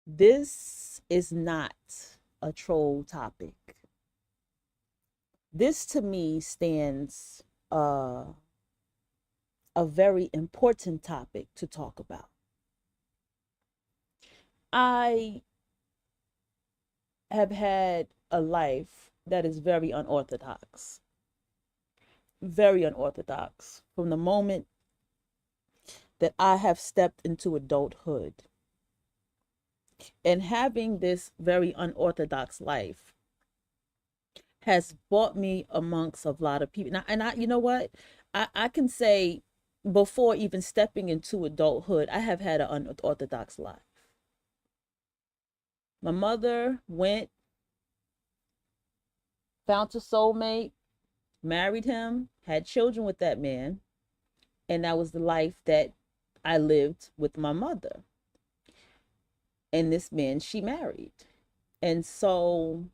This is not a troll topic. This to me stands a very important topic to talk about. I have had a life that is very unorthodox. Very unorthodox. From the moment that I have stepped into adulthood, and having this very unorthodox life has brought me amongst a lot of people. Now, and you know what? I can say before even stepping into adulthood, I have had an unorthodox life. My mother went, found a soulmate, married him, had children with that man, and that was the life that I lived with my mother and this man she married. And so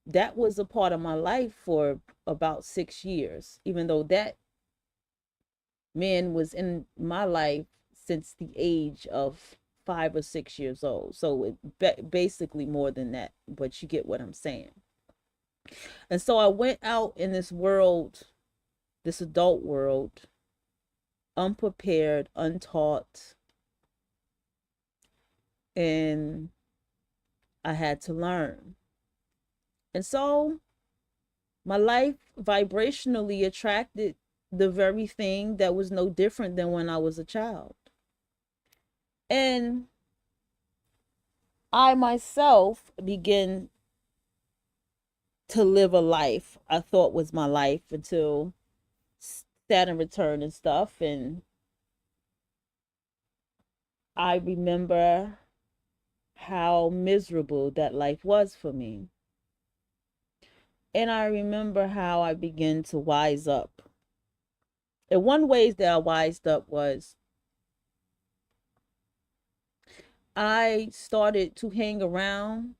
that was a part of my life for about 6 years, even though that man was in my life since the age of 5 or 6 years old. So basically more than that, but you get what I'm saying. And so I went out in this world, this adult world, unprepared, untaught, and I had to learn. And so my life vibrationally attracted the very thing that was no different than when I was a child. And I myself began to live a life I thought was my life until Saturn returned and stuff. And I remember how miserable that life was for me. And I remember how I began to wise up. And one way that I wised up was I started to hang around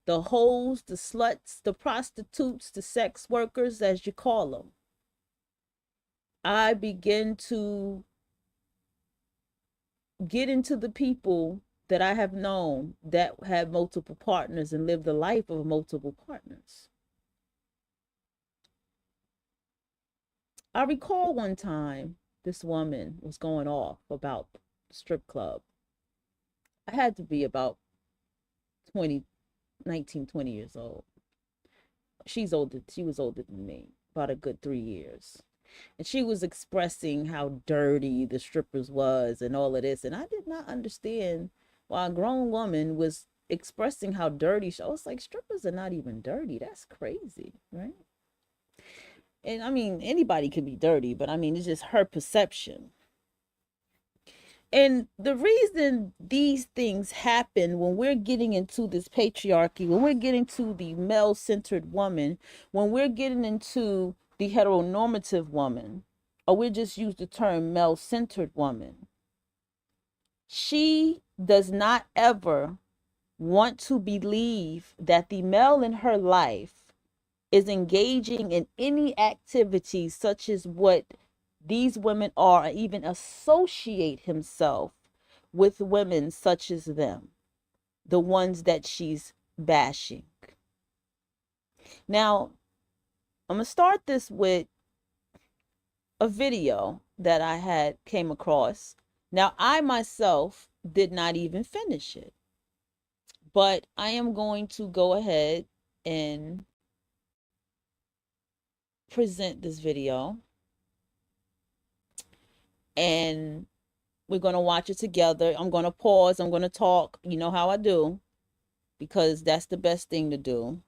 the hoes, the sluts, the prostitutes, the sex workers, as you call them. I began to get into the people that I have known that have multiple partners and live the life of multiple partners. I recall one time this woman was going off about the strip club. I had to be about 20, 19, 20 years old. She was older than me, about a good 3 years. And she was expressing how dirty the strippers was and all of this. And I did not understand why a grown woman was expressing how dirty she. I was like, strippers are not even dirty. That's crazy, right? And I mean, anybody could be dirty, but I mean, it's just her perception. And the reason these things happen when we're getting into this patriarchy, when we're getting to the male centered woman, when we're getting into the heteronormative woman, or we just use the term male centered woman, she does not ever want to believe that the male in her life is engaging in any activity such as what these women are, or even associate himself with women such as them, the ones that she's bashing. Now, I'm going to start this with a video that I had came across. Now, I myself did not even finish it, but I am going to go ahead and present this video, and we're going to watch it together. I'm going to pause. I'm going to talk. You know how I do, because that's the best thing to do.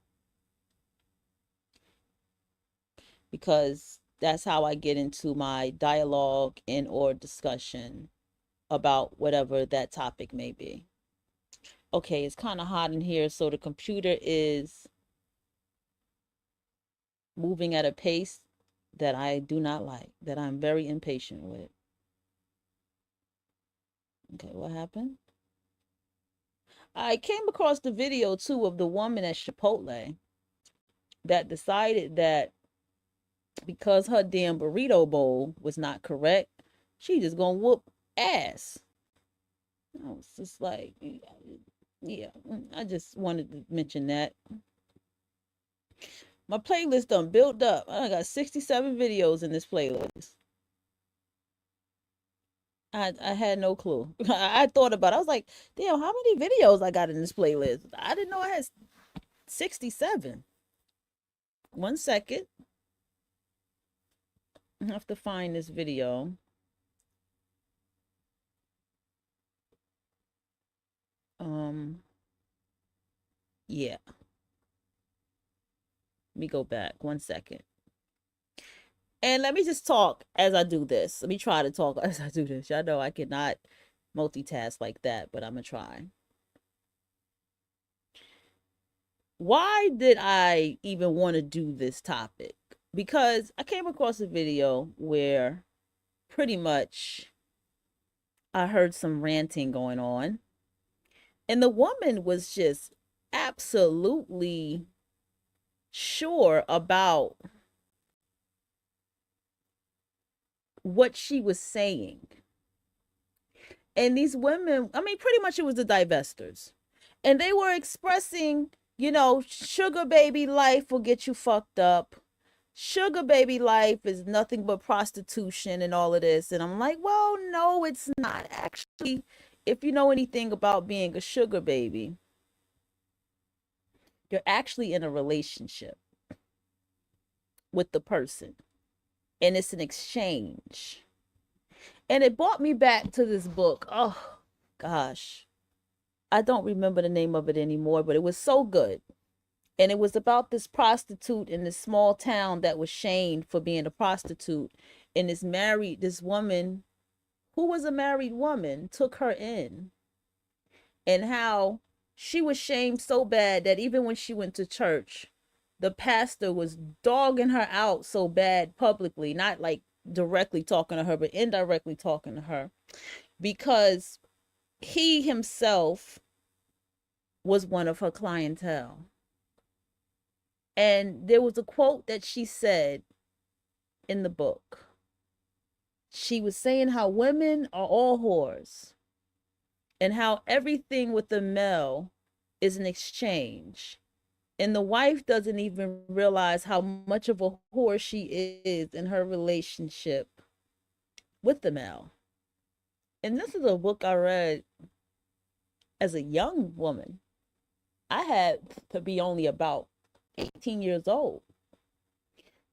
Because that's how I get into my dialogue and or discussion about whatever that topic may be. Okay, it's kind of hot in here, so the computer is moving at a pace that I do not like, that I'm very impatient with. Okay, what happened? I came across the video too of the woman at Chipotle that decided that because her damn burrito bowl was not correct, she just gonna whoop ass. I was just like, Yeah, I just wanted to mention that. My playlist done built up. I got 67 videos in this playlist. I had no clue. I thought about it. I was like, damn, how many videos I got in this playlist? I didn't know I had 67. 1 second. I have to find this video. Yeah. Let me go back 1 second. And let me just talk as I do this. Let me try to talk as I do this. Y'all know I cannot multitask like that, but I'm going to try. Why did I even want to do this topic? Because I came across a video where pretty much I heard some ranting going on. And the woman was just absolutely sure about what she was saying. And these women, I mean, pretty much it was the divestors. And they were expressing, sugar baby life will get you fucked up. Sugar baby life is nothing but prostitution and all of this. And I'm like, well, no, it's not. Actually, if you know anything about being a sugar baby, you're actually in a relationship with the person. And it's an exchange. And it brought me back to this book. Oh, gosh. I don't remember the name of it anymore, but it was so good. And it was about this prostitute in this small town that was shamed for being a prostitute. And this woman who was a married woman took her in. And how she was shamed so bad that even when she went to church, the pastor was dogging her out so bad publicly, not like directly talking to her, but indirectly talking to her, because he himself was one of her clientele. And there was a quote that she said in the book. She was saying how women are all whores and how everything with the male is an exchange. And the wife doesn't even realize how much of a whore she is in her relationship with the male. And this is a book I read as a young woman. I had to be only about 18 years old.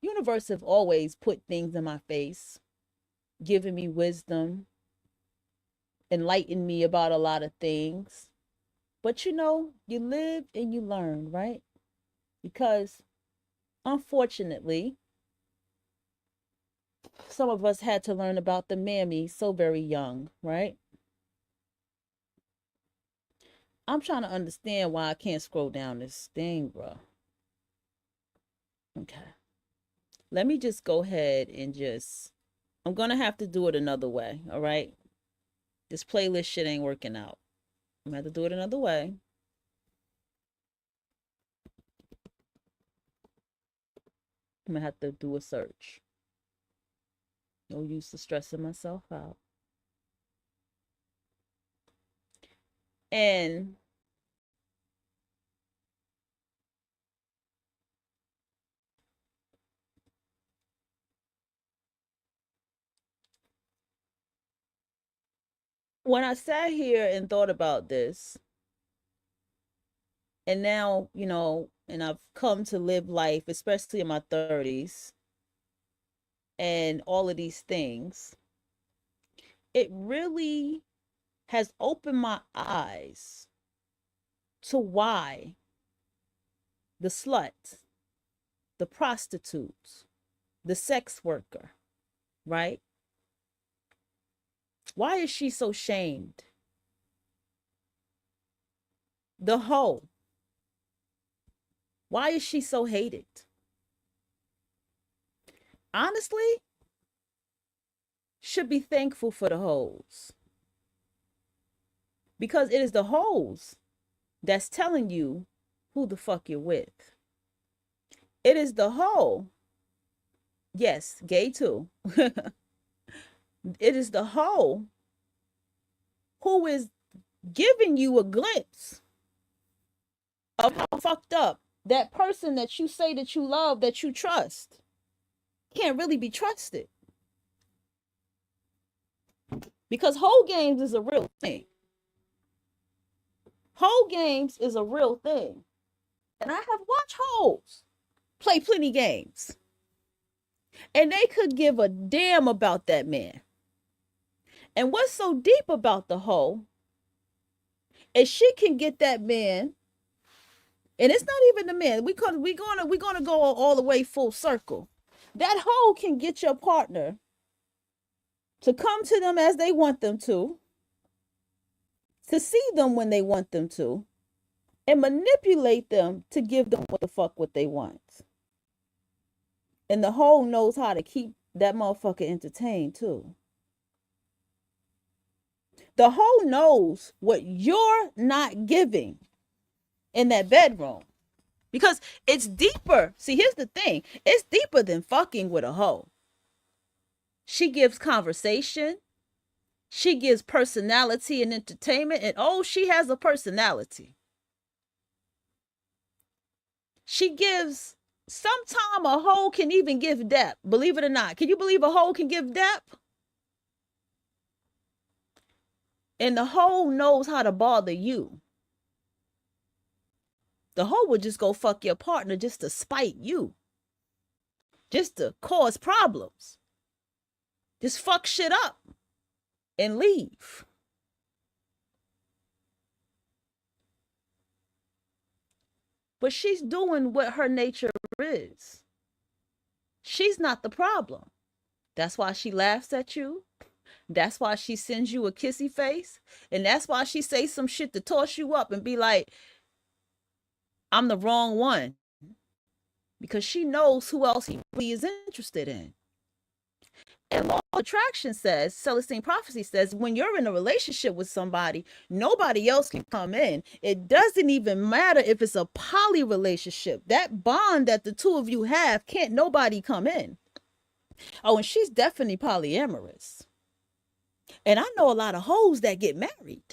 Universe have always put things in my face, given me wisdom, enlightened me about a lot of things. But you live and you learn, right? Because unfortunately, some of us had to learn about the mammy so very young, right? I'm trying to understand why I can't scroll down this thing, bro. Okay. Let me just go ahead and I'm going to have to do it another way, all right? This playlist shit ain't working out. I'm going to have to do it another way. I'm going to have to do a search. No use to stressing myself out. And when I sat here and thought about this, and now, and I've come to live life, especially in my 30s, and all of these things, it really has opened my eyes to why the slut, the prostitute, the sex worker, right? Why is she so shamed? The hoe. Why is she so hated? Honestly, should be thankful for the hoes. Because it is the hoes that's telling you who the fuck you're with. It is the hoe. Yes, gay too. It is the hoe who is giving you a glimpse of how fucked up that person that you say that you love, that you trust, can't really be trusted. Because whole games is a real thing. Whole games is a real thing. And I have watched hoes play plenty games. And they could give a damn about that man. And what's so deep about the hoe is she can get that man, and it's not even the man. We're gonna go all the way full circle. That hoe can get your partner to come to them as they want them to see them when they want them to, and manipulate them to give them what they want. And the hoe knows how to keep that motherfucker entertained too. The hoe knows what you're not giving in that bedroom. Because it's deeper. See, here's the thing. It's deeper than fucking with a hoe. She gives conversation. She gives personality and entertainment. And oh, she has a personality. She gives, sometime a hoe can even give depth. Believe it or not. Can you believe a hoe can give depth? And the hoe knows how to bother you. The hoe would just go fuck your partner just to spite you. Just to cause problems. Just fuck shit up and leave. But she's doing what her nature is. She's not the problem. That's why she laughs at you. That's why she sends you a kissy face. And that's why she says some shit to toss you up and be like, I'm the wrong one. Because she knows who else he really is interested in. And law of attraction says, Celestine prophecy says, when you're in a relationship with somebody, nobody else can come in. It doesn't even matter if it's a poly relationship. That bond that the two of you have, can't nobody come in. Oh, and she's definitely polyamorous. And I know a lot of hoes that get married.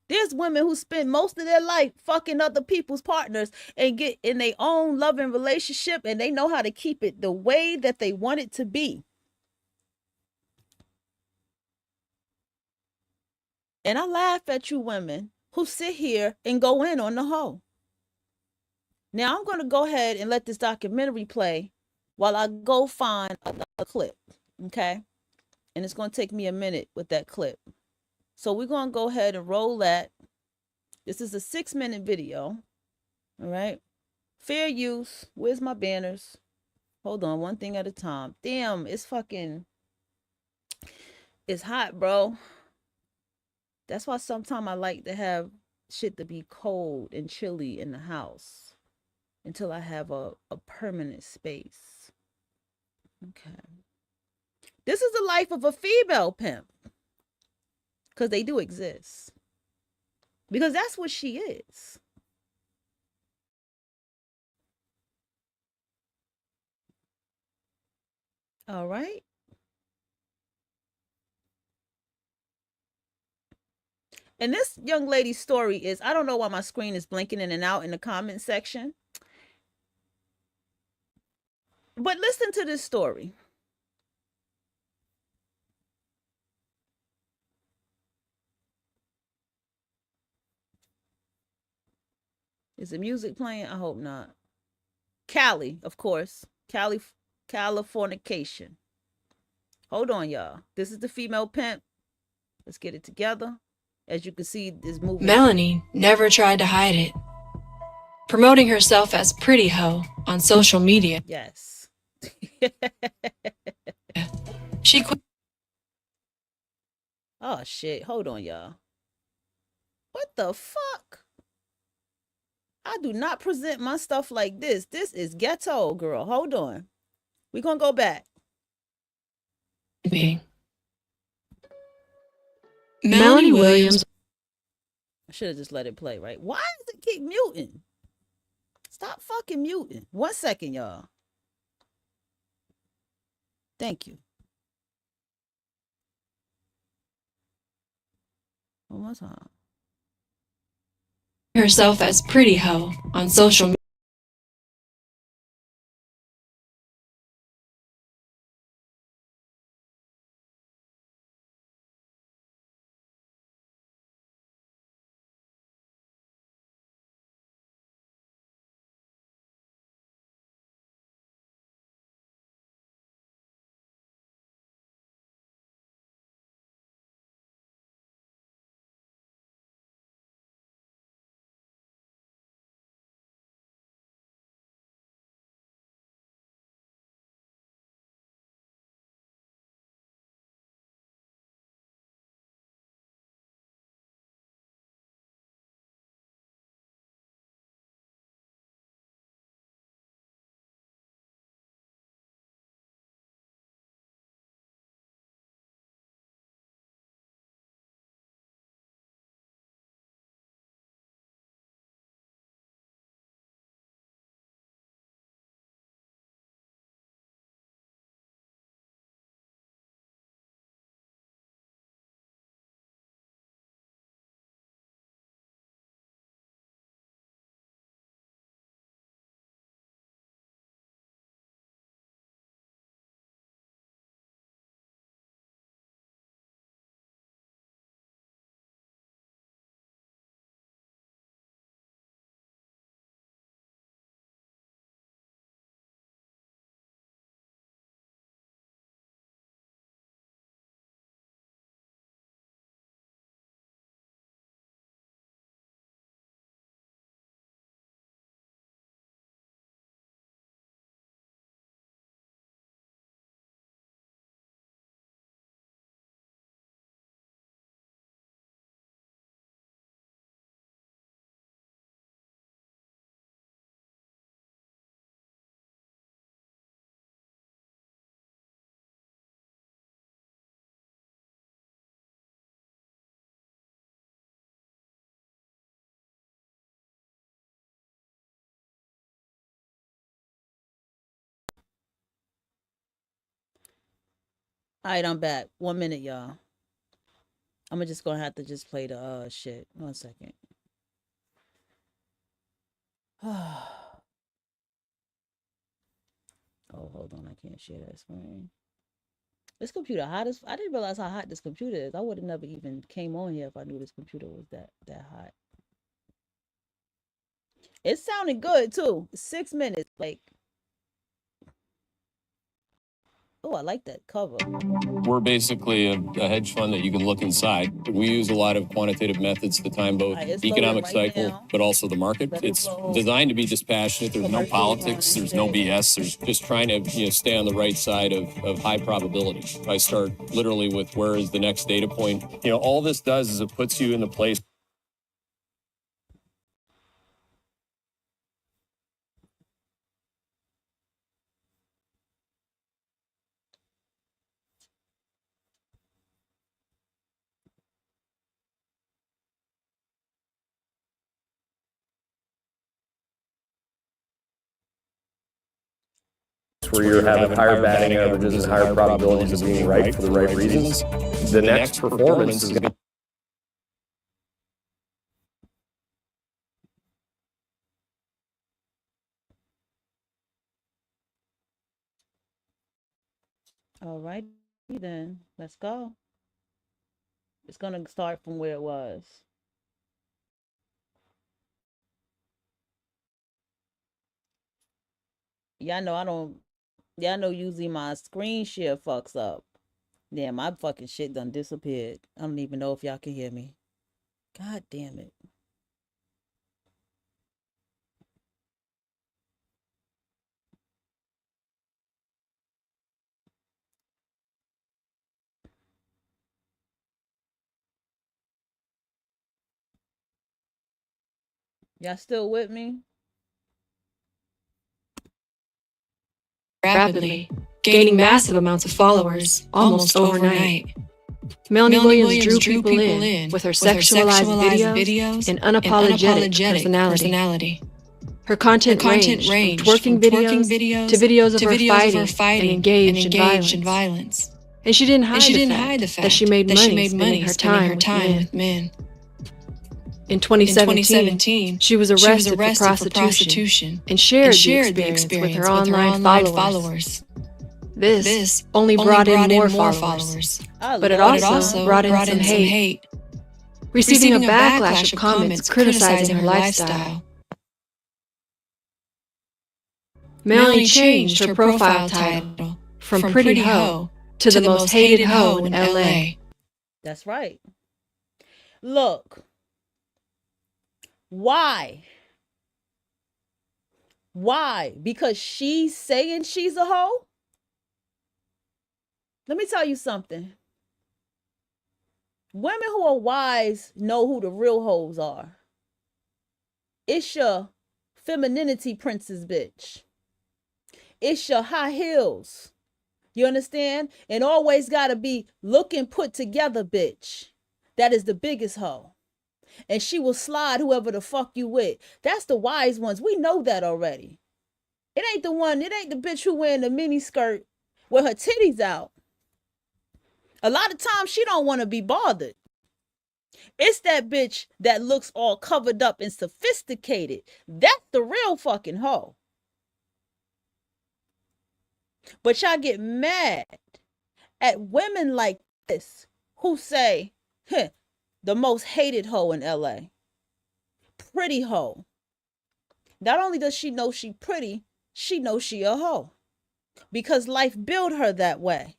There's women who spend most of their life fucking other people's partners and get in their own loving relationship, and they know how to keep it the way that they want it to be. And I laugh at you women who sit here and go in on the hoe. Now I'm going to go ahead and let this documentary play while I go find another clip, okay? And it's going to take me a minute with that clip. So we're going to go ahead and roll that. This is a 6-minute video. All right. Fair use. Where's my banners? Hold on. One thing at a time. Damn, it's hot, bro. That's why sometimes I like to have shit to be cold and chilly in the house until I have a permanent space. Okay. This is the life of a female pimp. Because they do exist. Because that's what she is. All right. And this young lady's story is, I don't know why my screen is blinking in and out in the comment section. But listen to this story. Is the music playing? I hope not. Cali, of course. Californication. Hold on, y'all. This is the female pimp. Let's get it together. As you can see, this movie. Melanie never tried to hide it, promoting herself as Pretty Hoe on social media. Yes. She quit. Oh, shit. Hold on, y'all. What the fuck? I do not present my stuff like this. This is ghetto, girl. Hold on. We're going to go back. Melanie Williams. I should have just let it play, right? Why does it keep muting? Stop fucking muting. 1 second, y'all. Thank you. One more time. herself as pretty hoe on social media. All right, I'm back. 1 minute, y'all. I'm just gonna have to just play the shit. 1 second. Oh, hold on. I can't share that screen. This computer hot as I didn't realize how hot this computer is. I would have never even came on here if I knew this computer was that hot. It sounded good too. 6 minutes. Like, oh, I like that cover. We're basically a hedge fund that you can look inside. We use a lot of quantitative methods to time both economic cycle, but also the market. It's designed to be dispassionate. There's no politics. There's no BS. There's just trying to stay on the right side of high probability. I start literally with where is the next data point. All this does is it puts you in the place. Where you're having higher batting averages and higher probabilities of being right for the right reasons, the next performance is going to. All right, then let's go. It's gonna start from where it was. Y'all know I don't. Y'all know usually my screen share fucks up. Yeah, my fucking shit done disappeared. I don't even know if y'all can hear me. God damn it. Y'all still with me? Rapidly, gaining massive amounts of followers almost overnight. Melanie Williams drew people in with her sexualized videos and unapologetic personality. Her content ranged from twerking videos to videos of her fighting and engaged in violence. And she didn't hide the fact that she made money spending her time with men. In 2017, she was arrested for prostitution and shared the experience with her online followers. This only brought in more followers, but it also brought in some hate, receiving a backlash of comments criticizing her lifestyle. Melanie changed her profile title from Pretty Hoe to the most hated hoe in LA. That's right. Look. Why? Why? Because she's saying she's a hoe? Let me tell you something. Women who are wise know who the real hoes are. It's your femininity princess, bitch. It's your high heels. You understand? And always gotta be looking put together, bitch. That is the biggest hoe. And she will slide whoever the fuck you with. That's the wise ones. We know that already. It ain't the bitch who wearing the mini skirt with her titties out. A lot of times she don't want to be bothered. It's that bitch that looks all covered up and sophisticated. That's the real fucking hoe. But y'all get mad at women like this who say, the most hated hoe in LA. Pretty hoe. Not only does she know she pretty, she knows she a hoe. Because life built her that way.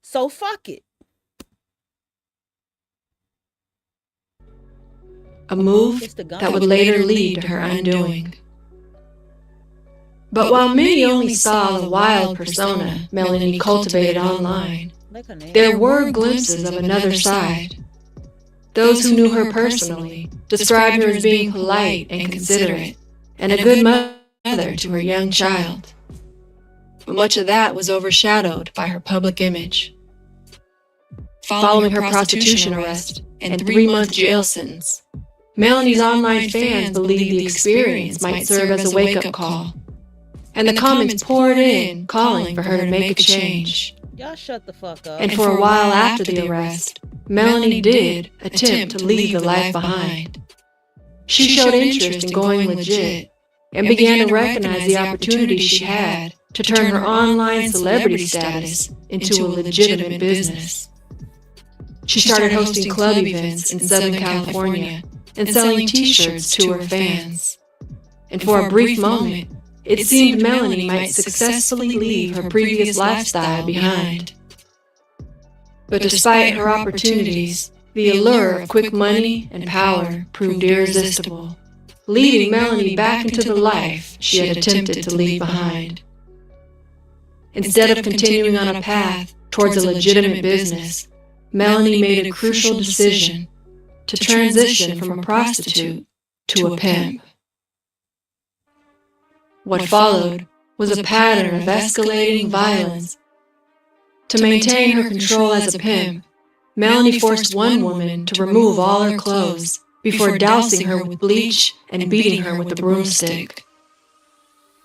So fuck it. A move that would later lead to her undoing. But while many only saw the wild persona Melanie cultivated online, there were glimpses of another side. Those who knew her personally described her as being polite and considerate, and a good mother to her young child. But much of that was overshadowed by her public image. Following her prostitution arrest and 3-month jail sentence, Melanie's online fans believed the experience might serve as a wake-up call, and the comments poured in calling for her to make a change. Y'all shut the fuck up. And for a while after the arrest, Melanie did attempt to leave the life behind. She showed interest in going legit and began to recognize the opportunity she had to turn her online celebrity status into a legitimate business. She started hosting club events in Southern California and selling t-shirts to her fans. And for a brief moment, it seemed Melanie might successfully leave her previous lifestyle behind. But despite her opportunities, the allure of quick money and power proved irresistible, leading Melanie back into the life she had attempted to leave behind. Instead of continuing on a path towards a legitimate business, Melanie made a crucial decision to transition from a prostitute to a pimp. What followed was a pattern of escalating violence. To maintain her control as a pimp, Melanie forced one woman to remove all her clothes before dousing her with bleach and beating her with a broomstick.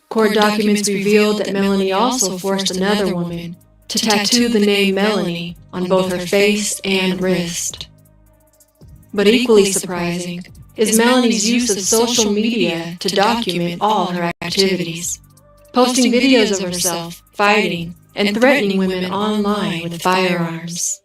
Court documents revealed that Melanie also forced another woman to tattoo the name Melanie on both her face and wrist. But equally surprising is Melanie's use of social media to document all her activities, posting videos of herself fighting and threatening women online with firearms.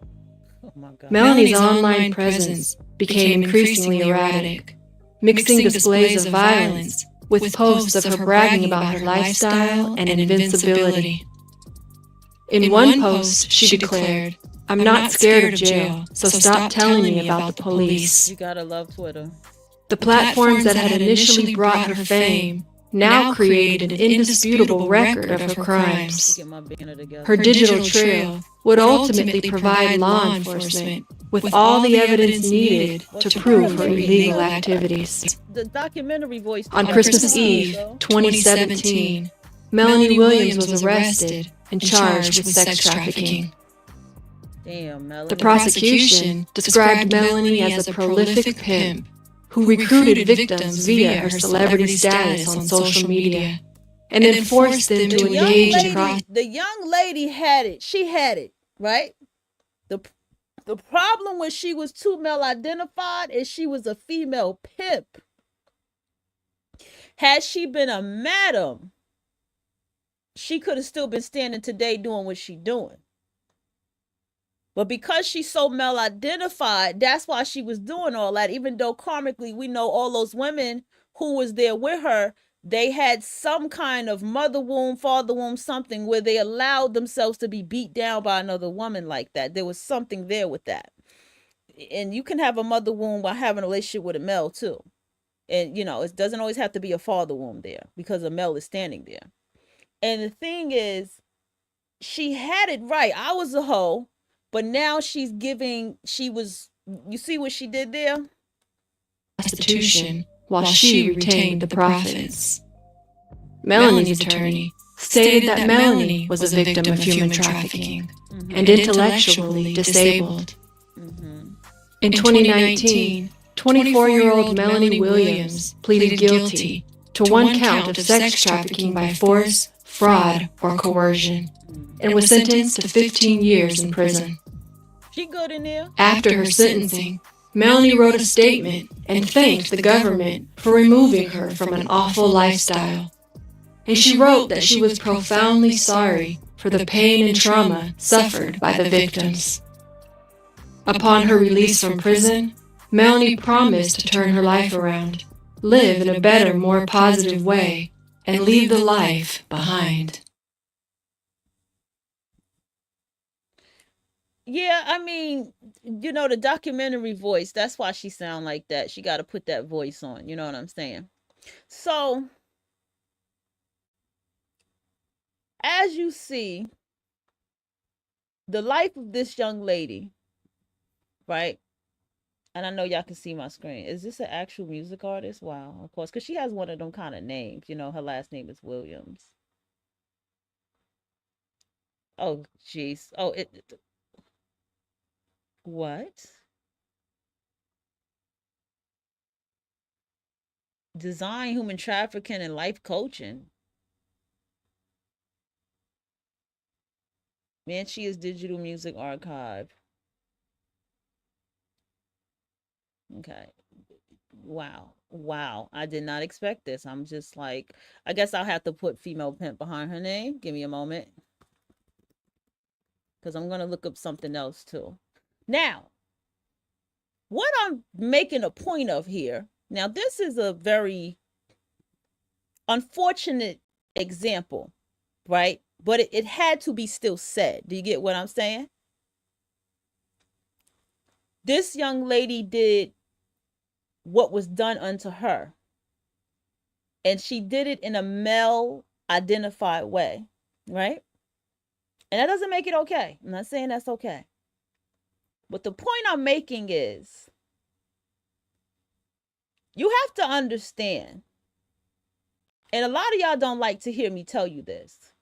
Melanie's online presence became increasingly erratic, mixing displays of violence with posts of her bragging about her lifestyle and invincibility. In one post, she declared, "I'm not scared of jail, so stop telling me about the police." You gotta love Twitter. The platforms that had initially brought her fame now created an indisputable record of her crimes. Her digital trail would ultimately provide law enforcement with all the evidence needed to prove her illegal activities. The documentary voice. On Christmas Eve, 2017, Melanie Williams was arrested and charged with sex trafficking. Damn, Melanie. The prosecution described Melanie as a prolific pimp who recruited victims via her celebrity status on social media and then forced them to engage in prostitution. The young lady had it. She had it, right? The problem when she was too male identified is she was a female pimp. Had she been a madam, she could have still been standing today doing what she doing. But because she's so male identified, that's why she was doing all that. Even though karmically we know all those women who was there with her, they had some kind of mother womb, father womb, something where they allowed themselves to be beat down by another woman like that. There was something there with that. And you can have a mother womb while having a relationship with a male too. And, you know, it doesn't always have to be a father womb there because a male is standing there. And the thing is, she had it right. I was a hoe, but now you see what she did there? Prostitution, while she retained the profits. Melanie's attorney stated that Melanie was a victim of human trafficking and intellectually disabled. In 2019, 24-year-old Melanie Williams pleaded guilty to one count of sex trafficking by force, fraud, or coercion, and was sentenced to 15 years in prison. She good in there. After her sentencing, Melanie wrote a statement and thanked the government for removing her from an awful lifestyle. And she wrote that she was profoundly sorry for the pain and trauma suffered by the victims. Upon her release from prison, Melanie promised to turn her life around, live in a better, more positive way, and leave the life behind. Yeah, I mean, you know, the documentary voice, that's why she sound like that. She got to put that voice on, you know what I'm saying? So, as you see, the life of this young lady, right? And I know y'all can see my screen. Is this an actual music artist? Wow, of course, because she has one of them kind of names. You know, her last name is Williams. Oh, jeez. Oh, what? Design, human trafficking, and life coaching. Man, she is Digital Music Archive. Okay. Wow. I did not expect this. I'm just like, I guess I'll have to put female pimp behind her name. Give me a moment. Because I'm going to look up something else too. Now, what I'm making a point of here, now this is a very unfortunate example, right? But it had to be still said. Do you get what I'm saying? This young lady did what was done unto her. And she did it in a male identified way, right? And that doesn't make it okay. I'm not saying that's okay. But the point I'm making is, you have to understand, and a lot of y'all don't like to hear me tell you this,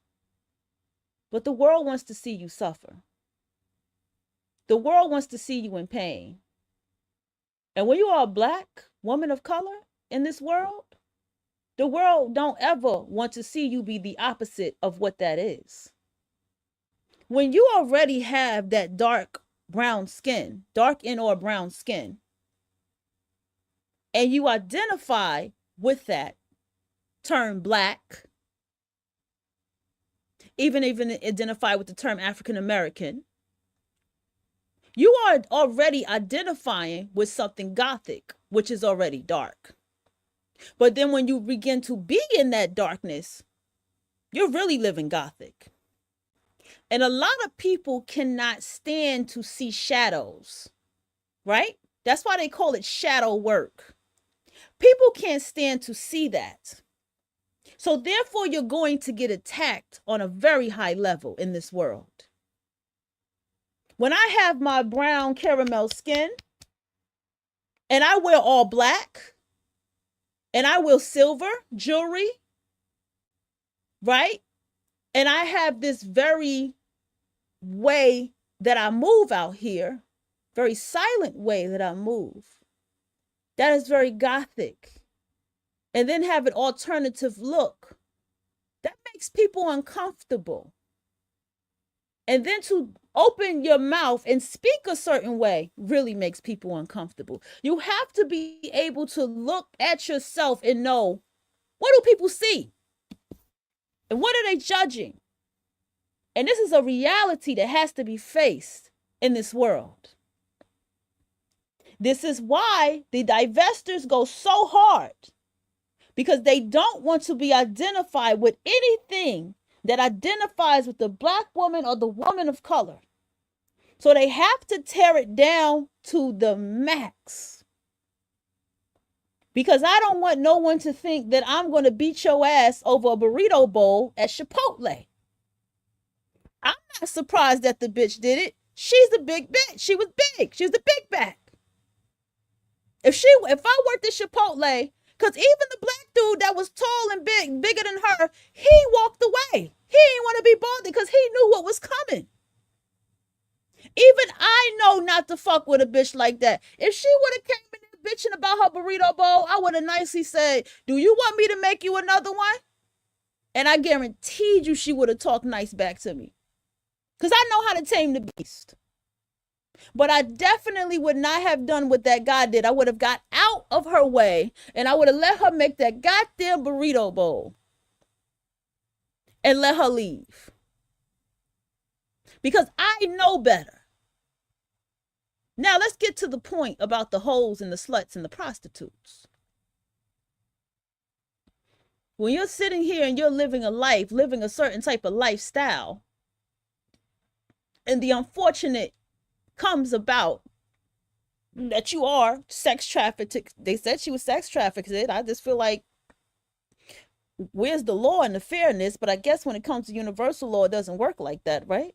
but the world wants to see you suffer. The world wants to see you in pain. And when you are a Black woman of color in this world, the world don't ever want to see you be the opposite of what that is. When you already have that dark brown skin, dark and or brown skin, and you identify with that term Black, even identify with the term African American, you are already identifying with something Gothic, which is already dark. But then when you begin to be in that darkness, you're really living Gothic. And a lot of people cannot stand to see shadows, right? That's why they call it shadow work. People can't stand to see that. So therefore, you're going to get attacked on a very high level in this world. When I have my brown caramel skin and I wear all black and I wear silver jewelry, right? And I have this very way that I move out here, very silent way that I move. That is very Gothic. And then have an alternative look. That makes people uncomfortable. And then to open your mouth and speak a certain way really makes people uncomfortable. You have to be able to look at yourself and know, what do people see? And what are they judging? And this is a reality that has to be faced in this world. This is why the divestors go so hard, because they don't want to be identified with anything that identifies with the Black woman or the woman of color. So they have to tear it down to the max. Because I don't want no one to think that I'm going to beat your ass over a burrito bowl at Chipotle. I'm not surprised that the bitch did it. She's the big bitch. She was big. She was the big back. If I worked at Chipotle, because even the Black dude that was tall and bigger than her, he walked away. He didn't want to be bothered because he knew what was coming. Even I know not to fuck with a bitch like that. If she would have came in there bitching about her burrito bowl, I would have nicely said, do you want me to make you another one? And I guaranteed you she would have talked nice back to me. Because I know how to tame the beast. But I definitely would not have done what that guy did. I would have got out of her way and I would have let her make that goddamn burrito bowl and let her leave. Because I know better. Now let's get to the point about the hoes and the sluts and the prostitutes. When you're sitting here and you're living a life, living a certain type of lifestyle, and the unfortunate comes about that you are sex trafficked. They said she was sex trafficked. I just feel like, where's the law and the fairness? But I guess when it comes to universal law, it doesn't work like that, right?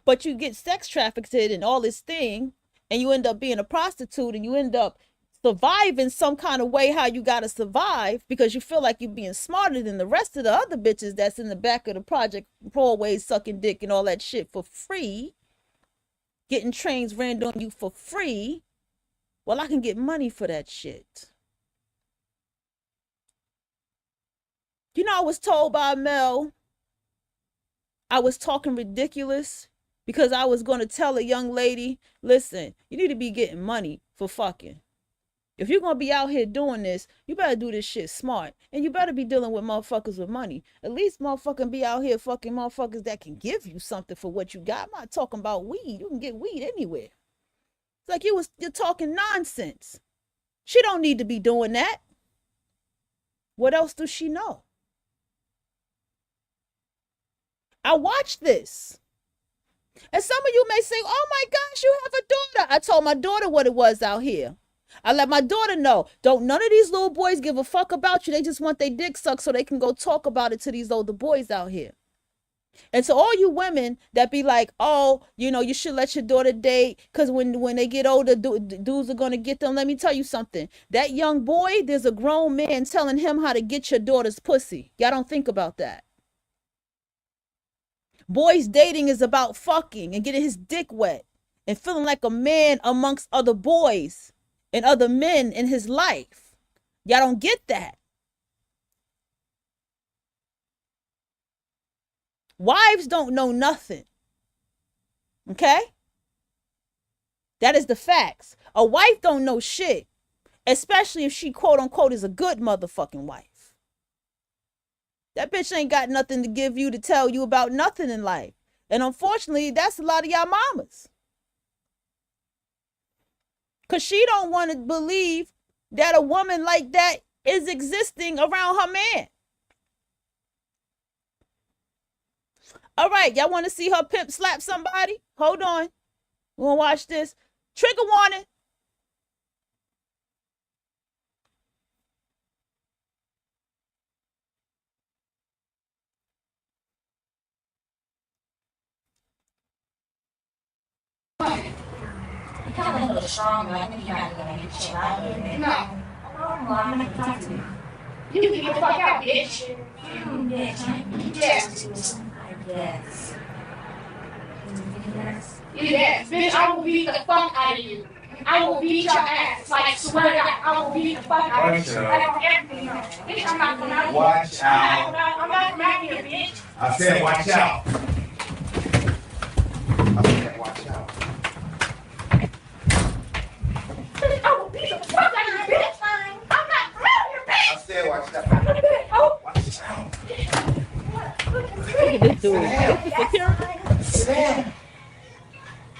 But you get sex trafficked and all this thing, and you end up being a prostitute, and you end up surviving some kind of way how you gotta survive because you feel like you're being smarter than the rest of the other bitches that's in the back of the project hallways sucking dick and all that shit for free, getting trains ran on you for free. Well, I can get money for that shit. You know, I was told by Mel I was talking ridiculous because I was going to tell a young lady, listen, you need to be getting money for fucking. If you're going to be out here doing this, you better do this shit smart. And you better be dealing with motherfuckers with money. At least motherfucking be out here fucking motherfuckers that can give you something for what you got. I'm not talking about weed. You can get weed anywhere. It's like you're talking nonsense. She don't need to be doing that. What else does she know? I watched this. And some of you may say, oh my gosh, you have a daughter. I told my daughter what it was out here. I let my daughter know, don't none of these little boys give a fuck about you. They just want their dick sucked so they can go talk about it to these older boys out here. And so all you women that be like, oh, you know, you should let your daughter date because when they get older, dudes are going to get them. Let me tell you something. That young boy, there's a grown man telling him how to get your daughter's pussy. Y'all don't think about that. Boys dating is about fucking and getting his dick wet and feeling like a man amongst other boys and other men in his life. Y'all don't get that. Wives don't know nothing. Okay? That is the facts. A wife don't know shit, especially if she quote unquote is a good motherfucking wife. That bitch ain't got nothing to give you to tell you about nothing in life. And unfortunately, that's a lot of y'all mamas. Because she don't want to believe that a woman like that is existing around her man. All right, y'all want to see her pimp slap somebody? Hold on. We're going to watch this. Trigger warning. You kind of a little strong, but I think you're not going to get shit out of it. No. Oh, well, I'm going to talk to you. You can get the fuck out, bitch. You bitch. Yes. I guess. Yes, bitch, I will beat the fuck out of you. I will beat your ass. Like, swear to God, I will beat the fuck out of you. I don't everything. Bitch, I'm not coming out. Watch out. I'm not coming out here, bitch. I said watch out.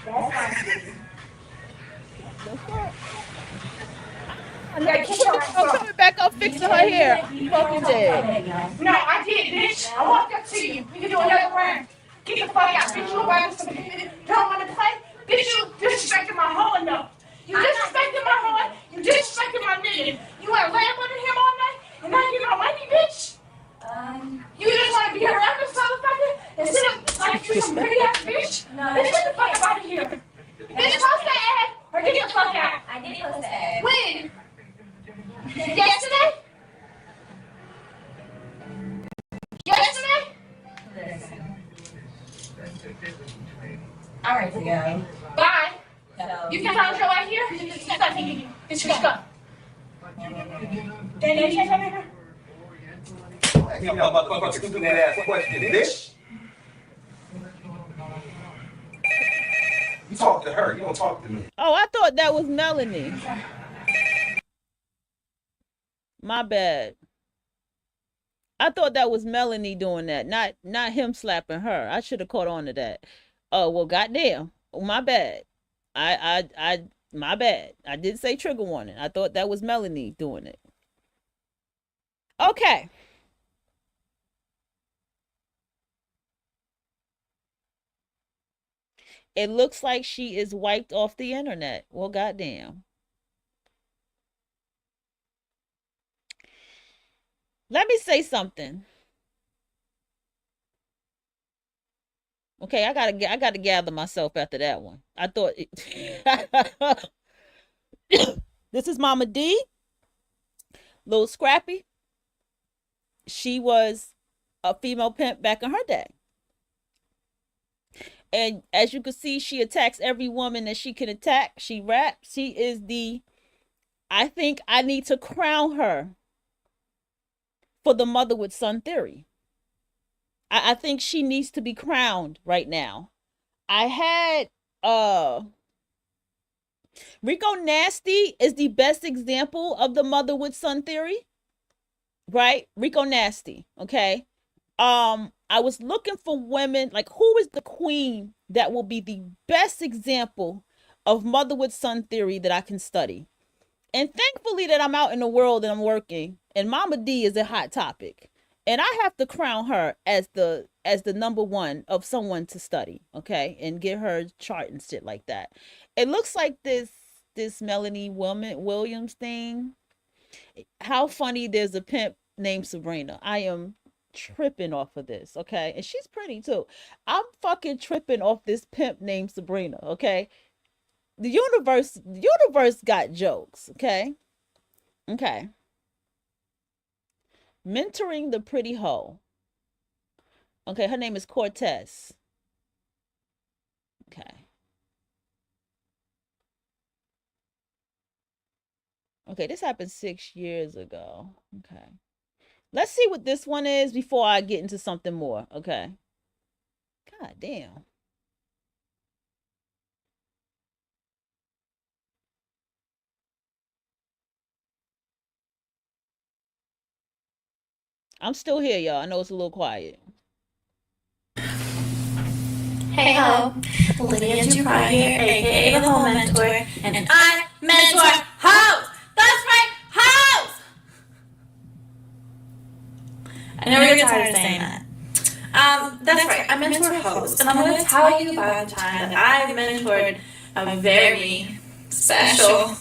That's fine. The fuck? Yeah, keep your I'm coming back up fixing her hair. Fucking dead. No, I did, bitch. I walked up to you. You can do another round. Get the fuck out, bitch. You a wagon some don't want to play? Bitch, you disrespected my hoe enough. You disrespected my hoe. You disrespected my nigga. You want to lay up under him all night and not give no money, bitch? You just want to be around this motherfucker and sit up like you some pretty ass bitch? No. Bitch, get the fuck out of here. Bitch, post that ad or get the fuck out. I did post the ad. When? Yesterday? Yesterday? Listen. I'm ready to go. Bye. So, You can find your way here. Just stop me. Just go. Danny, you can't come here. You know, motherfucker, stupid ass question, bitch. You talk to her. You don't talk to me. Oh, I thought that was Melanie. My bad. I thought that was Melanie doing that, not him slapping her. I should have caught on to that. Oh, well, goddamn. My bad. My bad. I did say trigger warning. I thought that was Melanie doing it. Okay. It looks like she is wiped off the internet. Well, goddamn. Let me say something. Okay, I gotta gather myself after that one. I thought this is Mama D, Little Scrappy. She was a female pimp back in her day. And as you can see, she attacks every woman that she can attack. She raps. She is I think I need to crown her for the mother with son theory. I think she needs to be crowned right now. I had Rico Nasty is the best example of the mother with son theory. Right? Rico Nasty, okay? I was looking for women, like who is the queen that will be the best example of mother with son theory that I can study. And thankfully that I'm out in the world and I'm working, and Mama D is a hot topic. And I have to crown her as the number one of someone to study, okay? And get her chart and shit like that. It looks like this Melanie Williams thing. How funny, there's a pimp named Sabrina. I am tripping off of this, okay? And she's pretty too. I'm fucking tripping off this pimp named Sabrina, okay? The universe got jokes, okay? Okay. Mentoring the pretty hoe. Okay, her name is Cortez. Okay. Okay, this happened 6 years ago. Okay. Let's see what this one is before I get into something more. Okay. God damn. I'm still here, y'all. I know it's a little quiet. Hey ho, Lydia 2BchCraft here, aka the Whole Mentor, and I mentor hoes! That's right, hoes! I know you're tired of saying that. That's right, I mentor hoes, and I'm going to tell you about the time that I mentored a very special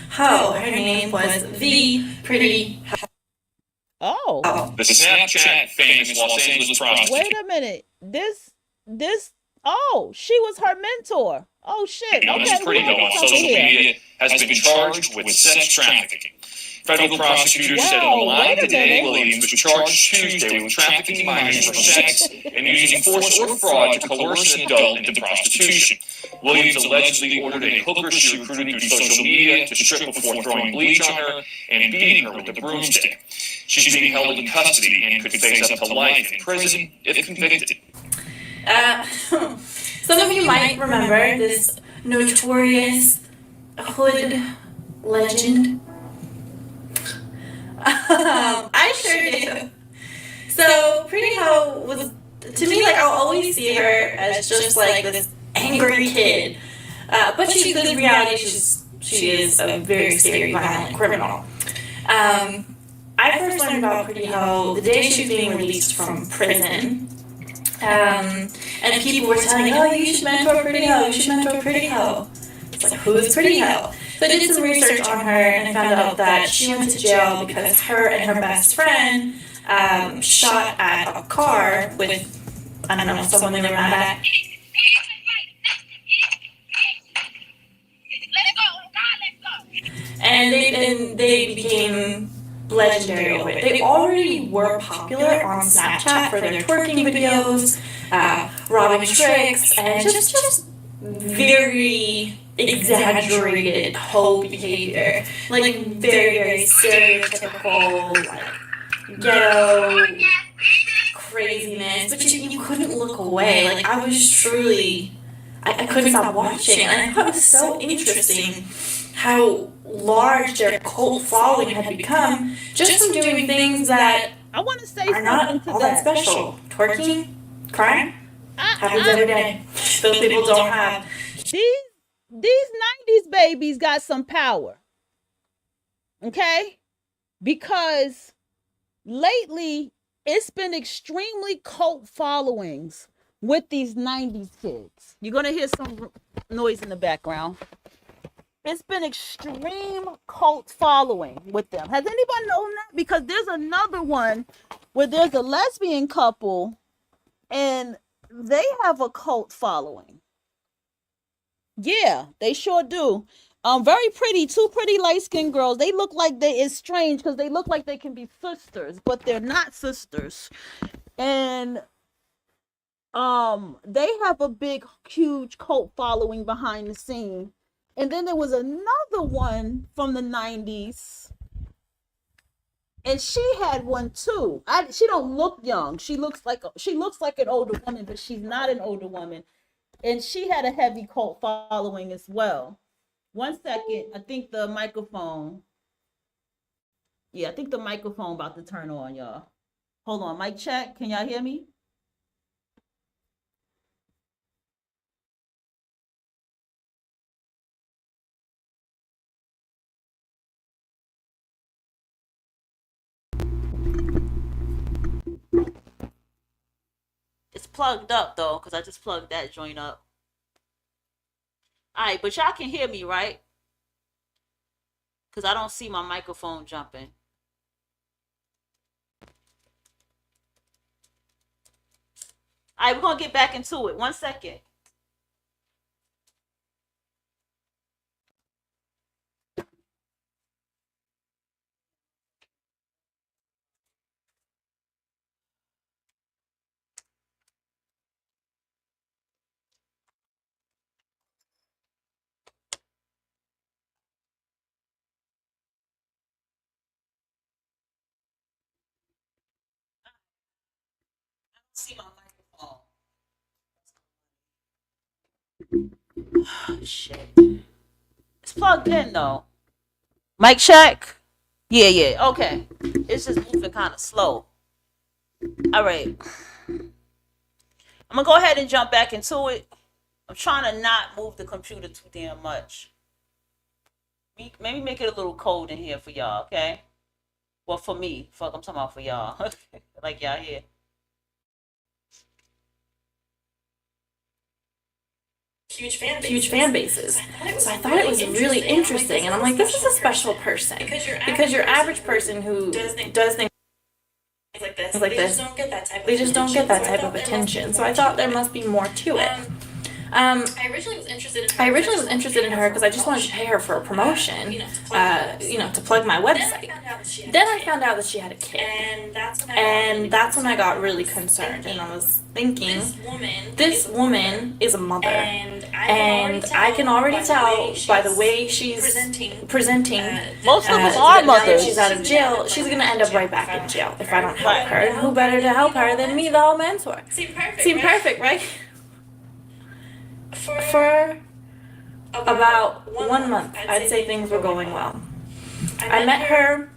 hoe. Her name was the Pretty Hoe. Oh. The Snapchat famous Los Angeles prostitute. Wait a minute. This oh, she was her mentor. Oh shit. Known as Pretty Hoe on social media has been charged with sex trafficking. Federal prosecutors said online today Williams was charged Tuesday with trafficking minors for sex and using force or fraud to coerce an adult into prostitution. Williams allegedly ordered a hooker she recruited through social media to strip before throwing bleach on her and beating her with a broomstick. She's being held in custody and could face up to life in prison if convicted. Some of you might remember this notorious hood legend. I sure do. So Pretty Hoe was, to me, like, I'll always see her as just like this angry kid But in reality, she is a very scary, violent criminal. I first learned about Pretty Hoe the day she was being released from prison. And people were telling me, oh, you should mentor Pretty Hoe, you should mentor Pretty Hoe. It's like, who's Pretty Hoe? So I did some research on her and I found out that she went to jail because her and her best friend shot at a car with, I don't know, someone they were mad at. And they became legendary over it. They already were popular on Snapchat for their twerking videos, robbing tricks, and just very exaggerated hoe behavior. Like very, very stereotypical, like ghetto craziness. But you couldn't look away. Like I was truly, I couldn't stop watching. And I thought it was so interesting how large their cult following had become just from doing things that I want to say are not all that special. Twerking, crime, happens every day. Those people don't have. These 90s babies got some power. Okay? Because lately it's been extremely cult followings with these 90s kids. You're going to hear some noise in the background. It's been extreme cult following with them. Has anybody known that? Because there's another one where there's a lesbian couple and they have a cult following. Yeah, they sure do. Very pretty, two pretty light-skinned girls. They look like it's strange because they look like they can be sisters, but they're not sisters. And they have a big, huge cult following behind the scene. And then there was another one from the 90s. And she had one too. She don't look young. She looks like an older woman, but she's not an older woman. And she had a heavy cult following as well. 1 second. I think the microphone. Yeah, I think the microphone about to turn on, y'all. Hold on. Mic check. Can y'all hear me? It's plugged up though, because I just plugged that joint up. Alright, but y'all can hear me, right? Because I don't see my microphone jumping. Alright, we're going to get back into it. 1 second. See my microphone. Oh, shit. It's plugged in though. Mic check. Yeah. Okay. It's just moving kind of slow. All right. I'm gonna go ahead and jump back into it. I'm trying to not move the computer too damn much. Maybe make it a little cold in here for y'all. Okay. Well, for me. Fuck, I'm talking about for y'all. Like y'all here. Huge fan bases. So I thought it was really interesting, and I'm like, this is a special person because your average person who does things like this, they just don't get that type of attention. So I thought there must be more to it. I originally was interested in her because I just wanted to pay her for a promotion, to plug my website. Then I found out that she had a kid, and that's when I got really concerned, and I was thinking, this woman is a mother, and I can already tell by the way she's presenting. Most of them are mothers. She's out of jail. She's gonna end up right back in jail if I don't help her. And who better to help her than me, the old mentor? Seem perfect, right? For about 1 month, I'd say things were going well. I met her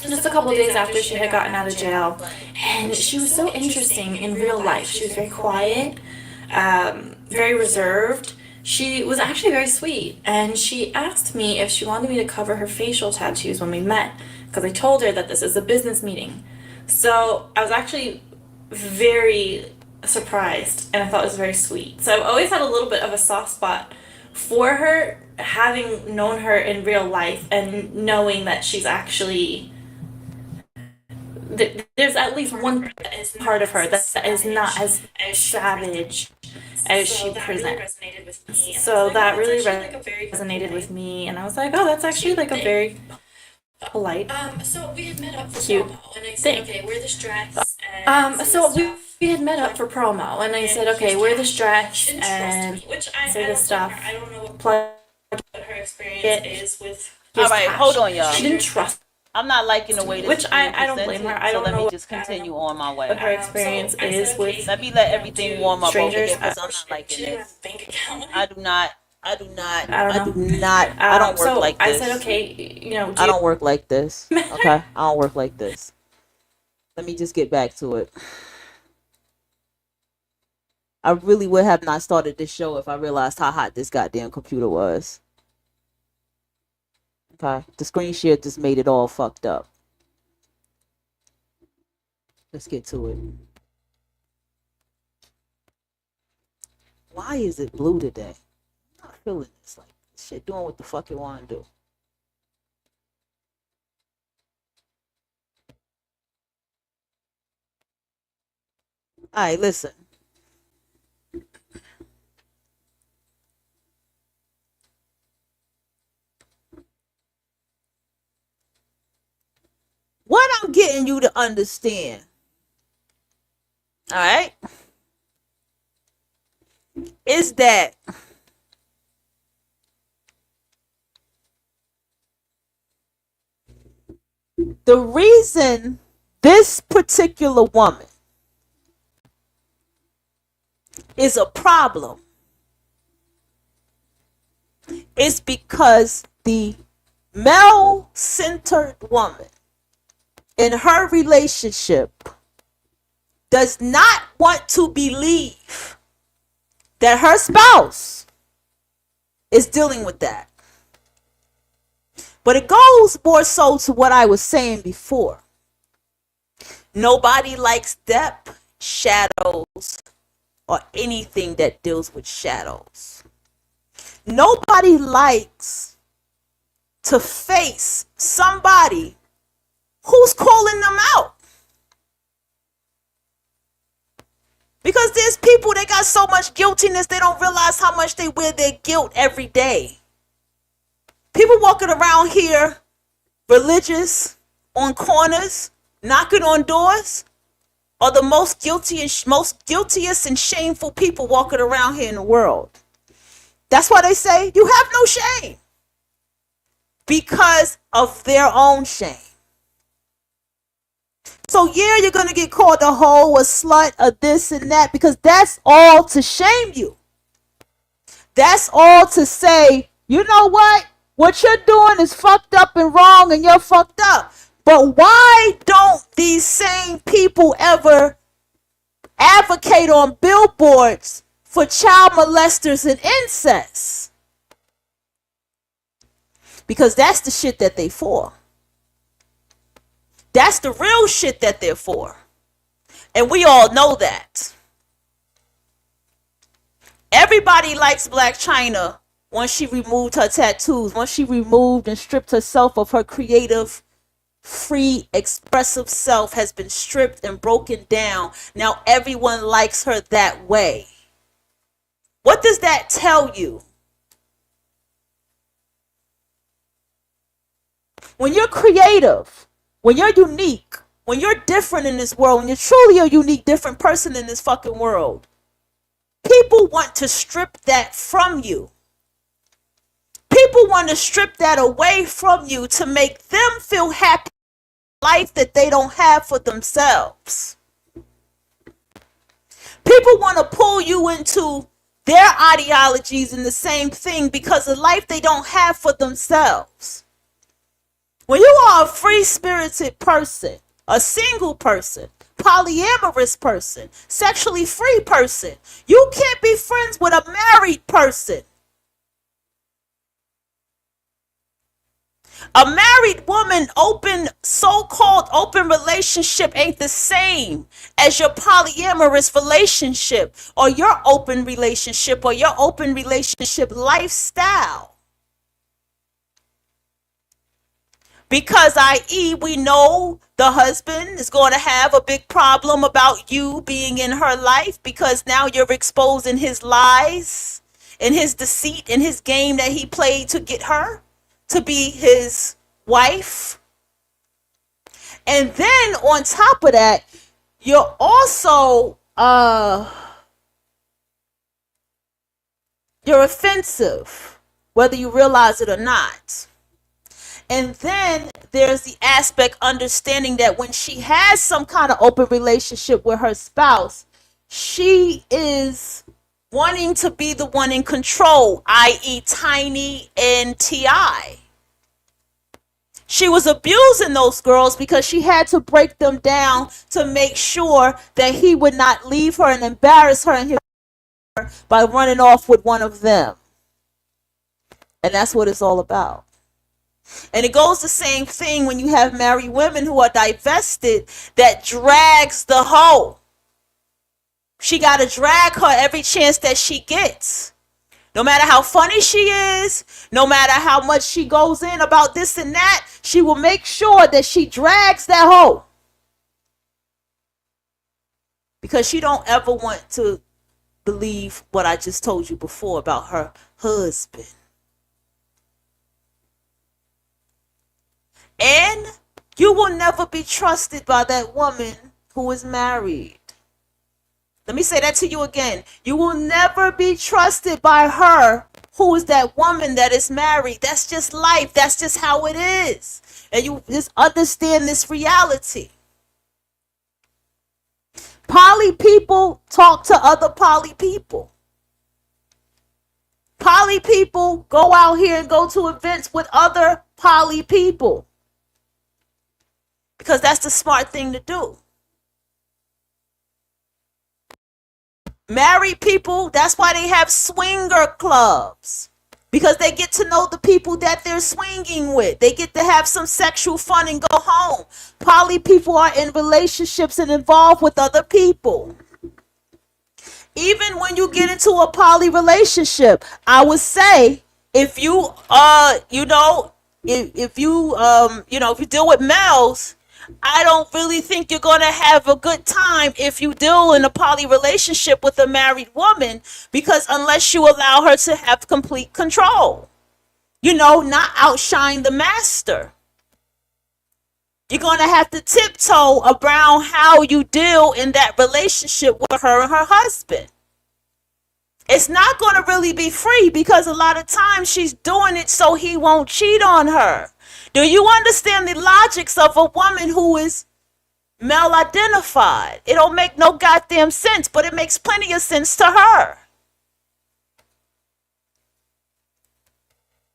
just a couple days after she had gotten out of jail, and she was so interesting in real life. She was very quiet, very reserved, she was actually very sweet, and she asked me if she wanted me to cover her facial tattoos when we met, because I told her that this is a business meeting. So I was actually very surprised, and I thought it was very sweet. So I've always had a little bit of a soft spot for her, having known her in real life and knowing that she's actually there's at least one part of her that is not as savage as she presents. So that really resonated with me, and I was like, oh, that's actually like a very polite, So we had met up for cute promo, and I said, thing. okay, wear this dress. And So we had met up for promo, and I said, okay, wear this dress and say this stuff. I don't know Plug what her experience is with. All right, hold on, y'all. She didn't trust I'm not liking the way this Which is being I don't blame her. I so don't let know me what- just continue on my way. what her experience is with Let me let everything warm up over here strangers. because I'm not liking this. Bank account. I do not. I don't I don't work so like I this. said, okay, you know, I don't work like this. Okay, I don't work like this. Let me just get back to it. I really would have not started this show if I realized how hot this goddamn computer was. Okay, the screen share just made it all fucked up. Let's get to it. Why is it blue today? I'm not feeling this. Like, this shit doing what the fuck it want to do. Alright, listen. What I'm getting you to understand, alright, is that the reason this particular woman is a problem is because the male-centered woman in her relationship does not want to believe that her spouse is dealing with that. But it goes more so to what I was saying before. Nobody likes depth, shadows, or anything that deals with shadows. Nobody likes to face somebody who's calling them out. Because there's people that got so much guiltiness they don't realize how much they wear their guilt every day. People walking around here religious on corners, knocking on doors, are the most guiltiest and shameful people walking around here in the world. That's why they say you have no shame. Because of their own shame. So yeah, you're going to get called a hoe, a slut, a this and that, because that's all to shame you. That's all to say, you know what? What you're doing is fucked up and wrong and you're fucked up. But why don't these same people ever advocate on billboards for child molesters and incest? Because that's the shit that they for. That's the real shit that they're for. And we all know that. Everybody likes Black China once she removed her tattoos, once she removed and stripped herself of her creative, free, expressive self has been stripped and broken down. Now everyone likes her that way. What does that tell you? When you're creative, when you're unique, when you're different in this world, when you're truly a unique, different person in this fucking world, people want to strip that from you. People want to strip that away from you to make them feel happy in life that they don't have for themselves. People want to pull you into their ideologies and the same thing because of life they don't have for themselves. When you are a free-spirited person, a single person, polyamorous person, sexually free person, you can't be friends with a married person A married woman so-called open relationship ain't the same as your polyamorous relationship or your open relationship or your open relationship lifestyle. Because, i.e., we know the husband is going to have a big problem about you being in her life because now you're exposing his lies and his deceit and his game that he played to get her to be his wife. And then on top of that, you're also you're offensive, whether you realize it or not. And then there's the aspect understanding that when she has some kind of open relationship with her spouse, she is wanting to be the one in control, i.e. Tiny and T.I. She was abusing those girls because she had to break them down to make sure that he would not leave her and embarrass her and by running off with one of them. And that's what it's all about. And it goes the same thing when you have married women who are divested that drags the hoe. She got to drag her every chance that she gets. No matter how funny she is, no matter how much she goes in about this and that, she will make sure that she drags that hoe. Because she don't ever want to believe what I just told you before about her husband. And you will never be trusted by that woman who is married. Let me say that to you again. You will never be trusted by her who is that woman that is married. That's just life. That's just how it is. And you just understand this reality. Poly people talk to other poly people. Poly people go out here and go to events with other poly people. Because that's the smart thing to do. Married people, that's why they have swinger clubs. Because they get to know the people that they're swinging with. They get to have some sexual fun and go home. Poly people are in relationships and involved with other people. Even when you get into a poly relationship, I would say if you if you deal with males, I don't really think you're going to have a good time if you deal in a poly relationship with a married woman, because unless you allow her to have complete control, not outshine the master. You're going to have to tiptoe around how you deal in that relationship with her and her husband. It's not going to really be free because a lot of times she's doing it so he won't cheat on her. Do you understand the logics of a woman who is male identified? It don't make no goddamn sense, but it makes plenty of sense to her.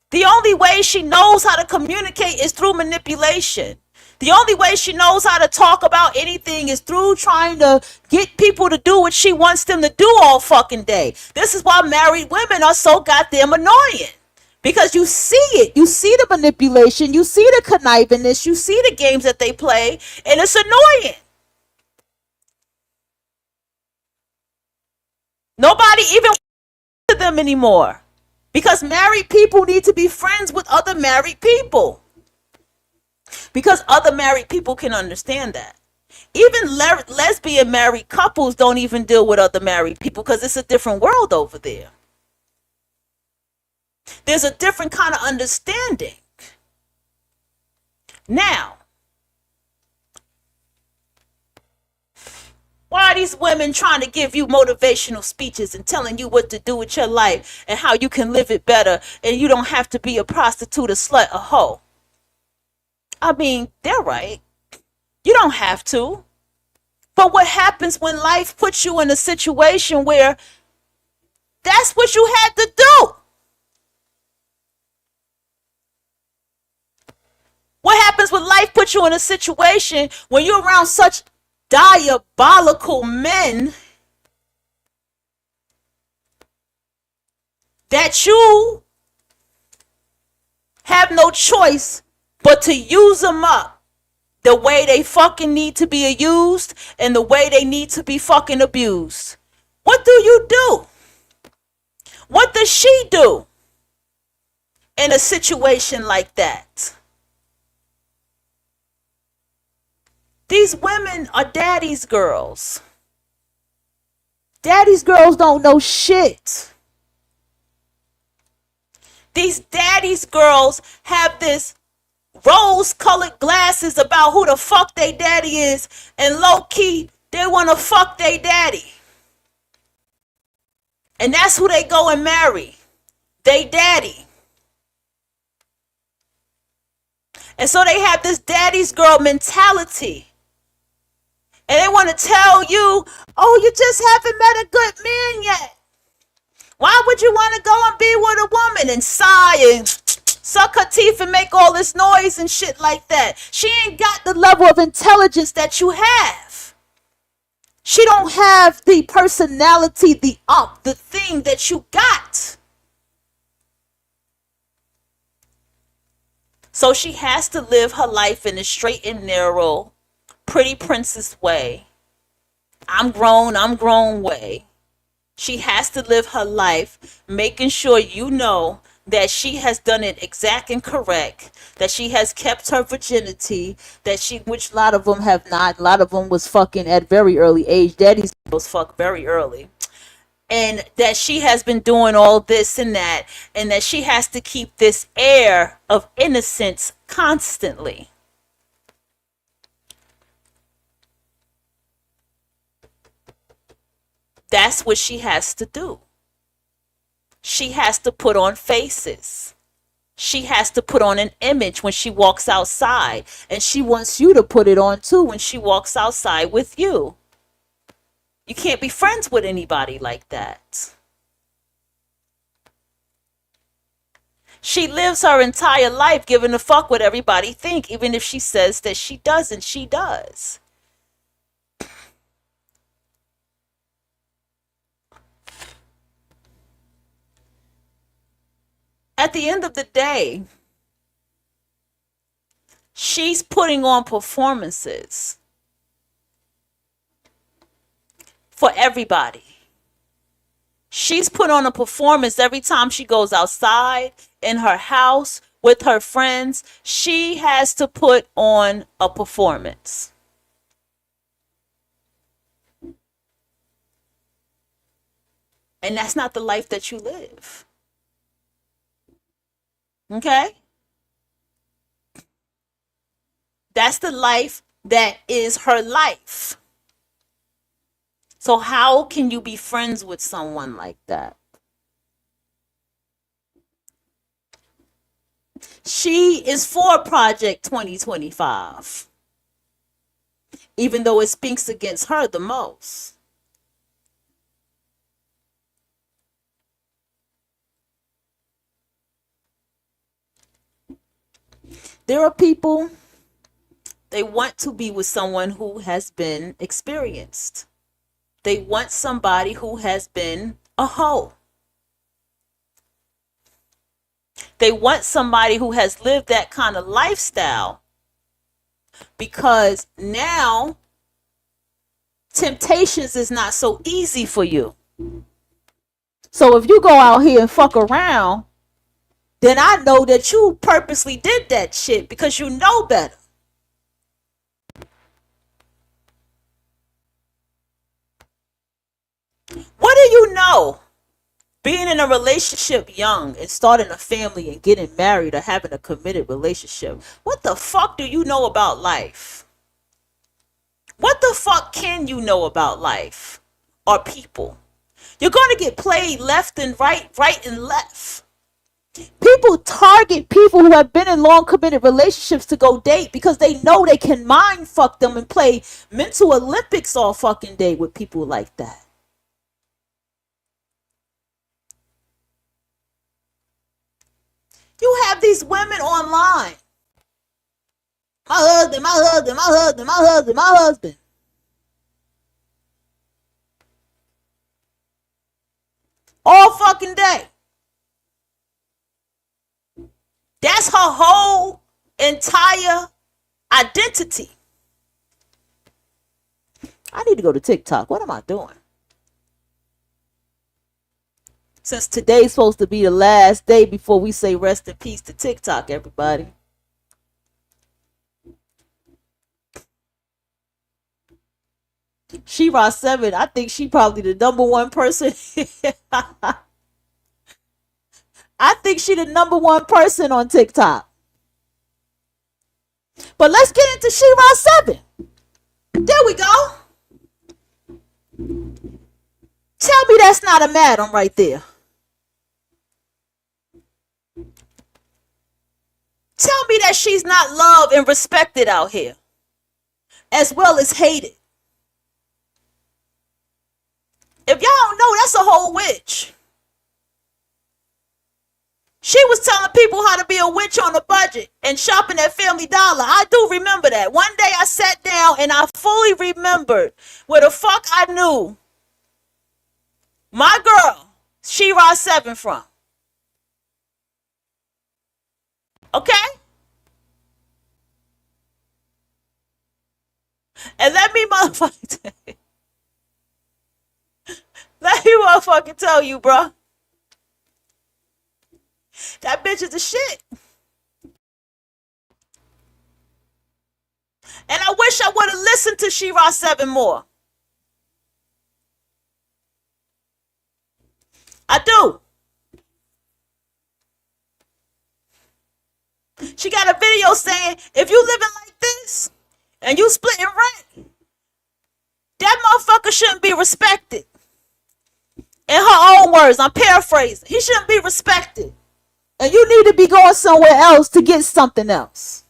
The only way she knows how to communicate is through manipulation. The only way she knows how to talk about anything is through trying to get people to do what she wants them to do all fucking day. This is why married women are so goddamn annoying. Because you see it. You see the manipulation. You see the connivingness. You see the games that they play. And it's annoying. Nobody even wants to them anymore. Because married people need to be friends with other married people. Because other married people can understand that. Even lesbian married couples don't even deal with other married people because it's a different world over there. There's a different kind of understanding. Now, why are these women trying to give you motivational speeches and telling you what to do with your life and how you can live it better and you don't have to be a prostitute, a slut, a hoe? I mean, they're right. You don't have to. But what happens when life puts you in a situation where that's what you had to do? What happens when life puts you in a situation when you're around such diabolical men that you have no choice But to use them up the way they fucking need to be used and the way they need to be fucking abused. What do you do? What does she do in a situation like that? These women are daddy's girls. Daddy's girls don't know shit. These daddy's girls have this rose-colored glasses about who the fuck they daddy is, and low-key, they want to fuck they daddy. And that's who they go and marry. They daddy. And so they have this daddy's girl mentality. And they want to tell you, oh, you just haven't met a good man yet. Why would you want to go and be with a woman and sigh and suck her teeth and make all this noise and shit like that? She ain't got the level of intelligence that you have. She don't have the personality, the thing that you got. So she has to live her life in a straight and narrow, pretty princess way. I'm grown way. She has to live her life making sure you know that she has done it exact and correct, that she has kept her virginity, which a lot of them have not. A lot of them was fucking at very early age. Daddy's was fucked very early. And that she has been doing all this and that, and that she has to keep this air of innocence constantly. That's what she has to do. She has to put on faces. She has to put on an image when she walks outside. And she wants you to put it on too when she walks outside with you. You can't be friends with anybody like that. She lives her entire life giving a fuck what everybody think. Even if she says that she doesn't, she does. At the end of the day, she's putting on performances for everybody. She's put on a performance every time she goes outside, in her house, with her friends. She has to put on a performance. And that's not the life that you live. Okay? That's the life that is her life. So how can you be friends with someone like that? She is for Project 2025. Even though it speaks against her the most. There are people, they want to be with someone who has been experienced. They want somebody who has been a hoe. They want somebody who has lived that kind of lifestyle, because now temptations is not so easy for you. So if you go out here and fuck around, then I know that you purposely did that shit because you know better. What do you know? Being in a relationship young and starting a family and getting married or having a committed relationship. What the fuck do you know about life? What the fuck can you know about life or people? You're going to get played left and right, right and left. People target people who have been in long committed relationships to go date because they know they can mind fuck them and play mental Olympics all fucking day with people like that. You have these women online. My husband, my husband, my husband, my husband, my husband. All fucking day. That's her whole entire identity. I need to go to TikTok. What am I doing? Since today's supposed to be the last day before we say rest in peace to TikTok, everybody. She-Ra 7, I think she probably the number one person. I think she the number one person on TikTok. But let's get into She-Ra 7. There we go. Tell me that's not a madam right there. Tell me that she's not loved and respected out here, as well as hated. If y'all don't know, that's a whole witch. She was telling people how to be a witch on a budget and shopping at Family Dollar. I do remember that. One day I sat down and I fully remembered where the fuck I knew my girl, She-Ra 7 from. Okay? And let me motherfucking tell you, bro. That bitch is the shit. And I wish I would have listened to She-Ra 7 more. I do. She got a video saying, if you living like this and you splitting rent, that motherfucker shouldn't be respected. In her own words, I'm paraphrasing. He shouldn't be respected. And you need to be going somewhere else to get something else.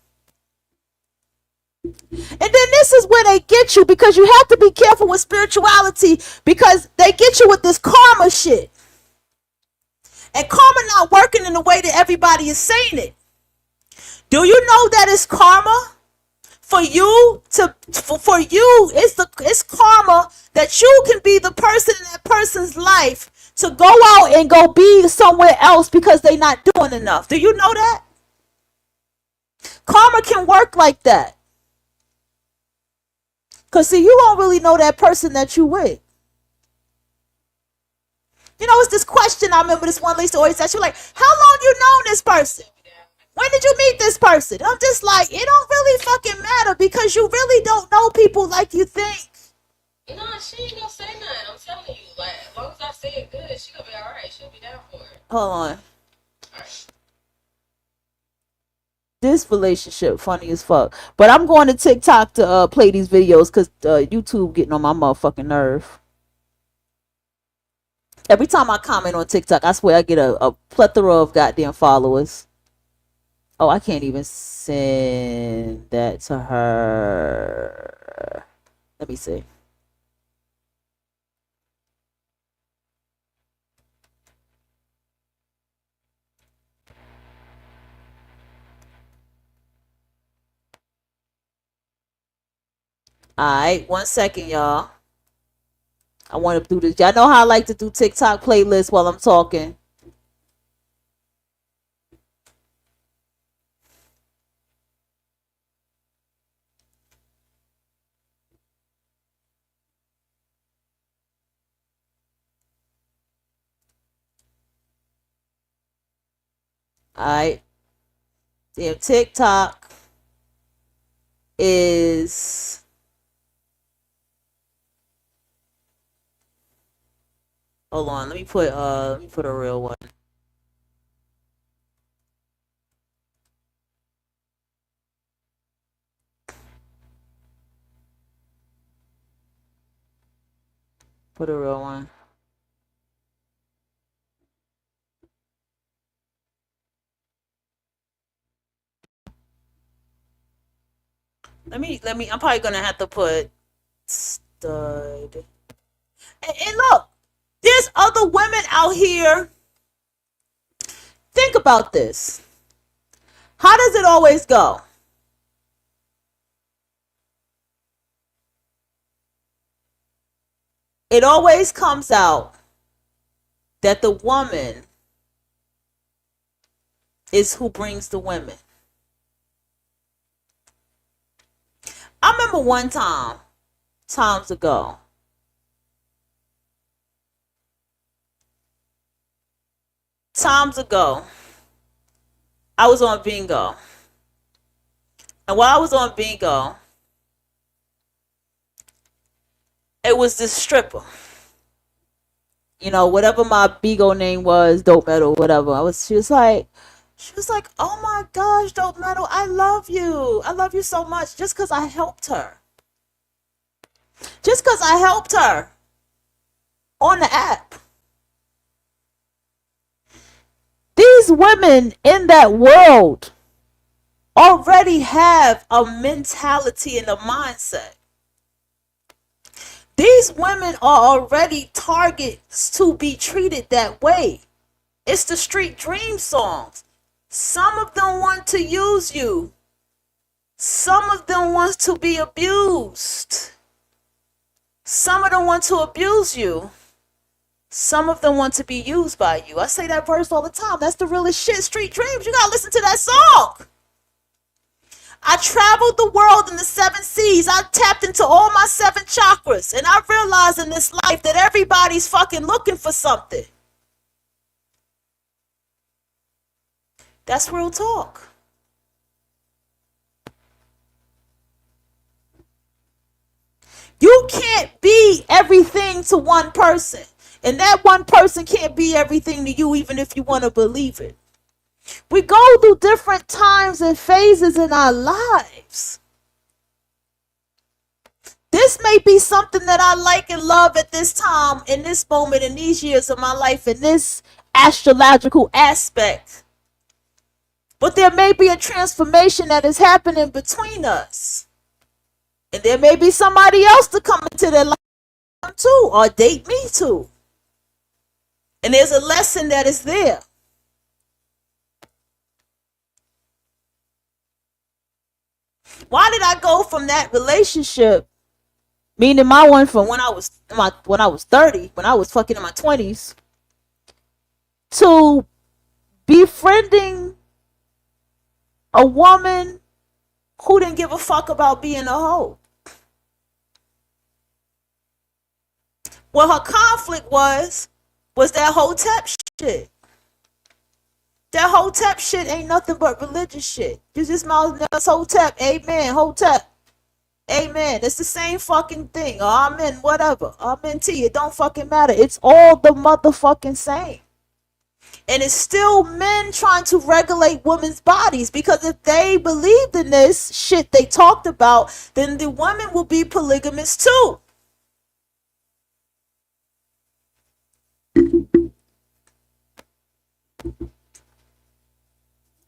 And then this is where they get you, because you have to be careful with spirituality, because they get you with this karma shit. And karma not working in the way that everybody is saying it. Do you know that it's karma? For you, it's karma that you can be the person in that person's life to go out and go be somewhere else because they're not doing enough. Do you know that? Karma can work like that. Because see, you don't really know that person that you with. You know, it's this question. I remember this one lady always asked, she was like, how long you known this person? When did you meet this person? I'm just like, it don't really fucking matter, because you really don't know people like you think. No, she ain't gonna say nothing. I'm telling you. Like, as long as I say it good, she gonna be alright. She'll be down for it. Hold on. Alright. This relationship funny as fuck. But I'm going to TikTok to play these videos, because YouTube getting on my motherfucking nerve. Every time I comment on TikTok, I swear I get a plethora of goddamn followers. Oh, I can't even send that to her. Let me see. Alright, 1 second, y'all. I want to do this. Y'all know how I like to do TikTok playlists while I'm talking. Alright. Damn, TikTok is... Hold on, let me put a real one. Put a real one. Let me, I'm probably gonna have to put stud. And look, there's other women out here. Think about this. How does it always go? It always comes out that the woman is who brings the women. remember one time, times ago, I was on bingo. And while I was on bingo, it was this stripper. You know, whatever my bingo name was, Dope Metal, whatever. She was like, oh my gosh, Dope Metal, I love you. I love you so much. Just because I helped her. Just because I helped her on the app. These women in that world already have a mentality and a mindset. These women are already targets to be treated that way. It's the street dream songs. Some of them want to use you. Some of them want to be abused. Some of them want to abuse you. Some of them want to be used by you. I say that verse all the time. That's the realest shit. Street dreams. You gotta listen to that song. I traveled the world in the 7 seas. I tapped into all my 7 chakras. And I realized in this life that everybody's fucking looking for something. That's real talk. You can't be everything to one person. And that one person can't be everything to you, even if you want to believe it. We go through different times and phases in our lives. This may be something that I like and love at this time, in this moment, in these years of my life, in this astrological aspect. But there may be a transformation that is happening between us. And there may be somebody else to come into their life too, or date me too. And there's a lesson that is there. Why did I go from that relationship, meaning my one from when I was 30, when I was fucking in my 20s, to befriending a woman who didn't give a fuck about being a hoe? What her conflict was that hotep shit. That hotep shit ain't nothing but religious shit. You just mouth hotep, amen, hotep, amen. It's the same fucking thing. Amen, whatever. Amen to you. It don't fucking matter. It's all the motherfucking same. And it's still men trying to regulate women's bodies, because if they believed in this shit they talked about, then the women will be polygamous too.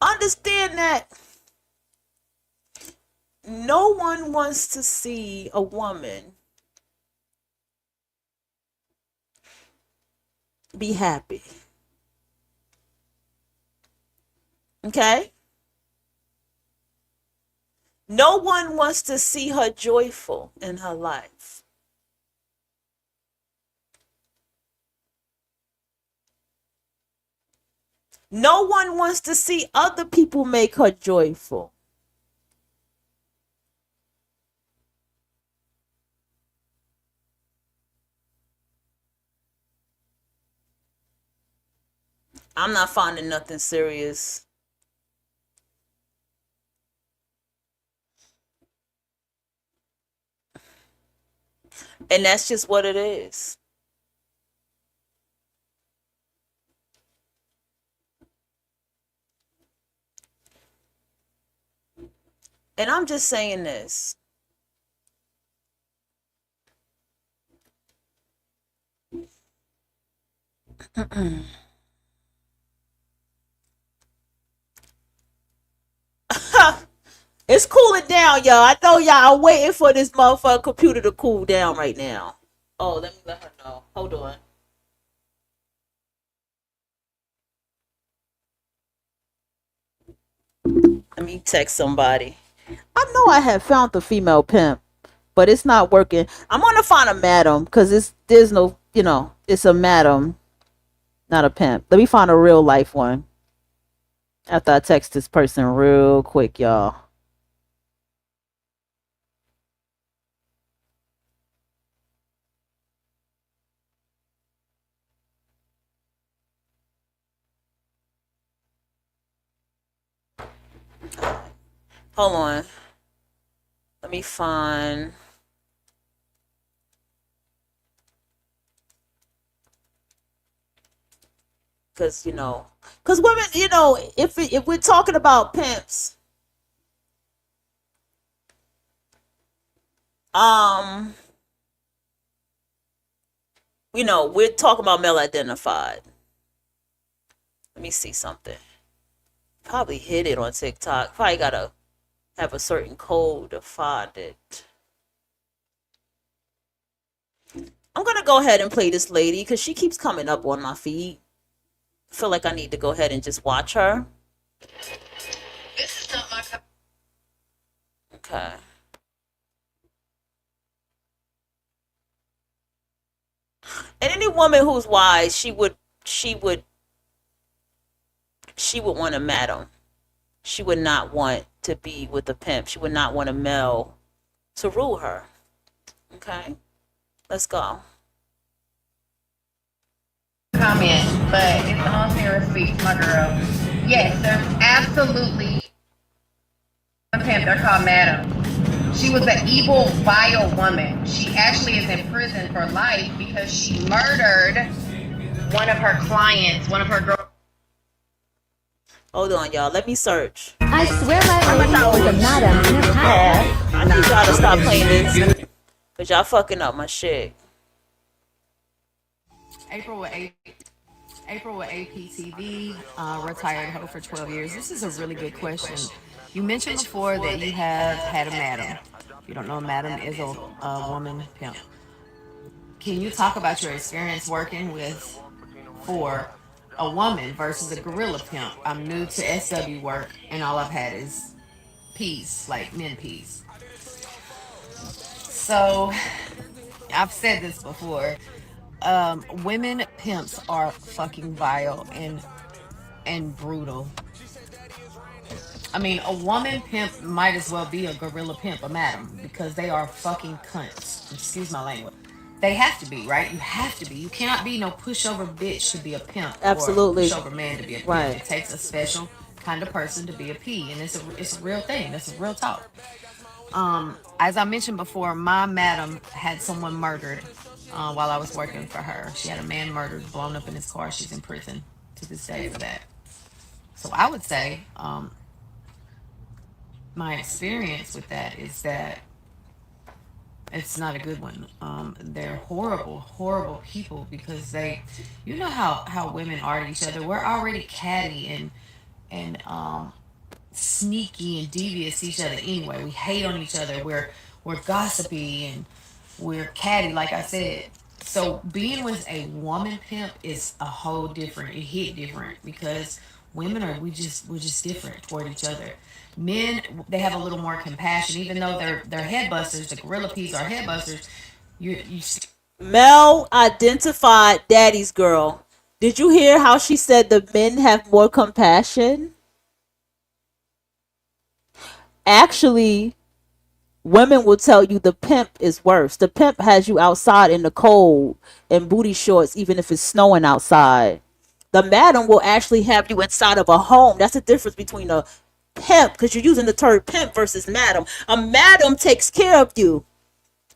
Understand that no one wants to see a woman be happy. Okay? No one wants to see her joyful in her life. No one wants to see other people make her joyful. I'm not finding nothing serious. And that's just what it is. And I'm just saying this. It's cooling down, y'all. I know y'all are waiting for this motherfucking computer to cool down right now. Oh, let me let her know. Hold on. Let me text somebody. I know I have found the female pimp, but it's not working. I'm gonna find a madam, because there's no, it's a madam, not a pimp. Let me find a real life one after I text this person real quick, y'all. Hold on. Let me find. Because, because women, if we're talking about pimps, we're talking about male identified. Let me see something. Probably hit it on TikTok. Probably gotta have a certain code to find it. I'm gonna go ahead and play this lady because she keeps coming up on my feed. I feel like I need to go ahead and just watch her. This is not my cup. Okay. And any woman who's wise, she would want a madam. She would not want to be with a pimp. She would not want a male to rule her. Okay? Let's go. Comment, but it's all fair speech, my girl. Yes, there's absolutely a pimp. They're called madam. She was an evil, vile woman. She actually is in prison for life because she murdered one of her clients, one of her girls. Hold on, y'all. Let me search. I swear my lady was a madam in a past. I need y'all to stop playing this. Because y'all fucking up my shit. April with APTV, retired hoe for 12 years. This is a really good question. You mentioned before that you have had a madam. If you don't know, a madam is a woman pimp. Can you talk about your experience working for a woman versus a gorilla pimp? I'm new to SW work, and all I've had is peas, like men peas. So, I've said this before. Women pimps are fucking vile and brutal. I mean, a woman pimp might as well be a gorilla pimp, a madam, because they are fucking cunts. Excuse my language. They have to be, right? You have to be. You cannot be no pushover bitch to be a pimp. Absolutely. Or pushover man to be a pimp. Right. It takes a special kind of person to be a P, and it's a real thing. That's a real talk. As I mentioned before, my madam had someone murdered while I was working for her. She had a man murdered, blown up in his car. She's in prison to this day for that. So I would say my experience with that is that it's not a good one. They're horrible people because you know how women are to each other. We're already catty and sneaky and devious to each other anyway. We hate on each other. We're gossipy and we're catty, like I said. So being with a woman pimp is a whole different. It hit different because we're just different toward each other. Men, they have a little more compassion, even though they're head busters. The gorilla peas are head busters. You Mel identified daddy's girl. Did you hear how she said the men have more compassion? Actually, women will tell you the pimp is worse. The pimp has you outside in the cold in booty shorts, even if it's snowing outside. The madam will actually have you inside of a home. That's the difference between a pimp, because you're using the term pimp versus madam. A madam takes care of you.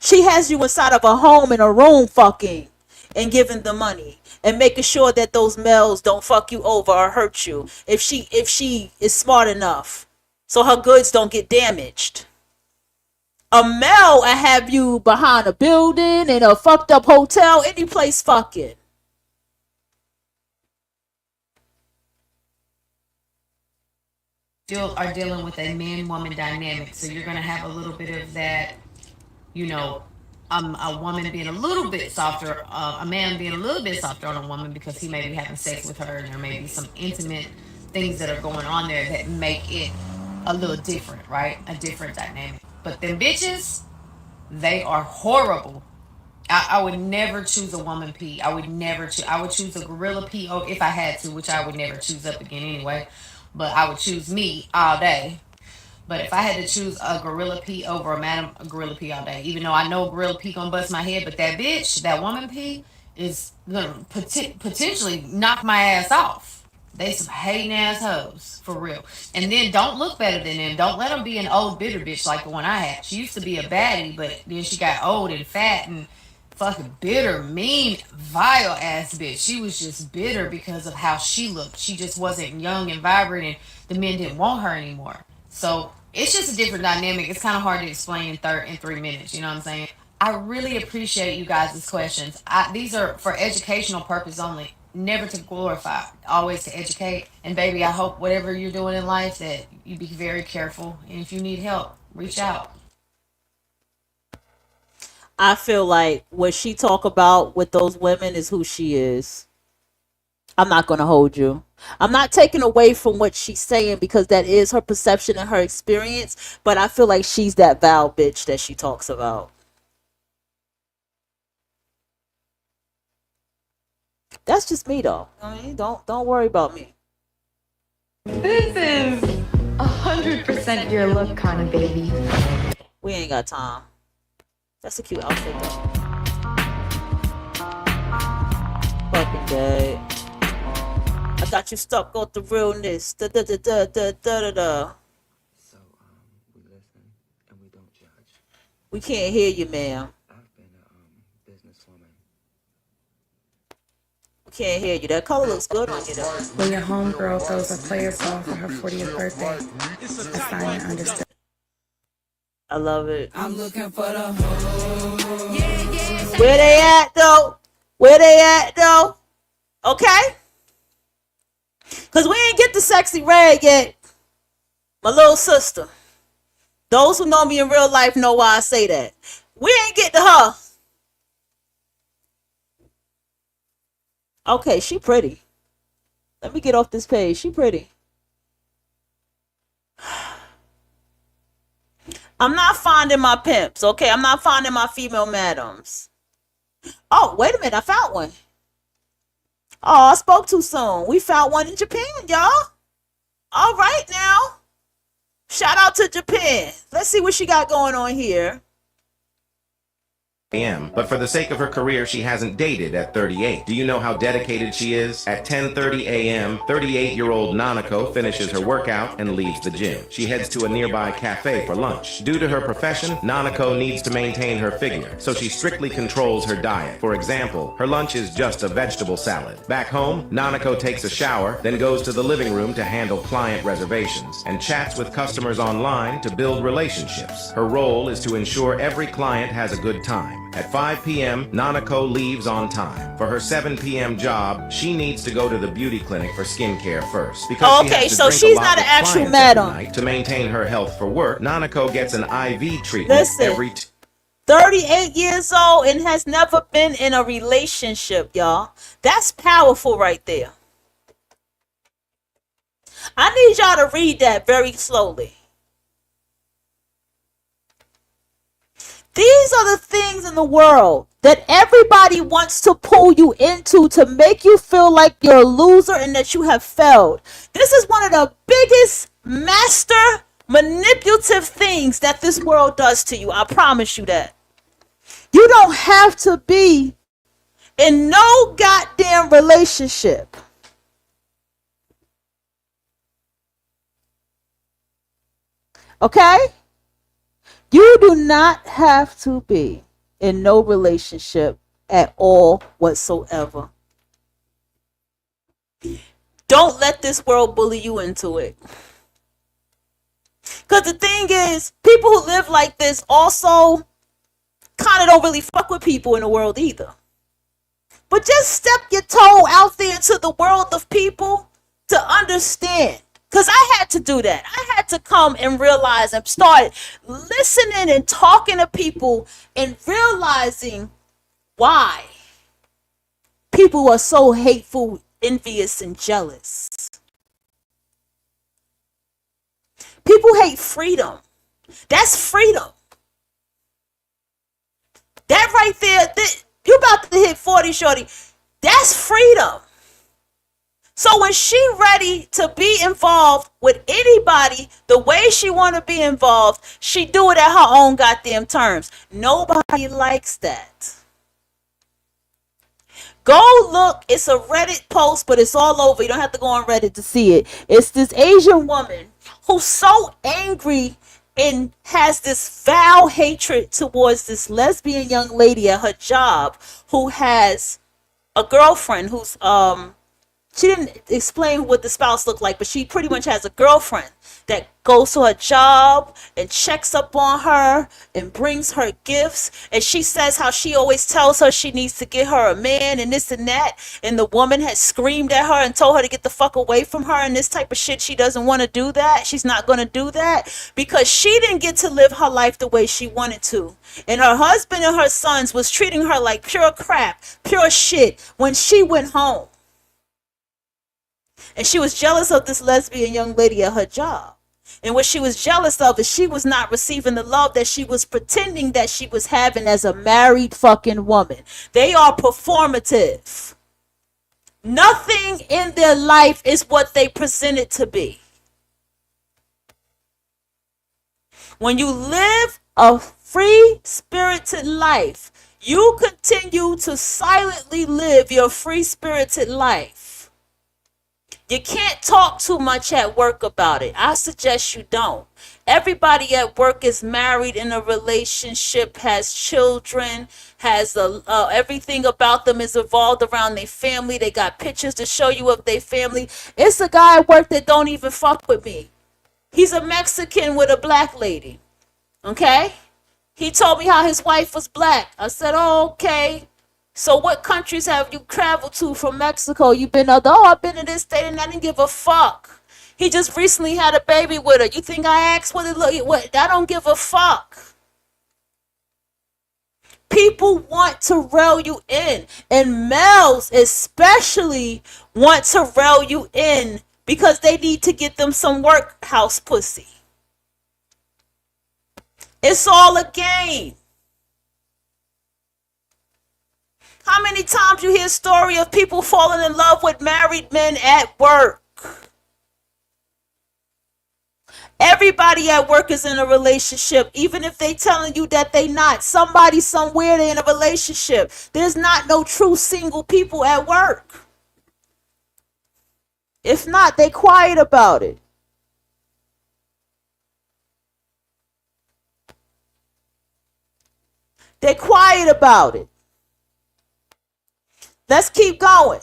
She has you inside of a home in a room fucking and giving the money and making sure that those males don't fuck you over or hurt you if she is smart enough so her goods don't get damaged. A male will have you behind a building, in a fucked up hotel, any place fucking. still are dealing with a man-woman dynamic, so you're going to have a little bit of that, a woman being a little bit softer, a man being a little bit softer on a woman because he may be having sex with her, and there may be some intimate things that are going on there that make it a little different, right? A different dynamic. But them bitches, they are horrible. I would never choose a woman P. I would never choose. I would choose a gorilla P if I had to, which I would never choose up again anyway. But I would choose me all day. But if I had to choose a gorilla P over a gorilla P all day, even though I know a gorilla P gonna bust my head, but that bitch, that woman P, is gonna potentially knock my ass off. They some hating ass hoes for real. And then don't look better than them. Don't let them be an old bitter bitch like the one I had. She used to be a baddie, but then she got old and fat and fucking bitter, mean, vile ass bitch. She was just bitter because of how she looked. She just wasn't young and vibrant, and the men didn't want her anymore. So it's just a different dynamic. It's kind of hard to explain in 3 minutes. You know what I'm saying? I really appreciate you guys' questions. These are for educational purpose only, never to glorify, always to educate. And baby, I hope whatever you're doing in life that you be very careful. And if you need help, reach out. I feel like what she talk about with those women is who she is. I'm not going to hold you. I'm not taking away from what she's saying because that is her perception and her experience, but I feel like she's that Val bitch that she talks about. That's just me though. I mean, don't worry about me. This is 100% your look kind of baby. We ain't got time. That's a cute outfit though. Fucking day. I got you stuck on the realness. Da da da da da da da. So we listen and we don't judge. We can't hear you, ma'am. I've been a businesswoman. We can't hear you. That color looks good on you though. When your homegirl throws a player ball for her 40th birthday, assignment understood. I love it. I'm looking for the hoe. Where they at though? Where they at though? Okay? Cause we ain't get the sexy red yet. My little sister. Those who know me in real life know why I say that. We ain't get to her. Okay, she pretty. Let me get off this page. She pretty. I'm not finding my pimps, okay? I'm not finding my female madams. Oh, wait a minute. I found one. Oh, I spoke too soon. We found one in Japan, y'all. All right now. Shout out to Japan. Let's see what she got going on here. But for the sake of her career, she hasn't dated at 38. Do you know how dedicated she is? At 10:30 a.m., 38-year-old Nanako finishes her workout and leaves the gym. She heads to a nearby cafe for lunch. Due to her profession, Nanako needs to maintain her figure, so she strictly controls her diet. For example, her lunch is just a vegetable salad. Back home, Nanako takes a shower, then goes to the living room to handle client reservations, and chats with customers online to build relationships. Her role is to ensure every client has a good time. At 5 p.m., Nanako leaves on time. For her 7 p.m. job, she needs to go to the beauty clinic for skincare first. Because okay, she has to so drink she's a lot not with an actual clients every madam. night. To maintain her health for work, Nanako gets an IV treatment Listen, every 38 years old and has never been in a relationship, y'all. That's powerful right there. I need y'all to read that very slowly. These are the things in the world that everybody wants to pull you into to make you feel like you're a loser and that you have failed. This is one of the biggest master manipulative things that this world does to you. I promise you that. You don't have to be in no goddamn relationship. Okay? You do not have to be in no relationship at all whatsoever. Don't let this world bully you into it. Because the thing is, people who live like this also kind of don't really fuck with people in the world either. But just step your toe out there into the world of people to understand. Because I had to do that. I had to come and realize and start listening and talking to people and realizing why people are so hateful, envious, and jealous. People hate freedom. That's freedom. That right there, you about to hit 40, shorty. That's freedom. So when she ready to be involved with anybody the way she want to be involved, she do it at her own goddamn terms. Nobody likes that. Go look. It's a Reddit post, but it's all over. You don't have to go on Reddit to see it. It's this Asian woman who's so angry and has this foul hatred towards this lesbian young lady at her job who has a girlfriend who's she didn't explain what the spouse looked like, but she pretty much has a girlfriend that goes to her job and checks up on her and brings her gifts. And she says how she always tells her she needs to get her a man and this and that. And the woman has screamed at her and told her to get the fuck away from her and this type of shit. She doesn't want to do that. She's not going to do that because she didn't get to live her life the way she wanted to. And her husband and her sons was treating her like pure crap, pure shit when she went home. And she was jealous of this lesbian young lady at her job. And what she was jealous of is she was not receiving the love that she was pretending that she was having as a married fucking woman. They are performative. Nothing in their life is what they present it to be. When you live a free-spirited life, you continue to silently live your free-spirited life. You can't talk too much at work about it. I suggest you don't. Everybody at work is married, in a relationship, has children, has everything about them is evolved around their family. They got pictures to show you of their family. It's a guy at work that don't even fuck with me. He's a Mexican with a black lady. Okay? He told me how his wife was black. I said, oh, okay. So what countries have you traveled to from Mexico? You've been out, oh, I've been to this state and I didn't give a fuck. He just recently had a baby with her. You think I asked what it look? What? I don't give a fuck. People want to rail you in, and males especially want to rail you in because they need to get them some workhouse pussy. It's all a game. How many times you hear a story of people falling in love with married men at work? Everybody at work is in a relationship, even if they telling you that they not. Somebody somewhere they in a relationship. There's not no true single people at work. If not, they quiet about it. They're quiet about it. Let's keep going.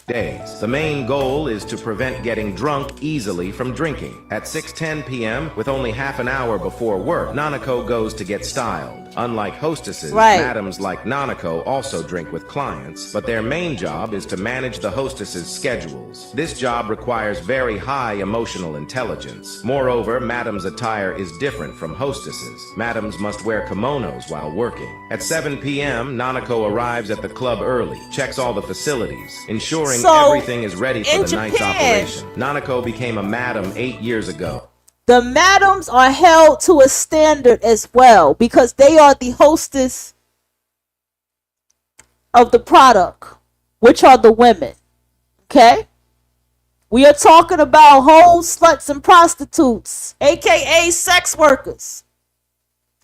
Days. The main goal is to prevent getting drunk easily from drinking. At 6:10 p.m., with only half an hour before work, Nanako goes to get styled. Unlike hostesses, madams like Nanako also drink with clients, but their main job is to manage the hostesses' schedules. This job requires very high emotional intelligence. Moreover, madams' attire is different from hostesses. Madams must wear kimonos while working. At 7 p.m., Nanako arrives at the club early, checks all the facilities, ensuring everything is ready for the night's operation. Nanako became a madam 8 years ago. The madams are held to a standard as well because they are the hostess of the product, which are the women. Okay? We are talking about hoes, sluts, and prostitutes, aka sex workers.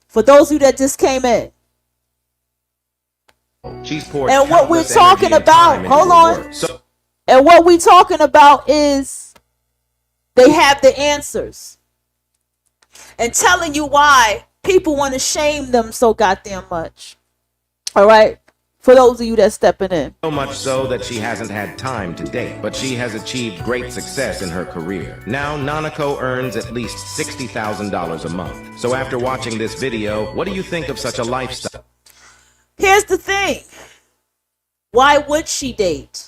For those of you that just came in. And what we're talking about, hold on. And what we're talking about is they have the answers. And telling you why people want to shame them so goddamn much. All right? For those of you that's stepping in. So much so that she hasn't had time to date, but she has achieved great success in her career. Now, Nanako earns at least $60,000 a month. So after watching this video, what do you think of such a lifestyle? Here's the thing. Why would she date?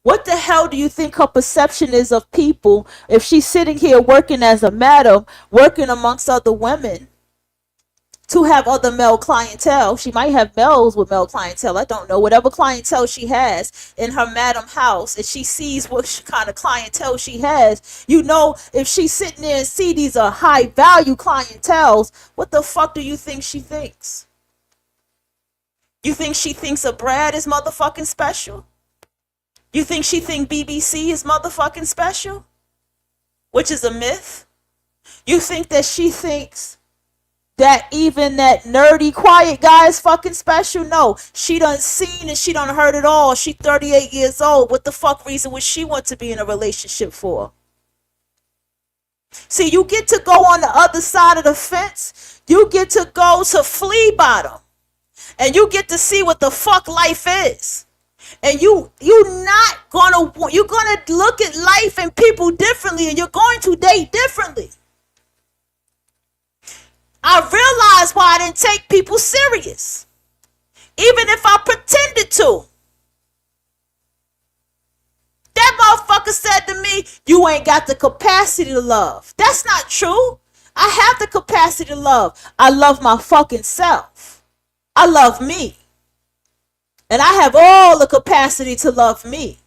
What the hell do you think her perception is of people if she's sitting here working as a madam, working amongst other women to have other male clientele? She might have males with male clientele. I don't know. Whatever clientele she has in her madam house, and she sees what kind of clientele she has, you know, if she's sitting there and see these are high value clienteles, what the fuck do you think she thinks? You think she thinks a Brad is motherfucking special? You think she think BBC is motherfucking special? which is a myth. You think that she thinks that even that nerdy, quiet guy is fucking special? No, she done seen and she done heard it all. She 38 years old. What the fuck reason would she want to be in a relationship for? See, you get to go on the other side of the fence. You get to go to flea bottom. And you get to see what the fuck life is. And you're gonna look at life and people differently, and you're going to date differently. I realized why I didn't take people serious, even if I pretended to. That motherfucker said to me, you ain't got the capacity to love. That's not true. I have the capacity to love. I love my fucking self. I love me. And I have all the capacity to love me.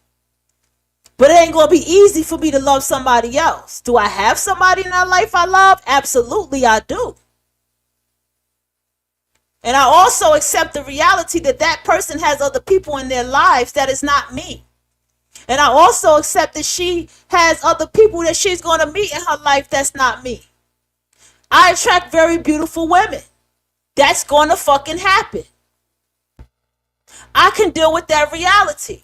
But it ain't going to be easy for me to love somebody else. Do I have somebody in my life I love? Absolutely, I do. And I also accept the reality that that person has other people in their lives that is not me. And I also accept that she has other people that she's going to meet in her life that's not me. I attract very beautiful women. That's going to fucking happen. I can deal with that reality.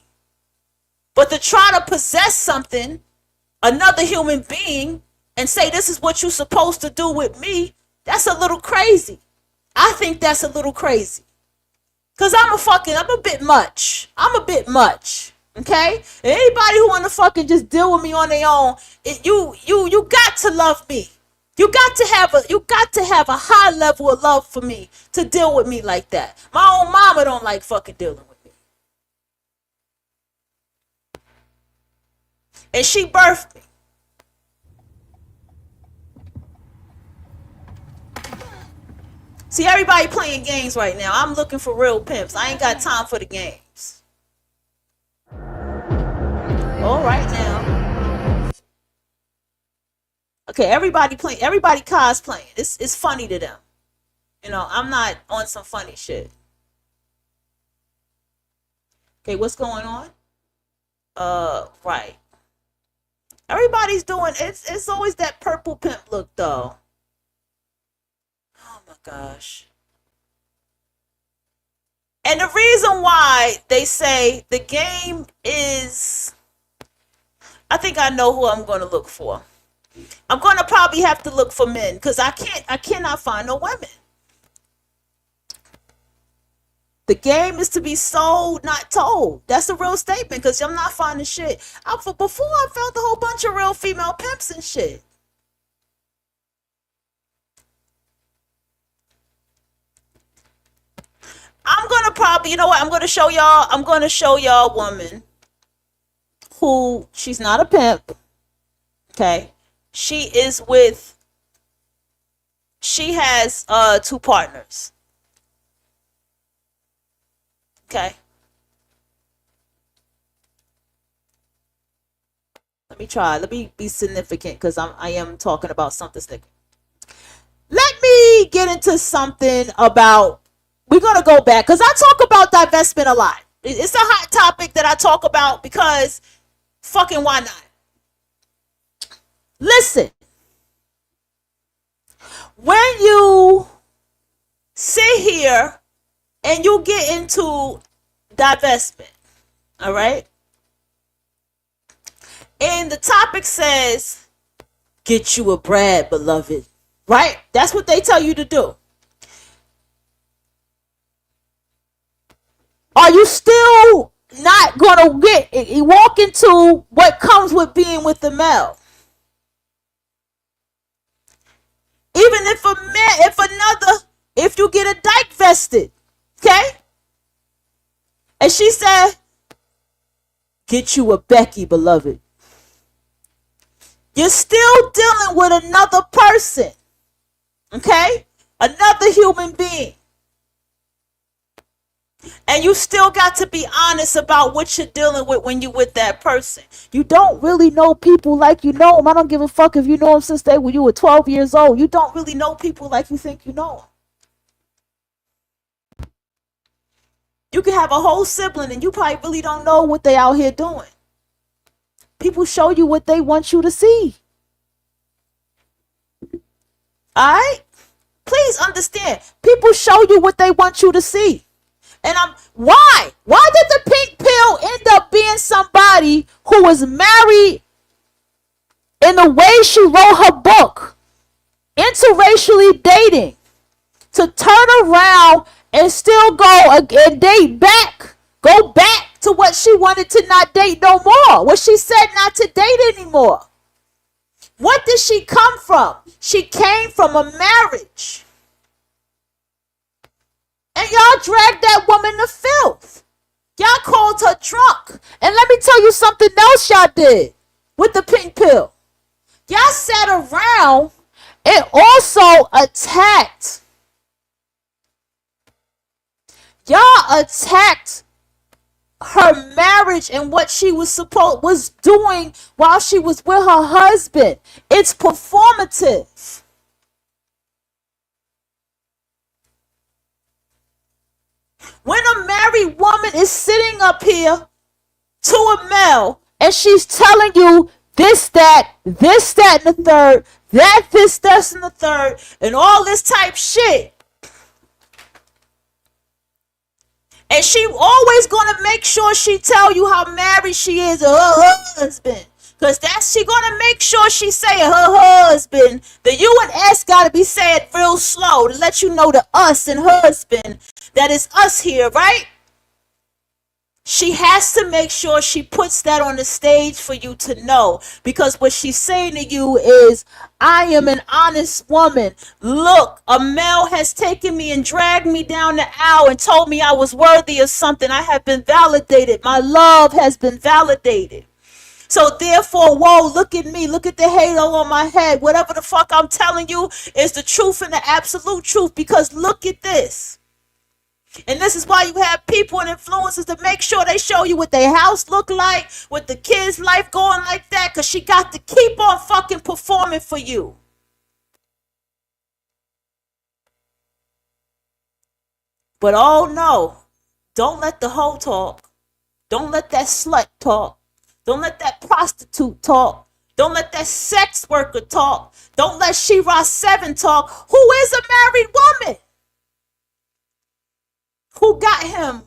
But to try to possess something, another human being, and say this is what you're supposed to do with me, that's a little crazy. I think that's a little crazy. Because I'm a bit much. I'm a bit much. Okay? And anybody who want to fucking just deal with me on their own, you got to love me. You got to have a high level of love for me to deal with me like that. My own mama don't like fucking dealing with me. And she birthed me. See, everybody playing games right now. I'm looking for real pimps. I ain't got time for the games. All right now. Okay, everybody cosplaying. It's funny to them. You know, I'm not on some funny shit. Okay, what's going on? Right. Everybody's doing it's always that purple pimp look though. Oh my gosh. And the reason why they say the game is, I think I know who I'm going to look for. I'm going to probably have to look for men because I cannot find no women. The game is to be sold, not told. That's a real statement because I'm not finding shit. Before I found a whole bunch of real female pimps and shit. I'm going to probably, you know what? I'm going to show y'all a woman who, she's not a pimp. Okay. She has 2 partners. Okay. Let me be significant because I am talking about something significant. Let me get into something about, we're going to go back because I talk about divestment a lot. It's a hot topic that I talk about because fucking why not? Listen, when you sit here and you get into divestment, all right? And the topic says, get you a Brad, beloved, right? That's what they tell you to do. Are you still not going to walk into what comes with being with the male? Even if you get a dyke vested, okay? And she said, get you a Becky, beloved. You're still dealing with another person, okay? Another human being. And you still got to be honest about what you're dealing with when you're with that person. You don't really know people like you know them. I don't give a fuck if you know them since when you were 12 years old. You don't really know people like you think you know them. You can have a whole sibling and you probably really don't know what they out here doing. People show you what they want you to see. All right? Please understand. People show you what they want you to see. And why? Why did the pink pill end up being somebody who was married in the way she wrote her book, interracially dating, to turn around and still go and date back, go back to what she wanted to not date no more, what she said not to date anymore? What did she come from? She came from a marriage. And y'all dragged that woman to filth. Y'all called her drunk. And let me tell you something else y'all did with the pink pill. Y'all sat around and also attacked. Y'all attacked her marriage and what she was doing while she was with her husband. It's performative. When a married woman is sitting up here to a male and she's telling you this, that, and the third, that, this, and the third, and all this type shit, and she always gonna make sure she tell you how married she is to her husband, because she gonna make sure she say her husband. The U and S gotta be said real slow to let you know the us and husband, that is us here, right? She has to make sure she puts that on the stage for you to know, because what she's saying to you is, I am an honest woman. Look, a male has taken me and dragged me down the aisle and told me I was worthy of something. I have been validated. My love has been validated. So therefore, whoa, look at me. Look at the halo on my head. Whatever the fuck I'm telling you is the truth and the absolute truth, because look at this. And this is why you have people and influencers to make sure they show you what their house look like, with the kids' life going like that, because she got to keep on fucking performing for you. But oh no, don't let the hoe talk. Don't let that slut talk. Don't let that prostitute talk. Don't let that sex worker talk. Don't let She-Ra 7 talk, who is a married woman, who got him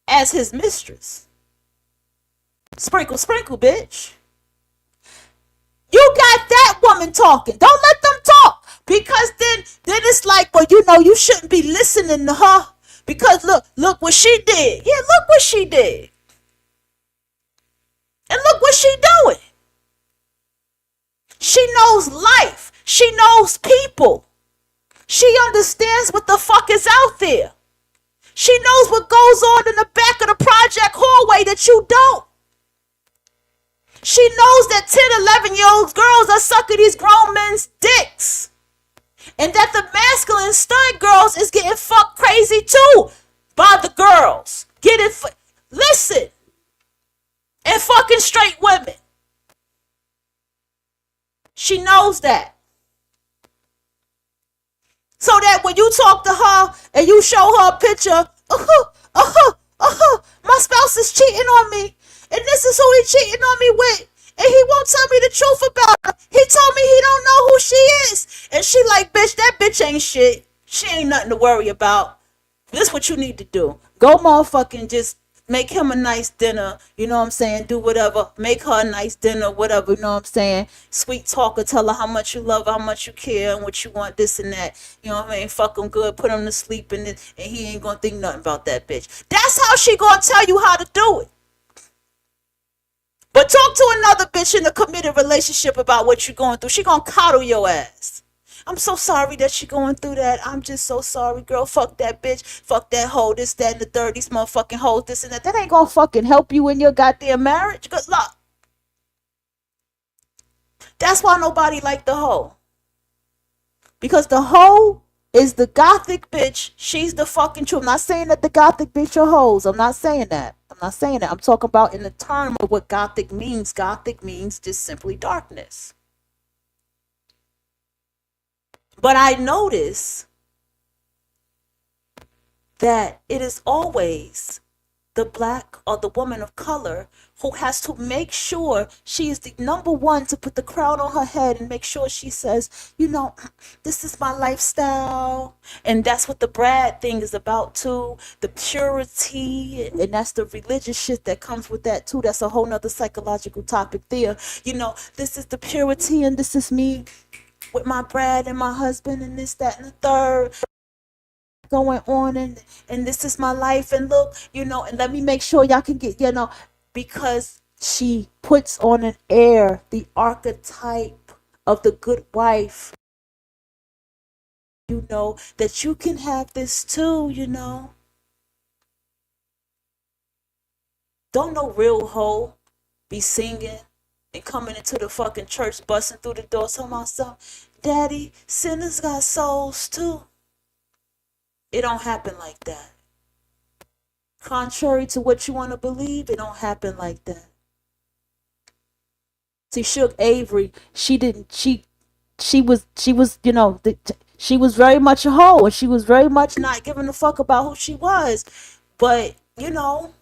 as his mistress. Sprinkle, sprinkle, bitch. You got that woman talking. Don't let them talk. Because then it's like, well, you know, you shouldn't be listening to her. Because look what she did. Yeah, look what she did. And look what she doing. She knows life. She knows people. She understands what the fuck is out there. She knows what goes on in the back of the project hallway that you don't. She knows that 10, 11-year-old girls are sucking these grown men's dicks. And that the masculine stunt girls is getting fucked crazy too by the girls. Listen. And fucking straight women. She knows that. So that when you talk to her and you show her a picture, my spouse is cheating on me. And this is who he's cheating on me with. And he won't tell me the truth about her. He told me he don't know who she is. And she like, bitch, that bitch ain't shit. She ain't nothing to worry about. This is what you need to do. Go motherfucking just make him a nice dinner. You know what I'm saying? Do whatever. Make her a nice dinner, whatever. You know what I'm saying? Sweet talker. Tell her how much you love her, how much you care, and what you want, this and that. You know what I mean? Fuck him good. Put him to sleep, and he ain't gonna think nothing about that bitch. That's how she gonna tell you how to do it. But talk to another bitch in a committed relationship about what you're going through. She gonna coddle your ass. I'm so sorry that you're going through that. I'm just so sorry, girl. Fuck that bitch. Fuck that hoe. This, that, and the third. These motherfucking hoes. This and that. That ain't gonna fucking help you in your goddamn marriage. Good luck. That's why nobody like the hoe. Because the hoe is the gothic bitch. She's the fucking truth. I'm not saying that the gothic bitch are hoes. I'm not saying that. I'm talking about in the term of what gothic means. Gothic means just simply darkness. But I notice that it is always the black or the woman of color who has to make sure she is the number one to put the crown on her head and make sure she says, you know, this is my lifestyle. And that's what the Brad thing is about too. The purity, and that's the religious shit that comes with that too. That's a whole nother psychological topic there. You know, this is the purity and this is me with my Brad and my husband and this, that, and the third going on, and this is my life, and look, you know, and let me make sure y'all can get, you know, because she puts on an air, the archetype of the good wife, you know, that you can have this too, you know. Don't no real hoe be singing and coming into the fucking church, busting through the door, talking about something, daddy, sinners got souls too. It don't happen like that. Contrary to what you want to believe, it don't happen like that. See, Shook Avery, she was, you know, she was very much a hoe, and she was very much not giving a fuck about who she was. But, you know,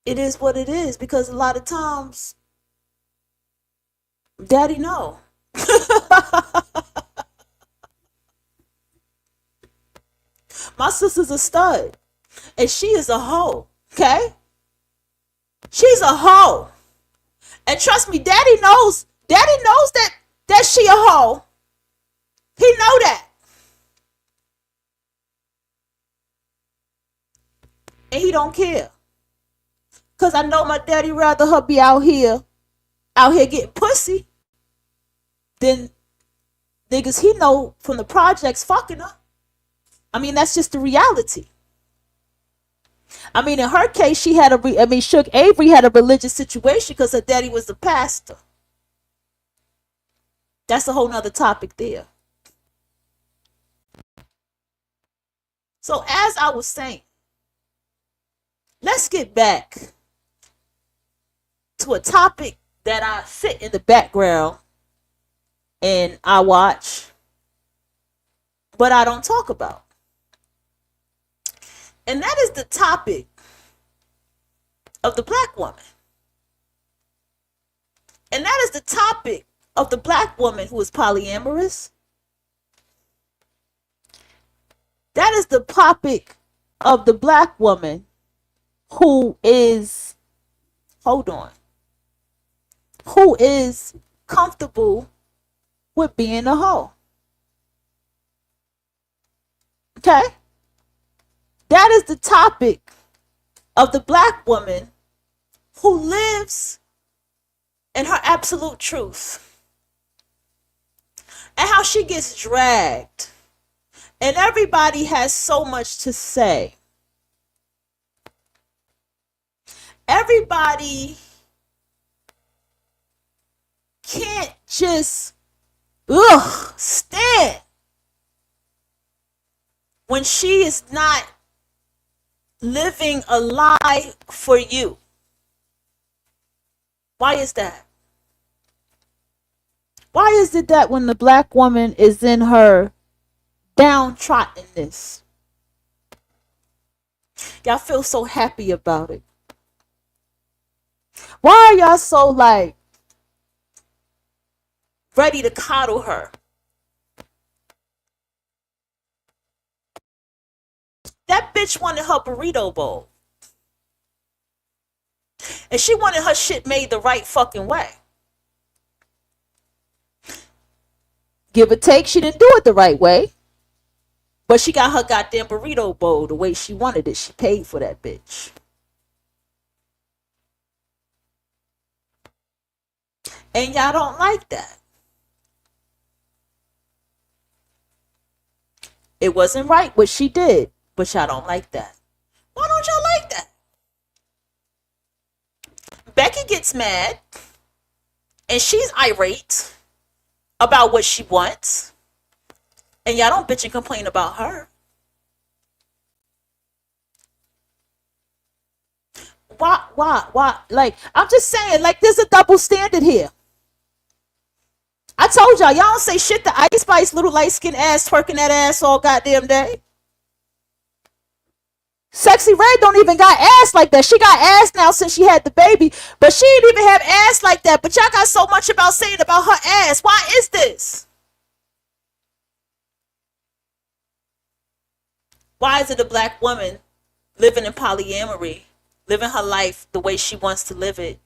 it is what it is, because a lot of times, daddy no. My sister's a stud, and she is a hoe, okay? She's a hoe. And trust me, daddy knows that she a hoe. He know that. And he don't care. Cause I know my daddy rather her be out here getting pussy than niggas he know from the projects fucking her. I mean, that's just the reality. I mean, in her case, Shook Avery had a religious situation because her daddy was a pastor. That's a whole nother topic there. So as I was saying, let's get back to a topic that I sit in the background and I watch, but I don't talk about. And that is the topic of the black woman. And that is the topic of the black woman who is polyamorous. That is the topic of the black woman who is, who is comfortable with being a hoe. Okay? That is the topic of the black woman who lives in her absolute truth. And how she gets dragged. And everybody has so much to say. Everybody can't just stand when she is not living a lie for you. Why is that? Why is it that when the black woman is in her downtroddenness, y'all feel so happy about it? Why are y'all so ready to coddle her? That bitch wanted her burrito bowl. And she wanted her shit made the right fucking way. Give or take, she didn't do it the right way. But she got her goddamn burrito bowl the way she wanted it. She paid for that bitch. And y'all don't like that. It wasn't right what she did, but y'all don't like that. Why don't y'all like that? Becky gets mad and she's irate about what she wants. And y'all don't bitch and complain about her. Why? Like, I'm just saying, like, there's a double standard here. I told y'all don't say shit to Ice Spice, little light-skinned ass twerking that ass all goddamn day. Sexy Red don't even got ass like that. She got ass now since she had the baby, but she didn't even have ass like that. But y'all got so much about saying about her ass. Why is this? Why is it a black woman living in polyamory, living her life the way she wants to live it,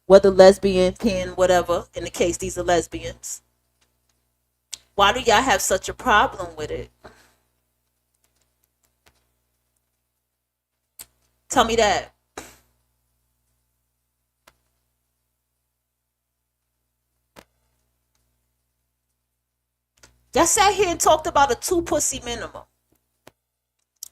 whether lesbian, pan, whatever, in the case these are lesbians? Why do y'all have such a problem with it? Tell me that. Y'all sat here and talked about a 2 pussy minimum.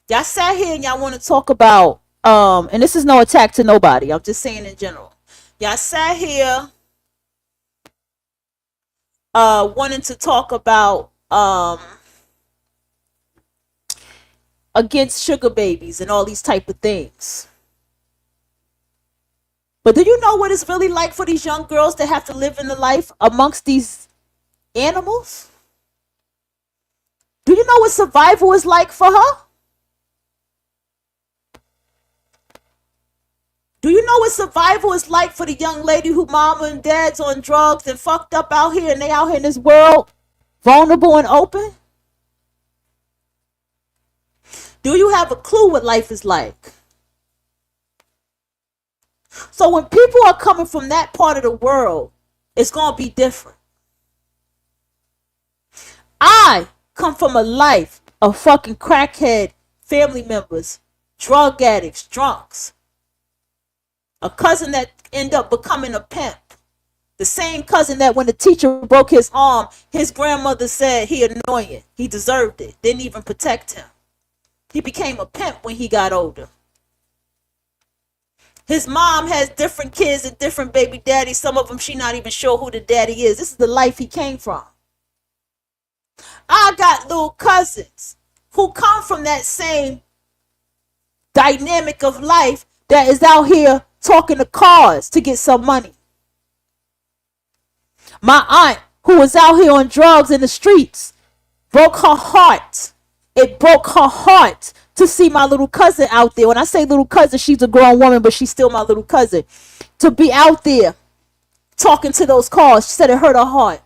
Y'all sat here and y'all want to talk about, and this is no attack to nobody. I'm just saying in general. Y'all sat here wanting to talk about against sugar babies and all these type of things. But do you know what it's really like for these young girls that have to live in the life amongst these animals? Do you know what survival is like for her? Do you know what survival is like for the young lady who mama and dad's on drugs and fucked up out here, and they out here in this world vulnerable and open? Do you have a clue what life is like? So when people are coming from that part of the world, it's going to be different. I come from a life of fucking crackhead family members, drug addicts, drunks. A cousin that ended up becoming a pimp. The same cousin that when the teacher broke his arm, his grandmother said he annoying. He deserved it. Didn't even protect him. He became a pimp when he got older. His mom has different kids and different baby daddies. Some of them she not even sure who the daddy is. This is the life he came from. I got little cousins who come from that same dynamic of life that is out here talking to cars to get some money. My aunt, who was out here on drugs in the streets, broke her heart. It broke her heart to see my little cousin out there. When I say little cousin, she's a grown woman, but she's still my little cousin. To be out there talking to those cars, she said it hurt her heart.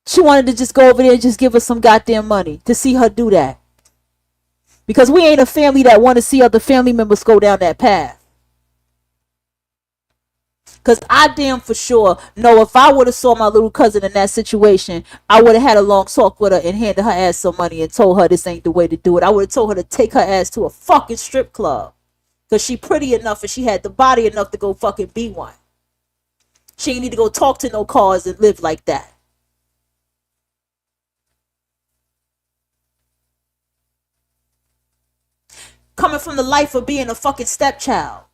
She wanted to just go over there and just give us some goddamn money to see her do that. Because we ain't a family that want to see other family members go down that path. Because I damn for sure know if I would have saw my little cousin in that situation, I would have had a long talk with her and handed her ass some money and told her this ain't the way to do it. I would have told her to take her ass to a fucking strip club. Because she pretty enough and she had the body enough to go fucking be one. She ain't need to go talk to no cars and live like that. Coming from the life of being a fucking stepchild.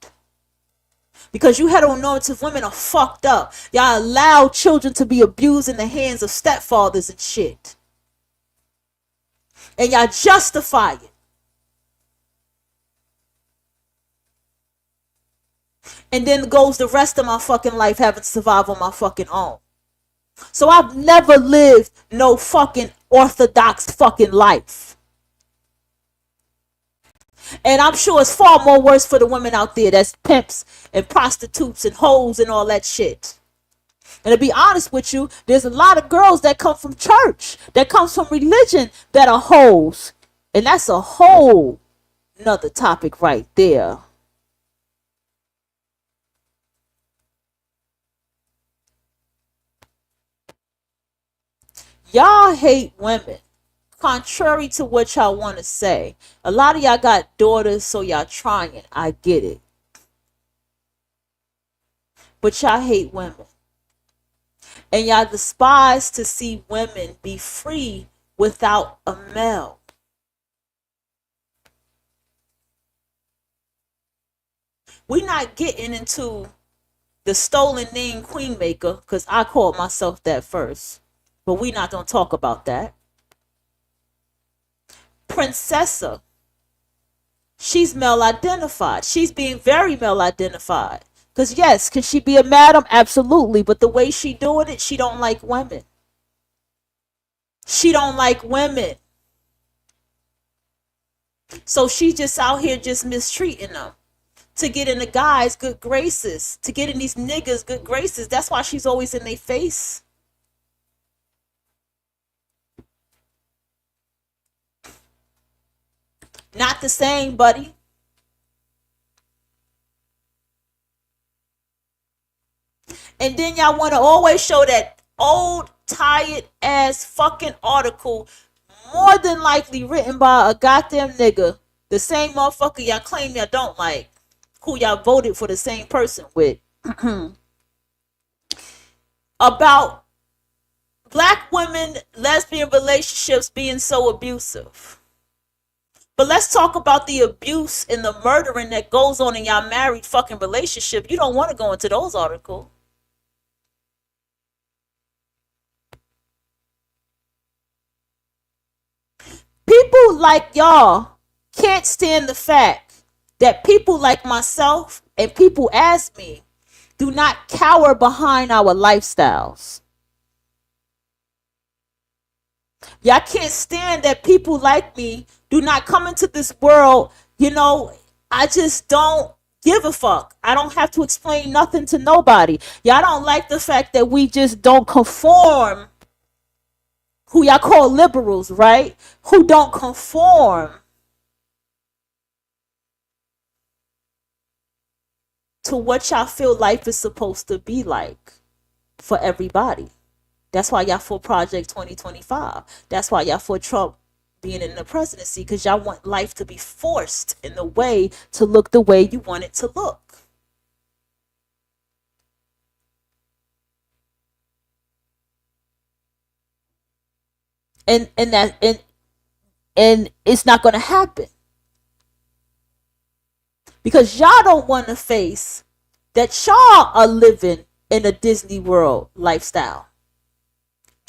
Because you heteronormative women are fucked up. Y'all allow children to be abused in the hands of stepfathers and shit. And y'all justify it. And then goes the rest of my fucking life having to survive on my fucking own. So I've never lived no fucking orthodox fucking life. And I'm sure it's far more worse for the women out there that's pimps and prostitutes and hoes and all that shit. And to be honest with you, there's a lot of girls that come from church, that comes from religion, that are hoes. And that's a whole nother topic right there. Y'all hate women. Contrary to what y'all want to say. A lot of y'all got daughters, so y'all trying. I get it. But y'all hate women. And y'all despise to see women be free without a male. We're not getting into the stolen name queen maker, because I called myself that first. But we not going to talk about that. Princessa, she's male identified. She's being very male identified. Because yes, can she be a madam? Absolutely. But the way she doing it, she don't like women. She don't like women. So she just out here just mistreating them to get in the guys' good graces, to get in these niggas' good graces. That's why she's always in their face. Not the same, buddy. And then y'all want to always show that old, tired ass fucking article, more than likely written by a goddamn nigga. The same motherfucker y'all claim y'all don't like, who y'all voted for the same person with. About black women, lesbian relationships being so abusive. But let's talk about the abuse and the murdering that goes on in y'all married fucking relationship. You don't want to go into those articles. People like y'all can't stand the fact that people like myself and people as me do not cower behind our lifestyles. Y'all can't stand that people like me do not come into this world, I just don't give a fuck. I don't have to explain nothing to nobody. Y'all don't like the fact that we just don't conform, who y'all call liberals, right? Who don't conform to what y'all feel life is supposed to be like for everybody. That's why y'all for Project 2025. That's why y'all for Trump being in the presidency, because y'all want life to be forced in the way to look the way you want it to look. And it's not going to happen, because y'all don't want to face that y'all are living in a Disney World lifestyle.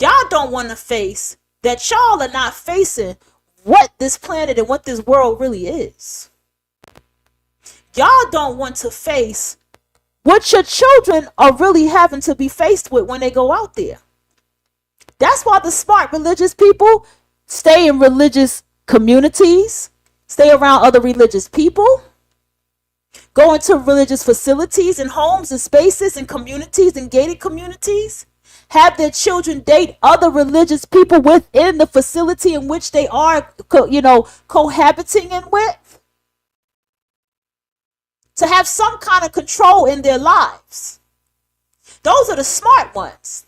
Y'all don't want to face that y'all are not facing what this planet and what this world really is. Y'all don't want to face what your children are really having to be faced with when they go out there. That's why the smart religious people stay in religious communities, stay around other religious people, go into religious facilities and homes and spaces and communities and gated communities, have their children date other religious people within the facility in which they are, cohabiting in with, to have some kind of control in their lives. Those are the smart ones.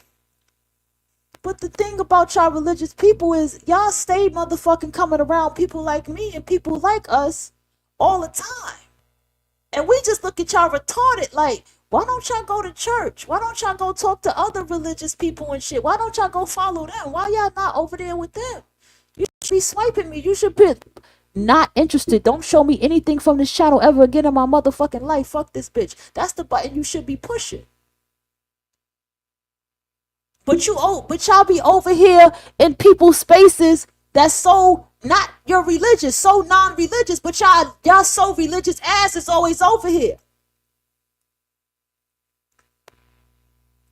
But the thing about y'all religious people is y'all stay motherfucking coming around people like me and people like us all the time. And we just look at y'all retarded like, why don't y'all go to church? Why don't y'all go talk to other religious people and shit? Why don't y'all go follow them? Why y'all not over there with them? You should be swiping me. You should be not interested. Don't show me anything from this channel ever again in my motherfucking life. Fuck this bitch. That's the button you should be pushing. But y'all be over here in people's spaces that's so not your religious, so non-religious, but y'all so religious ass is always over here.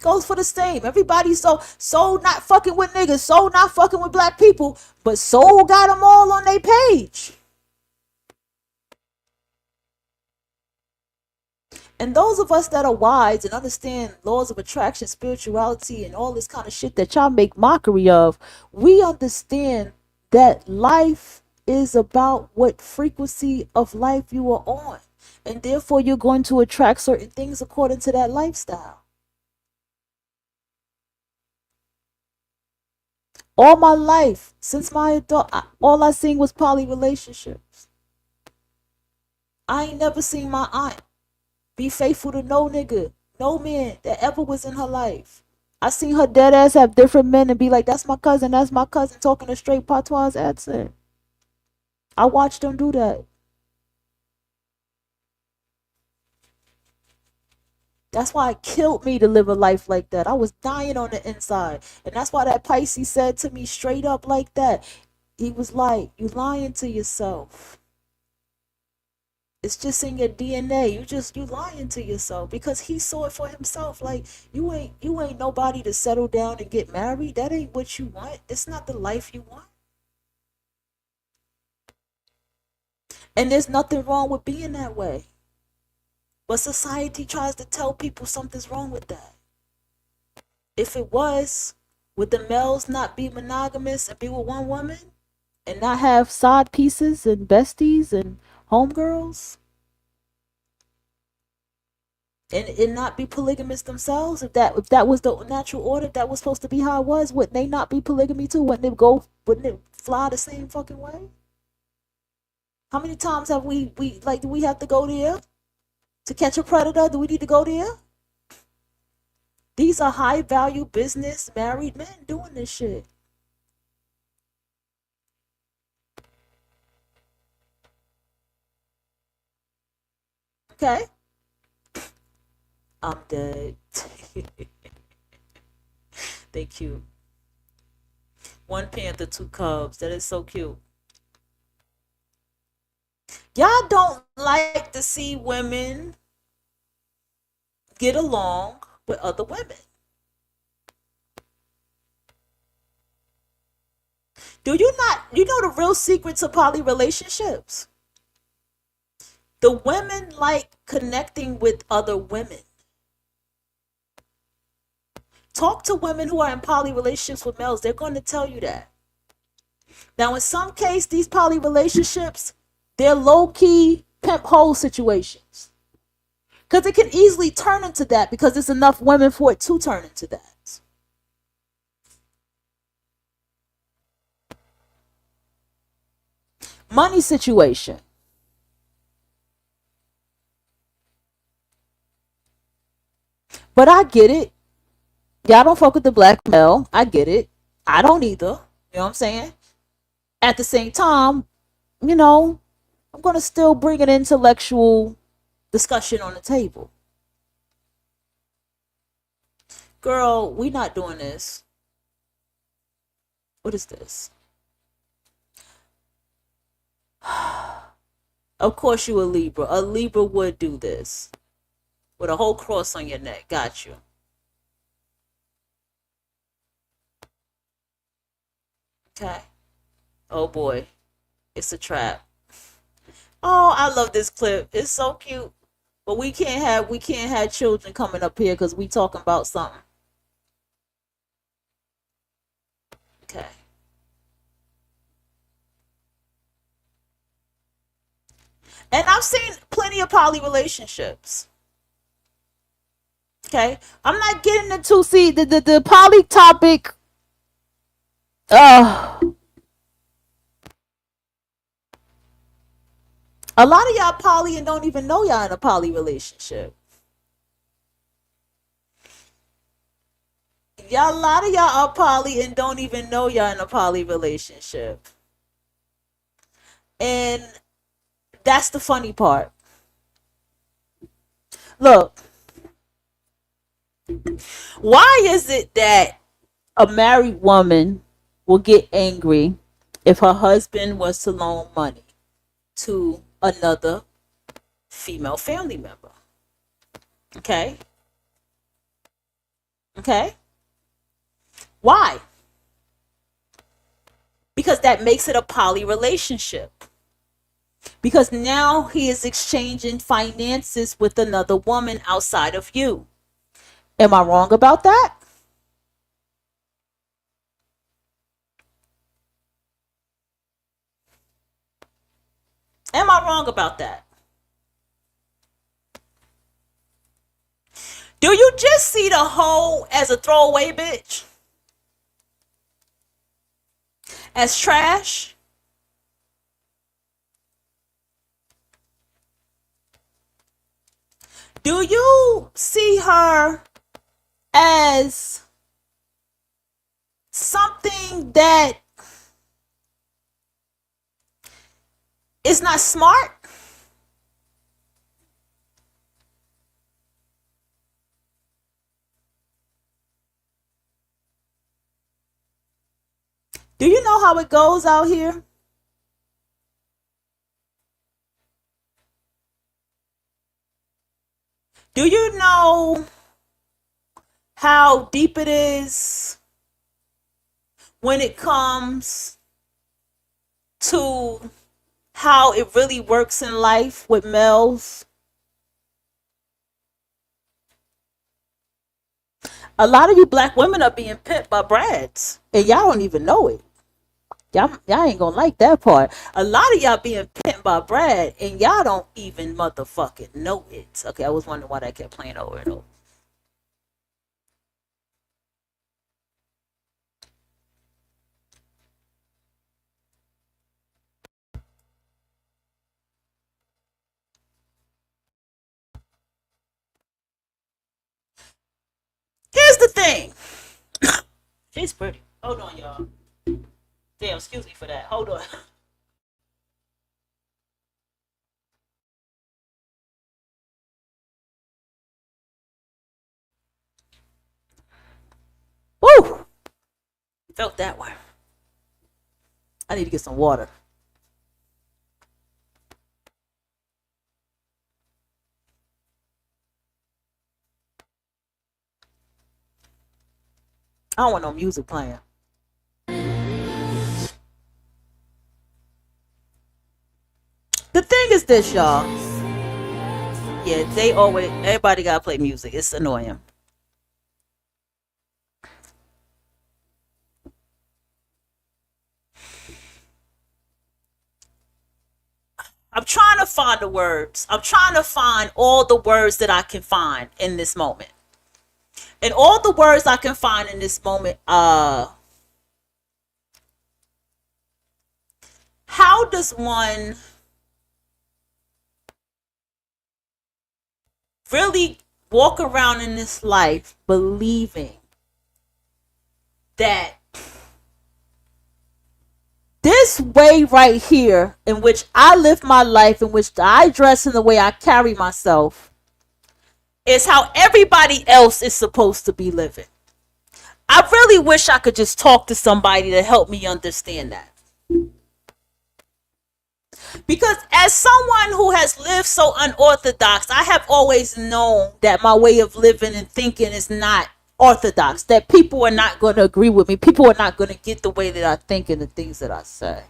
Goes for the same. Everybody's so not fucking with niggas, so not fucking with black people, but so got them all on their page. And those of us that are wise and understand laws of attraction, spirituality, and all this kind of shit that y'all make mockery of, we understand that life is about what frequency of life you are on. And therefore, you're going to attract certain things according to that lifestyle. All my life, since my adult, all I seen was poly relationships. I ain't never seen my aunt be faithful to no nigga, no man that ever was in her life. I seen her dead ass have different men and be like, that's my cousin, talking a straight patois accent. I watched them do that. That's why it killed me to live a life like that. I was dying on the inside. And that's why that Pisces said to me straight up like that. He was like, you lying to yourself. It's just in your DNA. You lying to yourself, because he saw it for himself. Like, you ain't nobody to settle down and get married. That ain't what you want. It's not the life you want. And there's nothing wrong with being that way. But society tries to tell people something's wrong with that. If it was, would the males not be monogamous and be with one woman? And not have side pieces and besties and homegirls? And not be polygamous themselves? If that was the natural order, if that was supposed to be how it was, wouldn't they not be polygamy too? Wouldn't it fly the same fucking way? How many times have do we have to go there to catch a predator? Do we need to go there? These are high value business married men doing this shit. Okay? I'm dead. They cute. One panther, two cubs. That is so cute. Y'all don't like to see women get along with other women. Do you not? You know the real secret to poly relationships? The women like connecting with other women. Talk to women who are in poly relationships with males. They're going to tell you that. Now, in some case, these poly relationships, they're low-key pimp hole situations. Because it can easily turn into that because there's enough women for it to turn into that. Money situation. But I get it. Y'all don't fuck with the black male. I get it. I don't either. You know what I'm saying? At the same time, I'm going to still bring an intellectual discussion on the table. Girl, we not doing this. What is this? Of course you a Libra. A Libra would do this. With a whole cross on your neck. Got you. Okay. Oh boy. It's a trap. Oh, I love this clip. It's so cute. But we can't have children coming up here because we talking about something. Okay. And I've seen plenty of poly relationships. Okay. I'm not getting into the poly topic. A lot of y'all poly and don't even know y'all in a poly relationship. A lot of y'all are poly and don't even know y'all in a poly relationship. And that's the funny part. Look, why is it that a married woman will get angry if her husband was to loan money to another female family member? Okay? Okay? Why? Because that makes it a poly relationship. Because now he is exchanging finances with another woman outside of you. Am I wrong about that? Am I wrong about that? Do you just see the hoe as a throwaway bitch? As trash? Do you see her as something that is not smart? Do you know how it goes out here? Do you know how deep it is when it comes to how it really works in life with males. A lot of you black women are being pimped by Brads, and y'all don't even know it. Y'all ain't gonna like that part. A lot of y'all being pimped by Brad, and y'all don't even motherfucking know it. Okay, I was wondering why that kept playing over and over. Here's the thing. She's pretty. Hold on, y'all. Damn, excuse me for that. Hold on. Woo! Felt that one. I need to get some water. I don't want no music playing. The thing is this, y'all. Yeah, everybody gotta play music. It's annoying. I'm trying to find the words. I'm trying to find all the words that I can find in this moment. And all the words I can find in this moment, how does one really walk around in this life believing that this way right here, in which I live my life, in which I dress, and the way I carry myself, is how everybody else is supposed to be living? I really wish I could just talk to somebody to help me understand that. Because as someone who has lived so unorthodox, I have always known that my way of living and thinking is not orthodox, that people are not going to agree with me. People are not going to get the way that I think and the things that I say.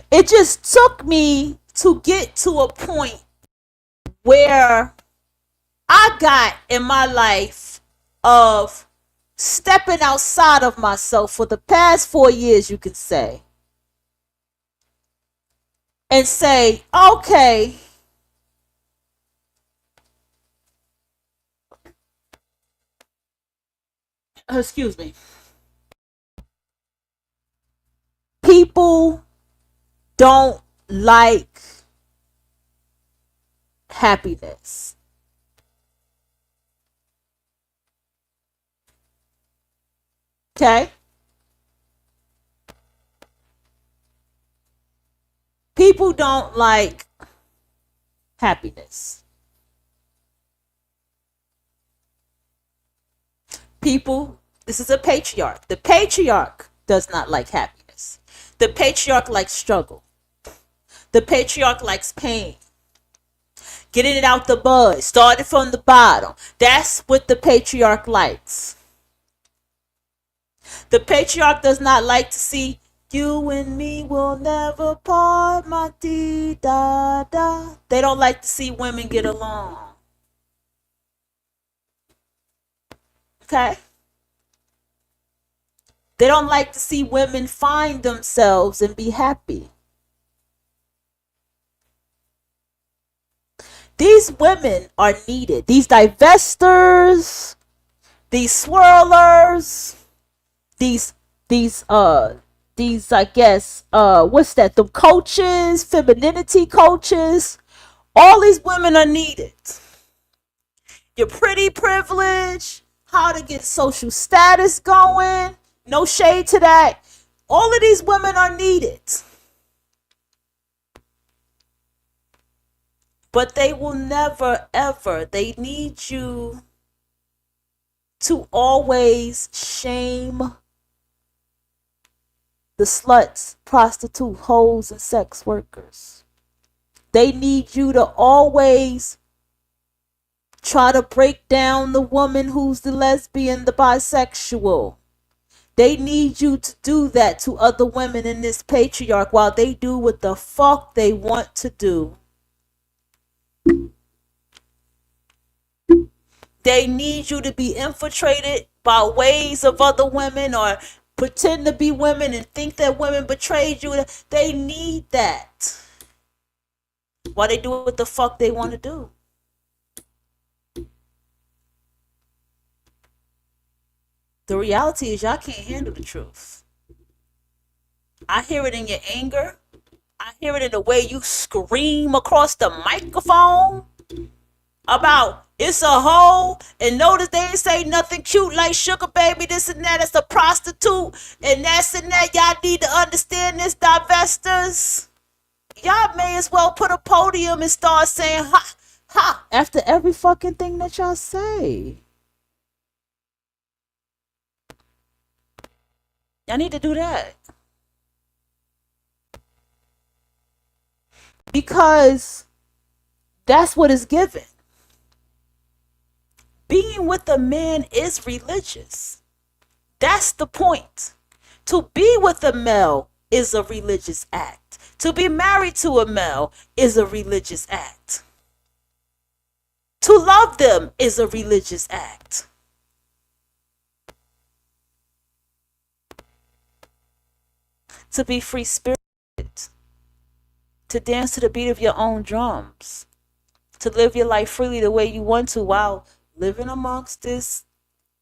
It just took me to get to a point where I got in my life of stepping outside of myself for the past 4 years, you could say, and say, okay, excuse me, people don't like happiness. Okay? People don't like happiness. People, this is a patriarch. The patriarch does not like happiness. The patriarch likes struggle. The patriarch likes pain. Getting it out the bud, started from the bottom. That's what the patriarch likes. The patriarch does not like to see you and me will never part, my dee da da. They don't like to see women get along. Okay? They don't like to see women find themselves and be happy. These women are needed. These divestors, these swirlers, these I guess what's that? The coaches, femininity coaches. All these women are needed. Your pretty privilege, how to get social status going. No shade to that. All of these women are needed. But they will never, ever, they need you to always shame the sluts, prostitutes, hoes, and sex workers. They need you to always try to break down the woman who's the lesbian, the bisexual. They need you to do that to other women in this patriarch while they do what the fuck they want to do. They need you to be infiltrated by ways of other women or pretend to be women and think that women betrayed you. They need that while they do what the fuck they want to do. The reality is y'all can't handle the truth. I hear it in your anger. I hear it in the way you scream across the microphone about it's a hoe, and notice they ain't say nothing cute like sugar baby, this and that. It's a prostitute, and that's and that. Y'all need to understand this, divestors. Y'all may as well put a podium and start saying ha, ha, after every fucking thing that y'all say. Y'all need to do that. Because that's what is given. Being with a man is religious. That's the point. To be with a male is a religious act. To be married to a male is a religious act. To love them is a religious act. To be free-spirited. To dance to the beat of your own drums. To live your life freely the way you want to while living amongst this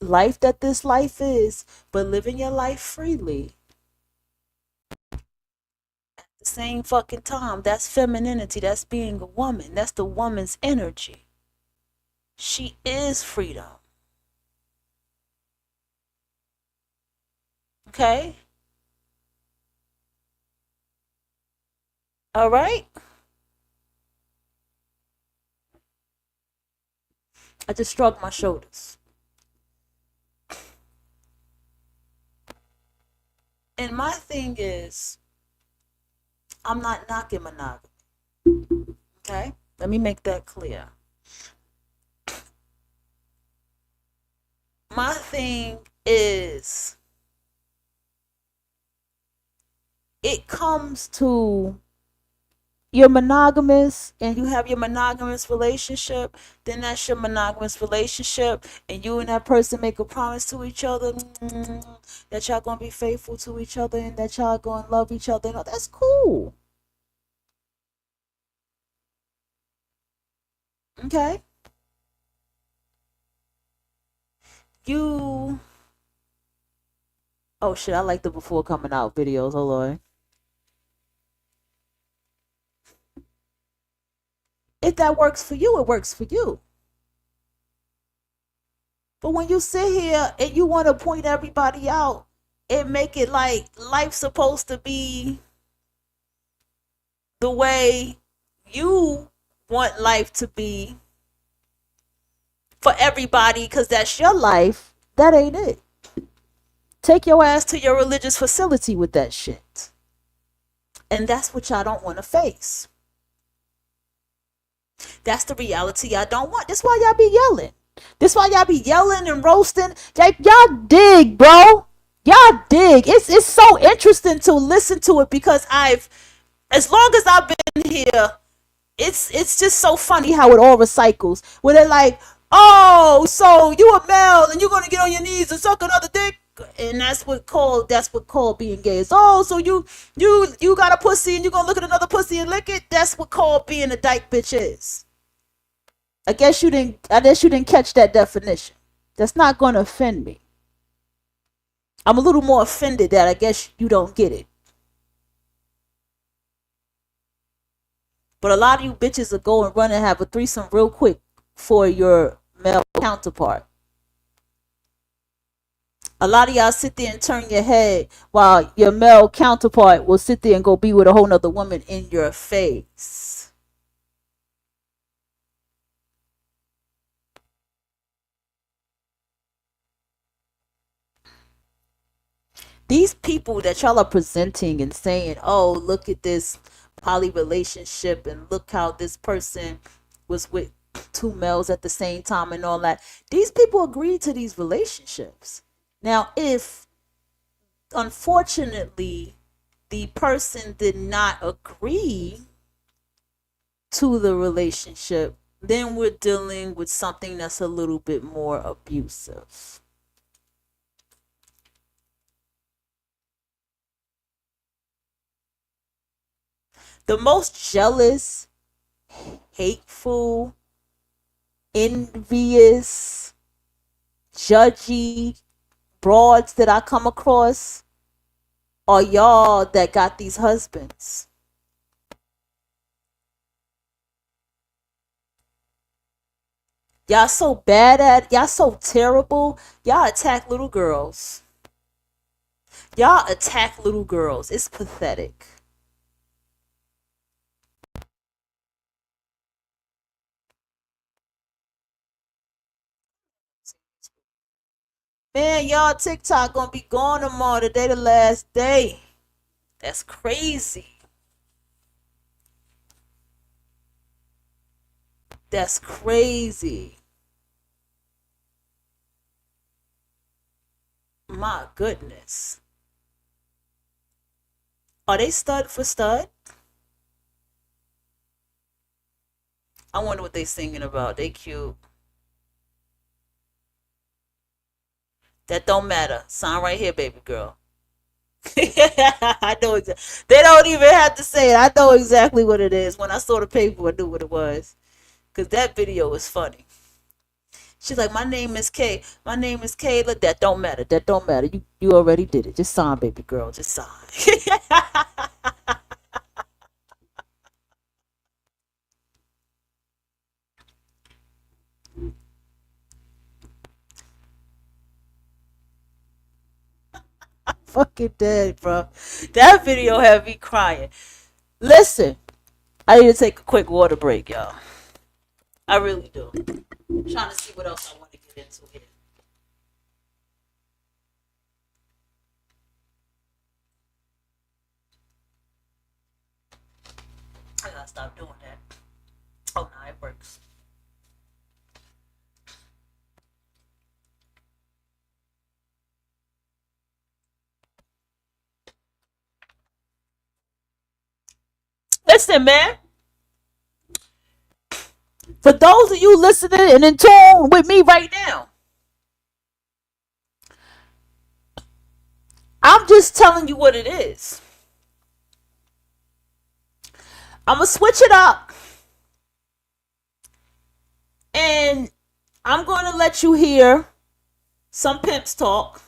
life that this life is, but living your life freely. At the same fucking time, that's femininity. That's being a woman. That's the woman's energy. She is freedom. Okay? All right? I just shrugged my shoulders. And my thing is, I'm not knocking monogamy. Okay? Let me make that clear. My thing is, it comes to you're monogamous and you have your monogamous relationship, then that's your monogamous relationship, and you and that person make a promise to each other that y'all gonna be faithful to each other and that y'all gonna love each other. No, that's cool. Okay? Oh shit, I like the before coming out videos. Hold on. If that works for you, it works for you. But when you sit here and you want to point everybody out and make it like life's supposed to be the way you want life to be for everybody because that's your life, that ain't it. Take your ass to your religious facility with that shit. And that's what y'all don't want to face. That's the reality I don't want. That's why y'all be yelling. That's why y'all be yelling and roasting. Y'all dig, bro. Y'all dig. It's so interesting to listen to it because as long as I've been here, it's just so funny how it all recycles. Where they're like, oh, so you a male and you're gonna get on your knees and suck another dick. And that's what called being gay is. Oh, so you got a pussy and you're gonna look at another pussy and lick it. That's what called being a dyke bitch is. I guess you didn't catch that definition. That's not gonna offend me. I'm a little more offended that I guess you don't get it. But a lot of you bitches will go and run and have a threesome real quick for your male counterpart. A lot of y'all sit there and turn your head while your male counterpart will sit there and go be with a whole nother woman in your face. These people that y'all are presenting and saying, oh, look at this poly relationship and look how this person was with two males at the same time and all that. These people agreed to these relationships. Now, if unfortunately, the person did not agree to the relationship, then we're dealing with something that's a little bit more abusive. The most jealous, hateful, envious, judgy broads that I come across are y'all that got these husbands. Y'all so bad at, y'all so terrible. Y'all attack little girls. Y'all attack little girls. It's pathetic. Man, y'all TikTok gonna be gone tomorrow. Today the last day. That's crazy. That's crazy. My goodness. Are they stud for stud? I wonder what they singing about. They cute. That don't matter. Sign right here, baby girl. I know exactly. They don't even have to say it. I know exactly what it is. When I saw the paper, I knew what it was. Because that video was funny. She's like, my name is Kay. My name is Kayla. That don't matter. That don't matter. You already did it. Just sign, baby girl. Just sign. Fucking dead, bro. That video had me crying. Listen, I need to take a quick water break, y'all. I really do. I'm trying to see what else I want to get into here. I gotta stop doing that. Oh, no, it works. Listen, man. For those of you listening and in tune with me right now, I'm just telling you what it is. I'm going to switch it up. And I'm going to let you hear some pimps talk.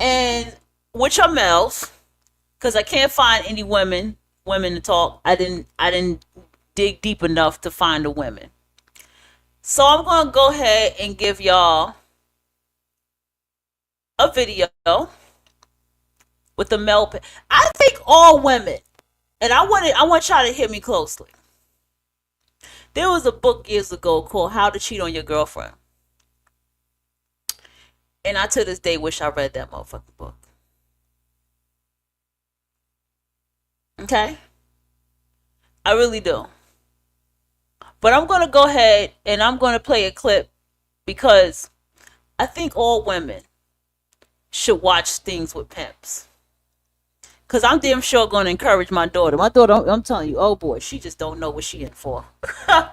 And which are males, because I can't find any women to talk. I didn't dig deep enough to find the women. So I'm going to go ahead and give y'all a video with the male. I think all women, and I want y'all to hear me closely. There was a book years ago called How to Cheat on Your Girlfriend. And I to this day wish I read that motherfucking book. Okay? I really do. But I'm going to go ahead and I'm going to play a clip because I think all women should watch things with pimps. Because I'm damn sure going to encourage my daughter. My daughter, I'm telling you, oh boy, she just don't know what she in for. I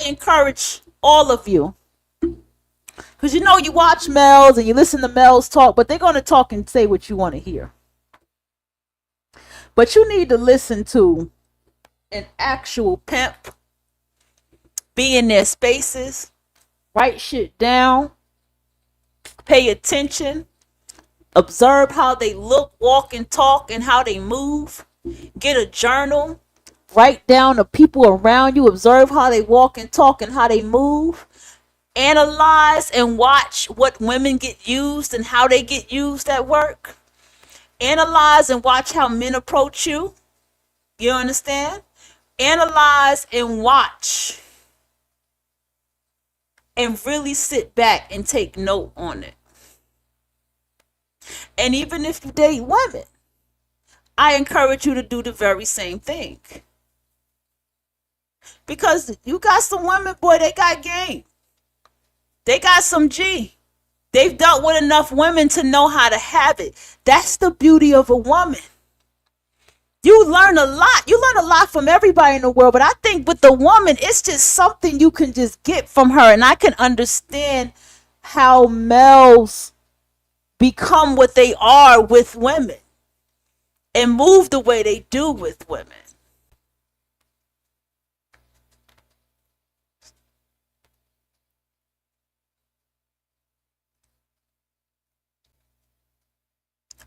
encourage all of you. Because you know you watch males and you listen to males talk, but they're going to talk and say what you want to hear. But you need to listen to an actual pimp, be in their spaces, write shit down, pay attention, observe how they look, walk, and talk, and how they move. Get a journal, write down the people around you, observe how they walk and talk and how they move. Analyze and watch what women get used and how they get used at work. Analyze and watch how men approach you. You understand? Analyze and watch. And really sit back and take note on it. And even if you date women, I encourage you to do the very same thing. Because you got some women, boy, they got game. They got some G. They've dealt with enough women to know how to have it. That's the beauty of a woman. You learn a lot. You learn a lot from everybody in the world. But I think with the woman, it's just something you can just get from her. And I can understand how males become what they are with women and move the way they do with women.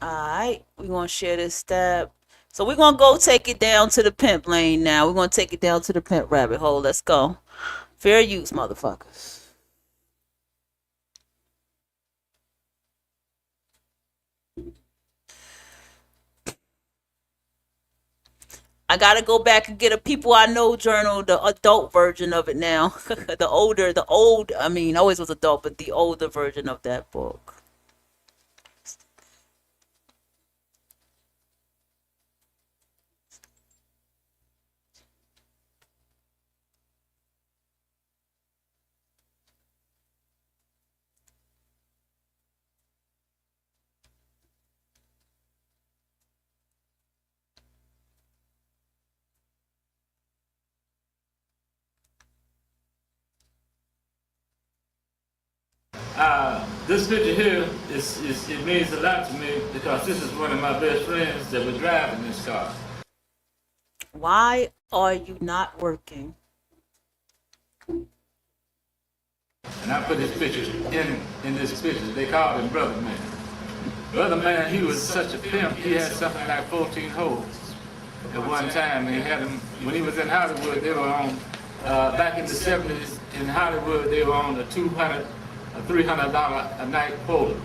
All right, we're going to share this step. So we're going to go take it down to the pimp lane now. We're going to take it down to the pimp rabbit hole. Let's go. Fair use, motherfuckers. I got to go back and get a People I Know journal, the adult version of it now. The old, always was adult, but the older version of that book. This picture here it means a lot to me because this is one of my best friends that was driving this car. Why are you not working? And I put his picture in this picture. They called him Brother Man. Brother Man, he was such a pimp. He had something like 14 hoes at one time. And he had them, when he was in Hollywood, they were on, back in the 70s, in Hollywood, they were on a $300 a night quota.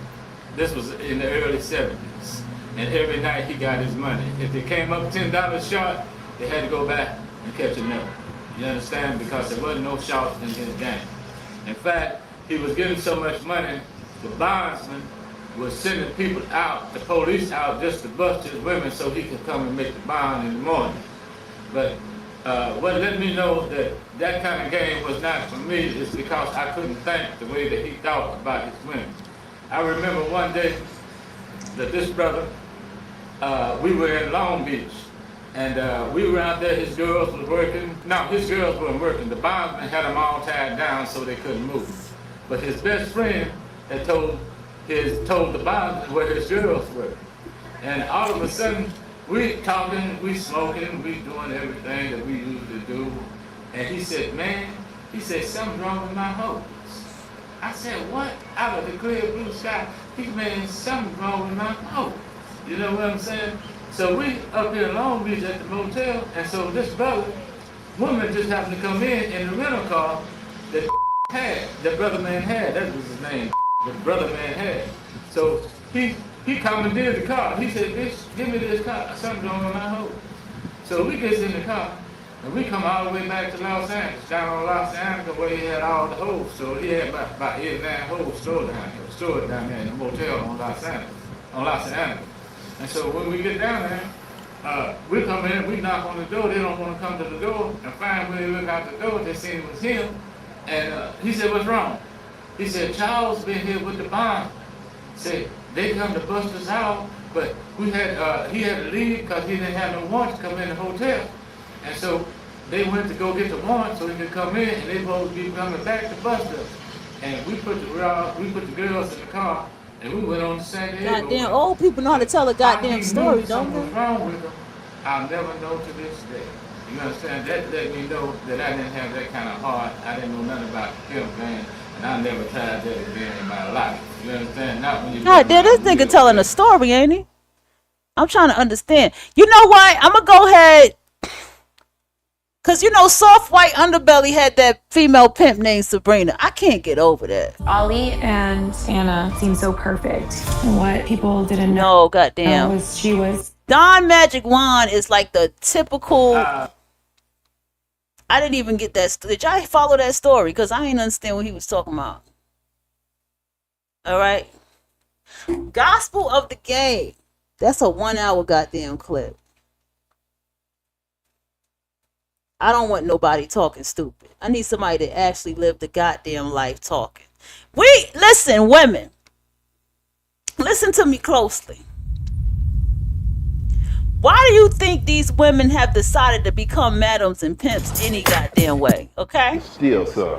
This was in the early 70s. And every night he got his money. If they came up $10 short, they had to go back and catch another. You understand? Because there wasn't no shorts in his game. In fact, he was getting so much money, the bondsman was sending people out, the police out, just to bust his women so he could come and make the bond in the morning. But what let me know that that kind of game was not for me is because I couldn't think the way that he thought about his women. I remember one day that this brother, we were in Long Beach, and we were out there, his girls were working. No, his girls weren't working. The bondsman had them all tied down so they couldn't move. But his best friend had told the bondsman where his girls were. And all of a sudden, we talking, we smoking, we doing everything that we usually do. And he said, man, something's wrong with my hoes. I said, what? Out of the clear blue sky, he man, something's wrong with my hoes. You know what I'm saying? So we up here in Long Beach at the motel, and so this woman just happened to come in the rental car that Brother Man had. That was his name, that Brother Man had. So he commandeered the car. He said, bitch, give me this car. Something's wrong with my hoe. So we get in the car, and we come all the way back to Los Angeles, down on Los Angeles where he had all the hoes. So he had about 8 or 9 hoes stored down there in the motel on Los Angeles. And so when we get down there, we come in, we knock on the door. They don't want to come to the door. And finally, when they look out the door, they see it was him. And he said, what's wrong? He said, Charles been here with the bond. Said, they come to bust us out, but he had to leave because he didn't have no warrant to come in the hotel. And so they went to go get the warrant so he could come in, and they both be coming back to bust us. And we put the girls in the car, and we went on to San Diego. Goddamn, old people know how to tell a goddamn story, don't they? What's wrong with them, I'll never know to this day. You understand? That let me know that I didn't have that kind of heart. I didn't know nothing about the pimp game, and I never tried that again in my life. You understand? Not when you. God damn, this nigga telling a story, ain't he? I'm trying to understand. You know what? I'm gonna go ahead. Cause you know, Soft White Underbelly had that female pimp named Sabrina. I can't get over that. Ollie and Anna seemed so perfect. And what people didn't know, goddamn, was she was Don Magic Wand is like the typical. I didn't even get that. Did y'all follow that story? Cause I ain't understand what he was talking about. All right. Gospel of the Game. That's a 1 hour goddamn clip. I don't want nobody talking stupid. I need somebody that actually lived the goddamn life talking. Listen, women. Listen to me closely. Why do you think these women have decided to become madams and pimps any goddamn way? Okay? Still, sir.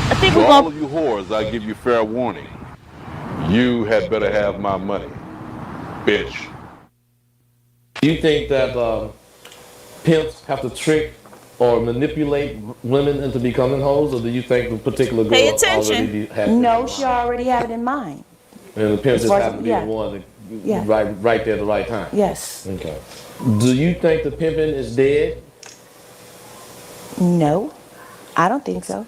I think To we're all gonna... of you whores, I give you fair warning. You had better have my money, bitch. Do you think that pimps have to trick or manipulate women into becoming hoes, or do you think the particular girl Pay attention. already has it? No, she already have it in mind. And the pimp As just far as- happened to be yeah. the one Yeah. right there at the right time? Yes. Okay. Do you think the pimping is dead? No, I don't think so.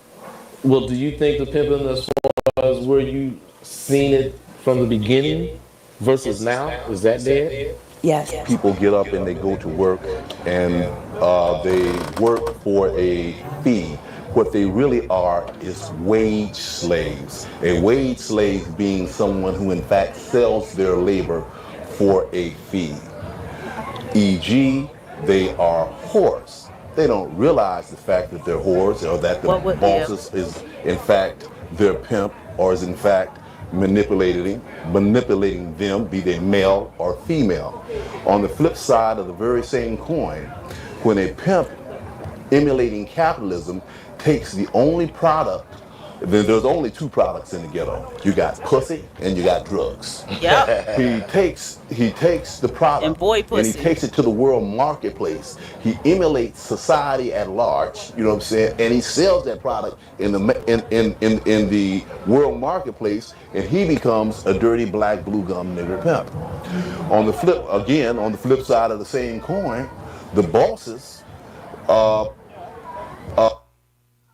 Well, do you think the pimping, as far as where you seen it from the beginning versus now, is that dead? Yes. People get up and they go to work and they work for a fee. What they really are is wage slaves. A wage slave being someone who in fact sells their labor for a fee. E.g., they are whores. They don't realize the fact that they're whores or that the boss is in fact their pimp or is in fact manipulating them, be they male or female. On the flip side of the very same coin, when a pimp emulating capitalism takes the only product, then there's only two products in the ghetto. You got pussy and you got drugs. Yep. He takes the product and he takes it to the world marketplace. He emulates society at large, you know what I'm saying? And he sells that product in the world marketplace, and he becomes a dirty black blue gum nigger pimp. On the flip side of the same coin, the bosses for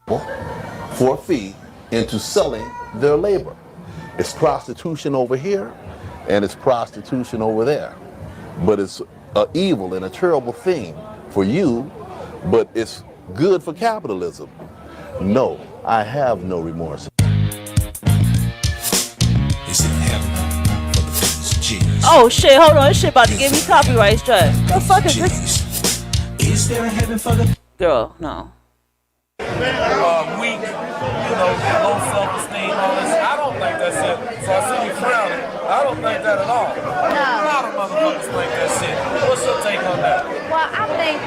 a fee into selling their labor. It's prostitution over here and it's prostitution over there. But it's an evil and a terrible thing for you, but it's good for capitalism. No, I have no remorse. Oh shit, hold on, this shit about to give me copyright strike. The fuck is this? Is there a heaven for the Girl, no. Weak, low self-esteem, all this. I don't think that's it. So I see you frowning. I don't think that at all. No. A lot of motherfuckers think that shit. What's your take on that? Well, I think,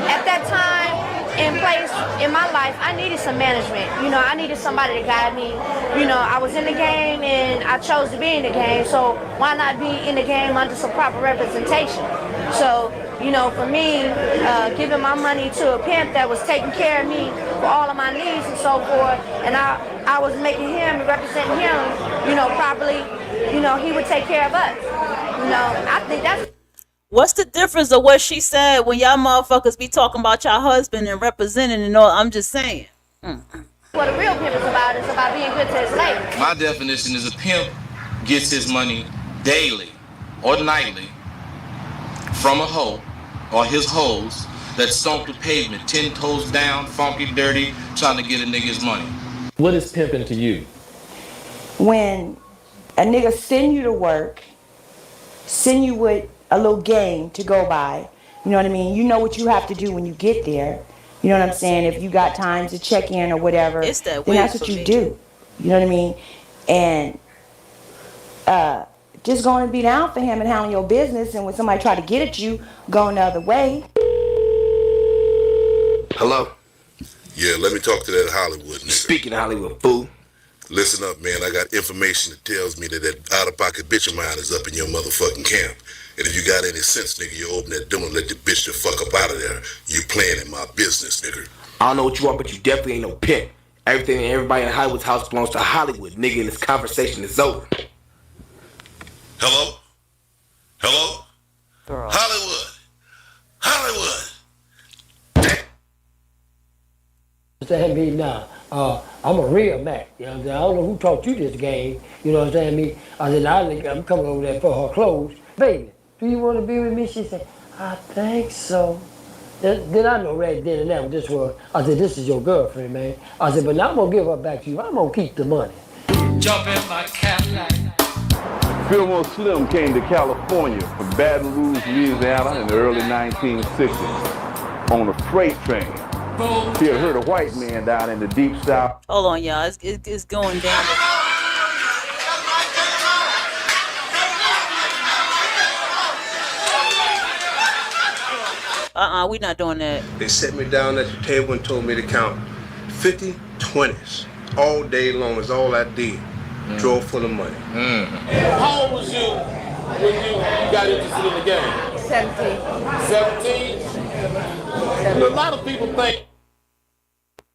at that time and place in my life, I needed some management. I needed somebody to guide me. I was in the game and I chose to be in the game, so why not be in the game under some proper representation? So, for me, giving my money to a pimp that was taking care of me for all of my needs and so forth, and I was making him, representing him, properly, he would take care of us. I think that's... What's the difference of what she said when y'all motherfuckers be talking about y'all husband and representing and all? I'm just saying. What a real pimp is about being good to his lady. My definition is a pimp gets his money daily or nightly from a hoe or his hoes that stomp the pavement, 10 toes down, funky, dirty, trying to get a nigga's money. What is pimping to you? When a nigga send you to work, send you with a little game to go by, you know what I mean? You know what you have to do when you get there. You know what I'm saying? If you got time to check in or whatever, It's that then that's weird what for you me. do. You know what I mean? And just going to be down for him and handling your business, and when somebody try to get at you, going the other way. Hello? Yeah, let me talk to that Hollywood nigga. Speaking of Hollywood, fool. Listen up, man. I got information that tells me that out-of-pocket bitch of mine is up in your motherfucking camp. And if you got any sense, nigga, you open that door and let the bitch the fuck up out of there. You playing in my business, nigga. I don't know what you want, but you definitely ain't no pimp. Everything and everybody in Hollywood's house belongs to Hollywood, nigga, and this conversation is over. Hello? Hello? Girl. Hollywood! Hollywood! Understand me now? I'm a real Mac. You know what I'm saying? I don't know who taught you this game. You know what I'm saying? Me, I said, I'm coming over there for her clothes. Baby, do you want to be with me? She said, I think so. Then I know right then and there what this was. I said, this is your girlfriend, man. I said, but now I'm going to give her back to you. I'm going to keep the money. Jump in my Cadillac. Fillmore Slim came to California from Baton Rouge, Louisiana in the early 1960s. on a freight train. She had heard a white man down in the deep south. Hold on, y'all. It's going down. We're not doing that. They set me down at the table and told me to count 50 20s all day long. Is all I did. Drove full of money. How old was you when you got interested in the game? 17. 17? A lot of people think.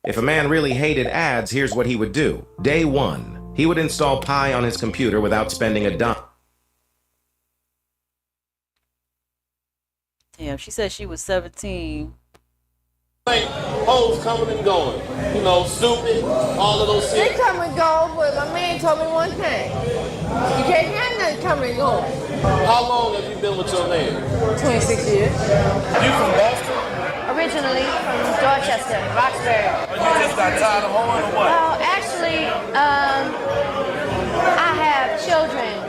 If a man really hated ads, here's what he would do. Day 1, he would install Pi on his computer without spending a dime. Damn, she said she was 17. Hoes coming and going. You know, stupid, all of those They shit. come and go, but my man told me one thing. You can't have nothing coming and going. How long have you been with your man? 26 years. You from Boston? Originally from Dorchester, Roxbury. You just got tired of hoeing or what? Well, actually, I have children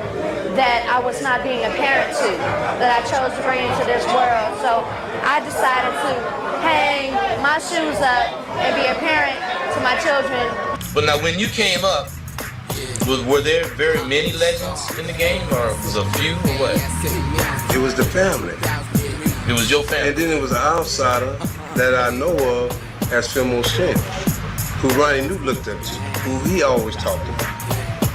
that I was not being a parent to, that I chose to bring into this world. So I decided to hang my shoes up and be a parent to my children. But now, when you came up, were there very many legends in the game, or was it a few, or what? It was the family. It was your family. And then it was an outsider that I know of as Fillmore Slim, who Ronnie New looked up to, who he always talked about.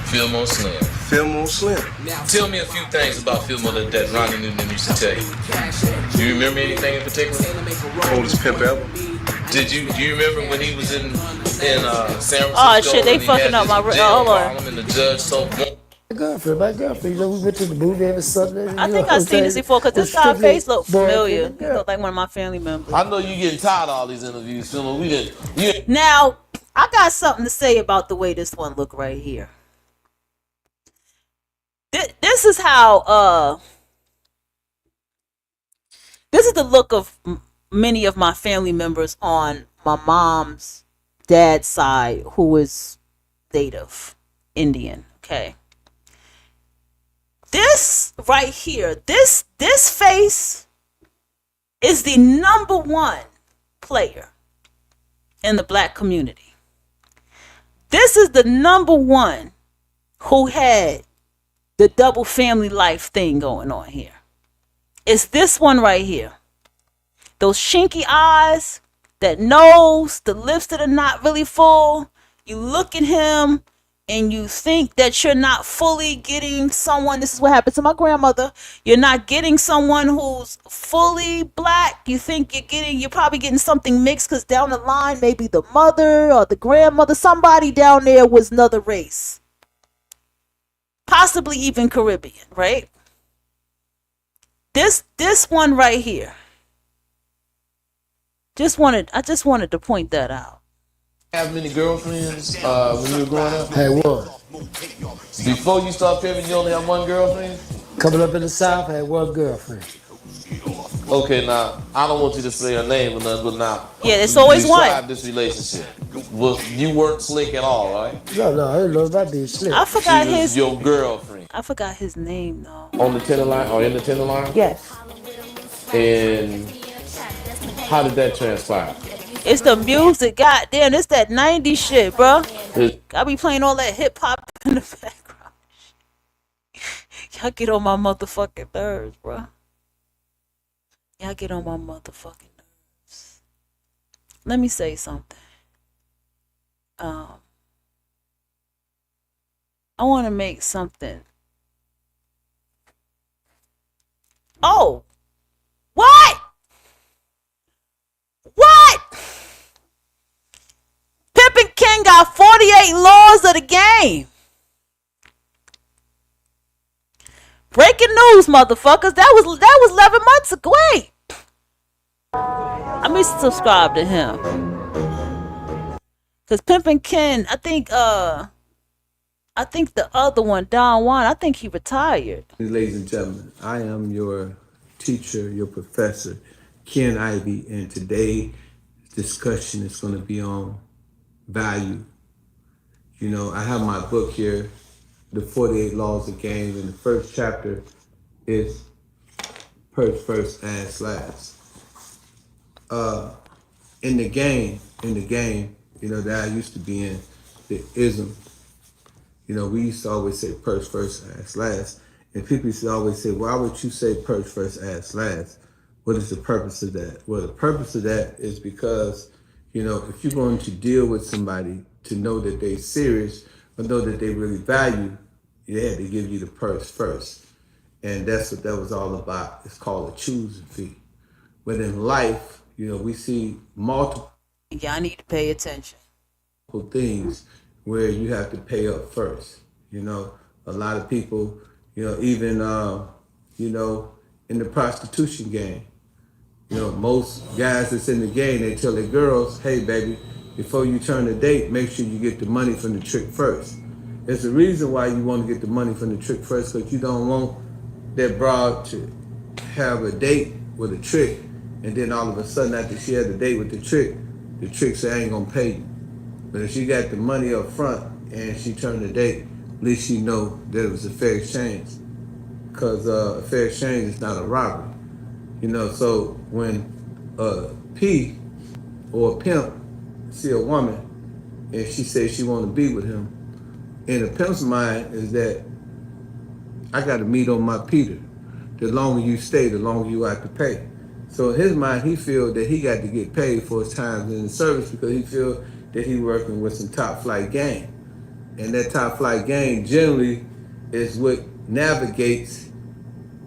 Fillmore Slim. Fillmore Slim. Tell me a few things about Fillmore that Ronnie Newton used to tell you. Do you remember anything in particular? Oldest pimp ever. Do you remember when he was in San Francisco? Oh shit, they fucking up my hold on. And the judge told him. My girlfriend, you know, we went to the movie every Sunday. I think I've seen this before because this guy's face looked familiar. He looked like one of my family members. I know you getting tired of all these interviews, Fillmore. We didn't. Now, I got something to say about the way this one look right here. This is how this is the look of many of my family members on my mom's dad's side, who is Native Indian. Okay, this right here, this face is the #1 player in the black community. This is the #1 who had the double family life thing going on here. It's this one right here. Those shinky eyes, that nose, the lips that are not really full. You look at him and you think that you're not fully getting someone. This is what happened to my grandmother. You're not getting someone who's fully black. You think you're probably getting something mixed because down the line, maybe the mother or the grandmother, somebody down there was another race. Possibly even Caribbean, right? This one right here. I just wanted to point that out. Have many girlfriends when you were growing up? Had one. Before you start pimping, you only have one girlfriend? Coming up in the South, I had one girlfriend. Okay, now, I don't want you to say her name or nothing, but now. Yeah, there's always one. Describe this relationship. You weren't slick at all, right? No, I didn't know about being slick. I forgot she was your girlfriend. I forgot his name, though. On the tender line or in the tender line? Yes. And how did that transpire? It's the music, goddamn. It's that 90s shit, bro. I be playing all that hip hop in the background. Y'all get on my motherfucking nerves, bro. Y'all get on my motherfucking nerves. Let me say something. I want to make something. Oh! What? What? Pimpin' King got 48 laws of the game. Breaking news, motherfuckers. That was 11 months ago. Wait. Let me subscribe to him. Cause Pimpin' Ken, I think the other one, Don Juan, I think he retired. Ladies and gentlemen, I am your teacher, your professor, Ken Ivey, and today's discussion is going to be on value. You know, I have my book here, The 48 Laws of Game, and the first chapter is purse first, ass last. in the game, you know, that I used to be in, the ism, you know, we used to always say purse first, ass last. And people used to always say, why would you say purse first, ass last? What is the purpose of that? Well, the purpose of that is because, you know, if you're going to deal with somebody to know that they're serious or know that they really value, they had to give you the purse first. And that's what that was all about. It's called a choosing fee. But in life, you know, we see multiple Y'all need to pay attention. things where you have to pay up first. You know, a lot of people, you know, even, you know, in the prostitution game, you know, most guys that's in the game, they tell their girls, hey, baby, before you turn the date, make sure you get the money from the trick first. There's a reason why you want to get the money from the trick first, because you don't want that broad to have a date with a trick, and then all of a sudden after she had a date with the trick say, I ain't gonna pay you. But if she got the money up front and she turned the date, at least she know that it was a fair exchange. Because a fair exchange is not a robbery. You know, so when a P or a pimp see a woman and she says she want to be with him, in a pimp's mind is that I got to meet on my Peter. The longer you stay, the longer you have to pay. So in his mind, he feel that he got to get paid for his time in the service because he feel that he working with some top flight gang. And that top flight gang generally is what navigates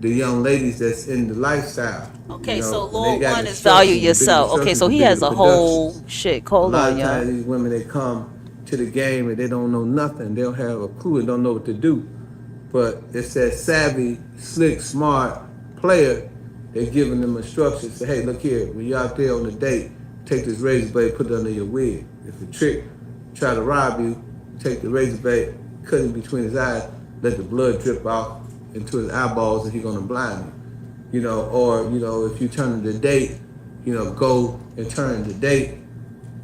the young ladies that's in the lifestyle. Okay, you know, so Lord one is instructions, value the bigger yourself. Okay, instructions, so the he bigger has the a whole productions. shit. A Hold lot on, of y'all. times these women, they come to the game and they don't know nothing. They don't have a clue and don't know what to do. But it's that savvy, slick, smart player. They're giving them instructions. Say, hey, look here, when you're out there on the date, take this razor blade, put it under your wig. If a trick try to rob you, take the razor blade, cut it between his eyes, let the blood drip off into his eyeballs, and he's gonna blind you. You know, or you know, if you turn the date, you know, go and turn the date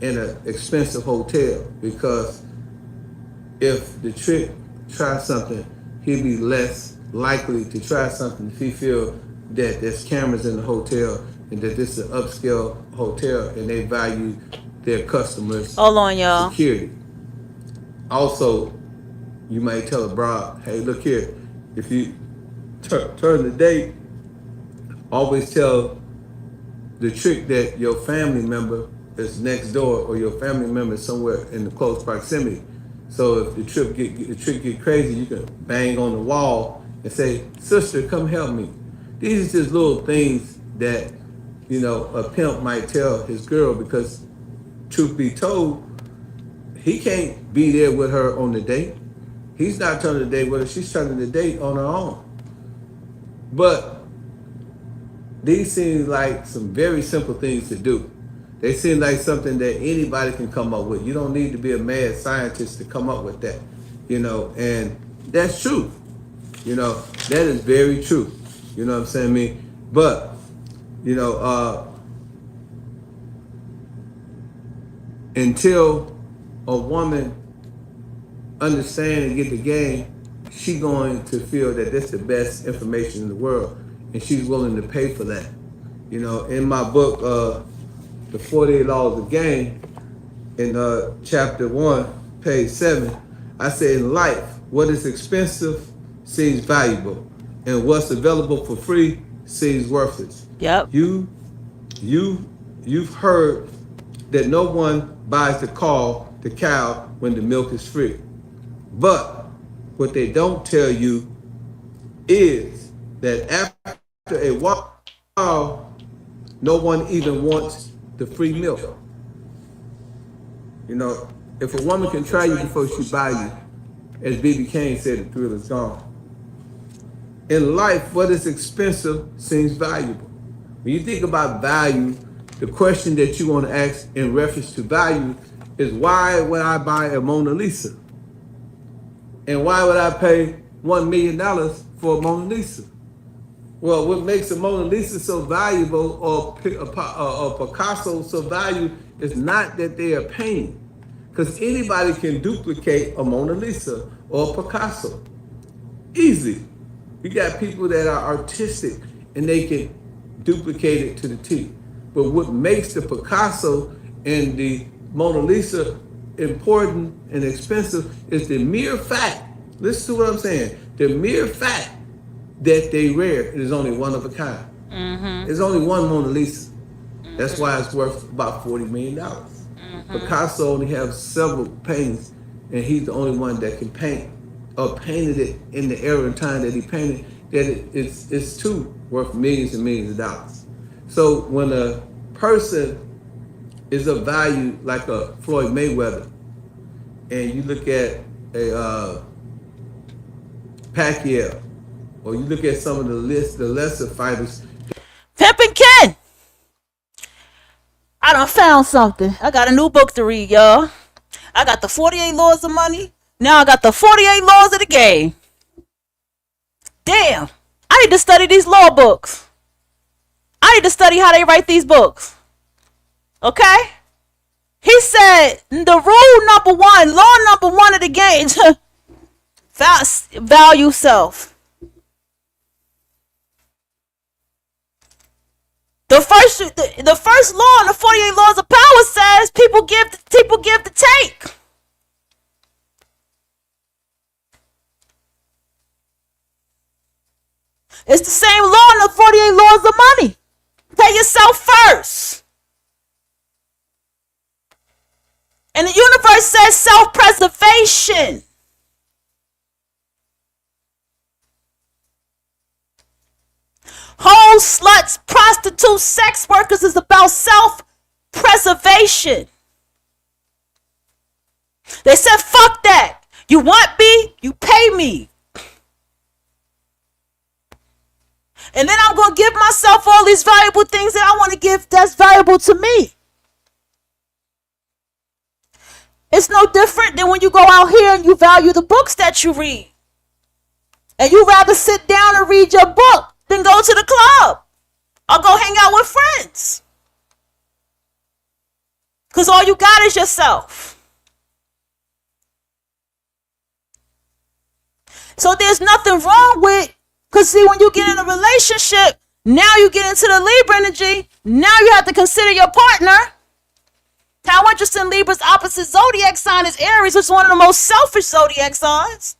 in an expensive hotel, because if the trick tries something, he'll be less likely to try something if he feel that there's cameras in the hotel and that this is an upscale hotel and they value their customers' Hold on, y'all. security. Also, you might tell a broad, hey, look here, if you turn the date, always tell the trick that your family member is next door or your family member is somewhere in the close proximity. So if the trick get crazy, you can bang on the wall and say, sister, come help me. These are just little things that, you know, a pimp might tell his girl, because truth be told, he can't be there with her on the date. He's not turning the date with her, she's turning the date on her own. But these seem like some very simple things to do. They seem like something that anybody can come up with. You don't need to be a mad scientist to come up with that, you know, and that's true. You know, that is very true. You know what I'm saying, me? But, you know, until a woman understand and get the game, she going to feel that that's the best information in the world, and she's willing to pay for that. You know, in my book, The 48 Laws of Game, in chapter 1, page 7, I say in life, what is expensive seems valuable, and what's available for free seems worthless. Yep. You've heard that no one buys the cow when the milk is free. But what they don't tell you is that after a while, no one even wants the free milk. You know, if a woman can try you before she buy you, as B.B. King said, the thrill is gone. In life, what is expensive seems valuable. When you think about value, the question that you want to ask in reference to value is, why would I buy a Mona Lisa? And why would I pay $1 million for a Mona Lisa? Well, what makes a Mona Lisa so valuable, or Picasso so valuable, is not that they are painting. Because anybody can duplicate a Mona Lisa or a Picasso easily. You got people that are artistic and they can duplicate it to the T. But what makes the Picasso and the Mona Lisa important and expensive is the mere fact, listen to what I'm saying, the mere fact that they rare, it is only one of a kind. There's only one Mona Lisa. That's why it's worth about $40 million. Picasso only has several paintings, and he's the only one that can paint or painted it in the era and time that he painted, that it's too worth millions and millions of dollars. So when a person is of value like a Floyd Mayweather, and you look at a Pacquiao, or you look at some of the lesser fighters. Pimpin' Ken! I done found something. I got a new book to read, y'all. I got the 48 Laws of Money. Now I got the 48 Laws of the Game. Damn. I need to study these law books. I need to study how they write these books. Okay? He said the rule number one, law number one of the game, value self. The first law in the 48 Laws of Power says people give to take. It's the same law in the 48 Laws of Money. Pay yourself first. And the universe says self-preservation. Hoes, sluts, prostitutes, sex workers is about self-preservation. They said, fuck that. You want me? You pay me. And then I'm going to give myself all these valuable things that I want to give that's valuable to me. It's no different than when you go out here and you value the books that you read. And you rather sit down and read your book than go to the club or go hang out with friends. Because all you got is yourself. So there's nothing wrong with, because see, when you get in a relationship, now you get into the Libra energy. Now you have to consider your partner. How interesting, Libra's opposite zodiac sign is Aries, which is one of the most selfish zodiac signs.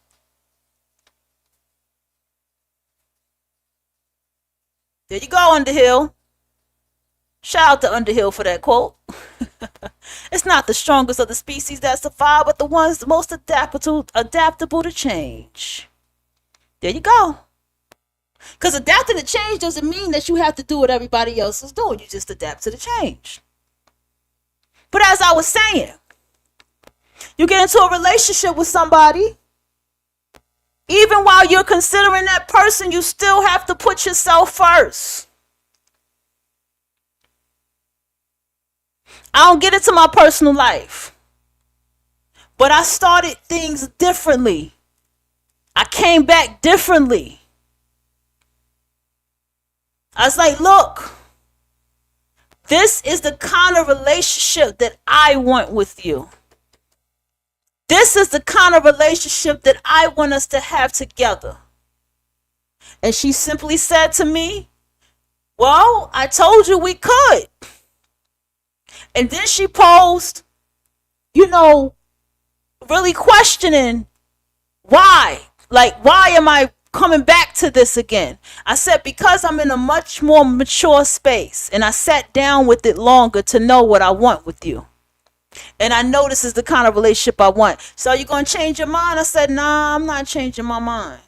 There you go, Underhill. Shout out to Underhill for that quote. It's not the strongest of the species that survive, but the ones most adaptable to change. There you go. Because adapting to change doesn't mean that you have to do what everybody else is doing. You just adapt to the change. But as I was saying, you get into a relationship with somebody, even while you're considering that person, you still have to put yourself first. I don't get into my personal life, but I started things differently. I came back differently. I was like, look, this is the kind of relationship that I want with you. This is the kind of relationship that I want us to have together. And she simply said to me, well, I told you we could. And then she posed, really questioning why. Like, why am I coming back to this again? I said, because I'm in a much more mature space. And I sat down with it longer to know what I want with you. And I know this is the kind of relationship I want. So you going to change your mind? I said, nah, I'm not changing my mind.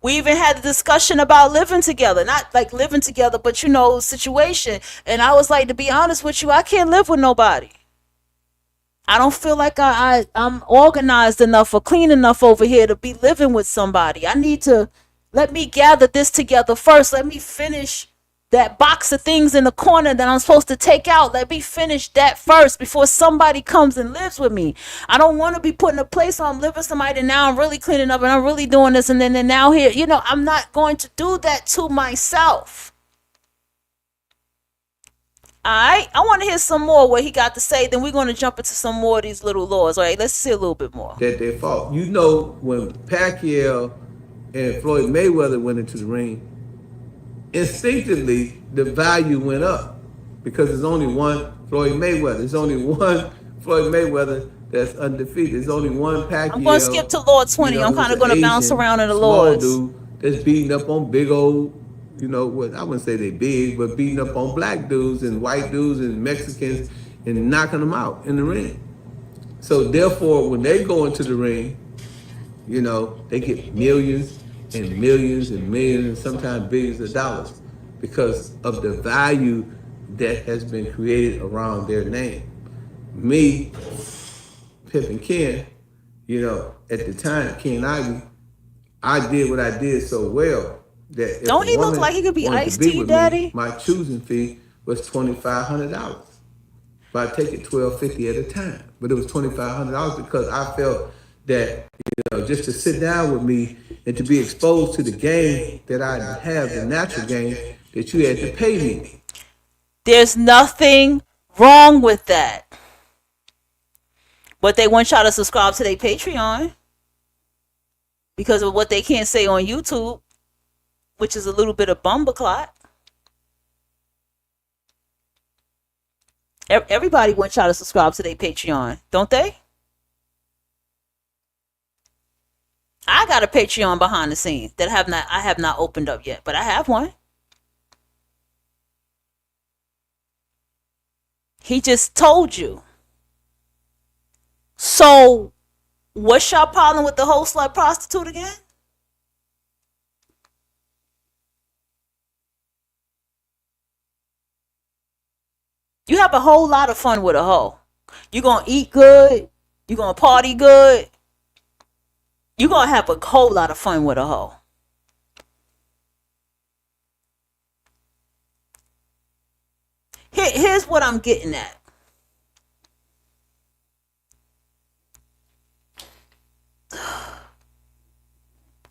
We even had a discussion about living together. Not like living together, but situation. And I was like, to be honest with you, I can't live with nobody. I don't feel like I'm organized enough or clean enough over here to be living with somebody. I need to let me gather this together first. Let me finish that box of things in the corner that I'm supposed to take out. Let me finish that first before somebody comes and lives with me. I don't want to be put in a place where I'm living with somebody and now I'm really cleaning up and I'm really doing this and then now here. I'm not going to do that to myself. All right, I want to hear some more what he got to say. Then we're going to jump into some more of these little laws. All right, let's see a little bit more. That they fought. When Pacquiao and Floyd Mayweather went into the ring, instinctively the value went up because there's only one Floyd Mayweather. There's only one Floyd Mayweather that's undefeated. There's only one I'm going to skip Pacquiao, to Lord you 20. know, I'm who's kind of an going to bounce Asian around in the small Lords. dude that's beating up on big old, you know, what I wouldn't say they big, but beating up on black dudes and white dudes and Mexicans and knocking them out in the ring. So therefore, when they go into the ring, you know, they get millions and millions and millions and sometimes billions of dollars because of the value that has been created around their name. Me, Pip and Ken, you know, at the time, Ken Ivy, I did what I did so well that if a Don't he look woman like he could be wanted to Ice be T, with me, Daddy? my choosing fee was $2,500. But I take it $1,250 at a time. But it was $2,500 because I felt that, you know, just to sit down with me and to be exposed to the game that I have, the natural game, that you had to pay me. There's nothing wrong with that. But they want y'all to subscribe to their Patreon because of what they can't say on YouTube, which is a little bit of bumbleclot. Everybody wants y'all to subscribe to their Patreon, don't they? I got a Patreon behind the scenes that I have not opened up yet, but I have one. He just told you. So, what's your problem with the whole slut prostitute again? You have a whole lot of fun with a hoe. You're going to eat good. You're going to party good. You're going to have a whole lot of fun with a hoe. Here's what I'm getting at.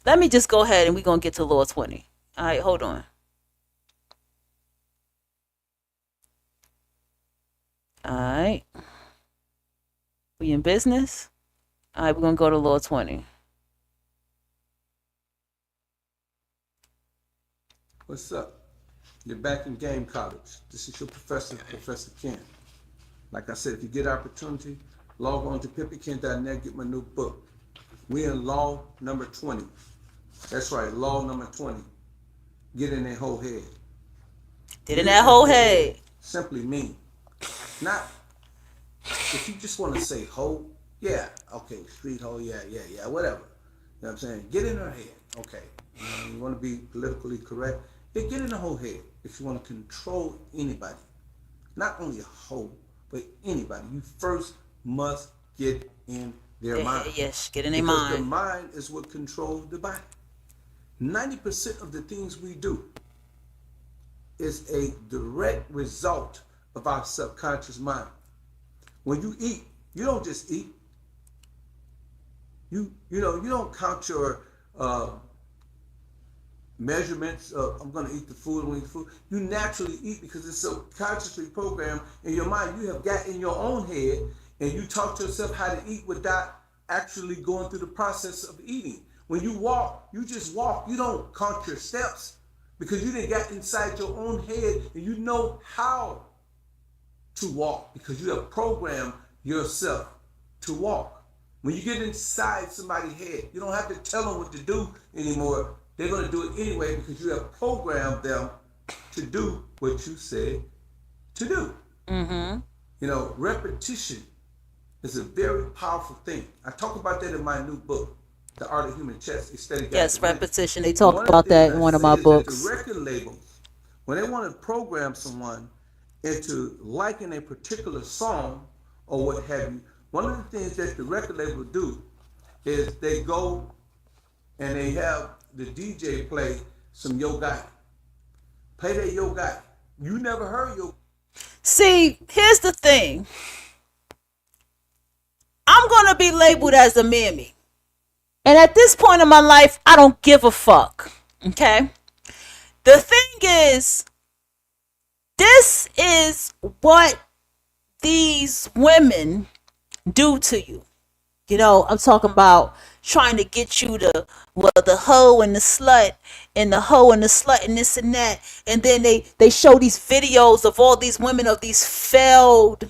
Let me just go ahead and we're going to get to Lord 20. All right, hold on. All right. We in business? All right, we're going to go to Lord 20. What's up? You're back in Game College. This is your professor, Professor Ken. Like I said, if you get opportunity, log on to pippyken.net, get my new book. We in law number 20. That's right, law number 20. Get in that whole head. Get in that whole head. Simply mean. Not, if you just want to say hoe, yeah, okay, street hoe, yeah, whatever. You know what I'm saying? Get in her head, okay. You want to be politically correct? Yeah, get in the whole head if you want to control anybody. Not only a hoe, but anybody. You first must get in their mind. Yes, get in their mind. Because the mind is what controls the body. 90% of the things we do is a direct result of our subconscious mind. When you eat, you don't just eat. You don't count your measurements of I'm going to eat the food, I'm going to eat the food. You naturally eat because it's subconsciously programmed in your mind. You have got in your own head and you taught yourself how to eat without actually going through the process of eating. When you walk, you just walk. You don't count your steps because you didn't get inside your own head and you know how to walk because you have programmed yourself to walk. When you get inside somebody's head, you don't have to tell them what to do anymore. They're going to do it anyway because you have programmed them to do what you said to do. Mm-hmm. You know, repetition is a very powerful thing. I talk about that in my new book, The Art of Human Chess, Aesthetic. Yes, repetition. They talk about that in one of my books. The record labels, when they want to program someone into liking a particular song or what have you, one of the things that the record label do is they go and they have the DJ play some Yo Gotti. Play that Yo Gotti. You never heard Yo. See, here's the thing. I'm going to be labeled as a mammy. And at this point in my life, I don't give a fuck. Okay? The thing is, this is what these women do to you. You know, I'm talking about trying to get you to, well, the hoe and the slut and the hoe and the slut and this and that. And then they show these videos of all these women of these failed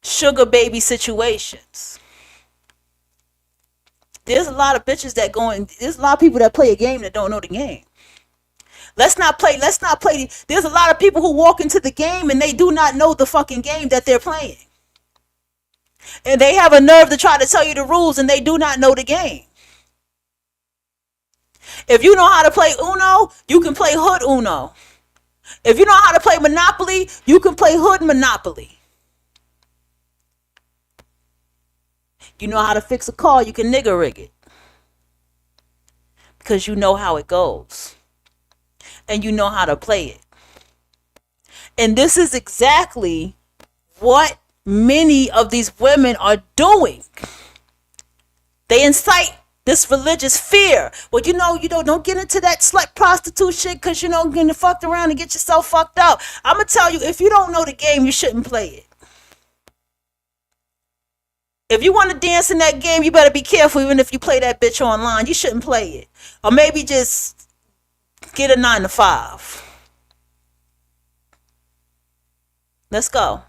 sugar baby situations. There's a lot of bitches that there's a lot of people that play a game that don't know the game. Let's not play. There's a lot of people who walk into the game and they do not know the fucking game that they're playing. And they have a nerve to try to tell you the rules and they do not know the game. If you know how to play Uno, you can play Hood Uno. If you know how to play Monopoly, you can play Hood Monopoly. You know how to fix a car, you can nigga rig it. Because you know how it goes. And you know how to play it. And this is exactly what many of these women are doing. They incite this religious fear. Well, don't get into that slut prostitute shit because you're getting fucked around and get yourself fucked up. I'm going to tell you, if you don't know the game, you shouldn't play it. If you want to dance in that game, you better be careful even if you play that bitch online. You shouldn't play it. Or maybe just get a 9 to 5. Let's go.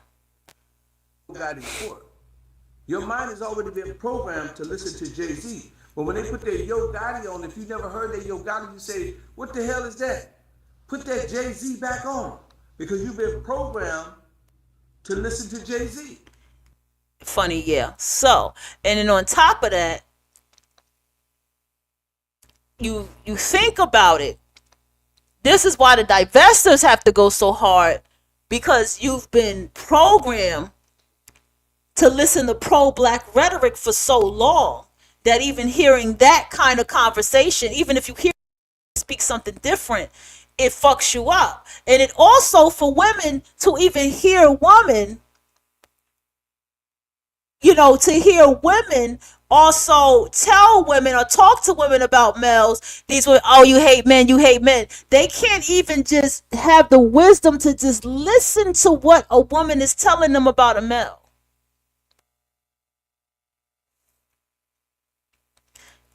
Your mind has already been programmed to listen to Jay-Z. But when they put their Yo Gotti on, if you never heard their Yo Gotti, you say, what the hell is that? Put that Jay-Z back on. Because you've been programmed to listen to Jay-Z. Funny, yeah. So, and then on top of that, you think about it. This is why the divestors have to go so hard, because you've been programmed to listen to pro-black rhetoric for so long that even hearing that kind of conversation, even if you hear speak something different, it fucks you up. And it also, for women to even hear women, to hear women also tell women or talk to women about males, these were, oh, you hate men. They can't even just have the wisdom to just listen to what a woman is telling them about a male.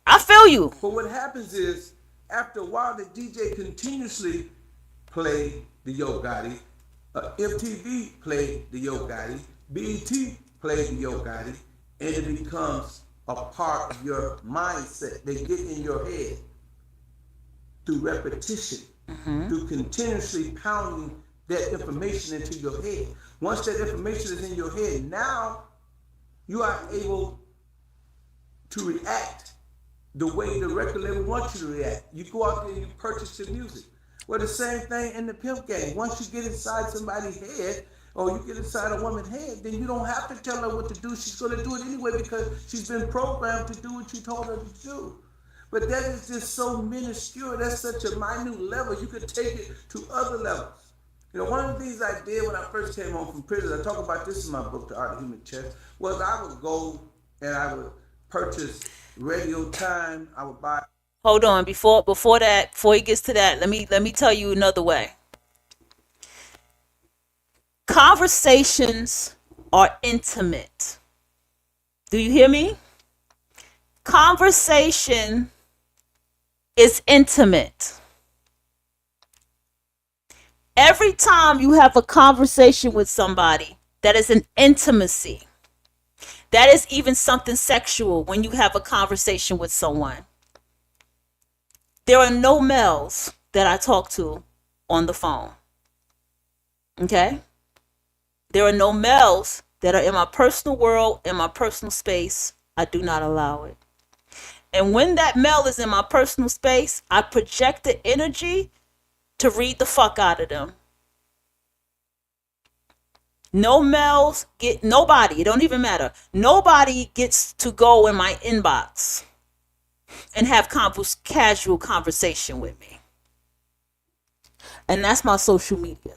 I feel you. But what happens is, after a while, the DJ continuously play the Yo Gotti, MTV play the Yo Gotti, BET play the Yo Gotti, and it becomes a part of your mindset. They get in your head through repetition, through continuously pounding that information into your head. Once that information is in your head, now you are able to react the way the record label wants you to react. You go out there and you purchase your music. Well, the same thing in the pimp game. Once you get inside somebody's head, or you get inside a woman's head, then you don't have to tell her what to do. She's going to do it anyway because she's been programmed to do what you told her to do. But that is just so minuscule. That's such a minute level. You could take it to other levels. One of the things I did when I first came home from prison, I talk about this in my book, The Art of Human Chess, was I would go and I would purchase radio time. I would buy. Hold on, before he gets to that, let me tell you another way. Conversations are intimate. Do you hear me? Conversation is intimate. Every time you have a conversation with somebody, that is an intimacy. That is even something sexual when you have a conversation with someone. There are no males that I talk to on the phone. Okay? There are no males that are in my personal world, in my personal space. I do not allow it. And when that male is in my personal space, I project the energy to read the fuck out of them. No males get, nobody, it don't even matter. Nobody gets to go in my inbox and have casual conversation with me. And that's my social media.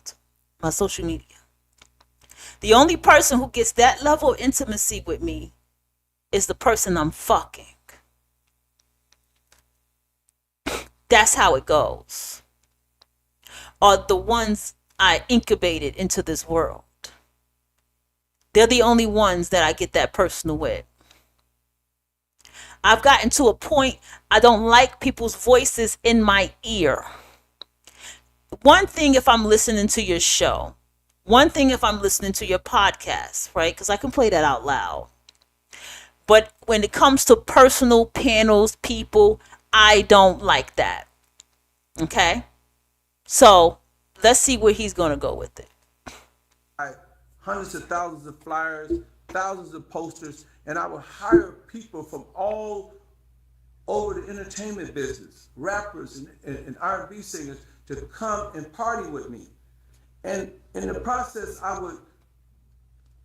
The only person who gets that level of intimacy with me is the person I'm fucking. That's how it goes. Or the ones I incubated into this world. They're the only ones that I get that personal with. I've gotten to a point I don't like people's voices in my ear. One thing if I'm listening to your show, one thing if I'm listening to your podcast, right? Because I can play that out loud. But when it comes to personal panels, people, I don't like that. Okay? So let's see where he's going to go with it. Hundreds of thousands of flyers, thousands of posters, and I would hire people from all over the entertainment business, rappers and R&B singers, to come and party with me. And in the process, I would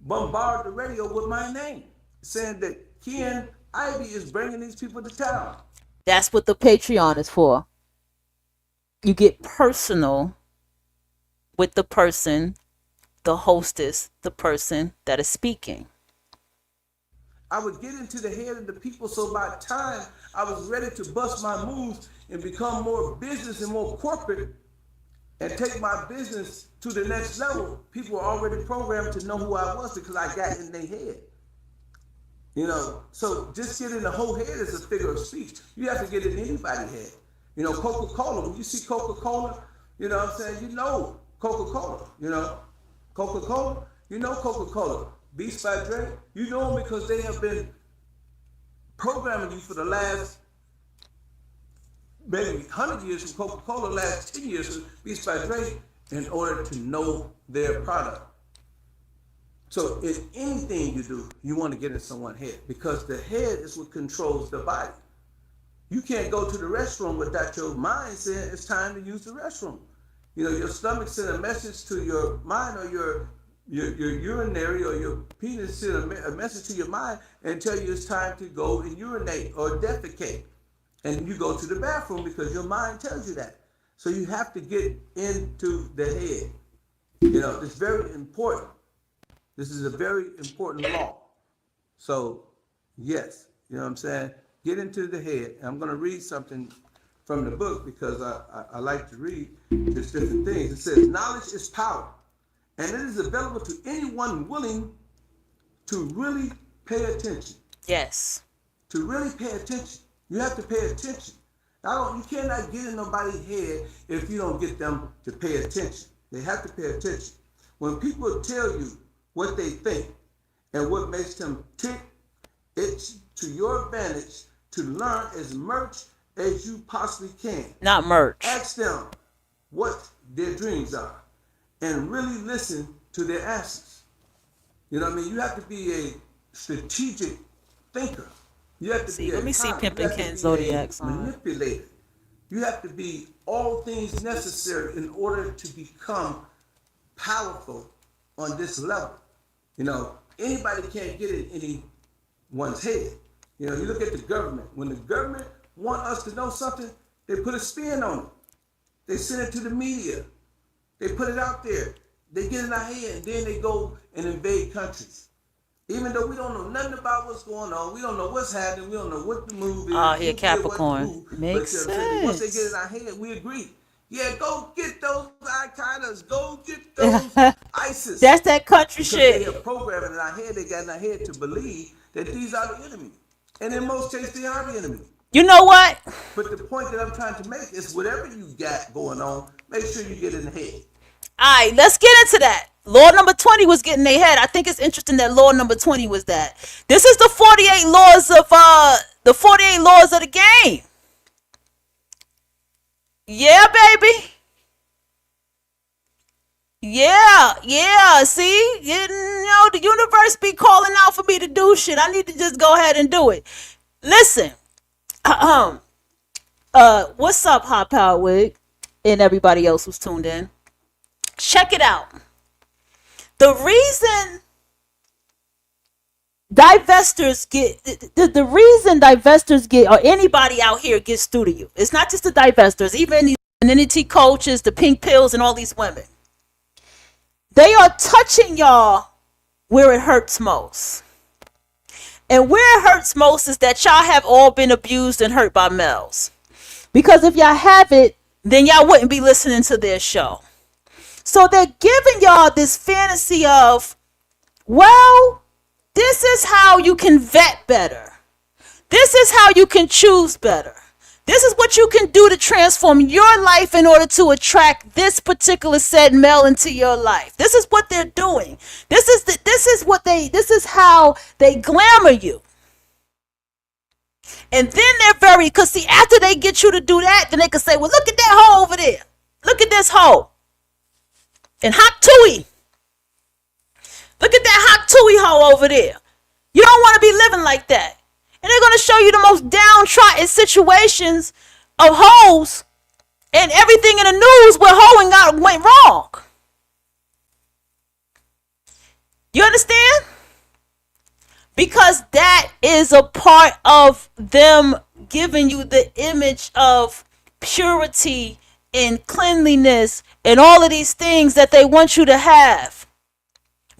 bombard the radio with my name, saying that Ken Ivy is bringing these people to town. That's what the Patreon is for. You get personal with the person, the hostess, the person that is speaking. I would get into the head of the people, so by the time I was ready to bust my moves and become more business and more corporate and take my business to the next level, people were already programmed to know who I was because I got in their head. You know, so just getting the whole head is a figure of speech. You have to get in anybody's head. You know, Coca-Cola, when you see Coca-Cola, you know what I'm saying, you know Coca-Cola, you know. Coca-Cola, you know Coca-Cola. Beats by Dre, you know them because they have been programming you for the last maybe 100 years from Coca-Cola, last 10 years from Beats by Dre, in order to know their product. So in anything you do, you want to get in someone's head because the head is what controls the body. You can't go to the restroom without your mind saying it's time to use the restroom. You know, your stomach send a message to your mind, or your urinary or your penis send a message to your mind and tell you it's time to go and urinate or defecate. And you go to the bathroom because your mind tells you that. So you have to get into the head. You know, it's very important. This is a very important law. So, yes, you know what I'm saying? Get into the head. And I'm going to read something from the book because I like to read just different things. It says, knowledge is power, and it is available to anyone willing to really pay attention. Yes. To really pay attention. You have to pay attention. You cannot get in nobody's head if you don't get them to pay attention. They have to pay attention. When people tell you what they think and what makes them tick, it's to your advantage to learn as much as you possibly can. Not merch. Ask them what their dreams are and really listen to their answers. You know what I mean? You have to be a strategic thinker. You have to be let me see Pimpin' Ken Zodiac manipulator. You have to be all things necessary in order to become powerful on this level. You know, anybody can't get in anyone's head. You know, you look at the government. When the government want us to know something, they put a spin on it. They send it to the media. They put it out there. They get in our head, and then they go and invade countries. Even though we don't know nothing about what's going on, we don't know what's happening, we don't know what the move is. Oh, here, Capricorn. Makes sense. Once they get in our head, we agree. Yeah, go get those Al-Qaedas. Go get those ISIS. That's that country shit. They have programming in our head. They got in our head to believe that these are the enemy. And in most cases, they are the enemy. You know what? But the point that I'm trying to make is whatever you got going on, make sure you get in the head. All right, let's get into that. Law number 20 was getting their head. I think it's interesting that law number 20 was that. This is the 48 laws of the game. Yeah, baby. Yeah. See, you know, the universe be calling out for me to do shit. I need to just go ahead and do it. Listen, what's up, Hot Power Wig, and everybody else who's tuned in? Check it out. The reason divestors get, or anybody out here gets through to you, it's not just the divestors, even the femininity coaches, the pink pills, and all these women. They are touching y'all where it hurts most. And where it hurts most is that y'all have all been abused and hurt by males. Because if y'all haven't, then y'all wouldn't be listening to their show. So they're giving y'all this fantasy of, well, this is how you can vet better. This is how you can choose better. This is what you can do to transform your life in order to attract this particular said male into your life. This is what they're doing. This is how they glamour you. And then they're very, because see, after they get you to do that, then they can say, well, look at that hoe over there. Look at this hoe. And hot tooey. Look at that hot tooey hoe over there. You don't want to be living like that. And they're going to show you the most downtrodden situations of hoes and everything in the news where hoeing went wrong. You understand? Because that is a part of them giving you the image of purity and cleanliness and all of these things that they want you to have.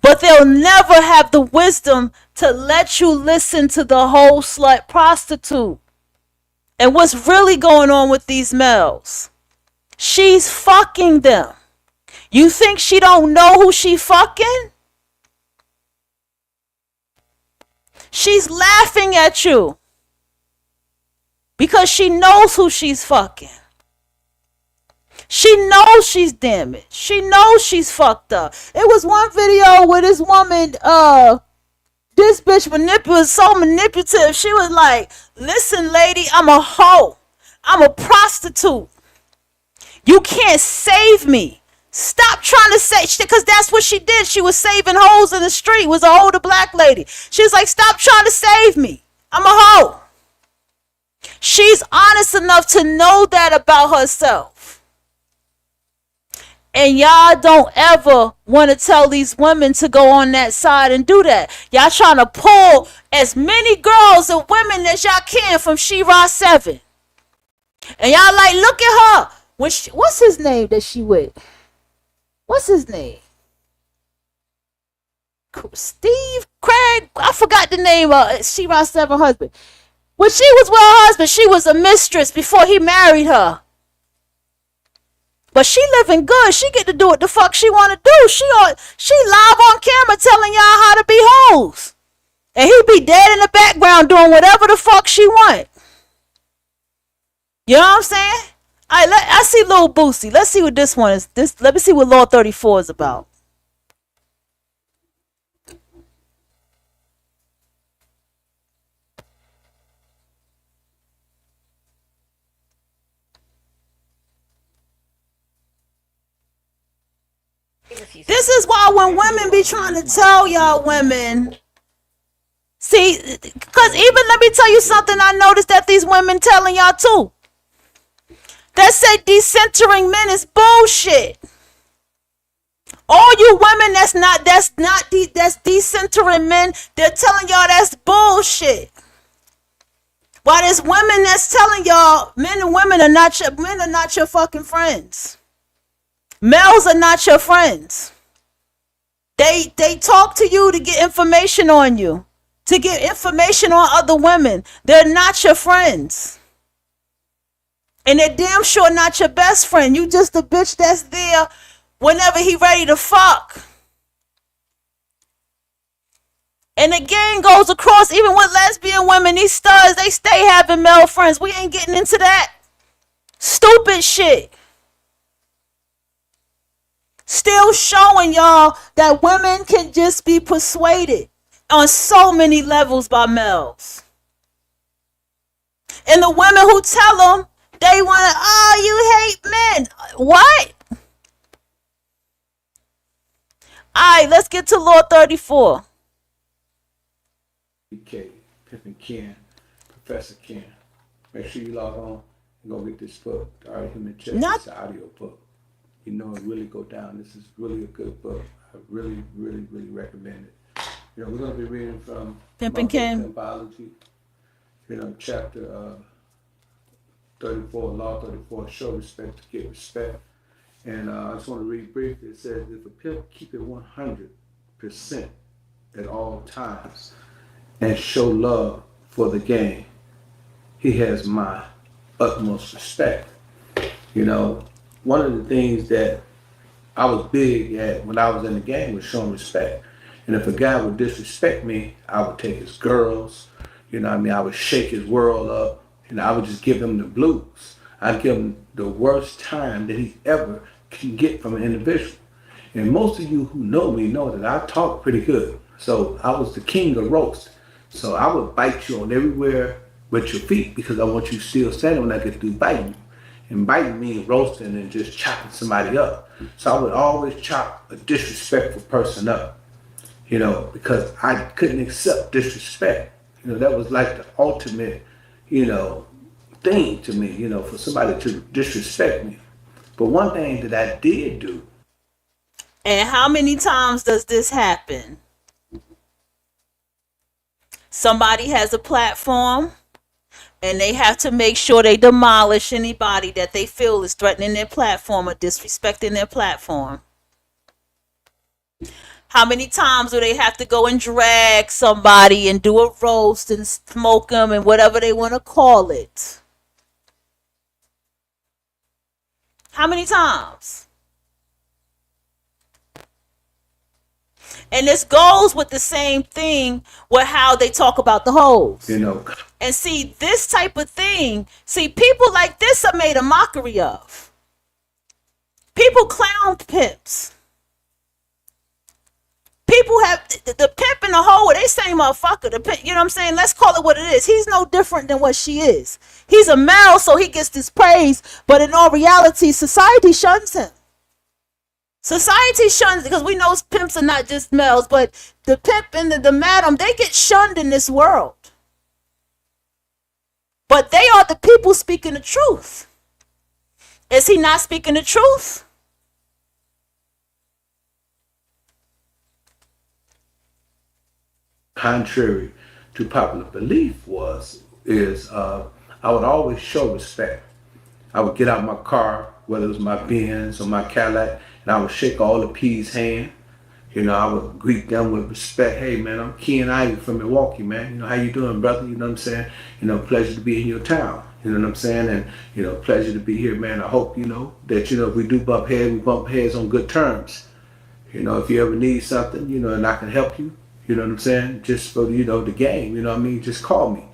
But they'll never have the wisdom to let you listen to the whole slut prostitute. And what's really going on with these males? She's fucking them. You think she don't know who she fucking? She's laughing at you because she knows who she's fucking. She knows she's damaged. She knows she's fucked up. It was one video where this woman, this bitch was so manipulative. She was like, listen, lady, I'm a hoe. I'm a prostitute. You can't save me. Stop trying to say, because that's what she did. She was saving hoes in the street. Was an older black lady. She was like, stop trying to save me. I'm a hoe. She's honest enough to know that about herself. And y'all don't ever want to tell these women to go on that side and do that. Y'all trying to pull as many girls and women as y'all can from She-Ra 7. And y'all like, look at her. What's his name that she with? What's his name? Steve Craig. I forgot the name of She-Ra 7 husband. When she was with her husband, she was a mistress before he married her. But she living good. She get to do what the fuck she want to do. She live on camera telling y'all how to be hoes. And he be dead in the background doing whatever the fuck she want. You know what I'm saying? All right, I see Lil Boosie. Let's see what this one is. Let me see what Law 34 is about. This is why when women be trying to tell y'all women, see, because even let me tell you something I noticed that these women telling y'all too. That say decentering men is bullshit. All you women that's decentering men, they're telling y'all that's bullshit. While there's women that's telling y'all men and women are not your fucking friends. Males are not your friends. They talk to you to get information on you, to get information on other women. They're not your friends. And they're damn sure not your best friend. You just a bitch that's there whenever he ready to fuck. And the game goes across even with lesbian women. These studs, they stay having male friends. We ain't getting into that stupid shit. Still showing y'all that women can just be persuaded on so many levels by males. And the women who tell them they want to, oh, you hate men. What? All right, let's get to Law 34. BK, Pimpin' Ken, Professor Ken. Make sure you log on and go get this book, The Art of Human Chess. It's an audio book. You know, it really go down. This is really a good book. I really, really, really recommend it. You know, we're going to be reading from Pimpin' Ken Biology, chapter 34, Law 34, show respect to get respect. And I just want to read briefly. It says, if a pimp keep it 100% at all times and show love for the game, he has my utmost respect. You know, one of the things that I was big at when I was in the game was showing respect. And if a guy would disrespect me, I would take his girls, You know what I mean? I would shake his world up. I would just give him the blues. I'd give him the worst time that he ever can get from an individual. And most of you who know me know that I talk pretty good. So I was the king of roast. So I would bite you on everywhere with your feet because I want you still standing when I get through biting you. And biting means roasting and just chopping somebody up. So I would always chop a disrespectful person up, because I couldn't accept disrespect. That was like the ultimate, thing to me, for somebody to disrespect me. But one thing that I did do. And how many times does this happen? Somebody has a platform and they have to make sure they demolish anybody that they feel is threatening their platform or disrespecting their platform. How many times do they have to go and drag somebody and do a roast and smoke them and whatever they want to call it? How many times? And this goes with the same thing with how they talk about the hoes. And see, this type of thing, people like this are made a mockery of. People clown pimps. People have the pimp and the hoe, they same motherfucker. The pimp, you know what I'm saying? Let's call it what it is. He's no different than what she is. He's a male, so he gets this praise, but in all reality, society shuns him. Society shuns, because we know pimps are not just males, but the pimp and the madam, they get shunned in this world. But they are the people speaking the truth. Is he not speaking the truth? Contrary to popular belief is I would always show respect. I would get out my car, whether it was my Benz or my Cadillac, and I would shake all the P's hand. I would greet them with respect. Hey man, I'm Ken Ivy from Milwaukee, man. How you doing, brother? You know what I'm saying? Pleasure to be in your town. You know what I'm saying? And pleasure to be here, man. I hope that if we do bump heads, we bump heads on good terms. If you ever need something, and I can help you. You know what I'm saying? Just for, the game, you know what I mean? Just call me.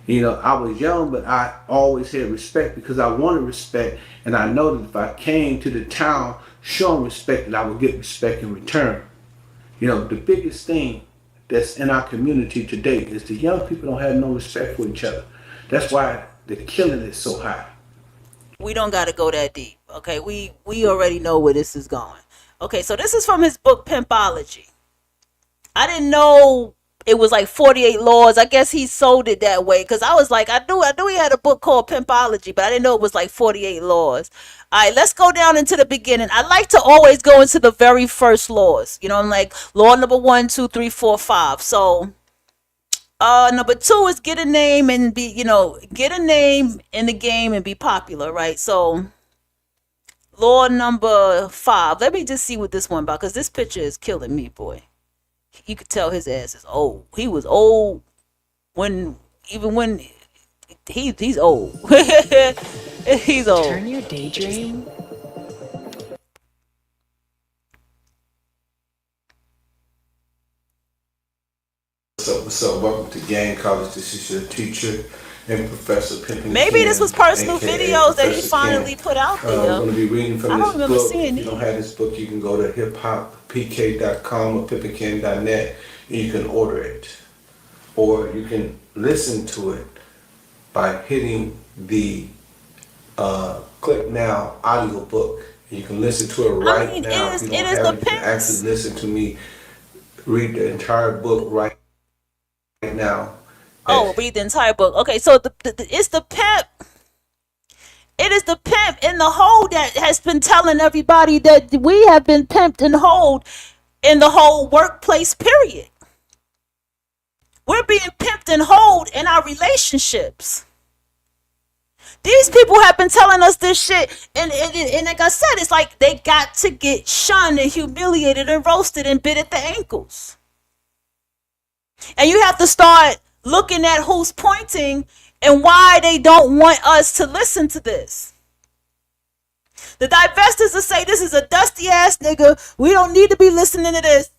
I was young, but I always had respect because I wanted respect. And I know that if I came to the town showing respect, that I would get respect in return. The biggest thing that's in our community today is the young people don't have no respect for each other. That's why the killing is so high. We don't got to go that deep, okay? We already know where this is going. Okay, so this is from his book, Pimpology. I didn't know it was like 48 laws. I guess he sold it that way because I was like, I knew he had a book called Pimpology, but I didn't know it was like 48 laws. All right, let's go down into the beginning. I like to always go into the very first laws. I'm like law number 1, 2, 3, 4, 5. So number 2 is get a name and be, get a name in the game and be popular, right? So law number 5. Let me just see what this one about, because this picture is killing me, boy. You could tell his ass is old. He was old when he's old. He's old. Turn your daydream. What's up? Welcome to Gang College. This is your teacher and Professor Pimpin' Maybe Ken, this was personal AKA videos that he Professor finally Ken. put out there. I'm going to be reading from this book. If you don't have this book, you can go to hiphop.pk.com or pimpinken.net and you can order it. Or you can listen to it by hitting the click now audio book. You can listen to it right now. If you don't have it, you can actually listen to me read the entire book right now. Oh, read the entire book. Okay, so it's the pimp. It is the pimp in the hole that has been telling everybody that we have been pimped and holed in the whole workplace period. We're being pimped and holed in our relationships. These people have been telling us this shit, and like I said, it's like they got to get shunned and humiliated and roasted and bit at the ankles. And you have to start looking at who's pointing and why they don't want us to listen to this. The divestors will say this is a dusty ass nigga. We don't need to be listening to this.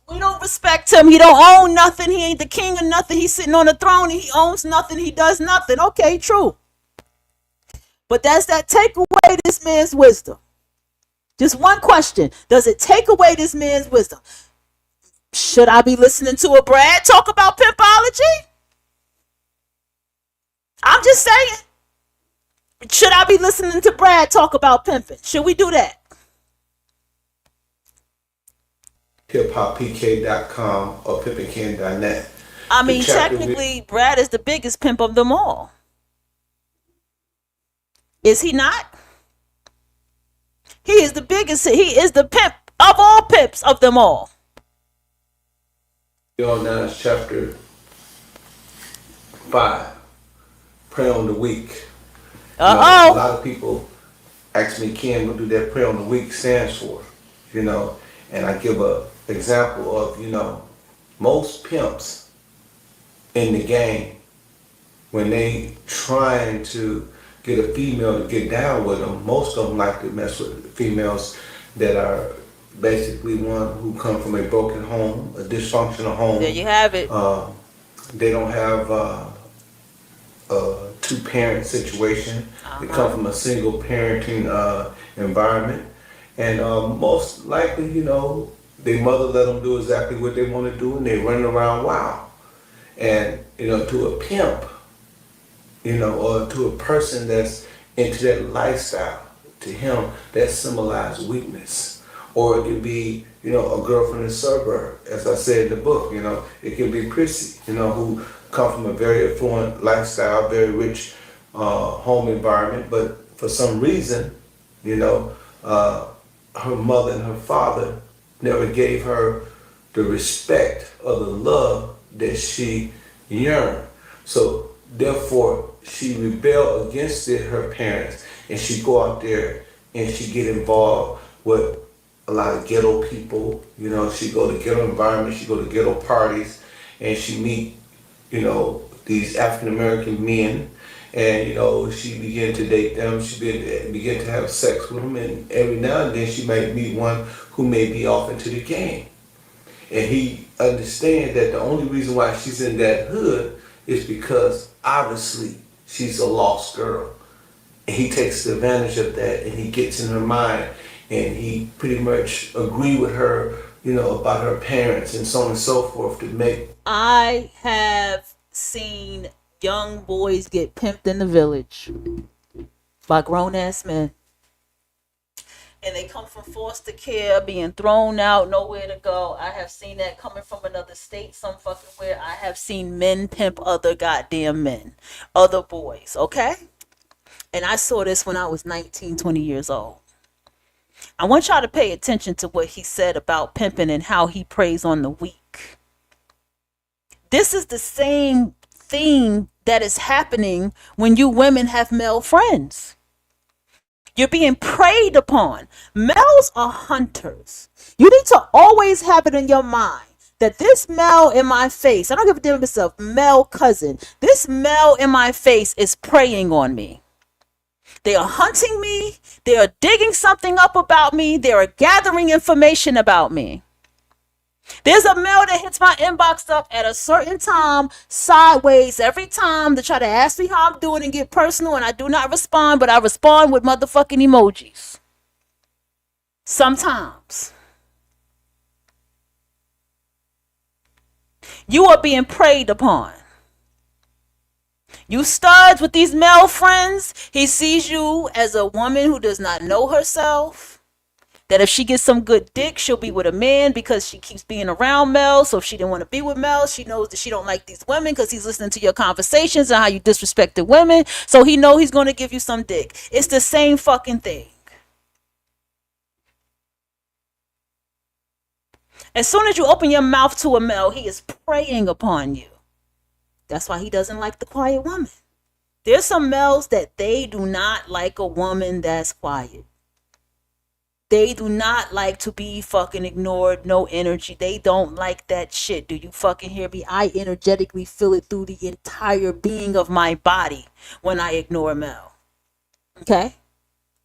We don't respect him. He don't own nothing. He ain't the king of nothing. He's sitting on the throne. He owns nothing. He does nothing. Okay, true. But does that take away this man's wisdom? Just one question. Does it take away this man's wisdom? Should I be listening to a Brad talk about pimpology? I'm just saying. Should I be listening to Brad talk about pimping? Should we do that? HipHopPK.com or pimpingken.net. I mean, technically, Brad is the biggest pimp of them all. Is he not? He is the biggest. He is the pimp of all pimps of them all. Now it's chapter 5. Pray on the weak. A lot of people ask me, Ken, what do that pray on the weak stands for? And I give a example of, most pimps in the game, when they trying to get a female to get down with them, most of them like to mess with females that are basically one who come from a broken home, a dysfunctional home. There you have it. They don't have a two-parent situation. They come from a single parenting environment. And most likely, their mother let them do exactly what they want to do, and they run around wild. And, to a pimp, or to a person that's into that lifestyle, to him, that symbolizes weakness. Or it could be, a girl from the suburb, as I said in the book, it could be Prissy, who come from a very affluent lifestyle, very rich home environment, but for some reason, her mother and her father never gave her the respect or the love that she yearned. So therefore, she rebelled against her parents, and she go out there and she get involved with a lot of ghetto people. She go to ghetto environments, she go to ghetto parties, and she meet, these African American men. And, she began to date them, she began to have sex with them, and every now and then she might meet one who may be off into the game. And he understands that the only reason why she's in that hood is because obviously she's a lost girl. And he takes advantage of that, and he gets in her mind, and he pretty much agree with her, about her parents and so on and so forth to make. I have seen young boys get pimped in the village by grown-ass men. And they come from foster care, being thrown out, nowhere to go. I have seen that coming from another state, some fucking where. I have seen men pimp other goddamn men, other boys, okay? And I saw this when I was 19, 20 years old. I want y'all to pay attention to what he said about pimping and how he preys on the weak. This is the same thing that is happening when you women have male friends. You're being preyed upon. Males are hunters. You need to always have it in your mind that this male in my face, I don't give a damn if it's a male cousin, this male in my face is preying on me. They are hunting me. They are digging something up about me. They are gathering information about me. There's a mail that hits my inbox up at a certain time, sideways every time, to try to ask me how I'm doing and get personal, and I do not respond, but I respond with motherfucking emojis. Sometimes. You are being preyed upon. You studs with these male friends, he sees you as a woman who does not know herself. That if she gets some good dick, she'll be with a man because she keeps being around Mel. So if she didn't want to be with Mel, she knows that she don't like these women because he's listening to your conversations and how you disrespected women. So he know he's going to give you some dick. It's the same fucking thing. As soon as you open your mouth to a Mel, he is preying upon you. That's why he doesn't like the quiet woman. There's some males that they do not like a woman that's quiet. They do not like to be fucking ignored, no energy. They don't like that shit. Do you fucking hear me? I energetically feel it through the entire being of my body when I ignore Mel. Okay?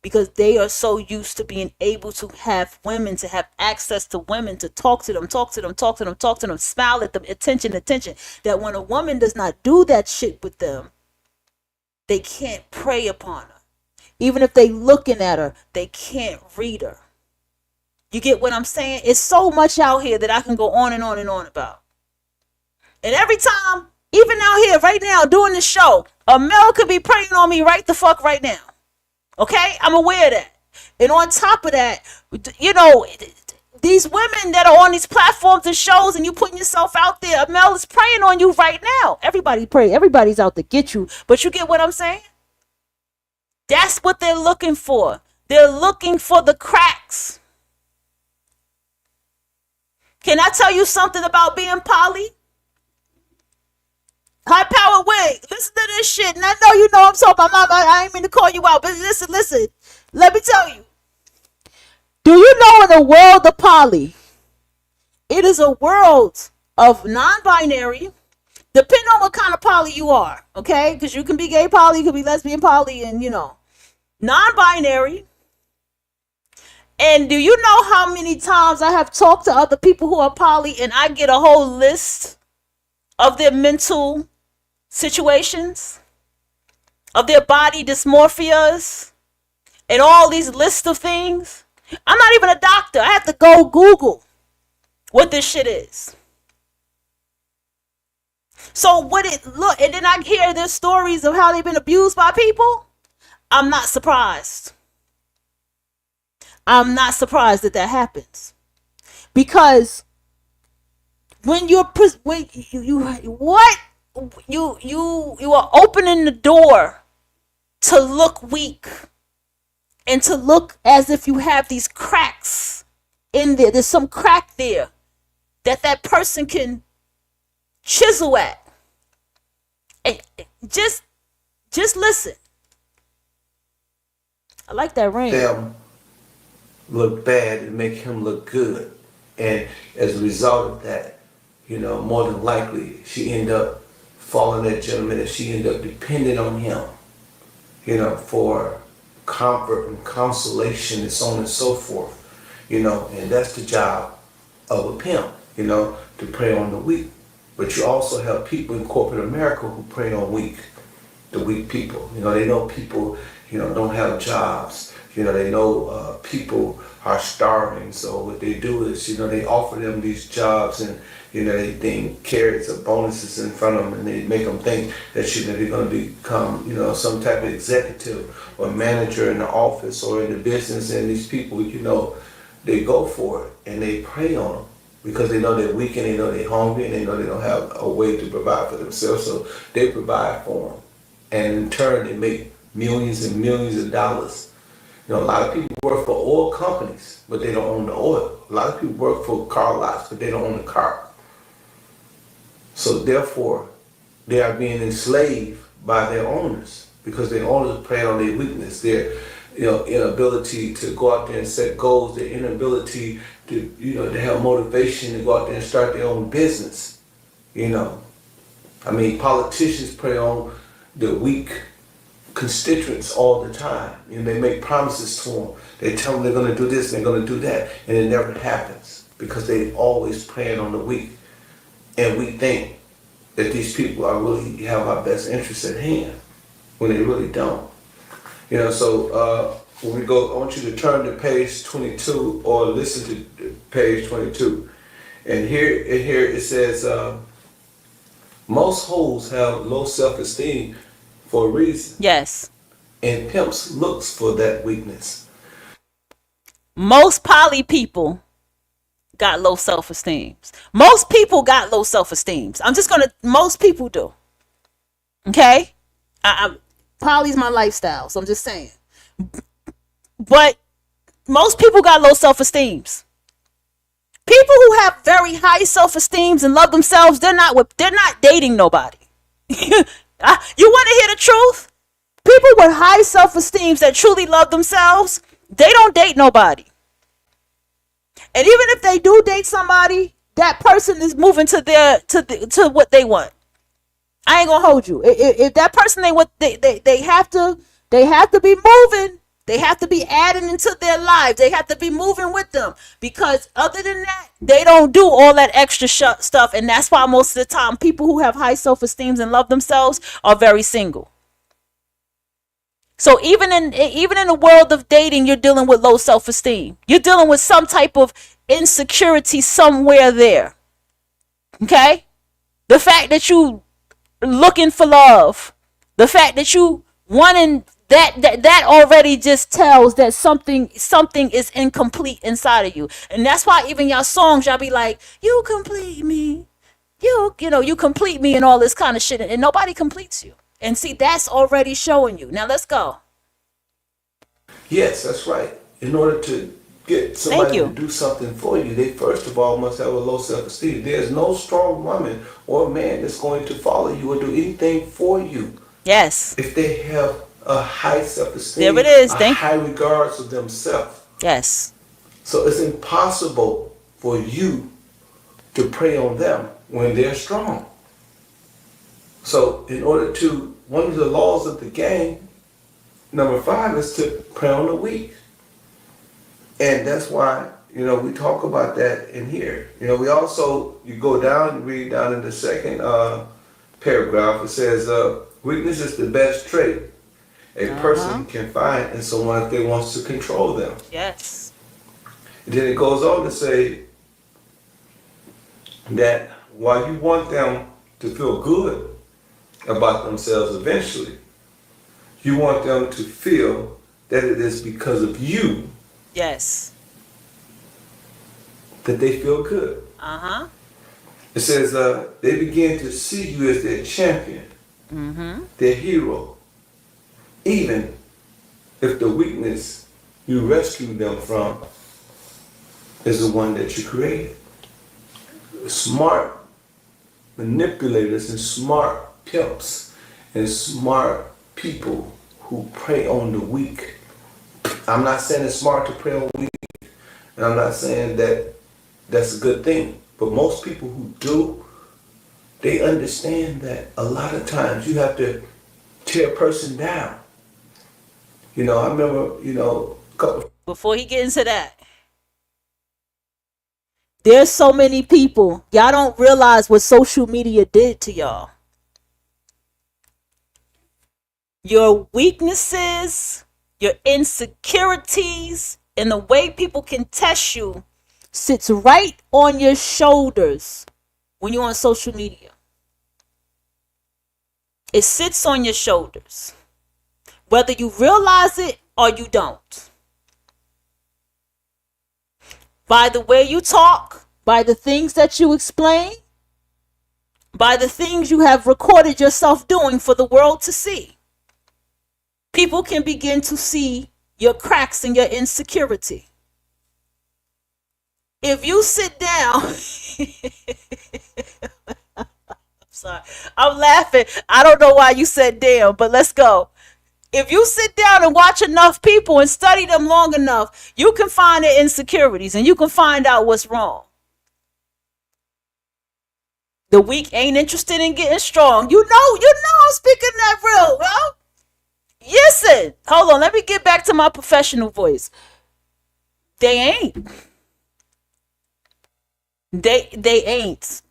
because they are so used to being able to have women, to have access to women, to talk to them, smile at them, attention, that when a woman does not do that shit with them, they can't prey upon her. Even if they looking at her, they can't read her. You get what I'm saying? It's so much out here that I can go on and on and on about. And every time, even out here right now doing this show, a male could be preying on me right the fuck right now. Okay? I'm aware of that. And on top of that, you know, these women that are on these platforms and shows and you putting yourself out there, a male is preying on you right now. Everybody pray. Everybody's out to get you. But you get what I'm saying? That's what they're looking for. They're looking for the cracks. Can I tell you something about being poly? High power wig. Listen to this shit. And I know you know I'm talking about. I ain't mean to call you out. But listen. Let me tell you. Do you know in the world of poly, it is a world of non-binary, depending on what kind of poly you are. Okay? Because you can be gay poly, you can be lesbian poly, and you know. Non-binary. And do you know how many times I have talked to other people who are poly and I get a whole list of their mental situations, of their body dysmorphias, and all these lists of things? I'm not even a doctor. I have to go Google what this shit is. So what it look, and then I hear their stories of how they've been abused by people. I'm not surprised. I'm not surprised that happens, because when you are opening the door to look weak and to look as if you have these cracks in there. There's some crack there that person can chisel at. And just listen. I like that ring. Them look bad and make him look good. And as a result of that, you know, more than likely, she end up following that gentleman and she end up depending on him, you know, for comfort and consolation and so on and so forth, you know, and that's the job of a pimp, you know, to prey on the weak. But you also have people in corporate America who prey on the weak people. You know, they know people, you know, don't have jobs. You know, they know people are starving. So what they do is, you know, they offer them these jobs and, you know, they think carrots or bonuses in front of them and they make them think that, you know, they're going to become, you know, some type of executive or manager in the office or in the business. And these people, you know, they go for it and they prey on them because they know they're weak and they know they're hungry and they know they don't have a way to provide for themselves. So they provide for them. And in turn, they make millions and millions of dollars. You know, a lot of people work for oil companies, but they don't own the oil. A lot of people work for car lots, but they don't own the car. So therefore, they are being enslaved by their owners because their owners prey on their weakness, their, you know, inability to go out there and set goals, their inability to, you know, to have motivation to go out there and start their own business. You know, I mean, politicians prey on the weak constituents all the time. You know, they make promises to them. They tell them they're going to do this, and they're going to do that, and it never happens because they always preying on the weak. And we think that these people are really have our best interests at hand when they really don't. You know, so when we go, I want you to turn to page 22 or listen to page 22. And here it says, most hoes have low self-esteem for a reason. Yes. And pimps looks for that weakness. Most poly people got low self-esteem. Most people got low self-esteem. Most people do. Okay? Poly's my lifestyle, so I'm just saying. But most people got low self-esteem. People who have very high self-esteem and love themselves, they're not dating nobody. You want to hear the truth? People with high self-esteem that truly love themselves, they don't date nobody. And even if they do date somebody, that person is moving to what they want. I ain't gonna hold you. If that person they have to be moving, They have to be added into their lives. They have to be moving with them, because other than that, they don't do all that extra stuff. And that's why most of the time people who have high self-esteem and love themselves are very single. So even in the world of dating, you're dealing with low self-esteem. You're dealing with some type of insecurity somewhere there. Okay? The fact that you looking for love, the fact that you wanting that already just tells that something is incomplete inside of you. And that's why even y'all songs, y'all be like, you complete me. You complete me and all this kind of shit. And nobody completes you. And see, that's already showing you. Now let's go. Yes, that's right. In order to get somebody to do something for you, they first of all must have a low self-esteem. There's no strong woman or man that's going to follow you or do anything for you. Yes. If they have a high self-esteem, there it is. a high regards of themselves. Yes. So it's impossible for you to prey on them when they're strong. So in order to, one of the laws of the game, number 5 is to prey on the weak. And that's why, we talk about that in here. We also, you go down, you read down in the second paragraph, it says, weakness is the best trait a person can find in someone if they wants to control them. Yes. And then it goes on to say that while you want them to feel good about themselves eventually, you want them to feel that it is because of you. Yes. That they feel good. It says they begin to see you as their champion, their hero, even if the weakness you rescued them from is the one that you created. Smart manipulators and smart pimps and smart people who prey on the weak. I'm not saying it's smart to prey on weak, and I'm not saying that that's a good thing. But most people who do, they understand that a lot of times you have to tear a person down. I remember, a couple. Before he get into that, there's so many people, y'all don't realize what social media did to y'all. Your weaknesses, your insecurities, and the way people can test you sits right on your shoulders when you're on social media. It sits on your shoulders, whether you realize it or you don't. By the way you talk, by the things that you explain, by the things you have recorded yourself doing for the world to see. People can begin to see your cracks and your insecurity. If you sit down, I'm sorry, I'm laughing. I don't know why you said damn, but let's go. If you sit down and watch enough people and study them long enough, you can find their insecurities and you can find out what's wrong. The weak ain't interested in getting strong. You know I'm speaking that real, well. Listen, hold on, let me get back to my professional voice. They ain't. They ain't.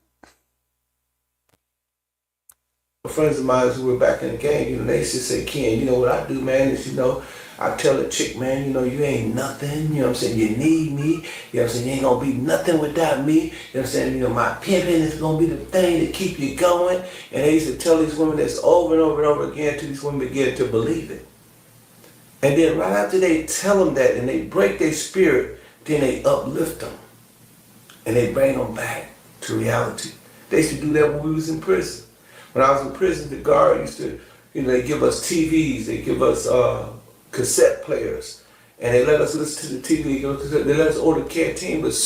Friends of mine who were back in the game, they used to say, Ken, what I do, man, is, I tell a chick, man, you ain't nothing, what I'm saying, you need me, what I'm saying, you ain't gonna be nothing without me, what I'm saying, my pimping is gonna be the thing to keep you going. And they used to tell these women this over and over and over again until these women begin to believe it. And then right after they tell them that and they break their spirit, then they uplift them. And they bring them back to reality. They used to do that when we was in prison. When I was in prison, the guard used to, they give us TVs, they give us cassette players, and they let us listen to the TV, they let us order canteen, but as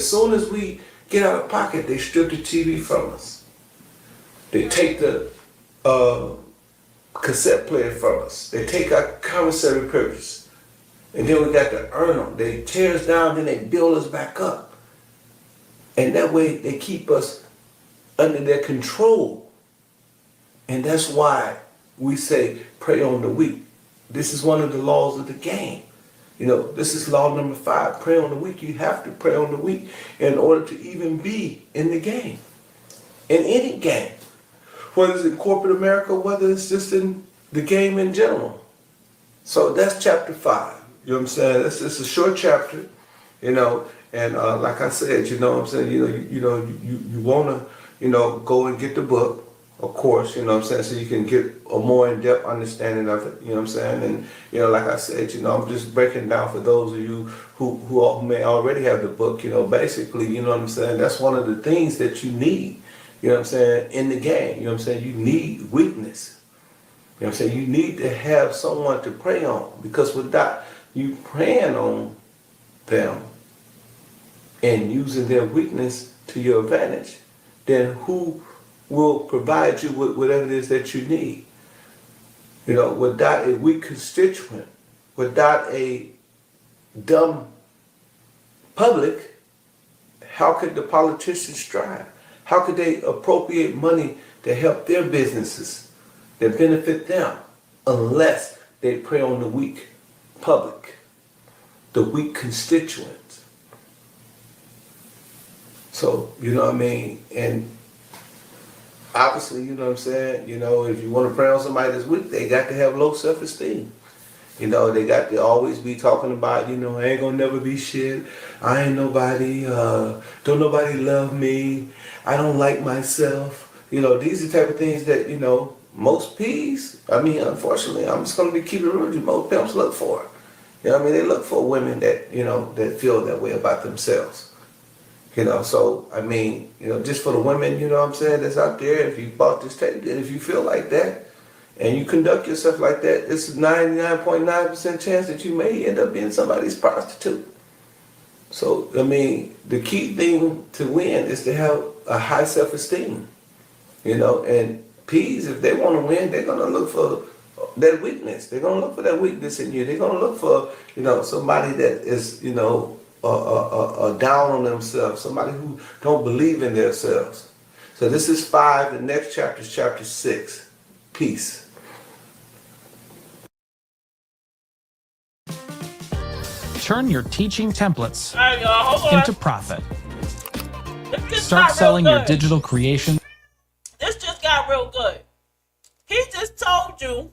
soon as we get out of pocket, they strip the TV from us. They take the cassette player from us. They take our commissary purchase, and then we got to earn them. They tear us down, then they build us back up. And that way they keep us under their control. And that's why we say prey on the weak. This is one of the laws of the game. You know, this is law number 5. Pray on the weak. You have to pray on the weak in order to even be in the game. In any game. Whether it's in corporate America, whether it's just in the game in general. So that's chapter 5. You know what I'm saying? It's a short chapter, you know, and like I said, you know what I'm saying, you wanna, go and get the book, of course, you know what I'm saying, so you can get a more in-depth understanding of it, you know what I'm saying? And like I said, I'm just breaking down for those of you who may already have the book, basically, you know what I'm saying, that's one of the things that you need, you know what I'm saying, in the game, you know what I'm saying, you need weakness. You know what I'm saying? You need to have someone to pray on, because without you praying on them and using their weakness to your advantage, then who will provide you with whatever it is that you need? Without a weak constituent, without a dumb public, how could the politicians strive? How could they appropriate money to help their businesses that benefit them, unless they prey on the weak public, the weak constituents? So, you know what I mean? And obviously, you know what I'm saying? If you want to prey on somebody that's weak, they got to have low self-esteem. They got to always be talking about, I ain't gonna never be shit. I ain't nobody, don't nobody love me. I don't like myself. These are the type of things that, most P's, unfortunately, I'm just gonna be keeping it real with you, most pimps look for. They look for women that, that feel that way about themselves. So, just for the women, what I'm saying, that's out there, if you bought this tape, and if you feel like that, and you conduct yourself like that, it's a 99.9% chance that you may end up being somebody's prostitute. So, the key thing to win is to have a high self-esteem. And P's, if they want to win, they're going to look for that weakness. They're going to look for that weakness in you. They're going to look for, somebody that is, down on themselves, somebody who don't believe in themselves. So this is 5. The next chapter is chapter 6. Peace. Turn your teaching templates into profit. Start selling your digital creation. This just got real good. He just told you,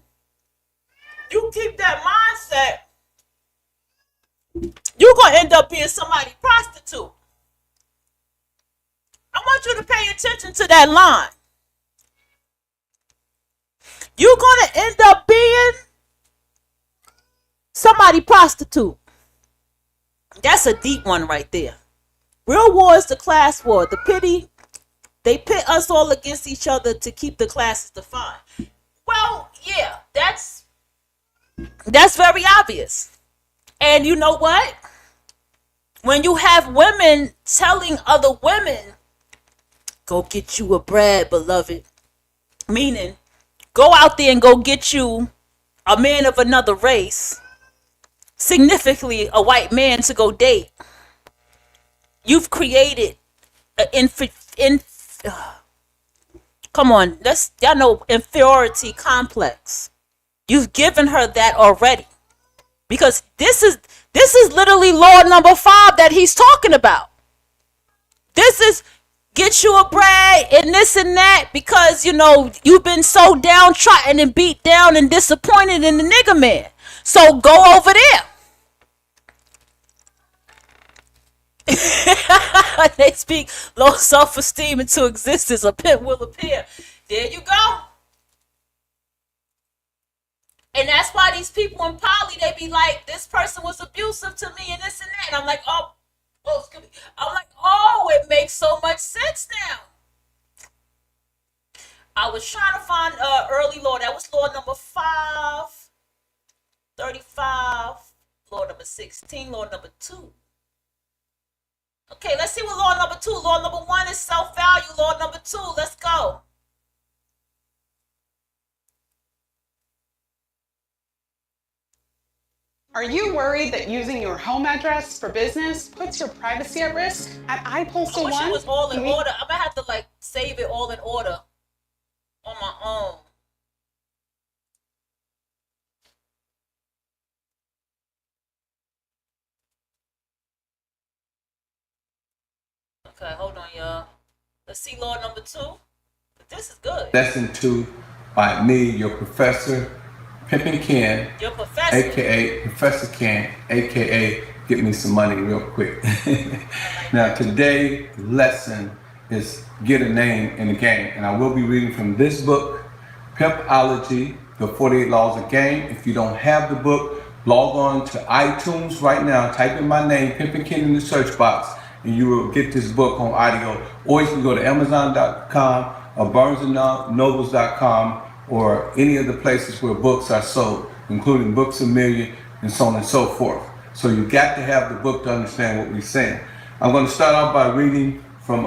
you keep that mindset, you're going to end up being somebody's prostitute. I want you to pay attention to that line. You're going to end up being somebody's prostitute. That's a deep one right there. Real war is the class war. The pity, they pit us all against each other to keep the classes defined. Well, yeah, that's very obvious. And you know what? When you have women telling other women, go get you a bread, beloved. Meaning, go out there and go get you a man of another race, significantly a white man, to go date. You've created an come on, y'all know, inferiority complex. You've given her that already. Because this is literally law number 5 that he's talking about. This is get you a bread and this and that because, you've been so downtrodden and beat down and disappointed in the nigga man. So go over there. They speak low self-esteem into existence. A pimp will appear. There you go. And that's why these people in poly, they be like, this person was abusive to me and this and that. And I'm like, it makes so much sense now. I was trying to find early law. That was law number 5, 35, law number 16, law number 2. Okay, let's see what law number 2. Law number 1 is self-value. Law number 2, let's go. Are you worried that using your home address for business puts your privacy at risk? At iPostal I wish One, it was all in order. I'm gonna have to save it all in order on my own. Okay, hold on, y'all. Let's see law number 2. This is good. Lesson 2 by me, your professor, Pimpin' Ken, Your professor. aka Professor Ken, aka Get Me Some Money Real Quick. Now today's lesson is Get a Name in the Game, and I will be reading from this book, Pimpology, The 48 Laws of Game. If you don't have the book, log on to iTunes right now, type in my name, Pimpin' Ken, in the search box, and you will get this book on audio. Or you can go to Amazon.com or BarnesandNobles.com or any of the places where books are sold, including Books A Million and so on and so forth. So you got to have the book to understand what we're saying. I'm going to start off by reading from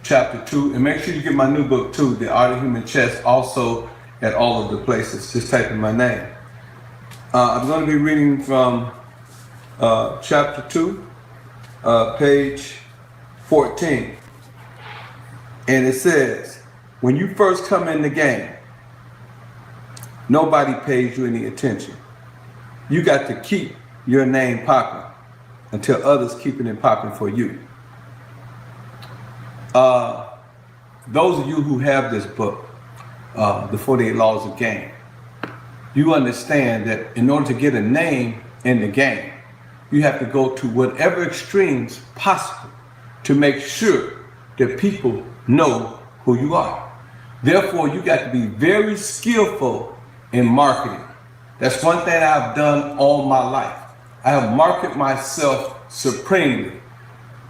chapter 2, and make sure you get my new book too, The Art of Human Chess, also at all of the places. Just type in my name. I'm going to be reading from chapter 2, page 14. And it says, when you first come in the game, nobody pays you any attention. You got to keep your name popping until others keep it popping for you. Those of you who have this book, The 48 Laws of Game, you understand that in order to get a name in the game, you have to go to whatever extremes possible to make sure that people know who you are. Therefore, you got to be very skillful in marketing. That's one thing I've done all my life. I have marketed myself supremely.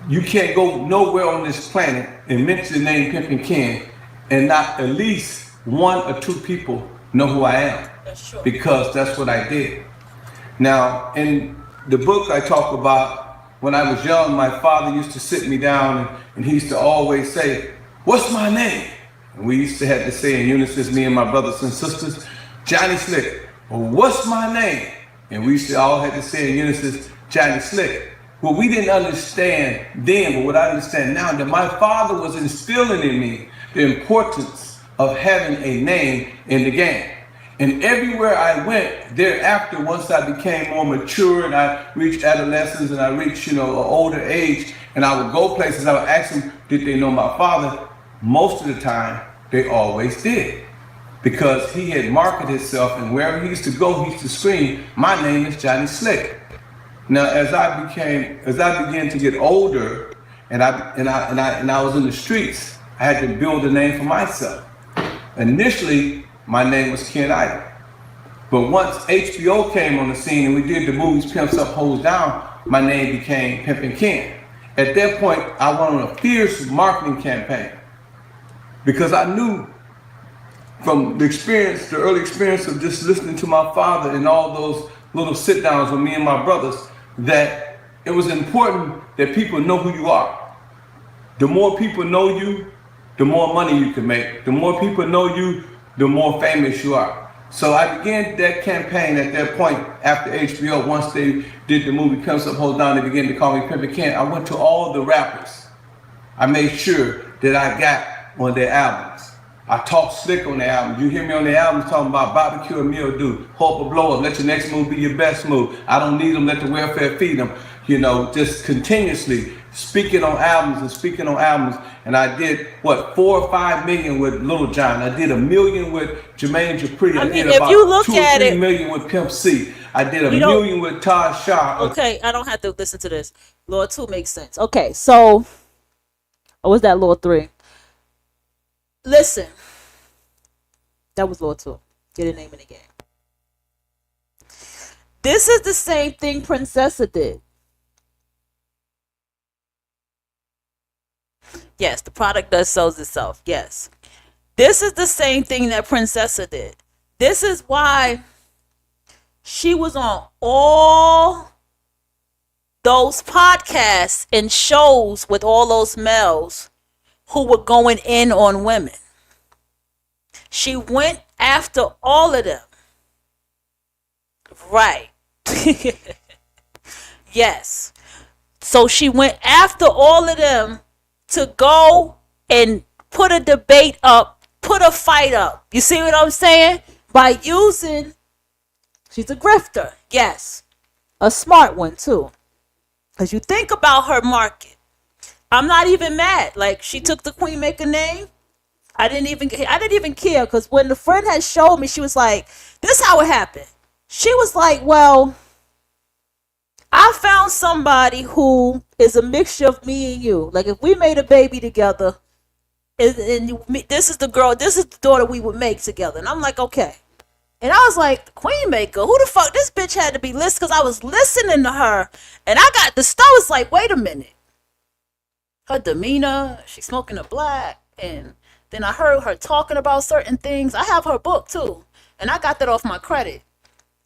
You can't go nowhere on this planet and mention the name Pimpin' Ken and not at least 1 or 2 people know who I am, because that's what I did. Now, in the book I talk about, when I was young, my father used to sit me down and he used to always say, "What's my name?" And we used to have to say in unison, me and my brothers and sisters, "Johnny Slick." Well, "what's my name?" And we used to all have to say in unison, "Johnny Slick." Well, we didn't understand then, but what I understand now, that my father was instilling in me the importance of having a name in the game. And everywhere I went thereafter, once I became more mature and I reached adolescence and I reached, an older age, and I would go places, I would ask them, did they know my father? Most of the time, they always did. Because he had marketed himself, and wherever he used to go, he used to scream, "My name is Johnny Slick." Now, as I began to get older, and I was in the streets, I had to build a name for myself. Initially, my name was Ken Idol. But once HBO came on the scene and we did the movies Pimps Up, Hoes Down, my name became Pimpin' Ken. At that point, I went on a fierce marketing campaign because I knew from the early experience of just listening to my father and all those little sit downs with me and my brothers, that it was important that people know who you are. The more people know you, the more money you can make. The more people know you, the more famous you are. So I began that campaign at that point after HBO. Once they did the movie Pimps Up, Hoes Down, they began to call me Pimpin' Ken. I went to all the rappers. I made sure that I got on their albums. I talked slick on the album. You hear me on the album talking about barbecue and meal do, hope or blow up, let your next move be your best move. I don't need them, let the welfare feed them. Just continuously speaking on albums. And I did, 4 or 5 million with Little John. I did 1 million with Jermaine Dupri. I did about 2 or 3 million with Pimp C. I did 1 million with Taj Shaw. Okay, I don't have to listen to this. Law 2 makes sense. Okay, so, what was that Law 3? Listen, that was Law 2. Get a name in the game. This is the same thing Princessa did. Yes, the product does sells itself. Yes. This is the same thing that Princessa did. This is why she was on all those podcasts and shows with all those males who were going in on women. She went after all of them. Right. Yes. So she went after all of them to go and put a debate up, put a fight up. You see what I'm saying? By using, she's a grifter. Yes. A smart one too. Because you think about her market. I'm not even mad. Like, she took the Queen Maker name. I didn't even care, because when the friend had showed me, she was like, this is how it happened. She was like, well, I found somebody who is a mixture of me and you. Like, if we made a baby together, this is the girl, this is the daughter we would make together. And I'm like, okay. And I was like, the Queen Maker, who the fuck? This bitch had to be listening, because I was listening to her, and I got the stuff. Was like, wait a minute. Her demeanor, she's smoking a black, and then I heard her talking about certain things. I have her book too, and I got that off my credit.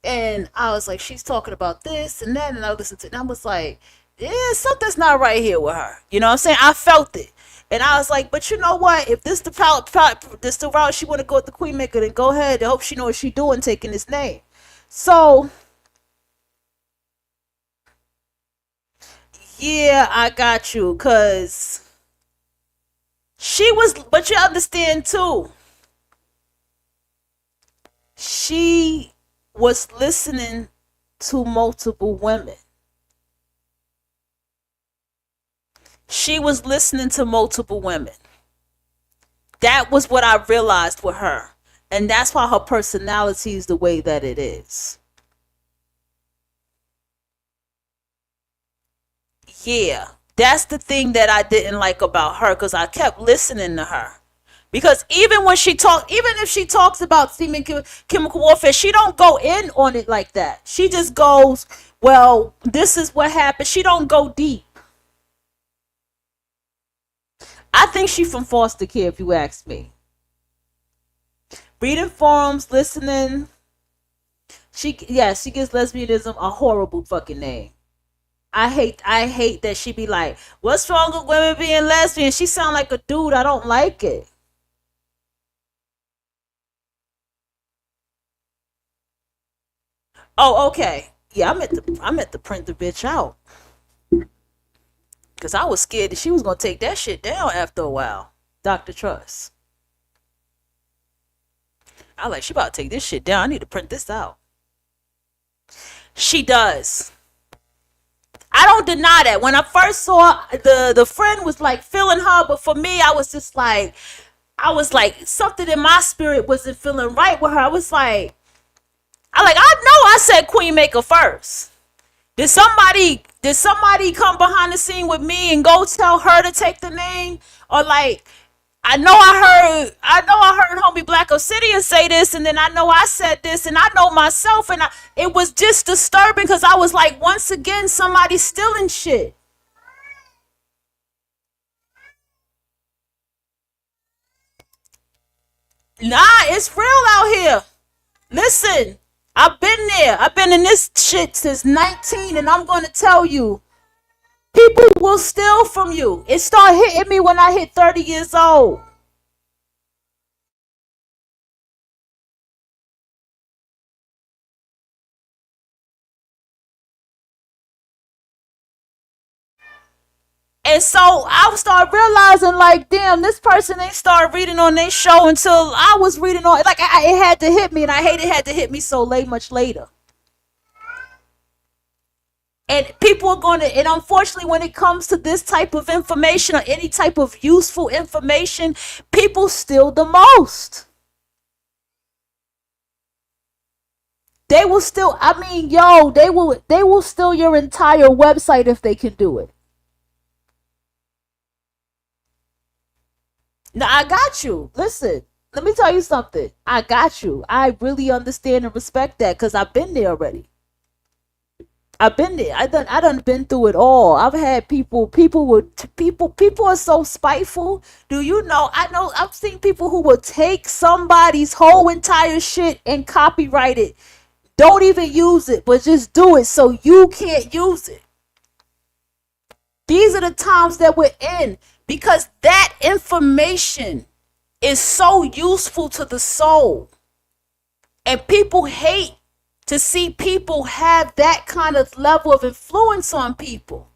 And I was like, she's talking about this and that, and I listened to it, and I was like, yeah, something's not right here with her. You know what I'm saying? I felt it. And I was like, but you know what? If this the route she want to go with the Queen Maker, then go ahead. I hope she know what she doing taking this name. So, yeah, I got you, because she was, but you understand too, she was listening to multiple women. She was listening to multiple women. That was what I realized with her. And that's why her personality is the way that it is. Yeah, that's the thing that I didn't like about her, because I kept listening to her. Because even when she talks, even if she talks about chemical warfare, she don't go in on it like that. She just goes, well, this is what happened. She don't go deep. I think she from foster care, if you ask me. Reading forums, listening. She gives lesbianism a horrible fucking name. I hate that she be like, what's wrong with women being lesbian? She sound like a dude. I don't like it. Oh, okay. Yeah, I meant to print the bitch out. Because I was scared that she was going to take that shit down after a while. Dr. Trust. I like, she about to take this shit down. I need to print this out. She does. I don't deny that. When I first saw the friend was like feeling her, but for me, I was like, something in my spirit wasn't feeling right with her. I was like, I know I said Queen Maker first. Did somebody come behind the scene with me and go tell her to take the name? Or like, I know I heard homie Black Obsidian say this, and then I know I said this, and I know myself, and it was just disturbing, because I was like, once again, somebody's stealing shit. Nah, it's real out here. Listen, I've been there. I've been in this shit since 19, and I'm going to tell you, people will steal from you. It started hitting me when I hit 30 years old. And so I started realizing, like, damn, this person ain't started reading on their show until I was reading on it. Like, it had to hit me, and I hate it had to hit me so late, much later. And people are going to, and unfortunately, when it comes to this type of information or any type of useful information, people steal the most. They will steal, they will steal your entire website if they can do it. Now, I got you. Listen, let me tell you something. I got you. I really understand and respect that, because I've been there already. I've been there. I done been through it all. I've had people are so spiteful. Do you know? I've seen people who will take somebody's whole entire shit and copyright it. Don't even use it, but just do it so you can't use it. These are the times that we're in, because that information is so useful to the soul. And people hate to see people have that kind of level of influence on people.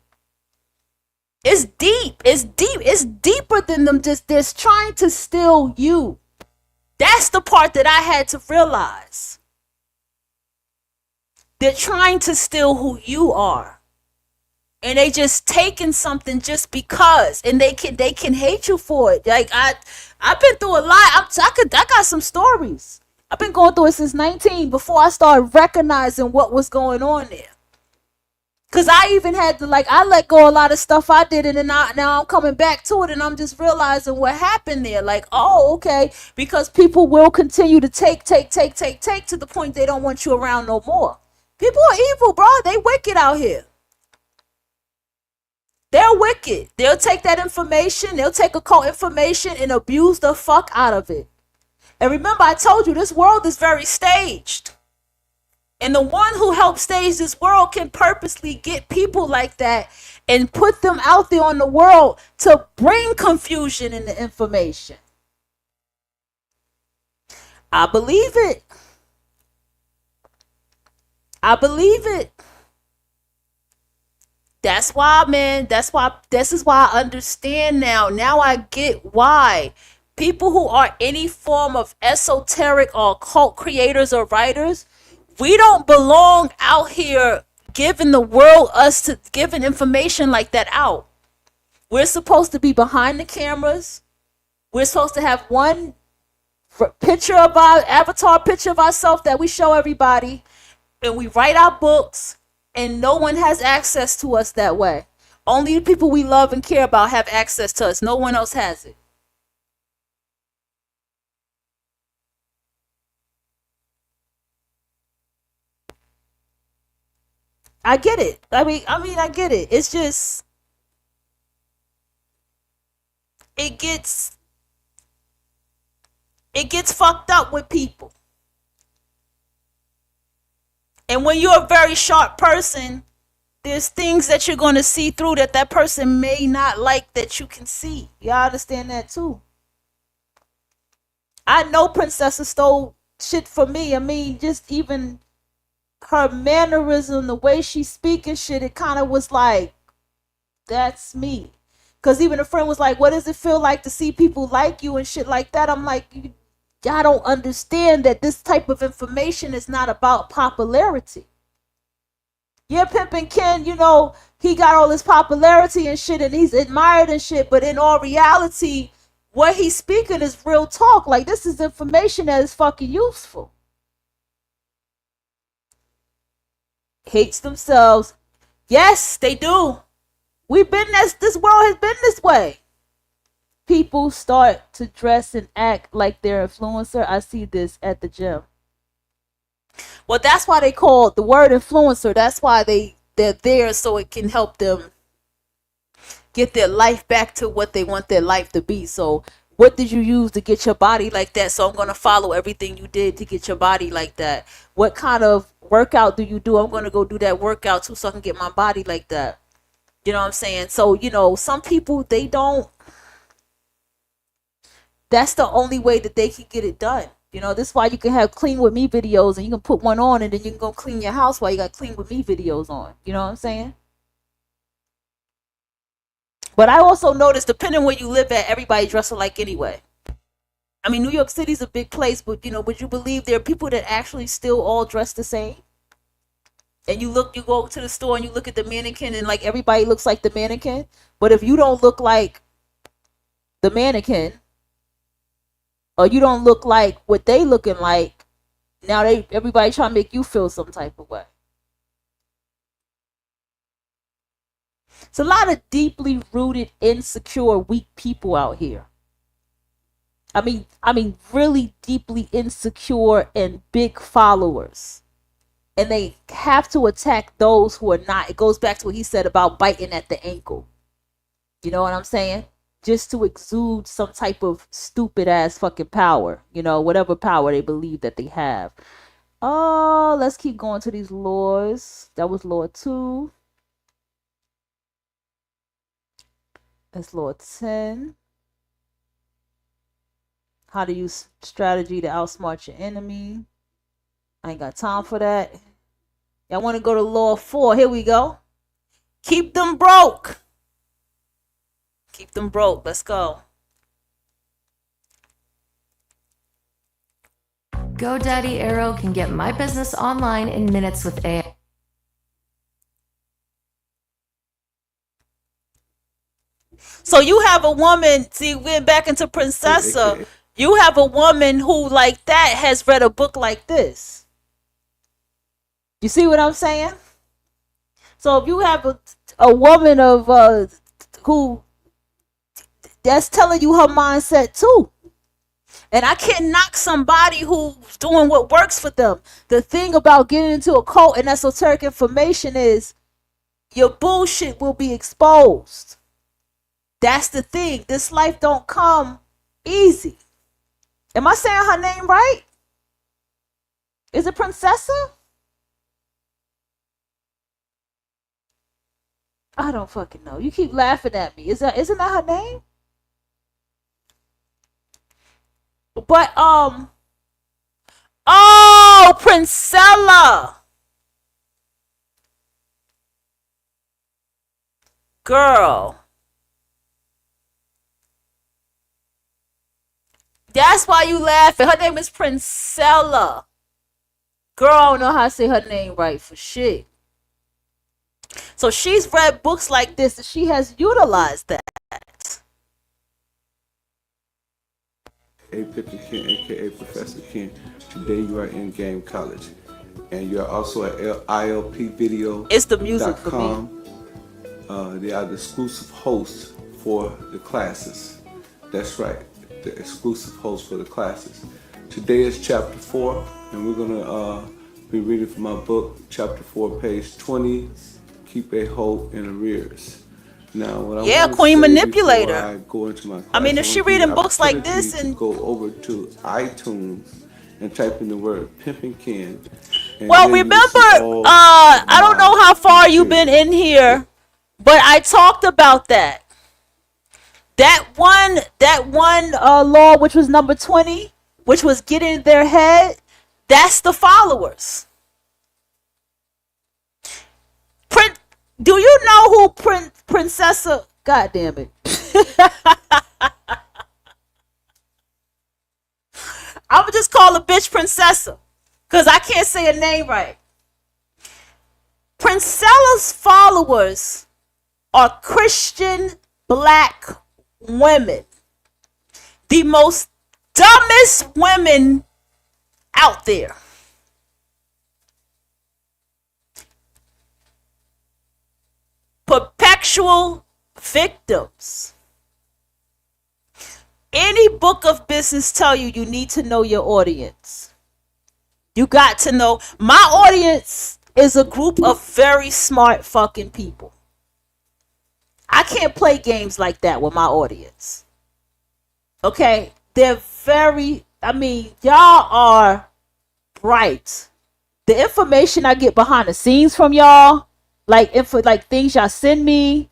It's deep. It's deep. It's deeper than them just trying to steal you. That's the part that I had to realize. They're trying to steal who you are. and they just taking something just because, and they can hate you for it. Like I've been through a lot. I got some stories. I've been going through it since 19 before I started recognizing what was going on there. Cause I even had to I let go a lot of stuff I did, and then now I'm coming back to it, and I'm just realizing what happened there. Like, oh, okay, because people will continue to take to the point they don't want you around no more. People are evil, bro. They wicked out here. They're wicked. They'll take that information, they'll take occult information and abuse the fuck out of it. And remember, I told you this world is very staged. And the one who helped stage this world can purposely get people like that and put them out there on the world to bring confusion in the information. I believe it. I believe it. That's why, man. This is why I understand now. Now I get why people who are any form of esoteric or occult creators or writers, we don't belong out here giving the world giving information like that out. We're supposed to be behind the cameras. We're supposed to have one picture of our avatar picture of ourselves that we show everybody, and we write our books, and no one has access to us that way. Only the people we love and care about have access to us. No one else has it. I get it. I mean, I get it. It's just, it gets fucked up with people. And when you're a very sharp person, there's things that you're going to see through that person may not like that you can see. Y'all understand that too? I know Princessa stole shit from me. I mean, just even her mannerism, the way she speak and shit, it kind of was like, that's me. Because even a friend was like, what does it feel like to see people like you and shit like that? I'm like, y'all don't understand that this type of information is not about popularity. Yeah, Pimpin' Ken, you know, he got all this popularity and shit, and he's admired and shit, but in all reality, what he's speaking is real talk. Like, this is information that is fucking useful. Hates themselves. Yes, they do. We've been this world has been this way. People start to dress and act like they're influencer. I see this at the gym. Well, that's why they call the word influencer. That's why they're there, so it can help them get their life back to what they want their life to be. So what did you use to get your body like that? So I'm going to follow everything you did to get your body like that. What kind of workout do you do? I'm going to go do that workout too, so I can get my body like that. You know what I'm saying? So, you know, some people, they don't. That's the only way that they can get it done. You know, this is why you can have clean with me videos, and you can put one on, and then you can go clean your house while you got clean with me videos on. You know what I'm saying? But I also noticed, depending where you live at, everybody dress alike anyway. I mean, New York City's a big place, but, you know, would you believe there are people that actually still all dress the same? And you go to the store and you look at the mannequin, and like everybody looks like the mannequin. But if you don't look like the mannequin, or you don't look like what they looking like, now everybody trying to make you feel some type of way. It's a lot of deeply rooted, insecure, weak people out here. I mean, really deeply insecure and big followers. And they have to attack those who are not. It goes back to what he said about biting at the ankle. You know what I'm saying? Just to exude some type of stupid ass fucking power. You know, whatever power they believe that they have. Oh, let's keep going to these laws. That was law 2. That's law 10. How to use strategy to outsmart your enemy. I ain't got time for that. Y'all want to go to law 4. Here we go. Keep them broke. Keep them broke. Let's go. GoDaddy Arrow can get my business online in minutes with AI. So you have a woman, see, we're back into Princessa. You have a woman who, like that, has read a book like this. You see what I'm saying? So if you have a woman of who that's telling you her mindset too. And I can't knock somebody who's doing what works for them. The thing about getting into a cult and esoteric information is your bullshit will be exposed. That's the thing. This life don't come easy. Am I saying her name right? Is it Princessa? I don't fucking know. You keep laughing at me. Isn't that her name? But oh, Princella. Girl. That's why you laughing. Her name is Princella. Girl, I don't know how to say her name right for shit. So she's read books like this and she has utilized that. Hey, Pippin Ken, aka Professor Ken. Today you are in Game College. And you're also at ILPvideo.com. It's the music for me. They are the exclusive hosts for the classes. That's right, the exclusive host for the classes. Today is chapter 4, and we're gonna be reading from my book, chapter 4, page 20, Keep a Hope in Arrears. Now, what I Queen Manipulator. I go into my class, I mean, if she reading books like this and go over to iTunes and type in the word Pimpin' Ken. Well, remember, I don't know how far you've been in here, but I talked about that. That one law, which was number 20, which was get in their head, that's the followers. Do you know who Princessa? God damn it. I'm just call a bitch Princessa because I can't say a name right. Princella's followers are Christian black women. The most dumbest women out there. Perpetual victims. Any book of business tell you need to know your audience. You got to know. My audience is a group of very smart fucking people. I can't play games like that with my audience. Okay? They're very, y'all are bright. The information I get behind the scenes from y'all, like things y'all send me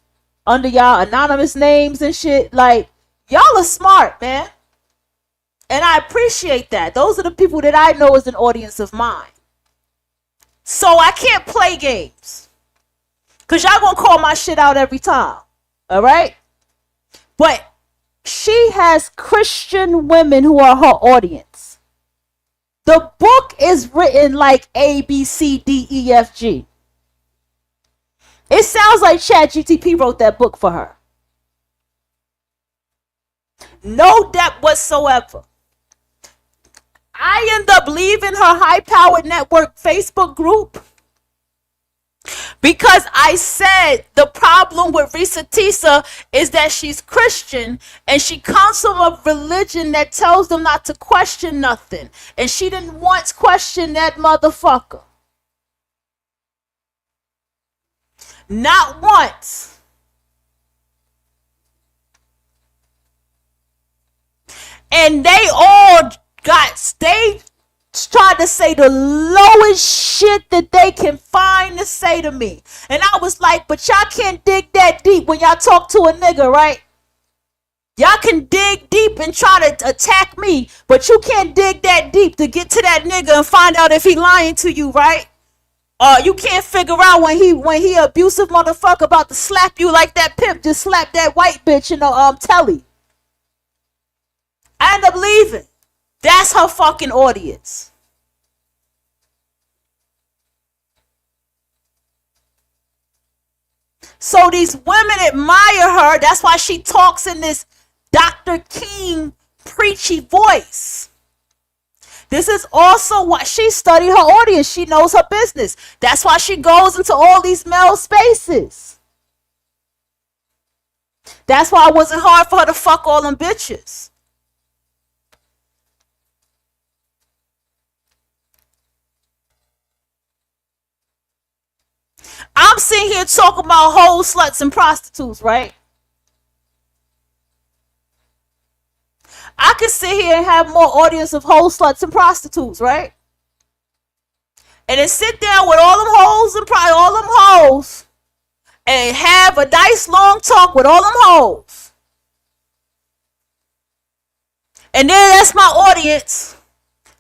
under y'all anonymous names and shit, like y'all are smart, man. And I appreciate that. Those are the people that I know as an audience of mine. So I can't play games. Cause y'all gonna call my shit out every time. All right? But she has Christian women who are her audience. The book is written like A, B, C, D, E, F, G. It sounds like ChatGPT wrote that book for her. No depth whatsoever. I end up leaving her high-powered network Facebook group because I said the problem with Risa Tisa is that she's Christian and she comes from a religion that tells them not to question nothing. And she didn't once question that motherfucker. Not once. And they all they tried to say the lowest shit that they can find to say to me. And I was like, but y'all can't dig that deep when y'all talk to a nigga, right? Y'all can dig deep and try to attack me, but you can't dig that deep to get to that nigga and find out if he lying to you, right? You can't figure out when he abusive motherfucker about to slap you like that pimp just slapped that white bitch in the telly. I end up leaving. That's her fucking audience. So these women admire her. That's why she talks in this Dr. King preachy voice. This is also why she studied her audience. She knows her business. That's why she goes into all these male spaces. That's why it wasn't hard for her to fuck all them bitches. I'm sitting here talking about hoes, sluts, and prostitutes, right? I could sit here and have more audience of hoes, sluts, and prostitutes, right? And then sit down with all them hoes and probably all them hoes and have a nice long talk with all them hoes. And then that's my audience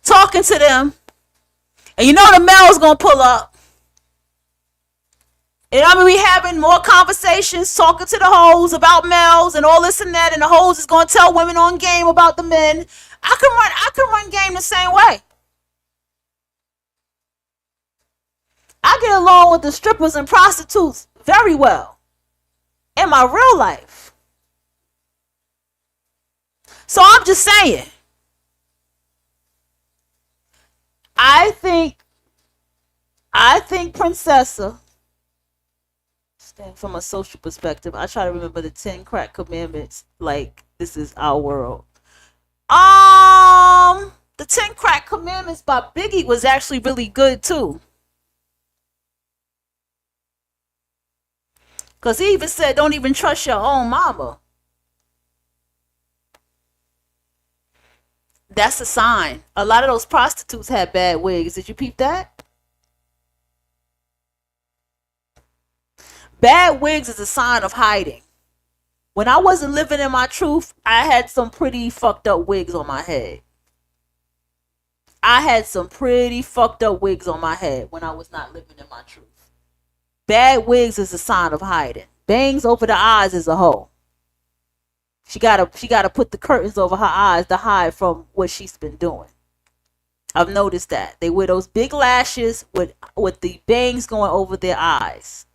talking to them. And you know the male's gonna pull up. And I'm gonna be having more conversations, talking to the hoes about males and all this and that, and the hoes is gonna tell women on game about the men. I can run game the same way. I get along with the strippers and prostitutes very well in my real life. So I'm just saying, I think Princessa, from a social perspective, I try to remember the 10 crack commandments like this is our world. The 10 crack commandments by Biggie was actually really good too. Because he even said, don't even trust your own mama. That's a sign. A lot of those prostitutes had bad wigs. Did you peep that? Bad wigs is a sign of hiding. When I wasn't living in my truth, I had some pretty fucked up wigs on my head. I had some pretty fucked up wigs on my head when I was not living in my truth. Bad wigs is a sign of hiding. Bangs over the eyes is a hoe. She gotta put the curtains over her eyes to hide from what she's been doing. I've noticed that. They wear those big lashes with the bangs going over their eyes.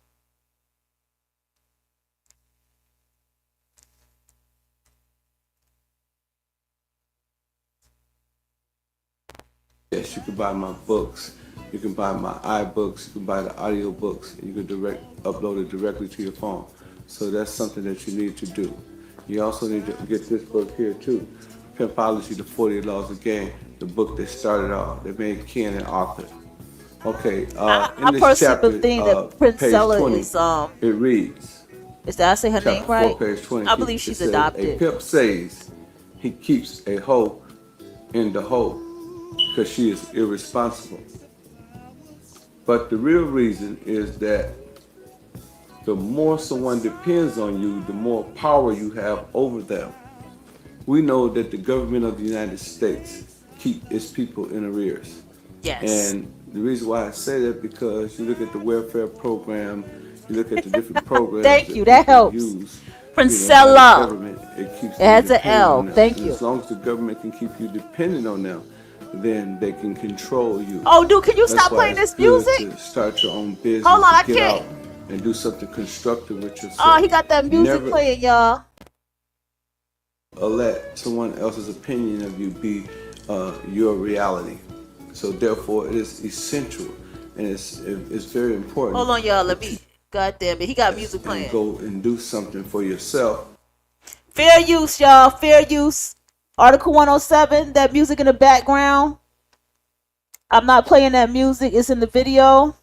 Yes, you can buy my books. You can buy my iBooks. You can buy the audio books. You can upload it directly to your phone. So that's something that you need to do. You also need to get this book here too, Pimpology: The 48 Laws of the Game, the book that started off, that made Ken an author. Okay, in this chapter, think that Prince page Stella 20, is it reads. Did I say her name right? Page 20, I believe she's adopted. A pimp says he keeps a hoe in the hole because she is irresponsible. But the real reason is that the more someone depends on you, the more power you have over them. We know that the government of the United States keep its people in arrears. Yes. And the reason why I say that, because you look at the welfare program, you look at the different programs. Thank you, that helps. Use, Princella. It keeps it has an L. on them. Thank and you. As long as the government can keep you dependent on them, then they can control you. Oh, dude, can you That's stop why playing it's this good music? to start your own business. Hold on, I get can't. out and do something constructive with yourself. Oh, he got that music playing, y'all. Let someone else's opinion of you be your reality. So therefore, it is essential and it's very important. Hold on, y'all. Let me. God damn it, he got music playing. And go and do something for yourself. Fair use, y'all. Fair use. Article 107. That music in the background. I'm not playing that music. It's in the video.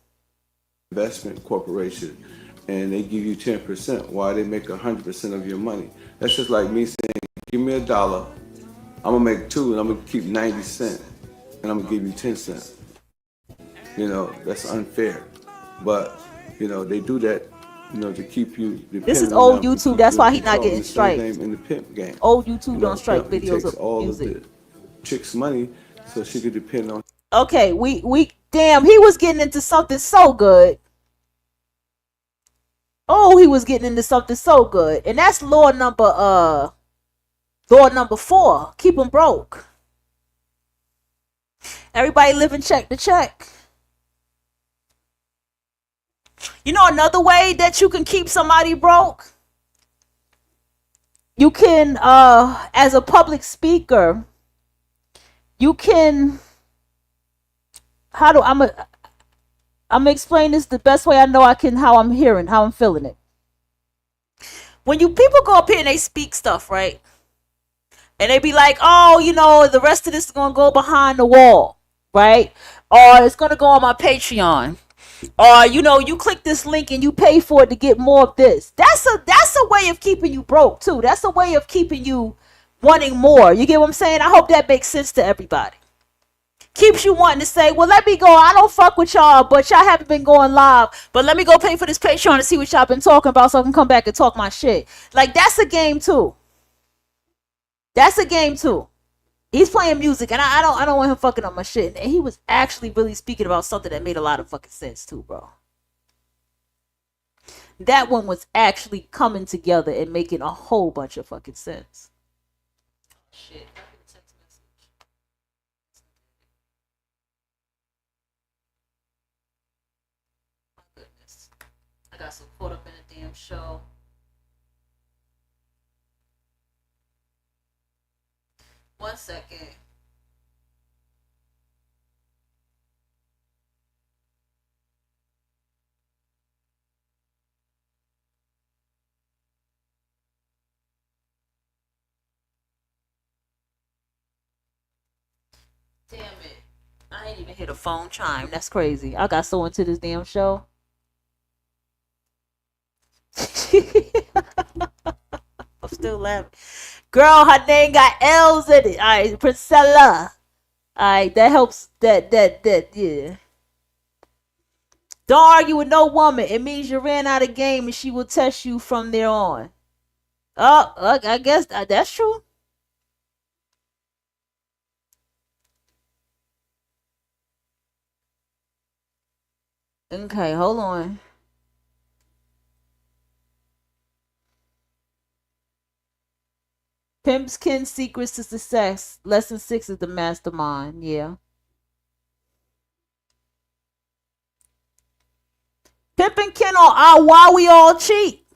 Investment corporation, and they give you 10% while they make 100% of your money. That's just like me saying, give me $1, I'm gonna make 2 and I'm gonna keep 90 cents and I'm gonna give you 10 cents. You know, that's unfair. But, you know, they do that, you know, to keep you dependent. This is old YouTube, that's why he's not getting striked. In the pimp game. Old YouTube don't strike Pimp videos takes of all music. of the chick's money so she could depend on. Okay, we damn, he was getting into something so good. Oh, he was getting into something so good. And that's law number 4. Keep them broke. Everybody living check to check. You know another way that you can keep somebody broke? You can, as a public speaker, you can, I'm gonna explain this the best way I know I can, how I'm feeling it. When people go up here and they speak stuff, right? And they be like, oh, you know, the rest of this is going to go behind the wall, right? Or it's going to go on my Patreon. Or, you know, you click this link and you pay for it to get more of this. That's a way of keeping you broke, too. That's a way of keeping you wanting more. You get what I'm saying? I hope that makes sense to everybody. Keeps you wanting to say, well, let me go. I don't fuck with y'all, but y'all haven't been going live. But let me go pay for this Patreon to see what y'all been talking about so I can come back and talk my shit. Like, that's a game, too. That's a game, too. He's playing music, and I don't want him fucking on my shit. And he was actually really speaking about something that made a lot of fucking sense, too, bro. That one was actually coming together and making a whole bunch of fucking sense. Shit. I got so caught up in a damn show. One second. Damn it. I ain't even hit a phone chime. That's crazy. I got so into this damn show. I'm still laughing. Girl, her name got L's in it. Alright, Priscilla. Alright, that helps. That, yeah. Don't argue with no woman. It means you ran out of game and she will test you from there on. Oh, I guess that's true. Okay, hold on. Pimp's Ken Secrets to Success. Lesson 6 is the mastermind. Yeah. Pimp and Ken on why we all cheat.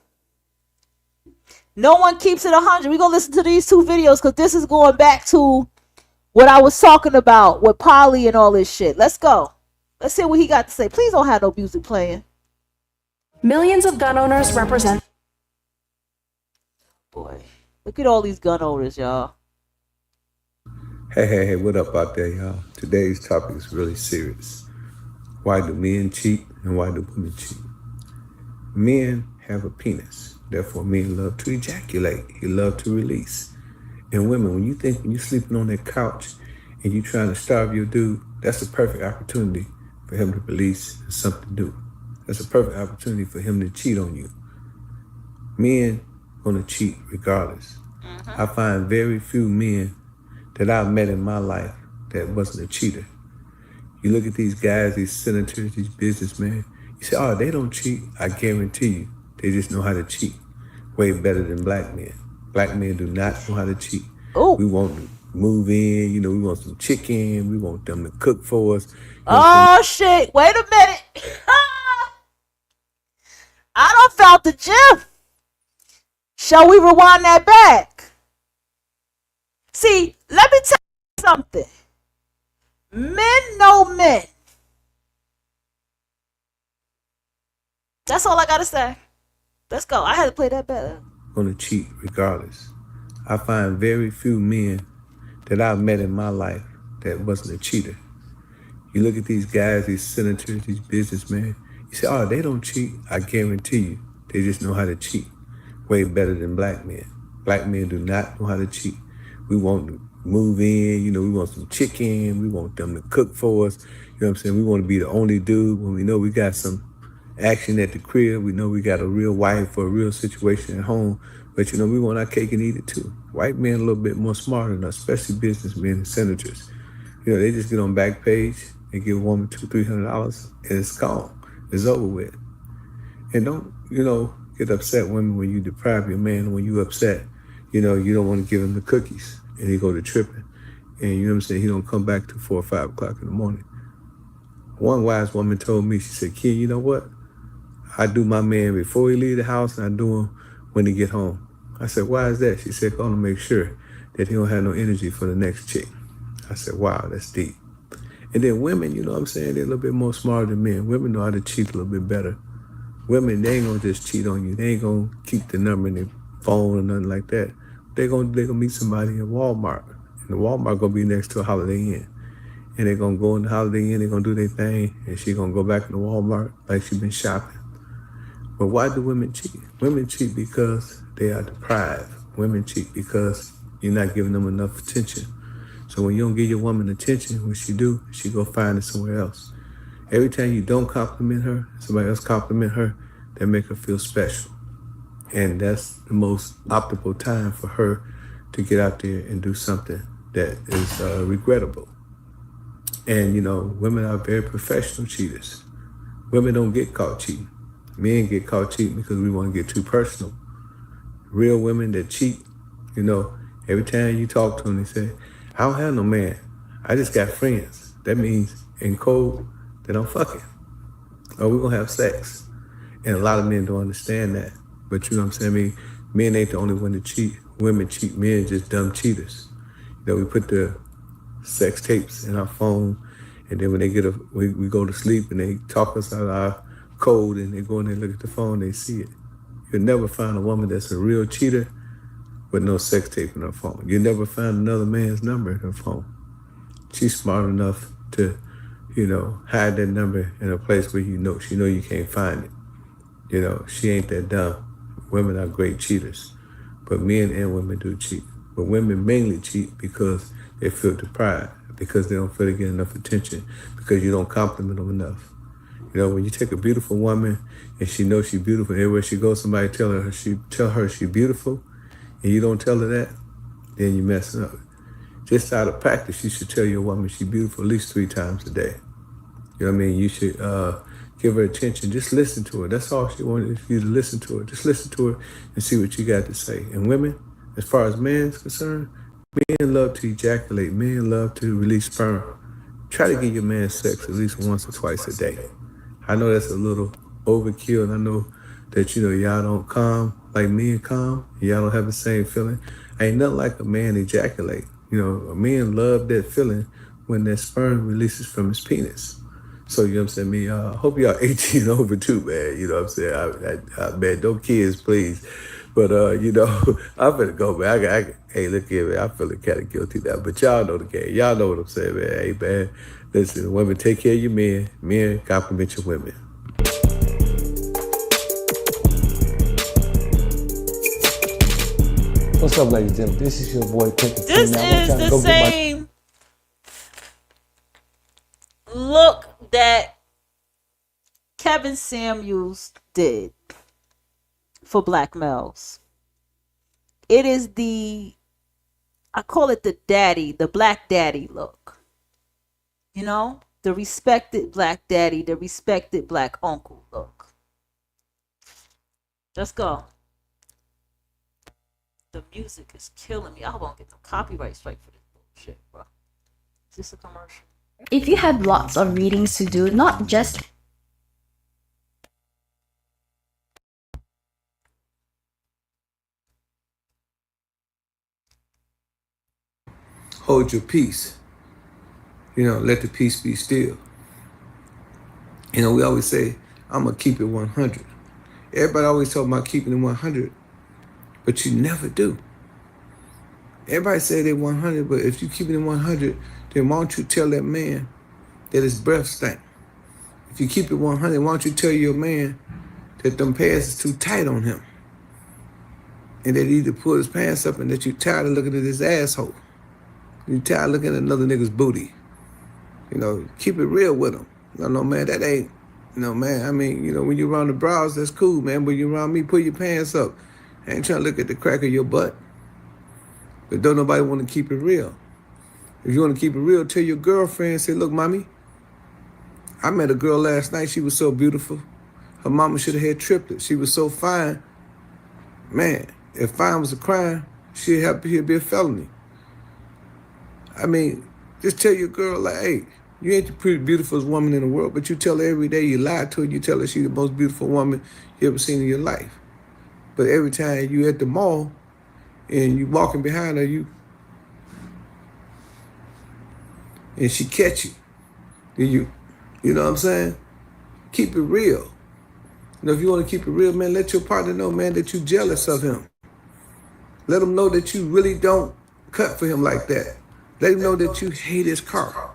No one keeps it 100. We're going to listen to these two videos because this is going back to what I was talking about with Polly and all this shit. Let's go. Let's hear what he got to say. Please don't have no music playing. Millions of gun owners represent... Boy. Look at all these gun owners, y'all. Hey, what up out there, y'all? Today's topic is really serious. Why do men cheat and why do women cheat? Men have a penis. Therefore, men love to ejaculate. He love to release. And women, when you're sleeping on that couch and you trying to starve your dude, that's a perfect opportunity for him to release and something new. That's a perfect opportunity for him to cheat on you. Men gonna cheat regardless. I find very few men that I've met in my life that wasn't a cheater. You look at these guys, these senators, these businessmen, you say, oh, they don't cheat. I guarantee you, they just know how to cheat way better than black men. Black men do not know how to cheat. Ooh. We want to move in, we want some chicken, we want them to cook for us. Oh, shit. Wait a minute. I done felt the gym. Shall we rewind that back? See, let me tell you something. Men know men. That's all I gotta say. Let's go. I had to play that better. Gonna cheat regardless. I find very few men that I've met in my life that wasn't a cheater. You look at these guys, these senators, these businessmen, you say, oh, they don't cheat. I guarantee you, they just know how to cheat way better than black men. Black men do not know how to cheat. We want to move in, we want some chicken, we want them to cook for us. You know what I'm saying? We want to be the only dude when we know we got some action at the crib. We know we got a real wife or a real situation at home. But, we want our cake and eat it too. White men a little bit more smarter than us, especially businessmen and senators. They just get on Backpage and give a woman $200-$300 and it's gone. It's over with. And don't, get upset women when you deprive your man. When you upset, you don't want to give him the cookies and he go to tripping. And you know what I'm saying? He don't come back till 4 or 5 o'clock in the morning. One wise woman told me, she said, Ken, you know what? I do my man before he leave the house, and I do him when he get home. I said, why is that? She said, gonna make sure that he don't have no energy for the next chick. I said, wow, that's deep. And then women, you know what I'm saying, they're a little bit more smarter than men. Women know how to cheat a little bit better. Women, they ain't gonna just cheat on you. They ain't gonna keep the number in their phone or nothing like that. They gonna meet somebody in Walmart. And the Walmart gonna be next to a Holiday Inn. And they're gonna go in the Holiday Inn, they're gonna do their thing, and she gonna go back in the Walmart like she been shopping. But why do women cheat? Women cheat because they are deprived. Women cheat because you're not giving them enough attention. So when you don't give your woman attention, what she do, she go find it somewhere else. Every time you don't compliment her, somebody else compliment her, that make her feel special. And that's the most optimal time for her to get out there and do something that is regrettable. And, you know, women are very professional cheaters. Women don't get caught cheating. Men get caught cheating because we want to get too personal. Real women that cheat, you know, every time you talk to them, they say, I don't have no man. I just got friends. That means in code that I'm fucking. Or we're going to have sex. And a lot of men don't understand that. But you know what I'm saying? I mean, men ain't the only one to cheat. Women cheat. Men just dumb cheaters. You know, we put the sex tapes in our phone, and then when they we go to sleep and they talk us out of our code and they go in there and look at the phone, they see it. You'll never find a woman that's a real cheater with no sex tape in her phone. You'll never find another man's number in her phone. She's smart enough to, you know, hide that number in a place where she know you can't find it. You know, she ain't that dumb. Women are great cheaters, but men and women do cheat. But women mainly cheat because they feel deprived, because they don't feel they get enough attention, because you don't compliment them enough. You know, when you take a beautiful woman and she knows she's beautiful, everywhere she goes, somebody tell her she's beautiful, and you don't tell her that, then you're messing up. Just out of practice, you should tell your woman she's beautiful at least 3 times a day. You know what I mean? You should give her attention. Just listen to her. That's all she wanted you to listen to her. Just listen to her and see what you got to say. And women, as far as men is concerned, men love to ejaculate. Men love to release sperm. Try to give your man sex at least once or twice a day. I know that's a little overkill, and I know that, you know, y'all don't come like men come. Y'all don't have the same feeling. Ain't nothing like a man ejaculate. You know, a man love that feeling when that sperm releases from his penis. So, you know what I'm saying? I hope y'all 18 over too, man. You know what I'm saying? I man, don't kids, please. But, you know, I'm finna go, man. Hey, look here, man. I'm feeling kind of guilty now. But y'all know the game. Y'all know what I'm saying, man. Hey, man. Listen, women, take care of your men. Men, compliment your women. What's up, ladies and gentlemen? This is your boy, Pimpin'. This is the same look that Kevin Samuels did for black males. It is I call it the black daddy look. You know, the respected black daddy, the respected black uncle look. Let's go. The music is killing me. I hope I don't get no copyright strike for this bullshit, bro. Is this a commercial? If you have lots of readings to do, not just Hold your peace. You know, let the peace be still. You know, we always say, I'm going to keep it 100. Everybody always talk about keeping it 100, but you never do. Everybody say they 100, but if you keep it 100, then why don't you tell that man that his breath stank? If you keep it 100, why don't you tell your man that them pants is too tight on him? And that he either pull his pants up and that you tired of looking at his asshole. You tired of looking at another nigga's booty. You know, keep it real with him. No, man, that ain't, you know, man, I mean, you know, when you're around the brows, that's cool, man, but you're around me, pull your pants up. I ain't trying to look at the crack of your butt. But don't nobody want to keep it real. If you want to keep it real, tell your girlfriend, say, look, mommy, I met a girl last night. She was so beautiful. Her mama should have had triplets. She was so fine. Man, if fine was a crime, she'd be a felony. I mean, just tell your girl, like, hey, You ain't the pretty beautiful woman in the world, but you tell her every day, you lie to her, you tell her she's the most beautiful woman you ever seen in your life. But every time you at the mall and you walking behind her, and she catch you, and you know what I'm saying? Keep it real. You know, if you want to keep it real, man, let your partner know, man, that you jealous of him. Let him know that you really don't cut for him like that. Let him know that you hate his car.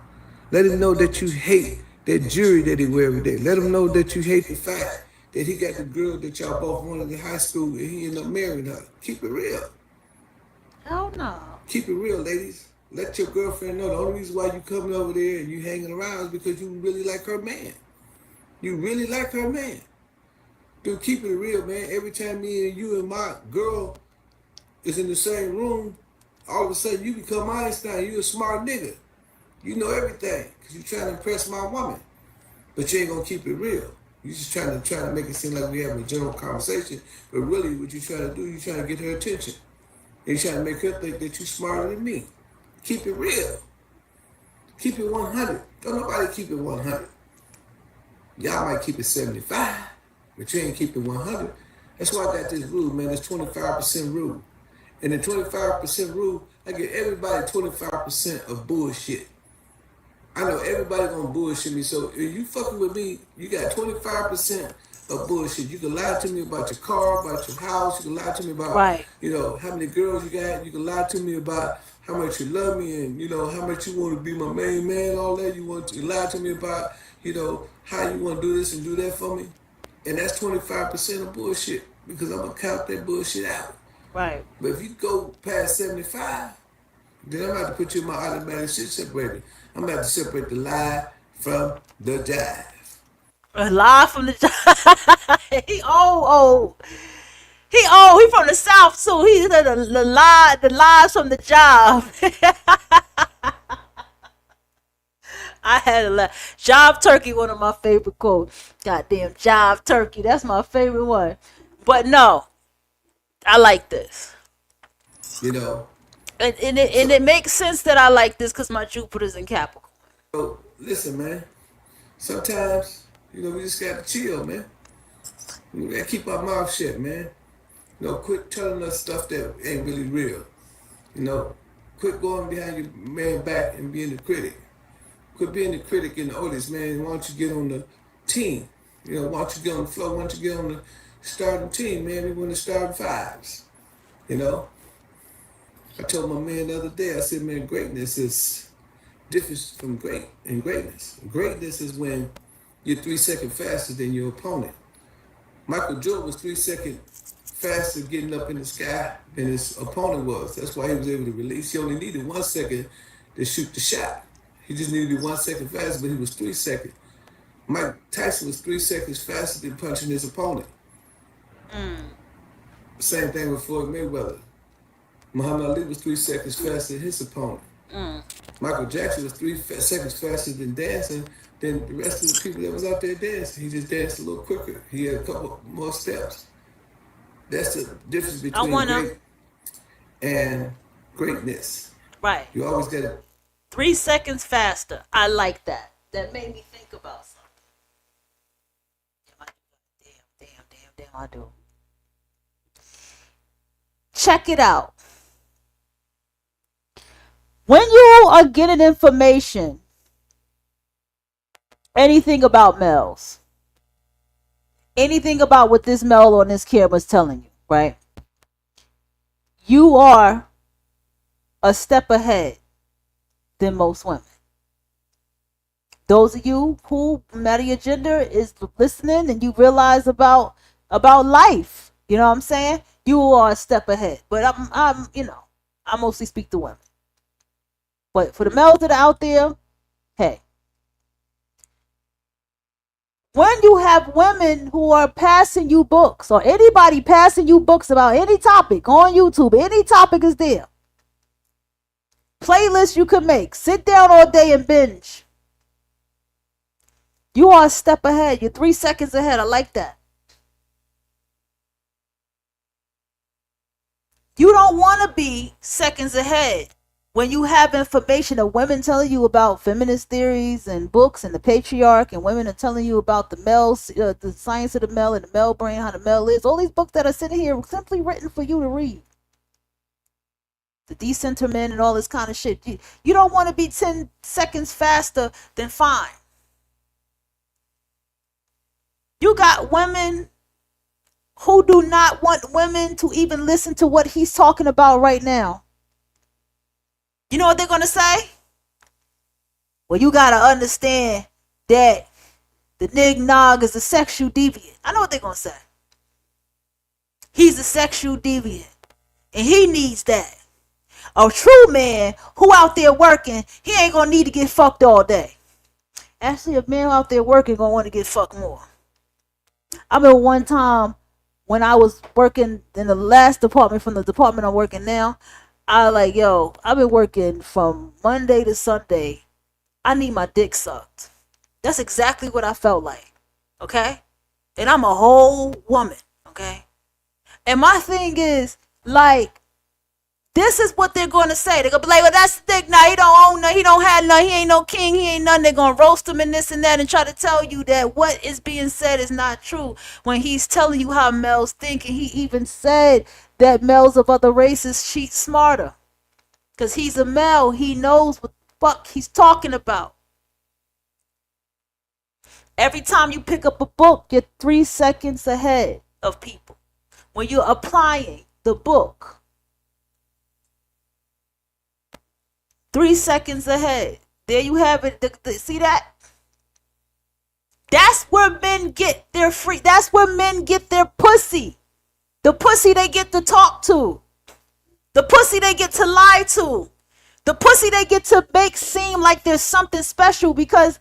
Let him know that you hate that jewelry that he wear every day. Let him know that you hate the fact that he got the girl that y'all both wanted in high school and he ended up marrying her. Keep it real. Hell no. Keep it real, ladies. Let your girlfriend know the only reason why you coming over there and you hanging around is because you really like her man. You really like her man. Dude, keep it real, man. Every time me and you and my girl is in the same room, all of a sudden you become Einstein. You a smart nigga. You know everything because you trying to impress my woman. But you ain't going to keep it real. You just trying to make it seem like we having a general conversation. But really what you trying to do, you trying to get her attention. And you trying to make her think that you smarter than me. Keep it real. Keep it 100. Don't nobody keep it 100. Y'all might keep it 75, but you ain't keep it 100. That's why I got this rule, man. This 25% rule. And the 25% rule, I get everybody 25% of bullshit. I know everybody gonna bullshit me, so if you fucking with me, you got 25% of bullshit. You can lie to me about your car, about your house. You can lie to me about, you know, how many girls you got. You can lie to me about how much you love me and, you know, how much you want to be my main man, all that. You want to lie to me about, you know, how you want to do this and do that for me. And that's 25% of bullshit because I'm going to count that bullshit out. Right. But if you go past 75, then I'm going to put you in my automatic shit separator. I'm about to separate the lie from the jive. A lie from the jive. He from the South too. He the lies from the job. I had a laugh. Job turkey, one of my favorite quotes. Goddamn job turkey. That's my favorite one. But no, I like this. You know. And it makes sense that I like this because my Jupiter's in Capricorn. So listen, man. Sometimes, you know, we just gotta chill, man. We gotta keep our mouth shut, man. You know, quit telling us stuff that ain't really real. You know, quit going behind your man back and being the critic. Quit being the critic and the audience, man. Why don't you get on the team? You know, why don't you get on the floor? Why don't you get on the starting team, man? We want to start fives. You know? I told my man the other day, I said, man, greatness is different from greatness. Greatness is when you're 3 seconds faster than your opponent. Michael Jordan was 3 seconds faster getting up in the sky than his opponent was. That's why he was able to release. He only needed 1 second to shoot the shot. He just needed to be 1 second faster, but he was 3 seconds. Mike Tyson was 3 seconds faster than punching his opponent. Same thing with Floyd Mayweather. Muhammad Ali was 3 seconds faster than his opponent. Michael Jackson was 3 seconds faster than dancing than the rest of the people that was out there dancing. He just danced a little quicker. He had a couple more steps. That's the difference between great and greatness. Right. You always got to 3 seconds faster. I like that. That made me think about something. Damn, I do. Check it out. When you are getting information, anything about males, anything about what this male on this camera is telling you, right? You are a step ahead than most women. Those of you who, no matter your gender, is listening and you realize about life, you know what I'm saying? You are a step ahead. But I'm you know, I mostly speak to women. But for the males that are out there, hey, when you have women who are passing you books or anybody passing you books about any topic on YouTube, any topic is there. Playlist you can make. Sit down all day and binge. You are a step ahead. You're 3 seconds ahead. I like that. You don't want to be seconds ahead When you have information of women telling you about feminist theories and books and the patriarch, and women are telling you about the male, the science of the male and the male brain, how the male is, all these books that are sitting here simply written for you to read. The decenter men and all this kind of shit. You don't want to be 10 seconds faster than fine. You got women who do not want women to even listen to what he's talking about right now. You know what they're going to say? Well, you got to understand that the nig-nog is a sexual deviant. I know what they're going to say. He's a sexual deviant. And he needs that. A true man who out there working, he ain't going to need to get fucked all day. Actually, a man out there working going to want to get fucked more. I remember one time when I was working in the last department from the department I'm working now, I was like, yo, I've been working from Monday to Sunday. I need my dick sucked. That's exactly what I felt like. Okay? And I'm a whole woman. Okay? And my thing is, like, this is what they're going to say. They're going to be like, well, that's the thing. Nah, he don't own nothing. He don't have nothing. He ain't no king. He ain't nothing. They're going to roast him and this and that and try to tell you that what is being said is not true when he's telling you how males think. And he even said that males of other races cheat smarter. Because he's a male. He knows what the fuck he's talking about. Every time you pick up a book, you're 3 seconds ahead of people. When you're applying the book, 3 seconds ahead. There you have it. See that? That's where men get their free. That's where men get their pussy. The pussy they get to talk to. The pussy they get to lie to. The pussy they get to make seem like there's something special because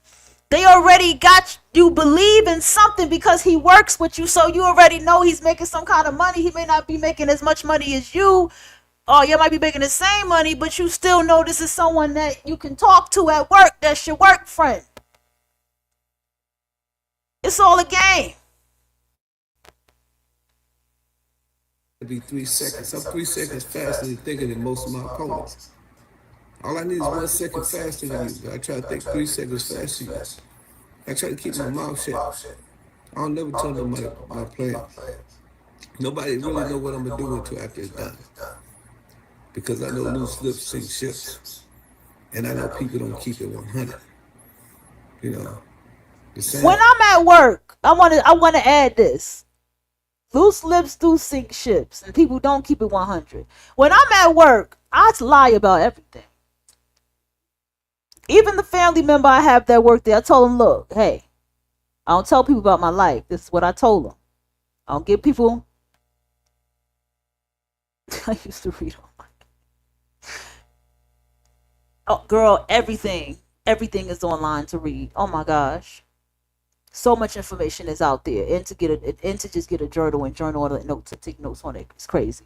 they already got you believe in something because he works with you. So you already know he's making some kind of money. He may not be making as much money as you. Or you might be making the same money, but you still know this is someone that you can talk to at work. That's your work friend. It's all a game. It'd be 3 seconds. I'm 3 seconds faster than thinking than most of my opponents. All I need is 1 second faster than you. I try to think 3 seconds faster than you. I try to keep my mouth shut. I don't never tell them my plan. Nobody really know what I'm gonna do until after it's done. Because I know loose lips sink ships. And I know people don't keep it 100. You know. When I'm at work, I want to add this. Loose lips do sink ships, and people don't keep it 100. When I'm at work, I lie about everything. Even the family member I have that work there, I told him, look, hey, I don't tell people about my life. This is what I told them. I don't give people. I used to read all my. Oh, girl, everything is online to read. Oh my gosh. So much information is out there. And to just get a journal and journal and notes and take notes on it. It's crazy.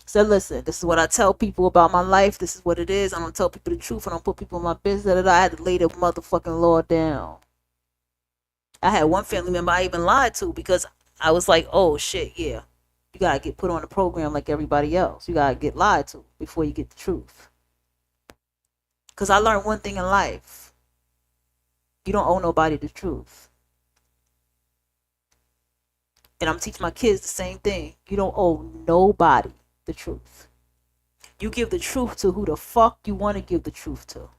So listen, this is what I tell people about my life. This is what it is. I don't tell people the truth. I don't put people in my business. I had to lay the motherfucking law down. I had one family member I even lied to because I was like, oh shit, yeah. You gotta get put on a program like everybody else. You gotta get lied to before you get the truth. Because I learned one thing in life. You don't owe nobody the truth. And I'm teaching my kids the same thing. You don't owe nobody the truth. You give the truth to who the fuck you want to give the truth to.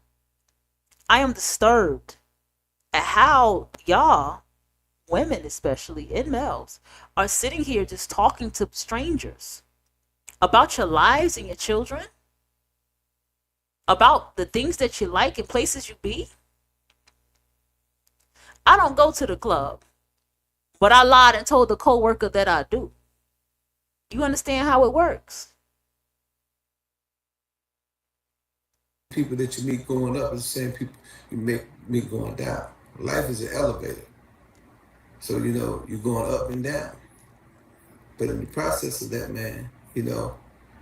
I am disturbed at how y'all, women especially, and males, are sitting here just talking to strangers about your lives and your children. About the things that you like and places you be. I don't go to the club, but I lied and told the coworker that I do. You understand how it works? People that you meet going up are the same people you meet going down. Life is an elevator. So, you know, you're going up and down. But in the process of that, man, you know,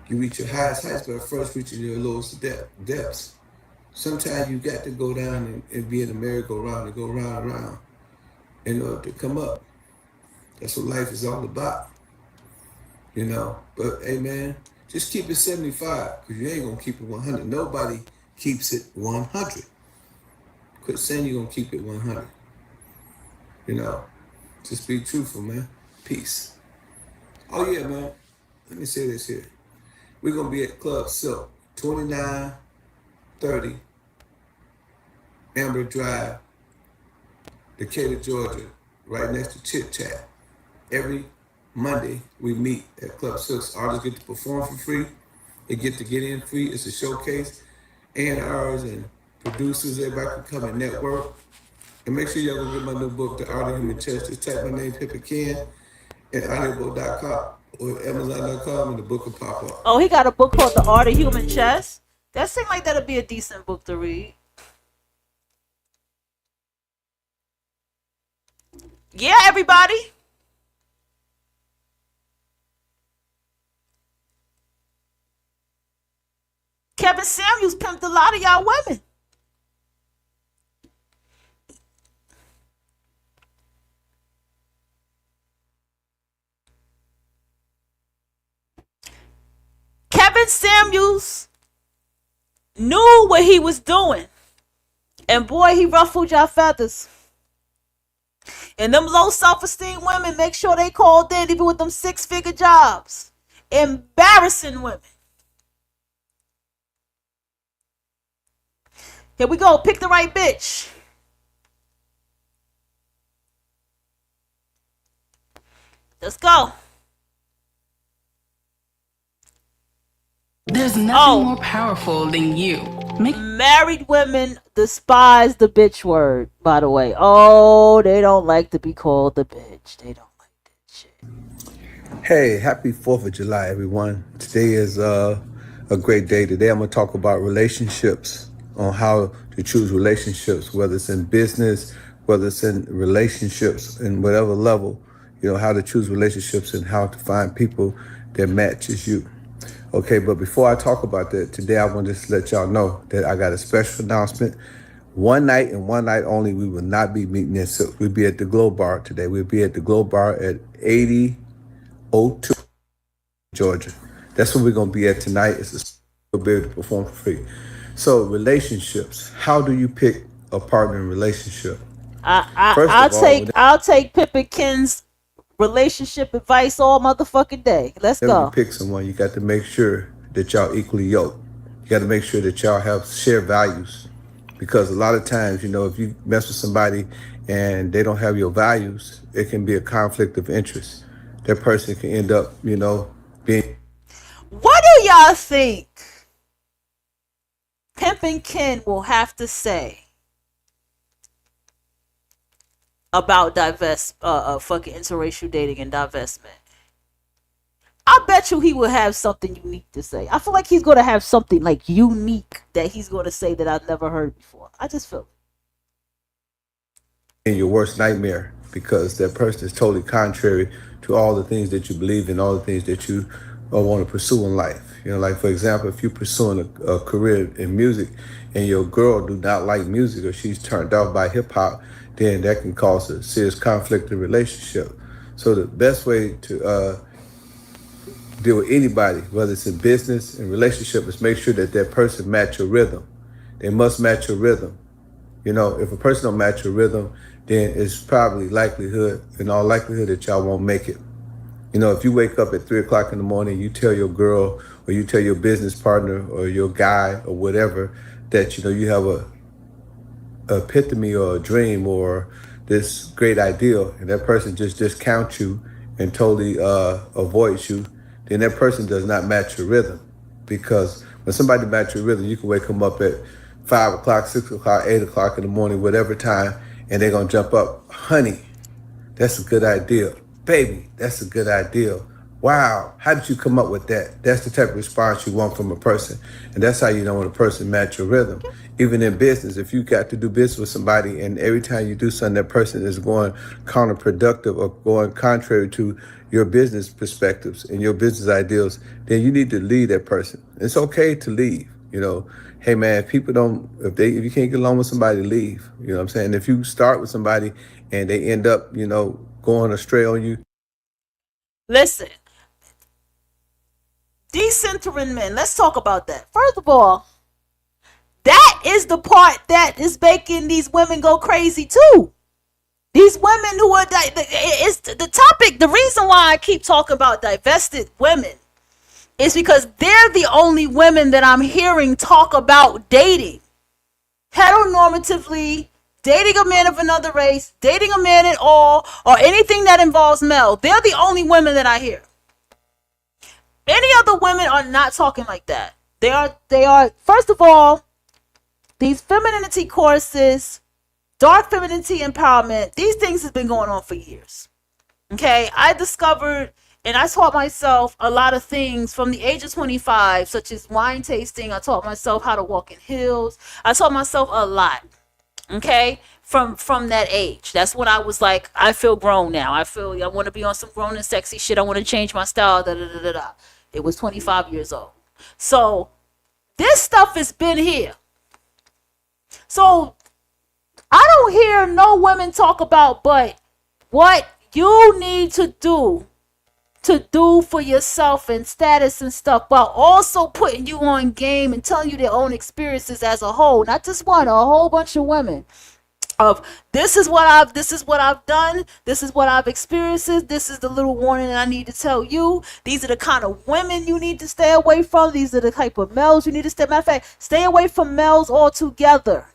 you reach your highest heights, but first reaching your lowest depths. Sometimes you got to go down and be in a merry-go-round and go round and round in order to come up. That's what life is all about, you know. But hey, man, Just keep it 75, because you ain't gonna keep it 100. Nobody keeps it 100. Quit saying you're gonna keep it 100. You know, just be truthful, man. Peace. Oh yeah, man. Let me say this here. We're gonna be at Club Silk, 2930 Amber Drive, Decatur, Georgia, right next to Chit Chat. Every Monday we meet at Club Silk. Artists get to perform for free. They get to get in free. It's a showcase. A&Rs and producers, everybody can come and network. And make sure y'all go get my new book, The Art of Human Chess. Just type my name, Pippa Ken, at audiobook.com or amazon.com, and the book will pop up. Oh, he got a book called The Art of Human Chess. That seemed like that'd be a decent book to read. Yeah, everybody. Kevin Samuels pimped a lot of y'all women. Kevin Samuels knew what he was doing. And boy, he ruffled y'all feathers. And them low self-esteem women, make sure they called in even with them 6-figure jobs. Embarrassing women. Here we go. Pick the right bitch. Let's go. There's nothing more powerful than you. Married women despise the bitch word, by the way. Oh, they don't like to be called the bitch. They don't like that shit. Hey, happy 4th of July, everyone. Today is a great day. Today I'm going to talk about relationships, on how to choose relationships, whether it's in business, whether it's in relationships, in whatever level, you know, how to choose relationships and how to find people that matches you. Okay, but before I talk about that, today I want to just let y'all know that I got a special announcement. One night and one night only, we will not be meeting in Silk. We'll be at the Glow Bar today. We'll be at the Glow Bar at 8002 Georgia. That's where we're going to be at tonight. It's a be able to perform for free. So relationships, how do you pick a partner in relationship? I'll take Pippa Ken's relationship advice all motherfucking day. Let's go. When you pick someone, you got to make sure that y'all equally yoked. You got to make sure that y'all have shared values, because a lot of times, you know, if you mess with somebody and they don't have your values, it can be a conflict of interest. That person can end up, you know, being. What do y'all think Pimpin' Ken will have to say about fucking interracial dating and divestment? I bet you he will have something unique to say. I feel like he's going to have something like unique that he's going to say that I've never heard before. I just feel it. In your worst nightmare, because that person is totally contrary to all the things that you believe in, all the things that you want to pursue in life. You know, like for example, if you're pursuing a career in music and your girl do not like music, or she's turned off by hip hop, then that can cause a serious conflict in relationship. So the best way to deal with anybody, whether it's in business and relationship, is make sure that that person match your rhythm. They must match your rhythm. You know, if a person don't match your rhythm, then it's probably in all likelihood that y'all won't make it. You know, if you wake up at 3 o'clock in the morning, you tell your girl or you tell your business partner or your guy or whatever that, you know, you have a epitome or a dream or this great ideal, and that person just discounts you and totally avoids you, then that person does not match your rhythm. Because when somebody matches your rhythm, you can wake them up at 5 o'clock, 6 o'clock, 8 o'clock in the morning, whatever time, and they're going to jump up. Honey, that's a good idea. Baby, that's a good idea. Wow, how did you come up with that? That's the type of response you want from a person. And that's how you know when a person matches your rhythm. Even in business, if you got to do business with somebody and every time you do something, that person is going counterproductive or going contrary to your business perspectives and your business ideals, then you need to leave that person. It's okay to leave. You know, hey man, if you can't get along with somebody, leave. You know what I'm saying? If you start with somebody and they end up, you know, going astray on you. Listen, Decentering men. Let's talk about that. First of all, that is the part that is making these women go crazy too. These women who are, it's the topic. The reason why I keep talking about divested women is because they're the only women that I'm hearing talk about dating. Heteronormatively, dating a man of another race, dating a man at all, or anything that involves male. They're the only women that I hear. Any other women are not talking like that. They are, first of all, these femininity courses, dark femininity empowerment, these things have been going on for years. Okay, I discovered and I taught myself a lot of things from the age of 25, such as wine tasting. I taught myself how to walk in heels. I taught myself a lot. Okay, from that age. That's when I was like, I feel grown now. I want to be on some grown and sexy shit. I want to change my style. It was 25 years old. So this stuff has been here. So I don't hear no women talk about, but what you need to do for yourself and status and stuff, while also putting you on game and telling you their own experiences as a whole, not just one, a whole bunch of women. Of this is what I've done, this is what I've experienced, this is the little warning that I need to tell you. These are the kind of women you need to stay away from. These are the type of males you need to stay. Matter of fact, stay away from males altogether.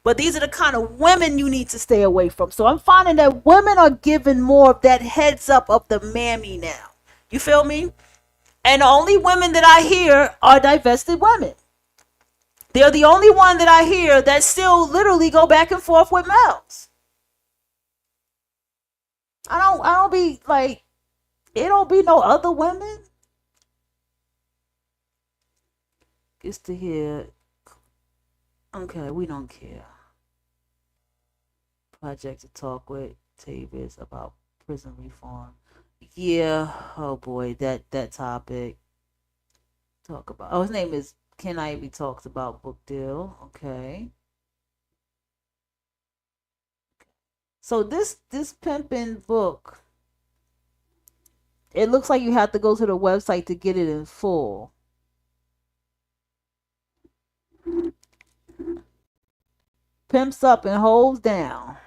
But these are the kind of women you need to stay away from. So I'm finding that women are given more of that heads up of the mammy now. You feel me? And the only women that I hear are divested women. They're the only one that I hear that still literally go back and forth with males. I don't be like, it don't be no other women. Gets to hear, okay, we don't care. Project to talk with Tavis about prison reform. Yeah, oh boy, that topic. Talk about, oh, his name is Ken Ivy talks about book deal. Okay. So this pimpin' book, it looks like you have to go to the website to get it in full. Pimps up and hoes down.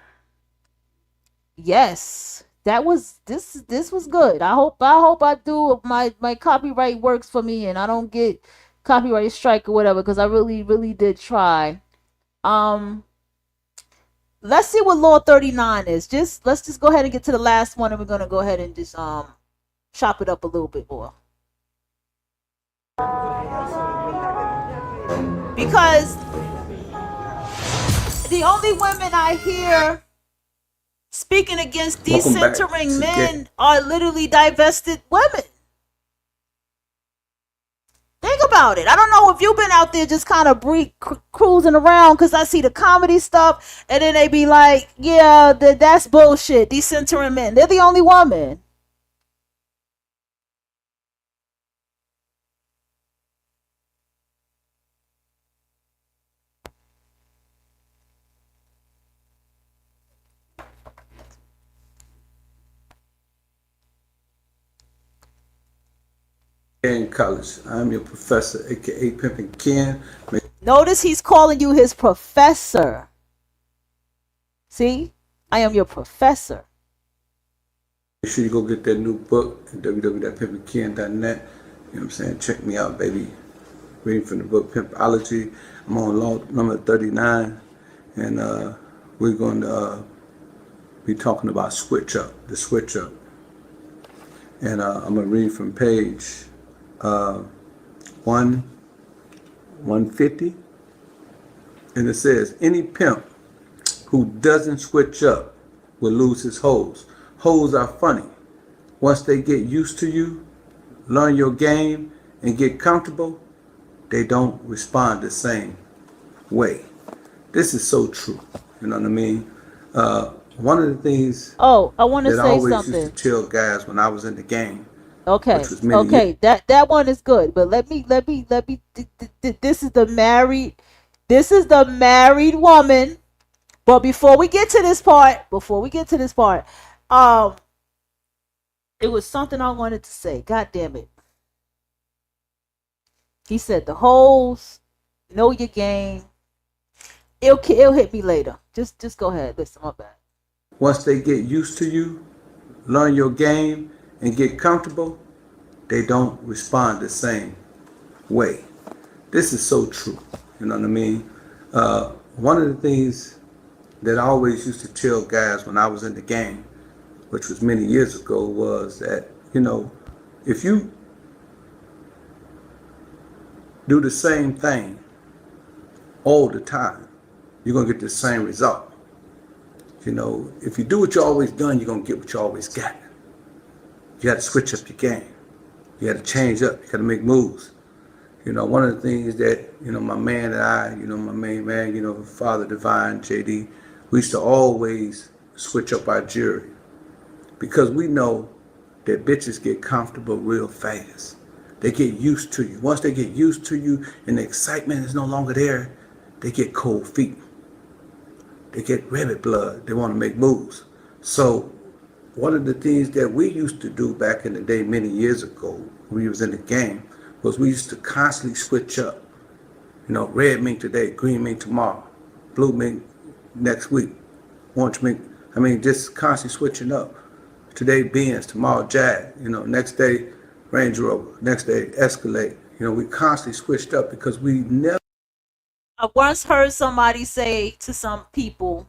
Yes, that was this was good. I hope I do my copyright works for me and I don't get copyright strike or whatever, because I really did try. Let's see what Law 39 is. Let's just go ahead and get to the last one, and we're gonna go ahead and just chop it up a little bit more. Because the only women I hear speaking against decentering men are literally divested women. Think about it. I don't know if you've been out there just kind of cruising around, because I see the comedy stuff and then they be like, yeah, that's bullshit. Decentering men. They're the only woman. In college, I'm your professor, aka Pimpin' Ken. Notice he's calling you his professor. See, I am your professor. Make sure you go get that new book at www.pimpinken.net. You know what I'm saying? Check me out, baby. Reading from the book Pimpology. I'm on law number 39, and we're going to be talking about the switch up. And I'm going to read from page 150, and it says, any pimp who doesn't switch up will lose his hoes. Hoes are funny. Once they get used to you, learn your game, and get comfortable, they don't respond the same way. This is so true. You know what I mean? One of the things I want to say that I always something. used to tell guys when I was in the game. Okay. That one is good, but let me. This is the married woman. But before we get to this part, it was something I wanted to say. God damn it. He said the hoes know your game. It'll hit me later. Just go ahead. Listen, my bad. Once they get used to you, learn your game, and get comfortable, they don't respond the same way. This is so true. You know what I mean? One of the things that I always used to tell guys when I was in the game, which was many years ago, was that, you know, if you do the same thing all the time, you're going to get the same result. You know, if you do what you always done, you're going to get what you always got. You got to switch up your game. You got to change up. You got to make moves. You know, one of the things that, you know, my man and I, you know, my main man, you know, Father Divine, JD, we used to always switch up our jury because we know that bitches get comfortable real fast. They get used to you. Once they get used to you and the excitement is no longer there, they get cold feet. They get rabbit blood. They want to make moves. So one of the things that we used to do back in the day many years ago when we was in the game was we used to constantly switch up. You know, red mink today, green mink tomorrow, blue mink next week, orange mink. I mean, just constantly switching up. Today Benz, tomorrow Jag, you know, next day Range Rover, next day Escalade. You know, we constantly switched up because we never. I once heard somebody say to some people,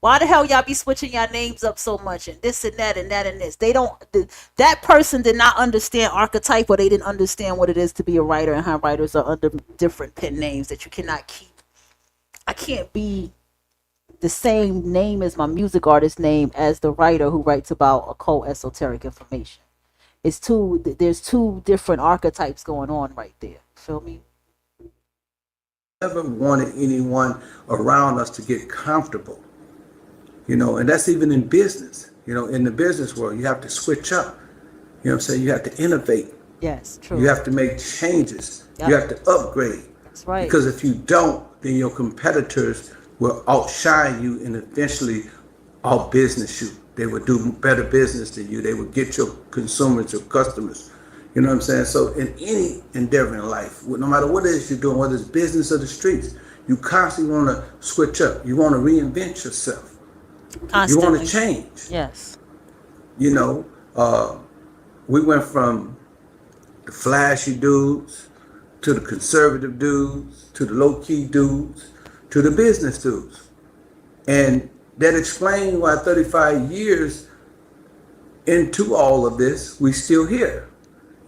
why the hell y'all be switching y'all names up so much and this and that and that and this? They don't, that person did not understand archetype, or they didn't understand what it is to be a writer and how writers are under different pen names that you cannot keep. I can't be the same name as my music artist name as the writer who writes about occult esoteric information. There's two different archetypes going on right there. Feel me? Never wanted anyone around us to get comfortable. You know, and that's even in business. You know, in the business world, you have to switch up. You know what I'm saying? You have to innovate. Yes, true. You have to make changes. Yep. You have to upgrade. That's right. Because if you don't, then your competitors will outshine you and eventually out-business you. They would do better business than you. They would get your consumers, your customers. You know what I'm saying? So in any endeavor in life, no matter what it is you're doing, whether it's business or the streets, you constantly want to switch up. You want to reinvent yourself. Constantly. You want to change. Yes. You know, we went from the flashy dudes to the conservative dudes to the low-key dudes to the business dudes. And that explains why 35 years into all of this, we still here.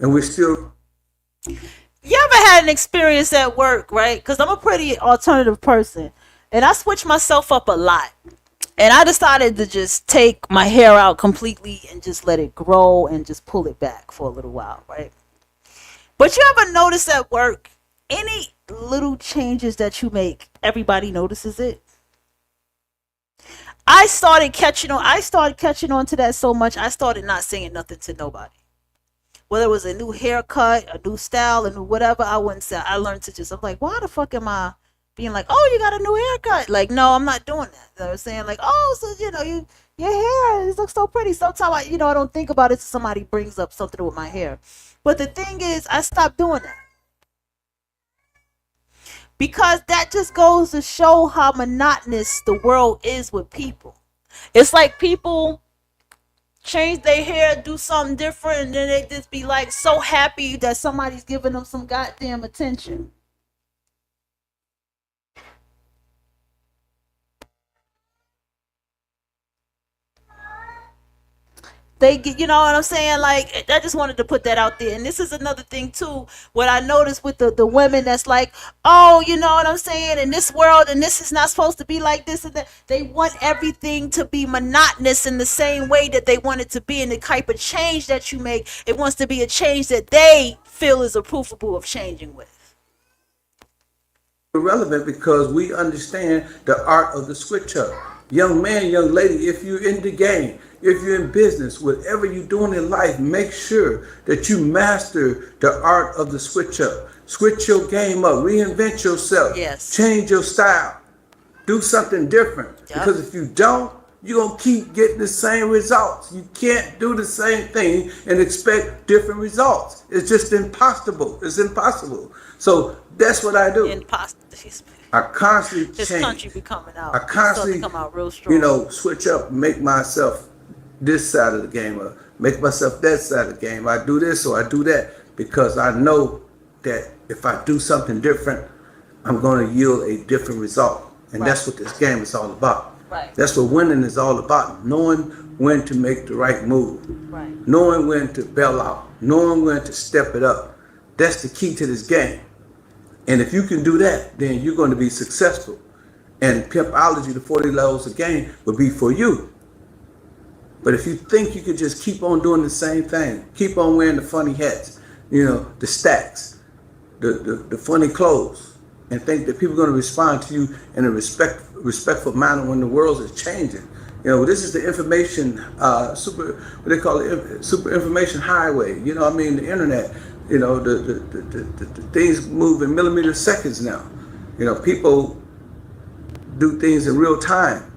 And we're still... You ever had an experience at work, right? Because I'm a pretty alternative person. And I switch myself up a lot. And I decided to just take my hair out completely and just let it grow and just pull it back for a little while, right? But you ever notice at work, any little changes that you make, everybody notices it? I started catching on to that so much, I started not saying nothing to nobody. Whether it was a new haircut, a new style, a new whatever, I wouldn't say. I learned to just, I'm like, why the fuck am I being like, oh, you got a new haircut? Like, no, I'm not doing that. You know what I'm saying? Like, oh, so, you know, your hair, it looks so pretty. Sometimes, I don't think about it till somebody brings up something with my hair. But the thing is, I stopped doing that. Because that just goes to show how monotonous the world is with people. It's like people change their hair, do something different, and then they just be like so happy that somebody's giving them some goddamn attention. They get, you know what I'm saying? Like, I just wanted to put that out there. And this is another thing too, what I noticed with the women that's like, oh, you know what I'm saying? In this world, and this is not supposed to be like this and that. They want everything to be monotonous in the same way that they want it to be. And the type of change that you make, it wants to be a change that they feel is approvable of changing with. Irrelevant because we understand the art of the switch up. Young man, young lady, if you're in the game, if you're in business, whatever you're doing in life, make sure that you master the art of the switch up. Switch your game up, reinvent yourself, yes. Change your style, do something different. Yep. Because if you don't, you're going to keep getting the same results. You can't do the same thing and expect different results. It's just impossible. It's impossible. So that's what I do. I constantly change. His country be coming out. I constantly, come out real strong. you know, switch up, make myself this side of the game, or make myself that side of the game. I do this or I do that because I know that if I do something different, I'm going to yield a different result. And that's what this game is all about. Right. That's what winning is all about. Knowing when to make the right move. Right. Knowing when to bail out. Knowing when to step it up. That's the key to this game. And if you can do that, then you're going to be successful. And Pimpology, the 40 levels of game, will be for you. But if you think you could just keep on doing the same thing, keep on wearing the funny hats, you know, the stacks, the funny clothes, and think that people are going to respond to you in a respectful manner when the world is changing. You know, this is the information, what they call it, super information highway. You know, I mean, the internet. You know, the things move in millimeter seconds now. You know, people do things in real time.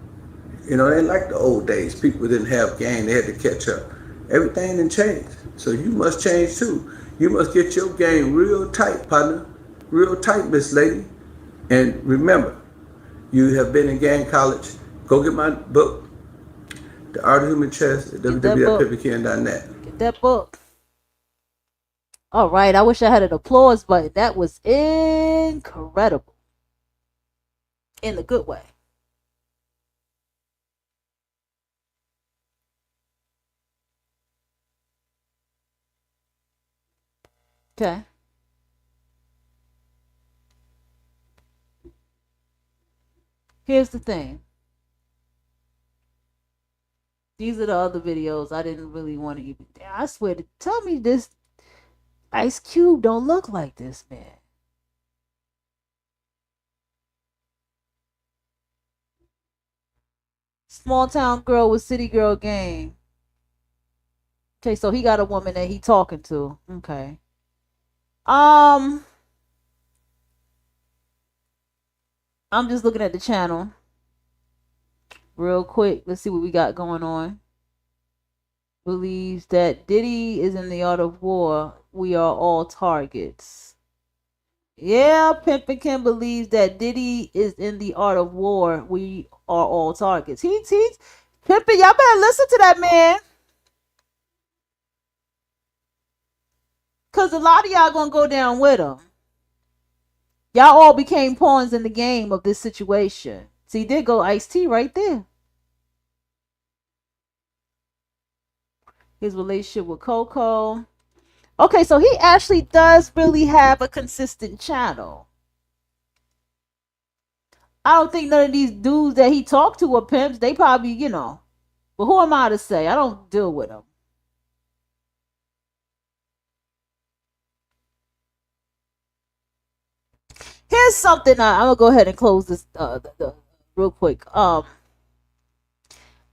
You know, they ain't like the old days. People didn't have game, they had to catch up. Everything didn't change. So you must change too. You must get your game real tight, partner. Real tight, Miss Lady. And remember, you have been in gang college. Go get my book, The Art of Human Chess, at www.pimpyken.net. Get that book. All right, I wish I had an applause button. That was incredible. In a good way. Okay. Here's the thing. These are the other videos I didn't really want to even... I swear, to tell me this Ice Cube don't look like this, man. Small town girl with city girl game. Okay, so he got a woman that he talking to. Okay. I'm just looking at the channel real quick. Let's see what we got going on. Believes that Diddy is in the art of war. We are all targets. Yeah, Pimpin' Ken believes that Diddy is in the art of war. We are all targets. He's Pimpin', y'all better listen to that man. Cause a lot of y'all gonna go down with him. Y'all all became pawns in the game of this situation. See, there go Ice-T right there. His relationship with Coco. Okay, so he actually does really have a consistent channel. I don't think none of these dudes that he talked to are pimps. They probably, you know. But who am I to say? I don't deal with them. Here's something. I'm gonna go ahead and close this real quick. Y'all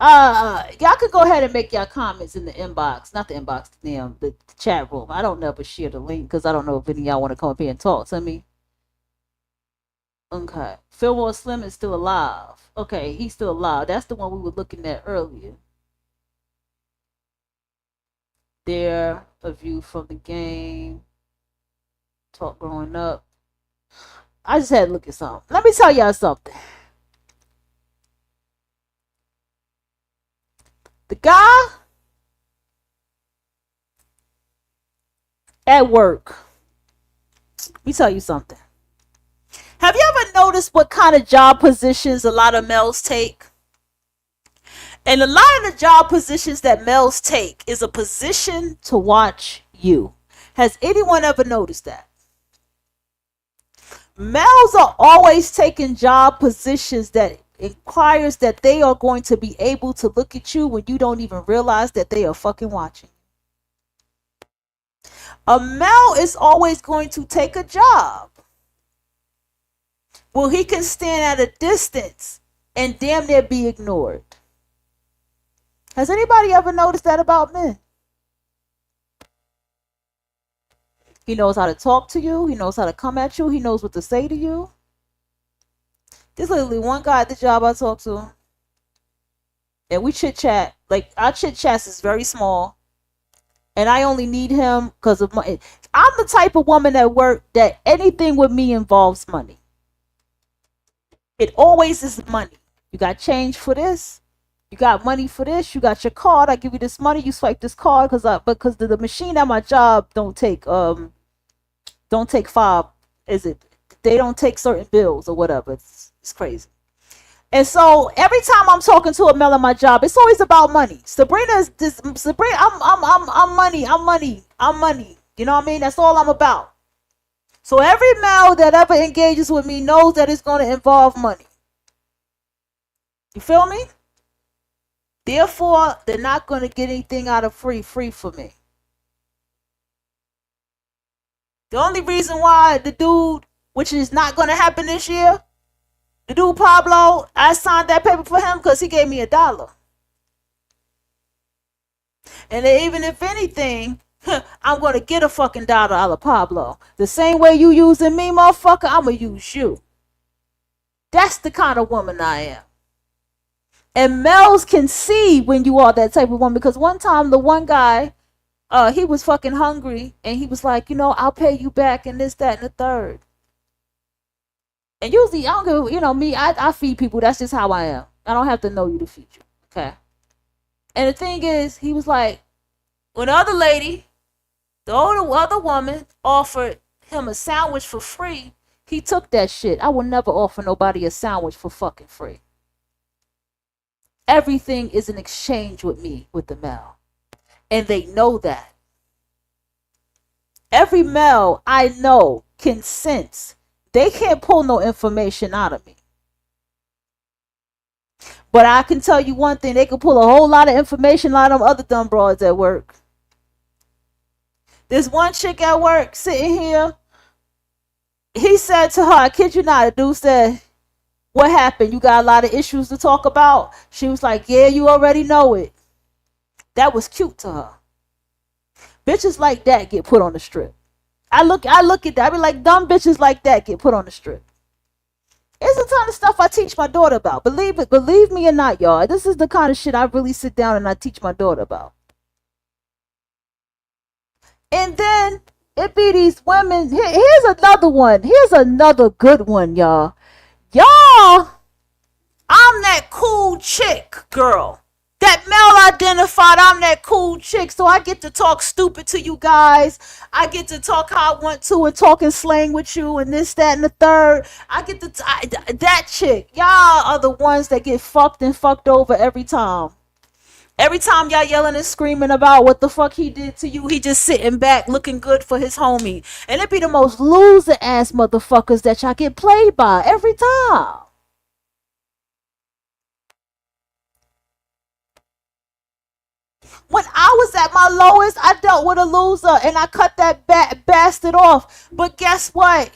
could go ahead and make y'all comments in the inbox, not the inbox, the chat room. I don't never share the link because I don't know if any of y'all want to come up here and talk to me. Okay, Fillmore Slim is still alive. Okay, he's still alive. That's the one we were looking at earlier. There, a view from the game. Talk growing up. I just had to look at something. Let me tell y'all something. The guy at work. Let me tell you something. Have you ever noticed what kind of job positions a lot of males take? And a lot of the job positions that males take is a position to watch you. Has anyone ever noticed that? Males are always taking job positions that requires that they are going to be able to look at you when you don't even realize that they are fucking watching. A male is always going to take a job. Well, he can stand at a distance and damn near be ignored. Has anybody ever noticed that about men? He knows how to talk to you. He knows how to come at you. He knows what to say to you. There's literally one guy at the job I talked to. and we chit chat. Like our chit chat is very small, and I only need him because of money. I'm the type of woman at work that anything with me involves money. It always is money. You got change for this. You got money for this. You got your card. I give you this money. You swipe this card because the machine at my job don't take fob. Is it? They don't take certain bills or whatever. It's crazy. And so every time I'm talking to a male at my job, it's always about money. Sabrina, I'm money. You know what I mean? That's all I'm about. So every male that ever engages with me knows that it's going to involve money. You feel me? Therefore, they're not going to get anything out of free for me. The only reason why the dude, which is not going to happen this year, the dude Pablo, I signed that paper for him because he gave me $1. And even if anything, I'm going to get a fucking $1 out of Pablo. The same way you using me, motherfucker, I'm going to use you. That's the kind of woman I am. And males can see when you are that type of woman, because one time the one guy, he was fucking hungry and he was like, I'll pay you back and this, that, and the third. And usually, I don't give, me, I feed people. That's just how I am. I don't have to know you to feed you. Okay. And the thing is, he was like, when the other lady, the other woman offered him a sandwich for free, he took that shit. I will never offer nobody a sandwich for fucking free. Everything is an exchange with me, with the male. And they know that. Every male I know can sense. They can't pull no information out of me. But I can tell you one thing. They can pull a whole lot of information out of them other dumb broads at work. There's one chick at work sitting here. He said to her, I kid you not, the dude said, what happened? You got a lot of issues to talk about? She was like, yeah, you already know it. That was cute to her. Bitches like that get put on the strip. I look at that. I be like, dumb bitches like that get put on the strip. It's a ton of stuff I teach my daughter about. Believe me or not, y'all. This is the kind of shit I really sit down and I teach my daughter about. And then it be these women. Here's another one. Here's another good one, y'all. Y'all, I'm that cool chick, girl. That male identified, I'm that cool chick. So I get to talk stupid to you guys. I get to talk how I want to and talk in slang with you and this, that, and the third. I get to, that chick. Y'all are the ones that get fucked and fucked over every time. Every time y'all yelling and screaming about what the fuck he did to you, he just sitting back looking good for his homie. And it be the most loser ass motherfuckers that y'all get played by every time. When I was at my lowest, I dealt with a loser and I cut that bastard off. But guess what?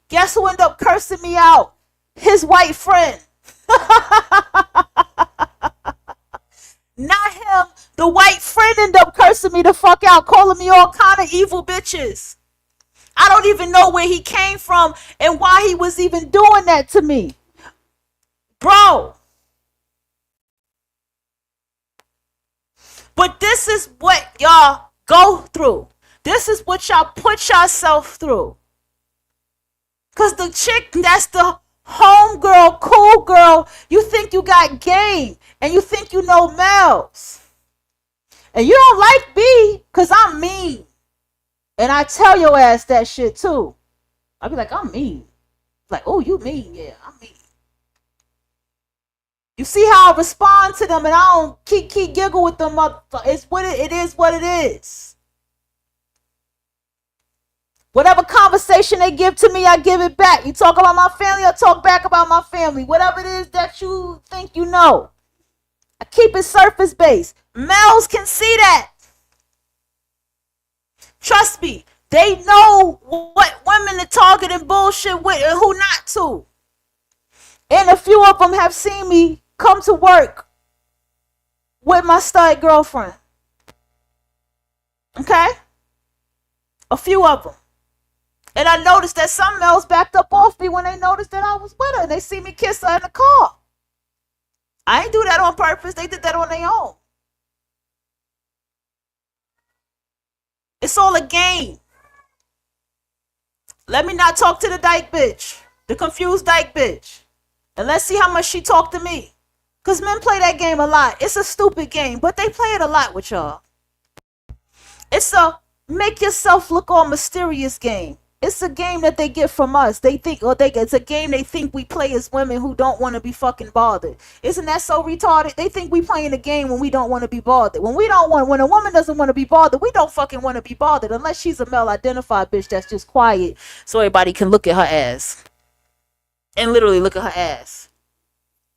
Guess who ended up cursing me out? His white friend. Not him. The white friend ended up cursing me the fuck out, calling me all kind of evil bitches. I don't even know where he came from and why he was even doing that to me. Bro. But this is what y'all go through. This is what y'all put yourself through. Because the chick, that's the home girl, cool girl, you think you got game and you think you know males. And you don't like me because I'm mean. And I tell your ass that shit too. I'll be like, I'm mean. Like, oh, you mean? Yeah, I'm mean. You see how I respond to them and I don't keep giggle with them. It's what it is what it is. Whatever conversation they give to me, I give it back. You talk about my family, I talk back about my family. Whatever it is that you think you know. I keep it surface based. Males can see that. Trust me, they know what women to target and bullshit with and who not to. And a few of them have seen me come to work with my stud girlfriend. Okay? A few of them. And I noticed that some males backed up off me when they noticed that I was with her. And they see me kiss her in the car. I ain't do that on purpose. They did that on their own. It's all a game. Let me not talk to the dyke bitch, the confused dyke bitch. And let's see how much she talked to me. Because men play that game a lot. It's a stupid game, but they play it a lot with y'all. It's a make yourself look all mysterious game. It's a game that they get from us. It's a game they think we play as women who don't want to be fucking bothered. Isn't that so retarded? They think we playing a game when we don't want to be bothered. When a woman doesn't want to be bothered, we don't fucking want to be bothered unless she's a male identified bitch that's just quiet so everybody can look at her ass. And literally look at her ass.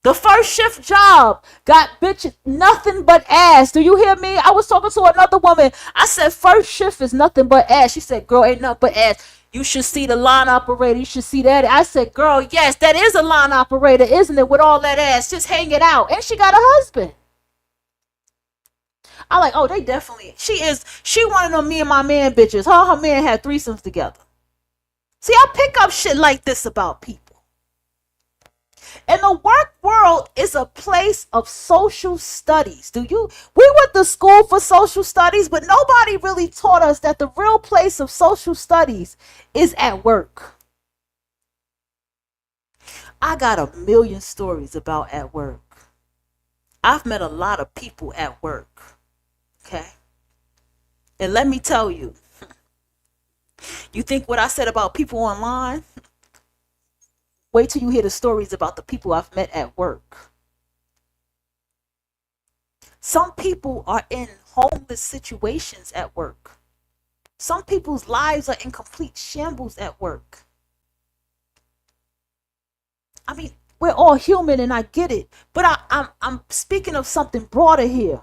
The first shift job got bitches nothing but ass. Do you hear me? I was talking to another woman. I said, first shift is nothing but ass. She said, girl, ain't nothing but ass. You should see the line operator. You should see that. I said, girl, yes, that is a line operator, isn't it? With all that ass, just hang it out. And she got a husband. I'm like, oh, they definitely. She one of them me and my man bitches. Her man had threesomes together. See, I pick up shit like this about people. And the work world is a place of social studies. We went to school for social studies, but nobody really taught us that the real place of social studies is at work. I got a million stories about at work. I've met a lot of people at work. Okay? And let me tell you, you think what I said about people online? Wait till you hear the stories about the people I've met at work. Some people are in homeless situations at work. Some people's lives are in complete shambles at work. I mean, we're all human and I get it, but I'm speaking of something broader here.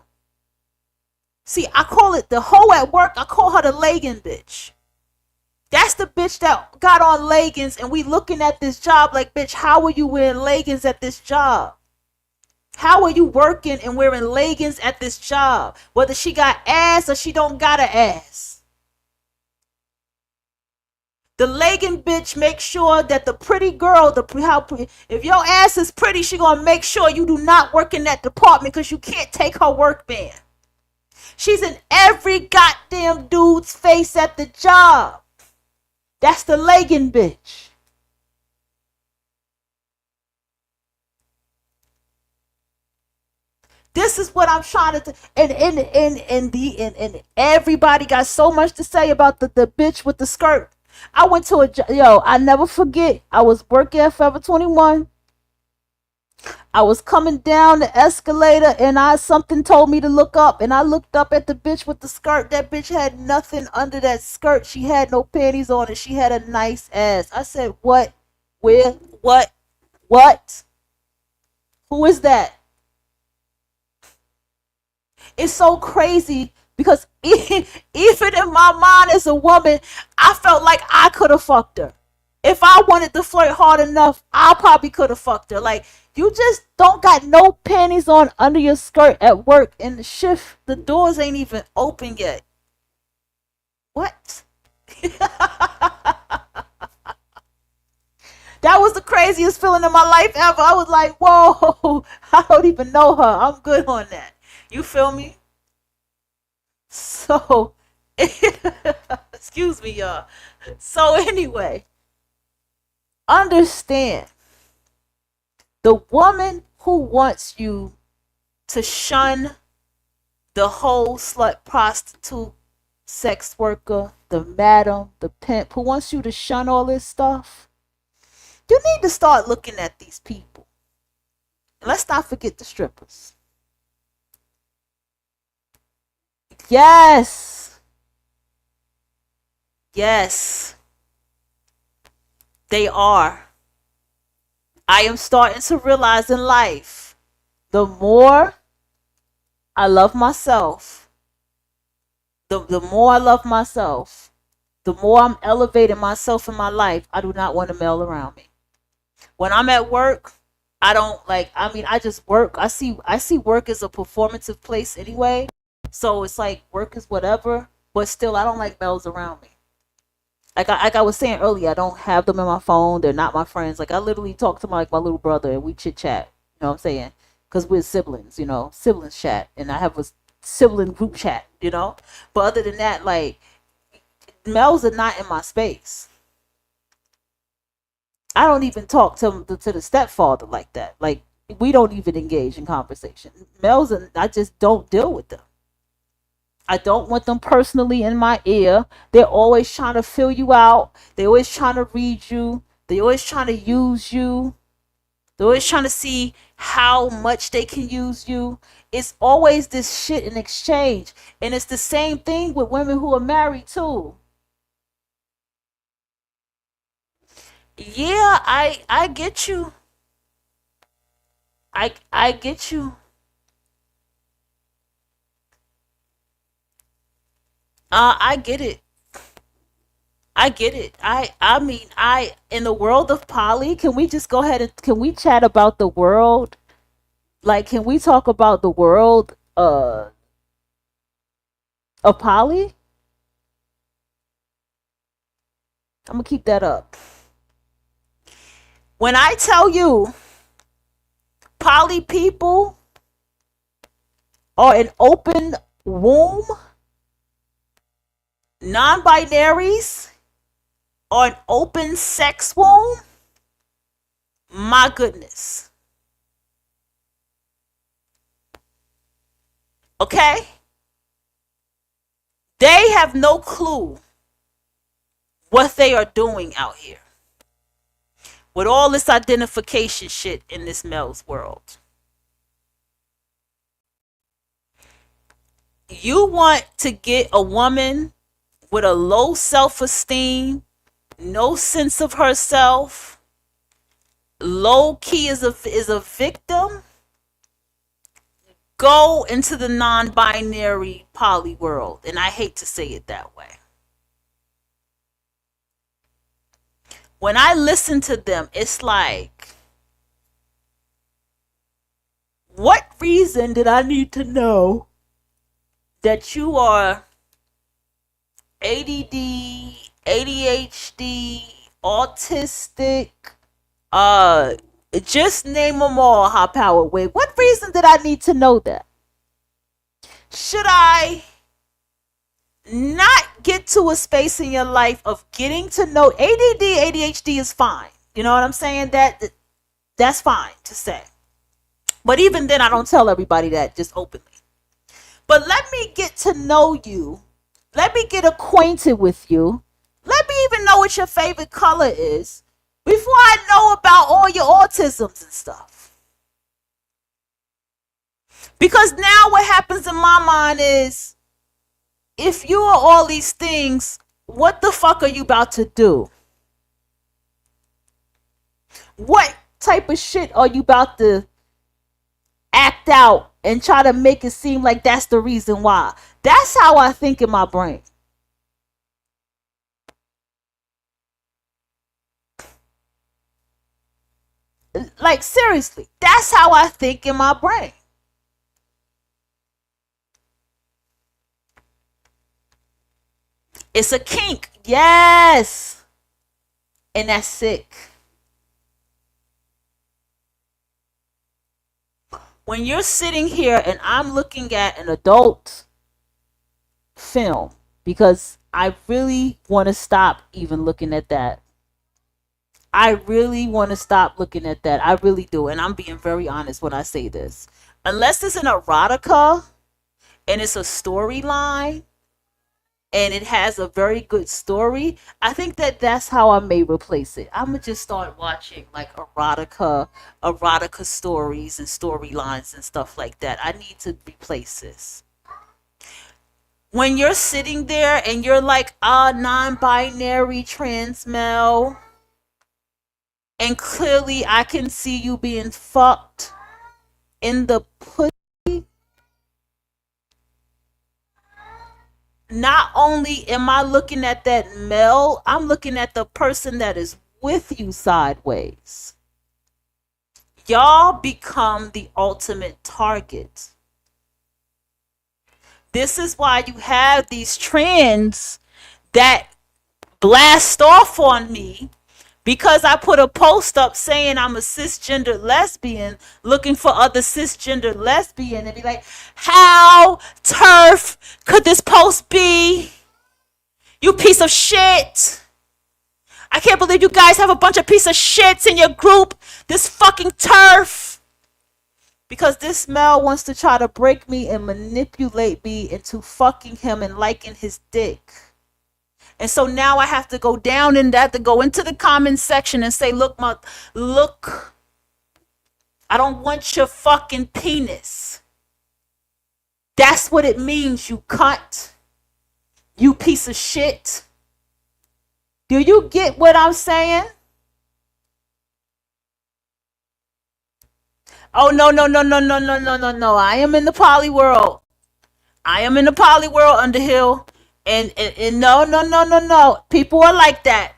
See, I call it the hoe at work. I call her the legging bitch. That's the bitch that got on leggings and we looking at this job like, bitch, how are you wearing leggings at this job? How are you working and wearing leggings at this job? Whether she got ass or she don't got an ass. The legging bitch makes sure that the pretty girl, if your ass is pretty, she gonna make sure you do not work in that department because you can't take her work band. She's in every goddamn dude's face at the job. That's the legging bitch. This is what I'm trying to and everybody got so much to say about the bitch with the skirt. I went to I never forget. I was working at Forever 21. I was coming down the escalator and something told me to look up and I looked up at the bitch with the skirt. That bitch had nothing under that skirt. She had no panties on and she had a nice ass. I said, what? Where? What? Who is that? It's so crazy because even in my mind as a woman, I felt like I could have fucked her. If I wanted to flirt hard enough, I probably could have fucked her. Like, you just don't got no panties on under your skirt at work and the shift, the doors ain't even open yet. What? That was the craziest feeling in my life ever. I was like, whoa, I don't even know her. I'm good on that. You feel me? So, excuse me, y'all. So anyway, understand, the woman who wants you to shun the whole slut, prostitute, sex worker, the madam, the pimp, who wants you to shun all this stuff, you need to start looking at these people. Let's not forget the strippers. Yes. Yes. They are. I am starting to realize in life, the more I love myself, the more I love myself, the more I'm elevating myself in my life, I do not want a male around me. When I'm at work, I just work. I see work as a performative place anyway. So it's like work is whatever, but still I don't like males around me. Like I was saying earlier, I don't have them in my phone. They're not my friends. Like I literally talk to my little brother and we chit chat. You know what I'm saying? because we're siblings, you know, siblings chat, and I have a sibling group chat, you know. But other than that, like, males are not in my space. I don't even talk to the stepfather like that. Like, we don't even engage in conversation. Males, I just don't deal with them. I don't want them personally in my ear. They're always trying to fill you out. They're always trying to read you. They're always trying to use you. They're always trying to see how much they can use you. It's always this shit in exchange. And it's the same thing with women who are married too. Yeah, I get you. I get you. I get it. I get it. I mean, in the world of poly, can we just go ahead and can we chat about the world? Like, can we talk about the world of poly? I'm gonna keep that up. When I tell you poly people are an open womb, non-binaries are an open sex womb, my goodness. Okay? They have no clue what they are doing out here with all this identification shit in this male's world. You want to get a woman with a low self-esteem, no sense of herself, low key is a victim? Go into the non-binary poly world, and I hate to say it that way. When I listen to them, it's like, what reason did I need to know that you are ADD, ADHD, autistic, just name them all, high powered wave? What reason did I need to know that? Should I not get to a space in your life of getting to know ADD, ADHD is fine. You know what I'm saying? That's fine to say. But even then, I don't tell everybody that just openly. But let me get to know you. Let me get acquainted with you. Let me even know what your favorite color is before I know about all your autisms and stuff. Because now what happens in my mind is, if you are all these things, what the fuck are you about to do? What type of shit are you about to act out and try to make it seem like that's the reason why? That's how I think in my brain. Like, seriously, that's how I think in my brain. It's a kink. Yes. And that's sick. When you're sitting here and I'm looking at an adult film, because I really want to stop even looking at that. I really want to stop looking at that. I really do. And I'm being very honest when I say this. Unless it's an erotica and it's a storyline and it has a very good story, I think that's how I may replace it. I'm going to just start watching like erotica stories and storylines and stuff like that. I need to replace this. When you're sitting there and you're like a non-binary trans male, and clearly I can see you being fucked in the pussy, not only am I looking at that male, I'm looking at the person that is with you sideways. Y'all become the ultimate target. This is why you have these trends that blast off on me Because I put a post up saying I'm a cisgender lesbian looking for other cisgender lesbian and be like, how turf could this post be? You piece of shit. I can't believe you guys have a bunch of piece of shits in your group. This fucking turf. Because this male wants to try to break me and manipulate me into fucking him and liking his dick. And so now I have to go down in that, to go into the comment section and say, look, I don't want your fucking penis. That's what it means, you cunt. You piece of shit. Do you get what I'm saying? Oh, no. I am in the poly world. Underhill. And no. People are like that.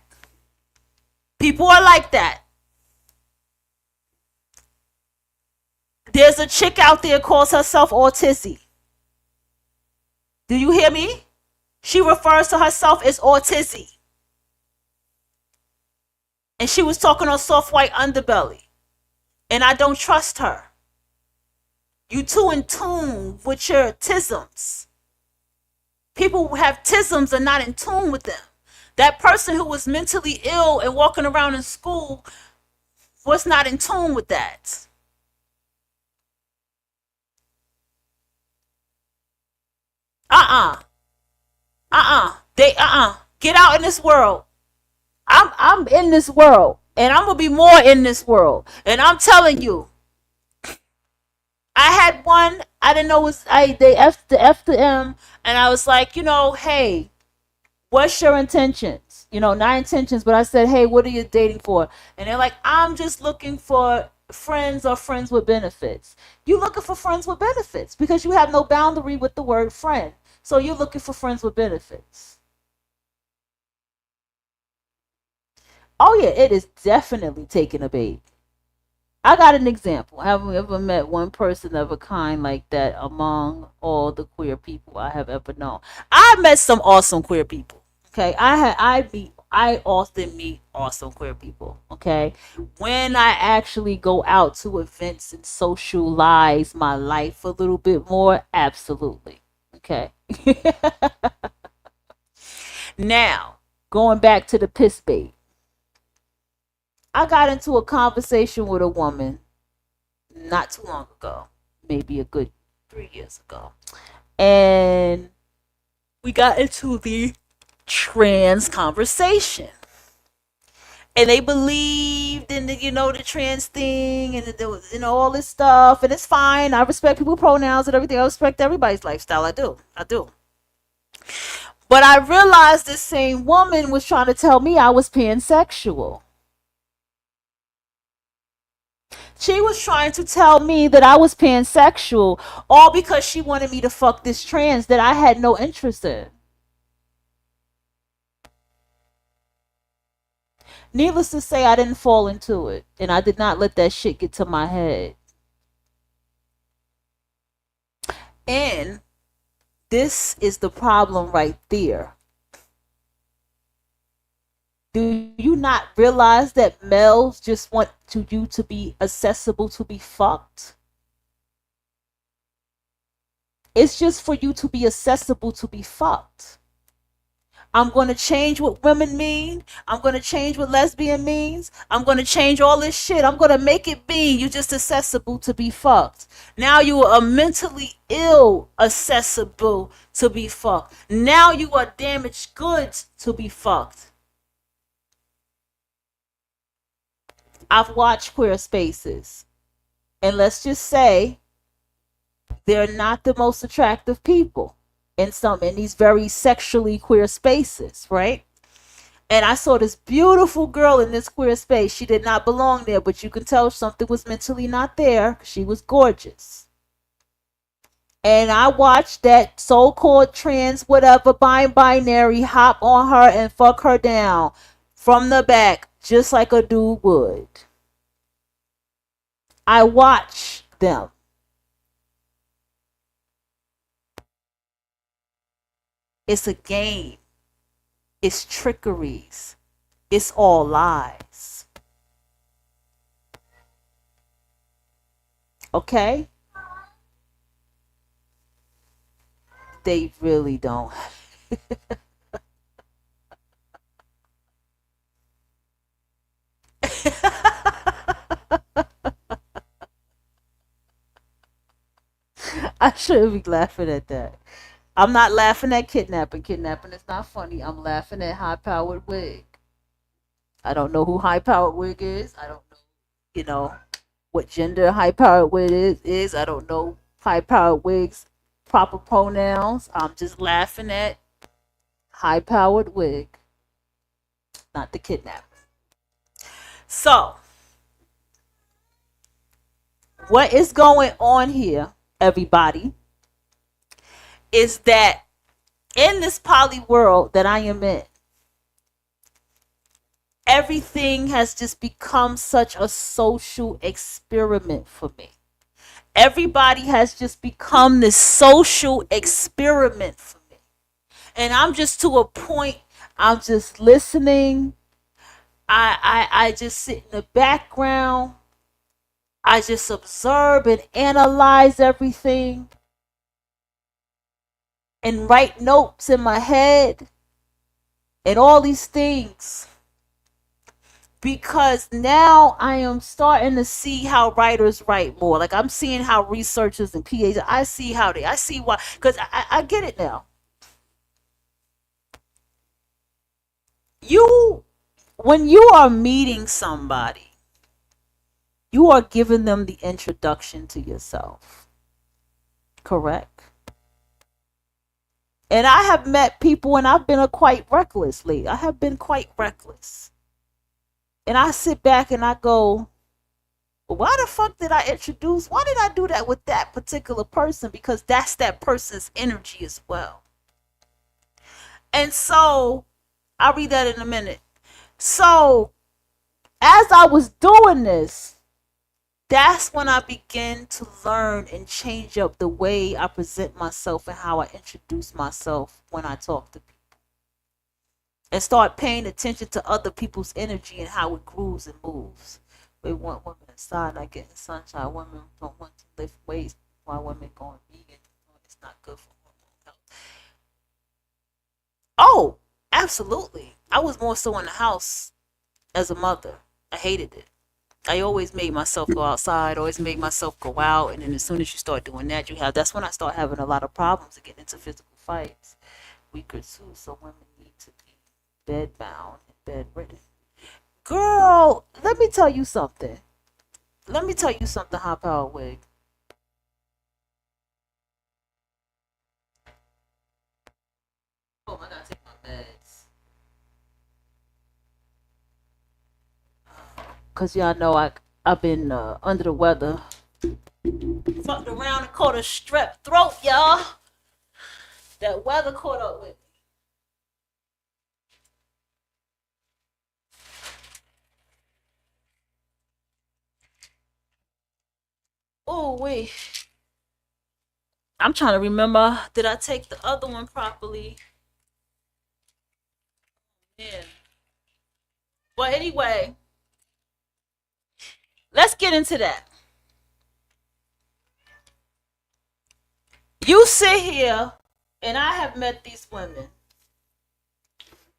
There's a chick out there calls herself Autism. Do you hear me? She refers to herself as Autism. And she was talking on Soft White Underbelly. And I don't trust her. You too in tune with your tisms. People who have tisms are not in tune with them. That person who was mentally ill and walking around in school was not in tune with that. Get out in this world. I'm in this world. And I'm gonna be more in this world. And I'm telling you, I had one, I didn't know they F the M, and I was like, hey, what's your intentions? Not intentions, but I said, hey, what are you dating for? And they're like, I'm just looking for friends or friends with benefits. You looking for friends with benefits because you have no boundary with the word friend. So you're looking for friends with benefits. Oh yeah, it is definitely taking a bait. I got an example. Have we ever met one person of a kind like that among all the queer people I have ever known? I met some awesome queer people. Okay, I often meet awesome queer people. Okay, when I actually go out to events and socialize my life a little bit more, absolutely. Okay. Now, going back to the piss bait. I got into a conversation with a woman not too long ago, maybe a good 3 years ago. And we got into the trans conversation. And they believed in the trans thing and all this stuff. And it's fine. I respect people's pronouns and everything. I respect everybody's lifestyle. I do. But I realized this same woman was trying to tell me I was pansexual. She was trying to tell me that I was pansexual, all because she wanted me to fuck this trans that I had no interest in. Needless to say, I didn't fall into it, and I did not let that shit get to my head. And this is the problem right there. Do you not realize that males just want you to be accessible to be fucked? It's just for you to be accessible to be fucked. I'm going to change what women mean. I'm going to change what lesbian means. I'm going to change all this shit. I'm going to make it be you just accessible to be fucked. Now you are mentally ill accessible to be fucked. Now you are damaged goods to be fucked. I've watched queer spaces, and let's just say they're not the most attractive people in these very sexually queer spaces, right? And I saw this beautiful girl in this queer space. She did not belong there, but you can tell something was mentally not there. She was gorgeous. And I watched that so-called trans whatever binary hop on her and fuck her down from the back, just like a dude would. I watch them. It's a game. It's trickeries. It's all lies. Okay? They really don't. I shouldn't be laughing at that. I'm not laughing at kidnapping. Kidnapping is not funny. I'm laughing at high powered wig. I don't know who high powered wig is. I don't know, what gender high powered wig is. I don't know high powered wigs proper pronouns. I'm just laughing at high powered wig, not the kidnapping. So, what is going on here, everybody, is that in this poly world that I am in, everything has just become such a social experiment for me. Everybody has just become this social experiment for me. And I'm just to a point, I'm just listening. I just sit in the background. I just observe and analyze everything and write notes in my head and all these things. Because now I am starting to see how writers write more. Like I'm seeing how researchers and PhDs, I see why, because I get it now. When you are meeting somebody, you are giving them the introduction to yourself. Correct? And I have met people and I've been quite reckless lately. I have been quite reckless. And I sit back and I go, well, why the fuck did I do that with that particular person? Because that's that person's energy as well. And so, I'll read that in a minute. So, as I was doing this, that's when I began to learn and change up the way I present myself and how I introduce myself when I talk to people. And start paying attention to other people's energy and how it grooves and moves. We want women inside, not getting sunshine. Women don't want to lift weights while women going vegan. It's not good for hormone health. Oh, absolutely. I was more so in the house as a mother. I hated it. I always made myself go outside, always made myself go out, and then as soon as you start doing that, that's when I start having a lot of problems and getting into physical fights. Weaker too, so women need to be bedbound and bedridden. Girl, let me tell you something. High power wig. Oh, I gotta take my meds. Cause y'all know I've been under the weather. Fucked around and caught a strep throat, y'all. That weather caught up with me. Oh wait. I'm trying to remember. Did I take the other one properly? Yeah. Well, anyway. Let's get into that. You sit here, and I have met these women.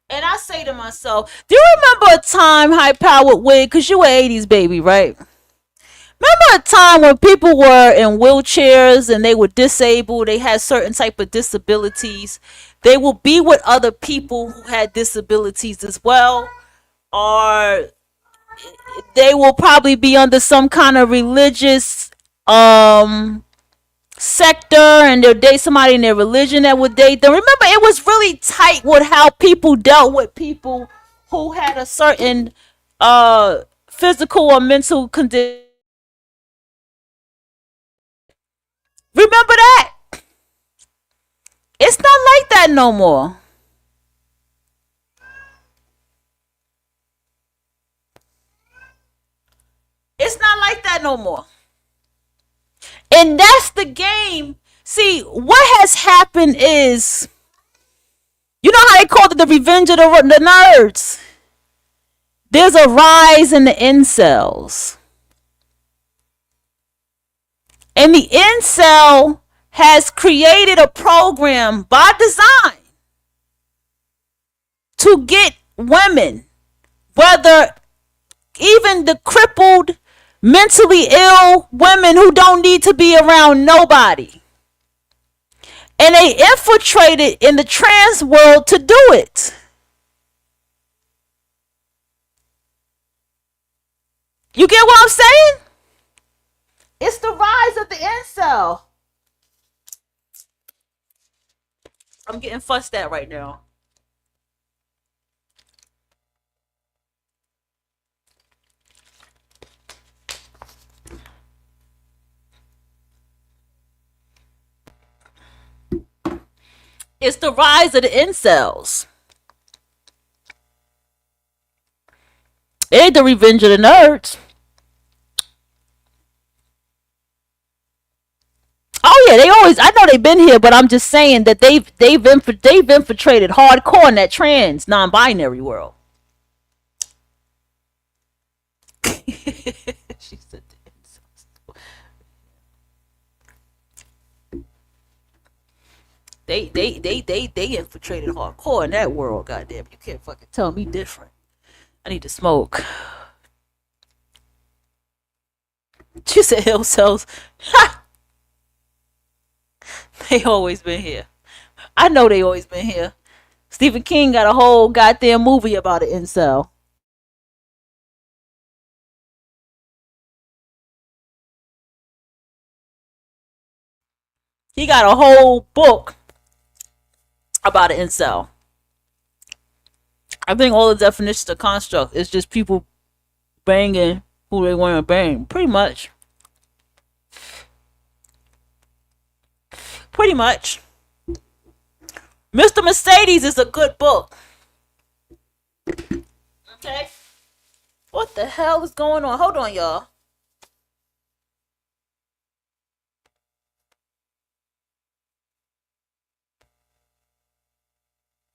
And I say to myself, do you remember a time, high powered wig? Because you were 80s baby, right? Remember a time when people were in wheelchairs and they were disabled, they had certain type of disabilities. They will be with other people who had disabilities as well. Or they will probably be under some kind of religious sector, and they'll date somebody in their religion that would date them. Remember, it was really tight with how people dealt with people who had a certain physical or mental condition. Remember that? It's not like that no more. It's not like that no more. And that's the game. See, what has happened is, you know how they called it the revenge of the nerds? There's a rise in the incels. And the incel has created a program by design to get women, whether even the crippled, mentally ill women who don't need to be around nobody. And they infiltrated in the trans world to do it. You get what I'm saying? It's the rise of the incel. I'm getting fussed at right now. It's the rise of the incels. It ain't the revenge of the nerds. Oh yeah, they always. I know they've been here, but I'm just saying that they've infiltrated hardcore in that trans non-binary world. She said they infiltrated hardcore in that world. Goddamn, you can't fucking tell me different. I need to smoke. She said hill cells. Ha! They always been here. I know they always been here. Stephen King got a whole goddamn movie about an incel. He got a whole book about an incel. I think all the definitions of construct is just people banging who they want to bang. Pretty much. Pretty much. Mr. Mercedes is a good book. Okay. What the hell is going on? Hold on, y'all.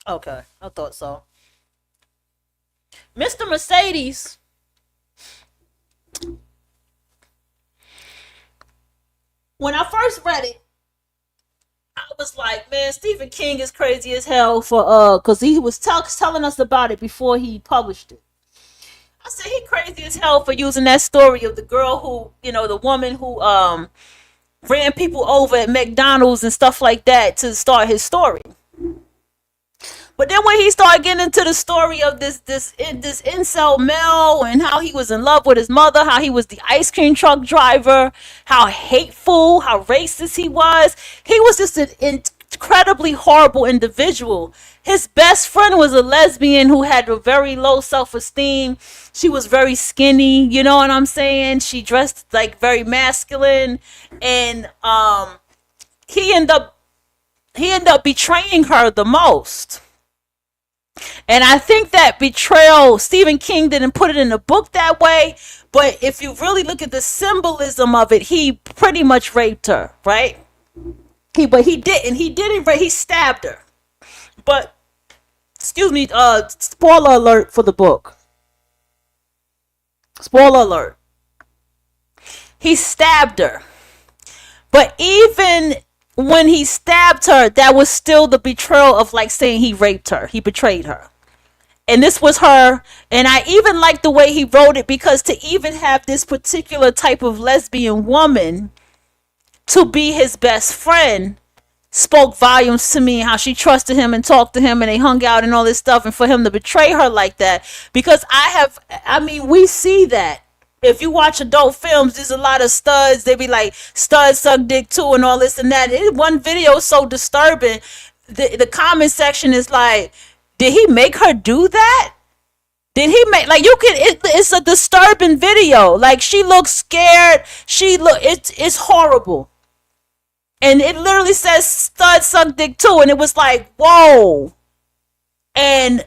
Okay, I thought so. Mr. Mercedes. When I first read it, I was like, man, Stephen King is crazy as hell for cause he was telling us about it before he published it. I said he crazy as hell for using that story of the girl who, the woman who ran people over at McDonald's and stuff like that to start his story. But then when he started getting into the story of this incel male and how he was in love with his mother, how he was the ice cream truck driver, how hateful, how racist he was just an incredibly horrible individual. His best friend was a lesbian who had a very low self-esteem. She was very skinny, you know what I'm saying? She dressed like very masculine, and he ended up betraying her the most. And I think that betrayal, Stephen King didn't put it in the book that way, but if you really look at the symbolism of it, he pretty much raped her, right? He didn't rape, he stabbed her. But, excuse me, spoiler alert for the book. Spoiler alert. He stabbed her. But even when he stabbed her, that was still the betrayal of like saying he raped her. He betrayed her. And this was her. And I even like the way he wrote it, because to even have this particular type of lesbian woman to be his best friend spoke volumes to me, how she trusted him and talked to him and they hung out and all this stuff, and for him to betray her like that. Because we see that. If you watch adult films, there's a lot of studs. They be like, studs suck dick too and all this and that. One video is so disturbing. The comment section is like, did he make her do that? Did he make, like, it's a disturbing video. Like, she looks scared. It's horrible. And it literally says studs suck dick too. And it was like, whoa. And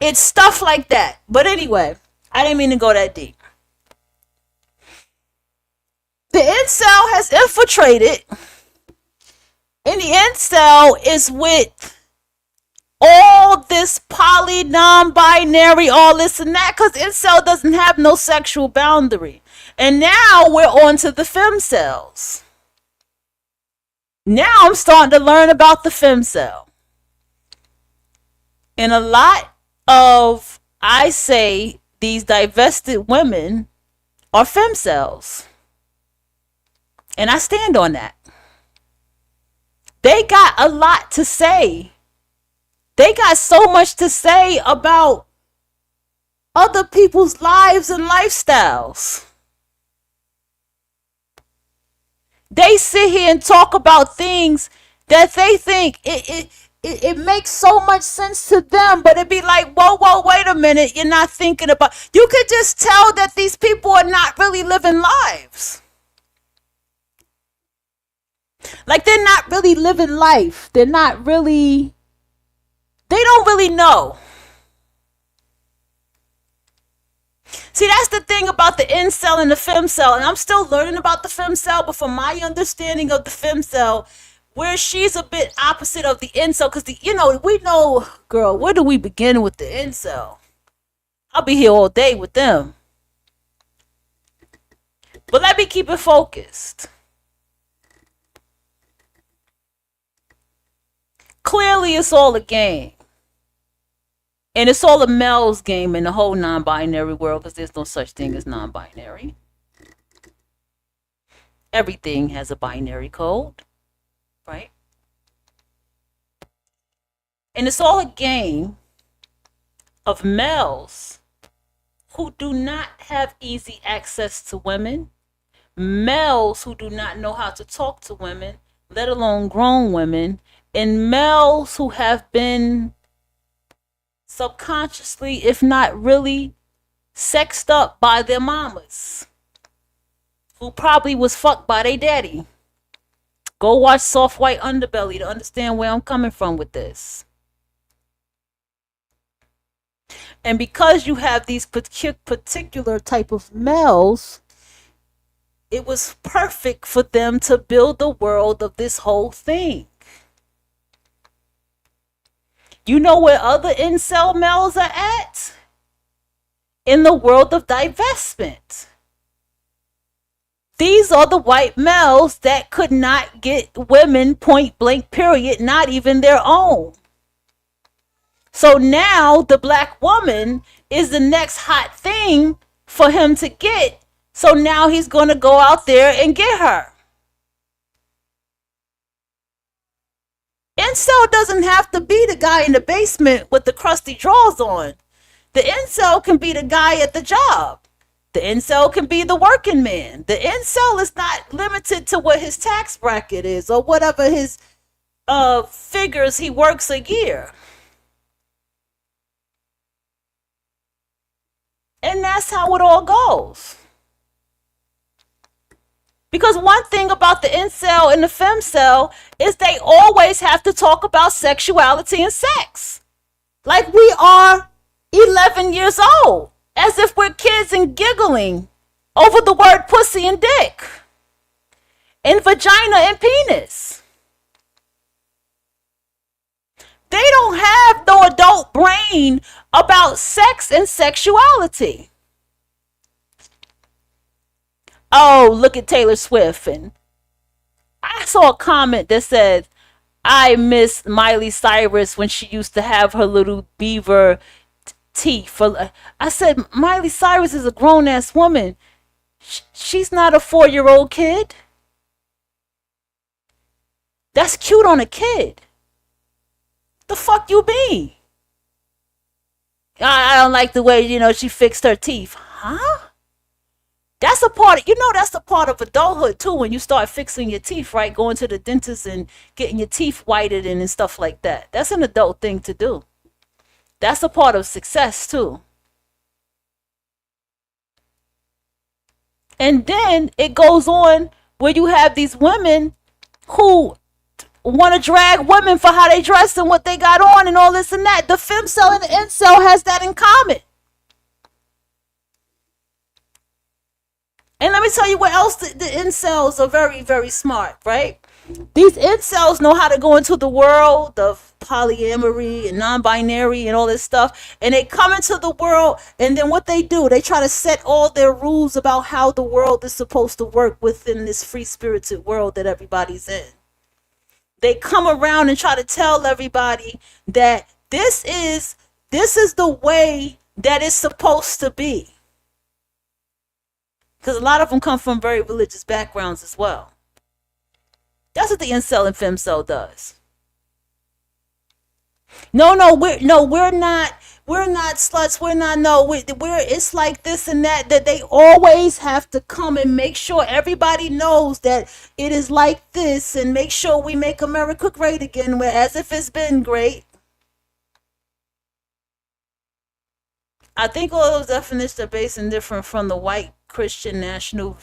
it's stuff like that. But anyway, I didn't mean to go that deep. The incel has infiltrated, and the incel is with all this poly, non-binary, all this and that, because incel doesn't have no sexual boundary. And now we're on to the femcells. Now I'm starting to learn about the femcell. And a lot of, I say, these divested women are femcells. And I stand on that. They got a lot to say. They got so much to say about other people's lives and lifestyles. They sit here and talk about things that they think it makes so much sense to them, but it'd be like, whoa, wait a minute, you're not thinking about. You could just tell that these people are not really living lives. Like, they're not really living life. They don't really know. See, that's the thing about the incel and the femcell, and I'm still learning about the femcell, but from my understanding of the femcell, where she's a bit opposite of the incel, because we know, girl, where do we begin with the incel? I'll be here all day with them. But let me keep it focused. Clearly, it's all a game. And it's all a male's game in the whole non-binary world, because there's no such thing as non-binary. Everything has a binary code, right? And it's all a game of males who do not have easy access to women, males who do not know how to talk to women, let alone grown women, and males who have been subconsciously, if not really, sexed up by their mamas, who probably was fucked by their daddy. Go watch Soft White Underbelly to understand where I'm coming from with this. And because you have these particular type of males, it was perfect for them to build the world of this whole thing. You know where other incel males are at? In the world of divestment. These are the white males that could not get women, point blank, period, not even their own. So now the black woman is the next hot thing for him to get. So now he's going to go out there and get her. Incel doesn't have to be the guy in the basement with the crusty drawers on. The incel can be the guy at the job. The incel can be the working man. The incel is not limited to what his tax bracket is or whatever his figures he works a year. And that's how it all goes. Because one thing about the incel and the femcel is they always have to talk about sexuality and sex. Like we are 11 years old. As if we're kids and giggling over the word pussy and dick. And vagina and penis. They don't have no adult brain about sex and sexuality. Oh, look at Taylor Swift. And I saw a comment that said, I miss Miley Cyrus when she used to have her little beaver teeth. I said, Miley Cyrus is a grown-ass woman. She's not a 4-year-old kid. That's cute on a kid. The fuck you mean? I don't like the way, she fixed her teeth. Huh? That's a part, that's a part of adulthood too, when you start fixing your teeth, right? Going to the dentist and getting your teeth whitened and stuff like that. That's an adult thing to do. That's a part of success too. And then it goes on where you have these women who want to drag women for how they dress and what they got on and all this and that. The femcel and the incel has that in common. And let me tell you what else the incels are very, very smart, right? These incels know how to go into the world of polyamory and non-binary and all this stuff, and they come into the world, and then what they do, they try to set all their rules about how the world is supposed to work within this free-spirited world that everybody's in. They come around and try to tell everybody that this is the way that it's supposed to be. Because a lot of them come from very religious backgrounds as well. That's what the incel and femcel does. No, we're not sluts. We're it's like this and that they always have to come and make sure everybody knows that it is like this, and make sure we make America great again, as if it's been great. I think all those definitions are based and different from the white Christian national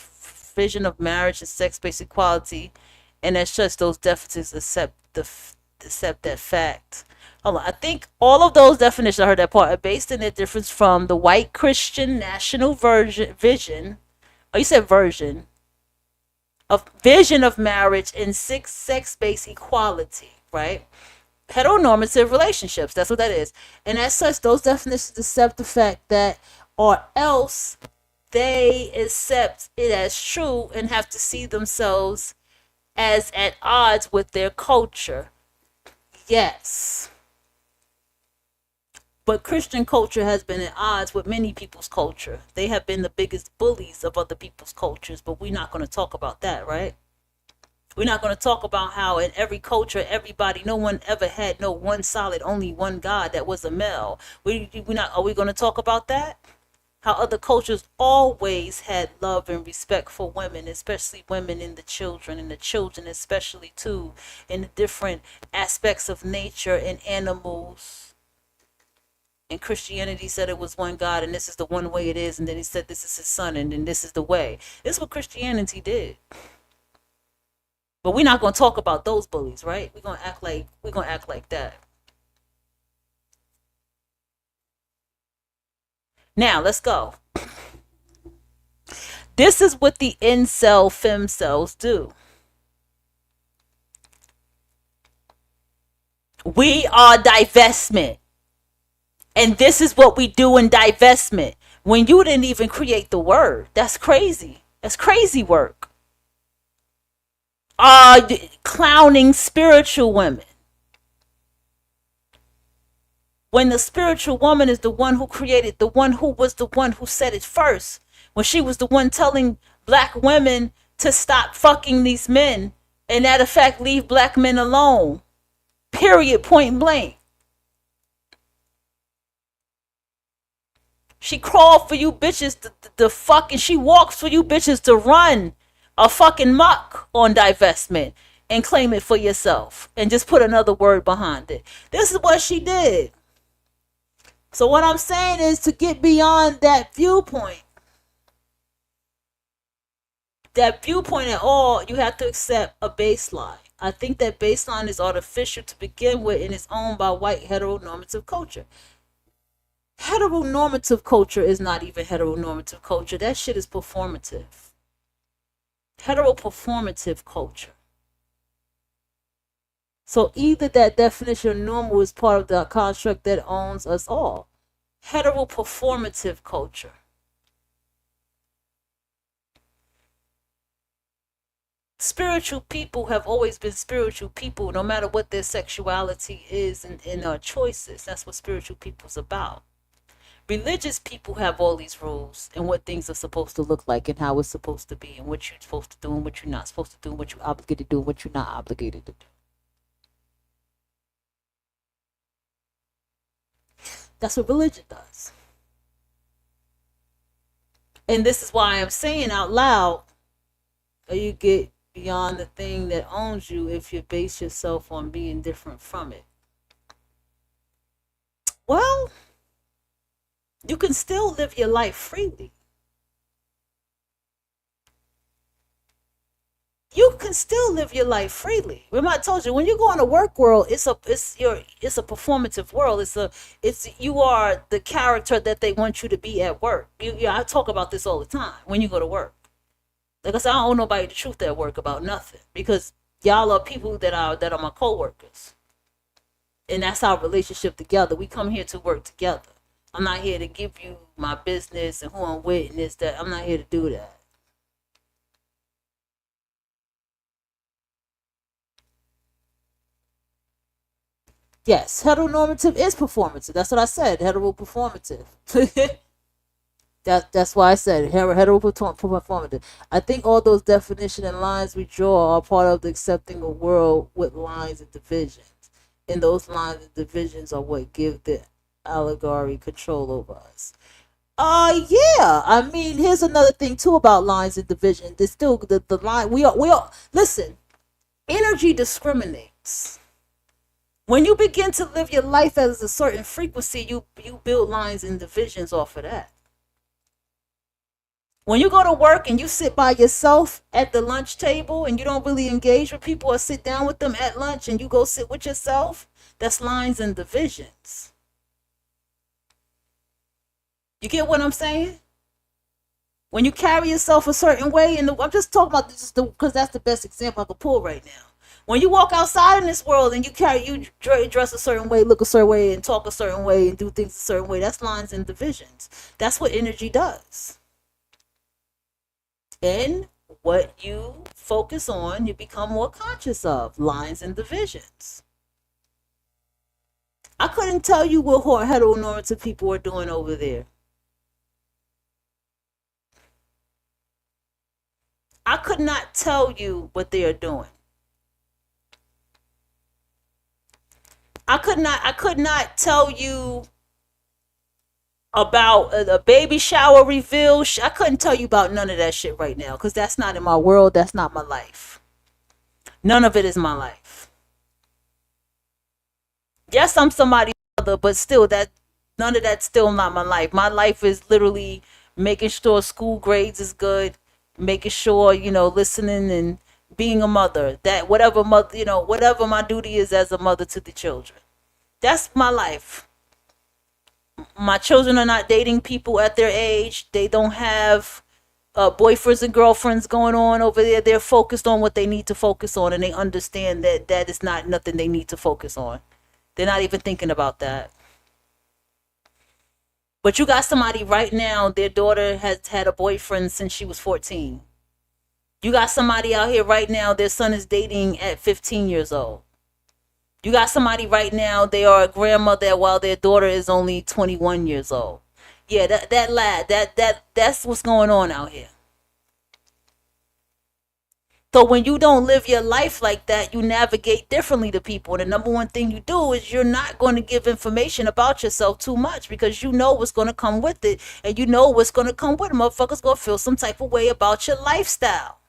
vision of marriage and sex-based equality, and as such, those definitions accept that fact. Hold on. I think all of those definitions, I heard that part, are based in their difference from the white Christian national vision. Oh, you said version of marriage and sex-based equality, right? Heteronormative relationships. That's what that is. And as such, those definitions accept the fact that, or else they accept it as true and have to see themselves as at odds with their culture. Yes. But Christian culture has been at odds with many people's culture. They have been the biggest bullies of other people's cultures, but we're not going to talk about that, right? We're not going to talk about how in every culture, everybody, no one ever had no one solid, only one God that was a male. Are we going to talk about that? How other cultures always had love and respect for women, especially women and the children especially too, in the different aspects of nature and animals. And Christianity said it was one God, and this is the one way it is, and then he said this is his son, and then this is the way. This is what Christianity did. But we're not going to talk about those bullies, right? We're going to act like that. Now, let's go. This is what the incel femcells do. We are divestment. And this is what we do in divestment. When you didn't even create the word. That's crazy. That's crazy work. Clowning spiritual women. When the spiritual woman is the one who created, the one who was the one who said it first. When she was the one telling black women to stop fucking these men. And that effect, leave black men alone. Period, point blank. She crawled for you bitches to fucking, she walks for you bitches to run a fucking muck on divestment and claim it for yourself and just put another word behind it. This is what she did. So what I'm saying is, to get beyond that viewpoint at all, you have to accept a baseline. I think that baseline is artificial to begin with, and it's owned by white heteronormative culture. Heteronormative culture is not even heteronormative culture. That shit is performative. Heteroperformative culture. So either that definition of normal is part of the construct that owns us all. Heteroperformative culture. Spiritual people have always been spiritual people, no matter what their sexuality is and our choices. That's what spiritual people's about. Religious people have all these rules and what things are supposed to look like and how it's supposed to be and what you're supposed to do and what you're not supposed to do and what you're obligated to do and what you're not obligated to do. That's what religion does. And this is why I'm saying out loud, you get beyond the thing that owns you if you base yourself on being different from it. Well, you can still live your life freely. You can still live your life freely. Remember, I told you, when you go in the work world, it's a performative world. You are the character that they want you to be at work. I talk about this all the time when you go to work. Like I said, I don't owe nobody the truth at work about nothing, because Y'all are people that are my co-workers. And that's our relationship together. We come here to work together. I'm not here to give you my business and who I'm with and this, that. I'm not here to do that. Yes, heteronormative is performative. That's what I said. Heteroperformative. That's why I said heteroperformative. I think all those definitions and lines we draw are part of the accepting a world with lines and divisions. And those lines and divisions are what give the allegory control over us. Yeah. I mean, here's another thing too about lines and division. There's still the line. We are listen. Energy discriminates. When you begin to live your life as a certain frequency, you build lines and divisions off of that. When you go to work and you sit by yourself at the lunch table and you don't really engage with people or sit down with them at lunch and you go sit with yourself, that's lines and divisions. You get what I'm saying? When you carry yourself a certain way, and I'm just talking about this because that's the best example I could pull right now. When you walk outside in this world and you dress a certain way, look a certain way, and talk a certain way, and do things a certain way, that's lines and divisions. That's what energy does. And what you focus on, you become more conscious of. Lines and divisions. I couldn't tell you what heteronormative people are doing over there. I could not tell you what they are doing. I could not tell you about a baby shower reveal. I couldn't tell you about none of that shit right now because that's not in my world. That's not my life. None of it is my life. Yes, I'm somebody's mother, but still, none of that's still not my life. My life is literally making sure school grades is good, making sure, listening and being a mother. That whatever my duty is as a mother to the children. That's my life. My children are not dating people at their age. They don't have boyfriends and girlfriends going on over there. They're focused on what they need to focus on, and they understand that is not nothing they need to focus on. They're not even thinking about that. But you got somebody right now, their daughter has had a boyfriend since she was 14. You got somebody out here right now, their son is dating at 15 years old. You got somebody right now, they are a grandmother while their daughter is only 21 years old. Yeah, that lad, that's what's going on out here. So when you don't live your life like that, you navigate differently to people. And the number one thing you do is you're not going to give information about yourself too much because you know what's going to come with it. And you know what's going to come with it. Motherfuckers going to feel some type of way about your lifestyle.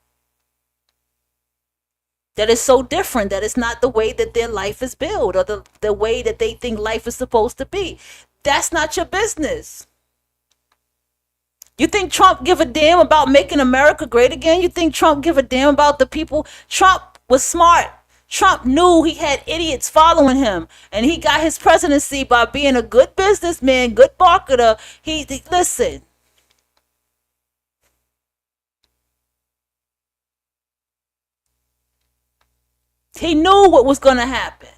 That is so different, that it's not the way that their life is built or the way that they think life is supposed to be. That's not your business. You think Trump give a damn about making America great again? You think Trump give a damn about the people? Trump was smart. Trump knew he had idiots following him, and he got his presidency by being a good businessman, good marketer. Listen. He knew what was going to happen.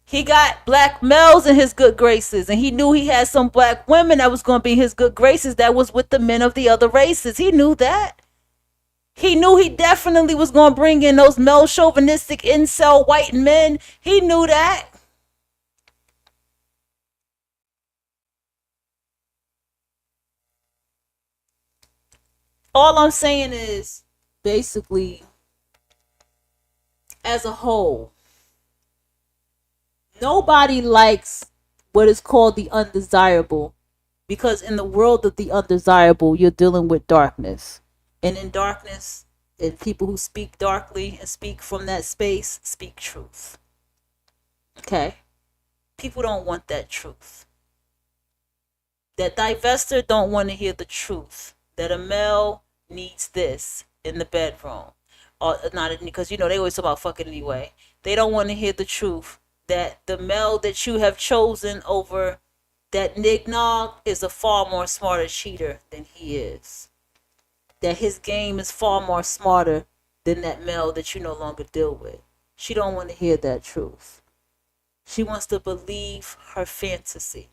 He got black males in his good graces, and he knew he had some black women that was going to be in his good graces that was with the men of the other races. He knew that. He knew he definitely was going to bring in those male chauvinistic incel white men. He knew that. All I'm saying is, basically, as a whole, nobody likes what is called the undesirable, because in the world of the undesirable, you're dealing with darkness. And in darkness, and people who speak darkly and speak from that space speak truth. Okay? People don't want that truth. That divester don't want to hear the truth. That a male needs this in the bedroom. Or not, because they always talk about fucking anyway. They don't want to hear the truth that the male that you have chosen over that nignog is a far more smarter cheater than he is. That his game is far more smarter than that male that you no longer deal with. She don't want to hear that truth. She wants to believe her fantasy.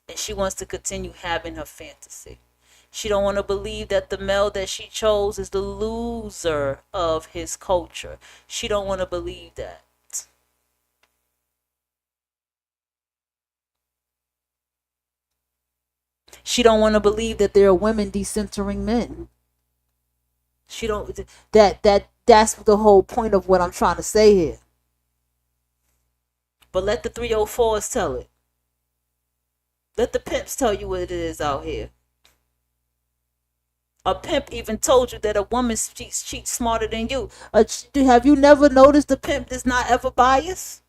And she wants to continue having her fantasy. She don't want to believe that the male that she chose is the loser of his culture. She don't want to believe that. She don't want to believe that there are women decentering men. She don't that's the whole point of what I'm trying to say here. But let the 304s tell it. Let the pimps tell you what it is out here. A pimp even told you that a woman cheats smarter than you. Have you never noticed the pimp is not ever biased?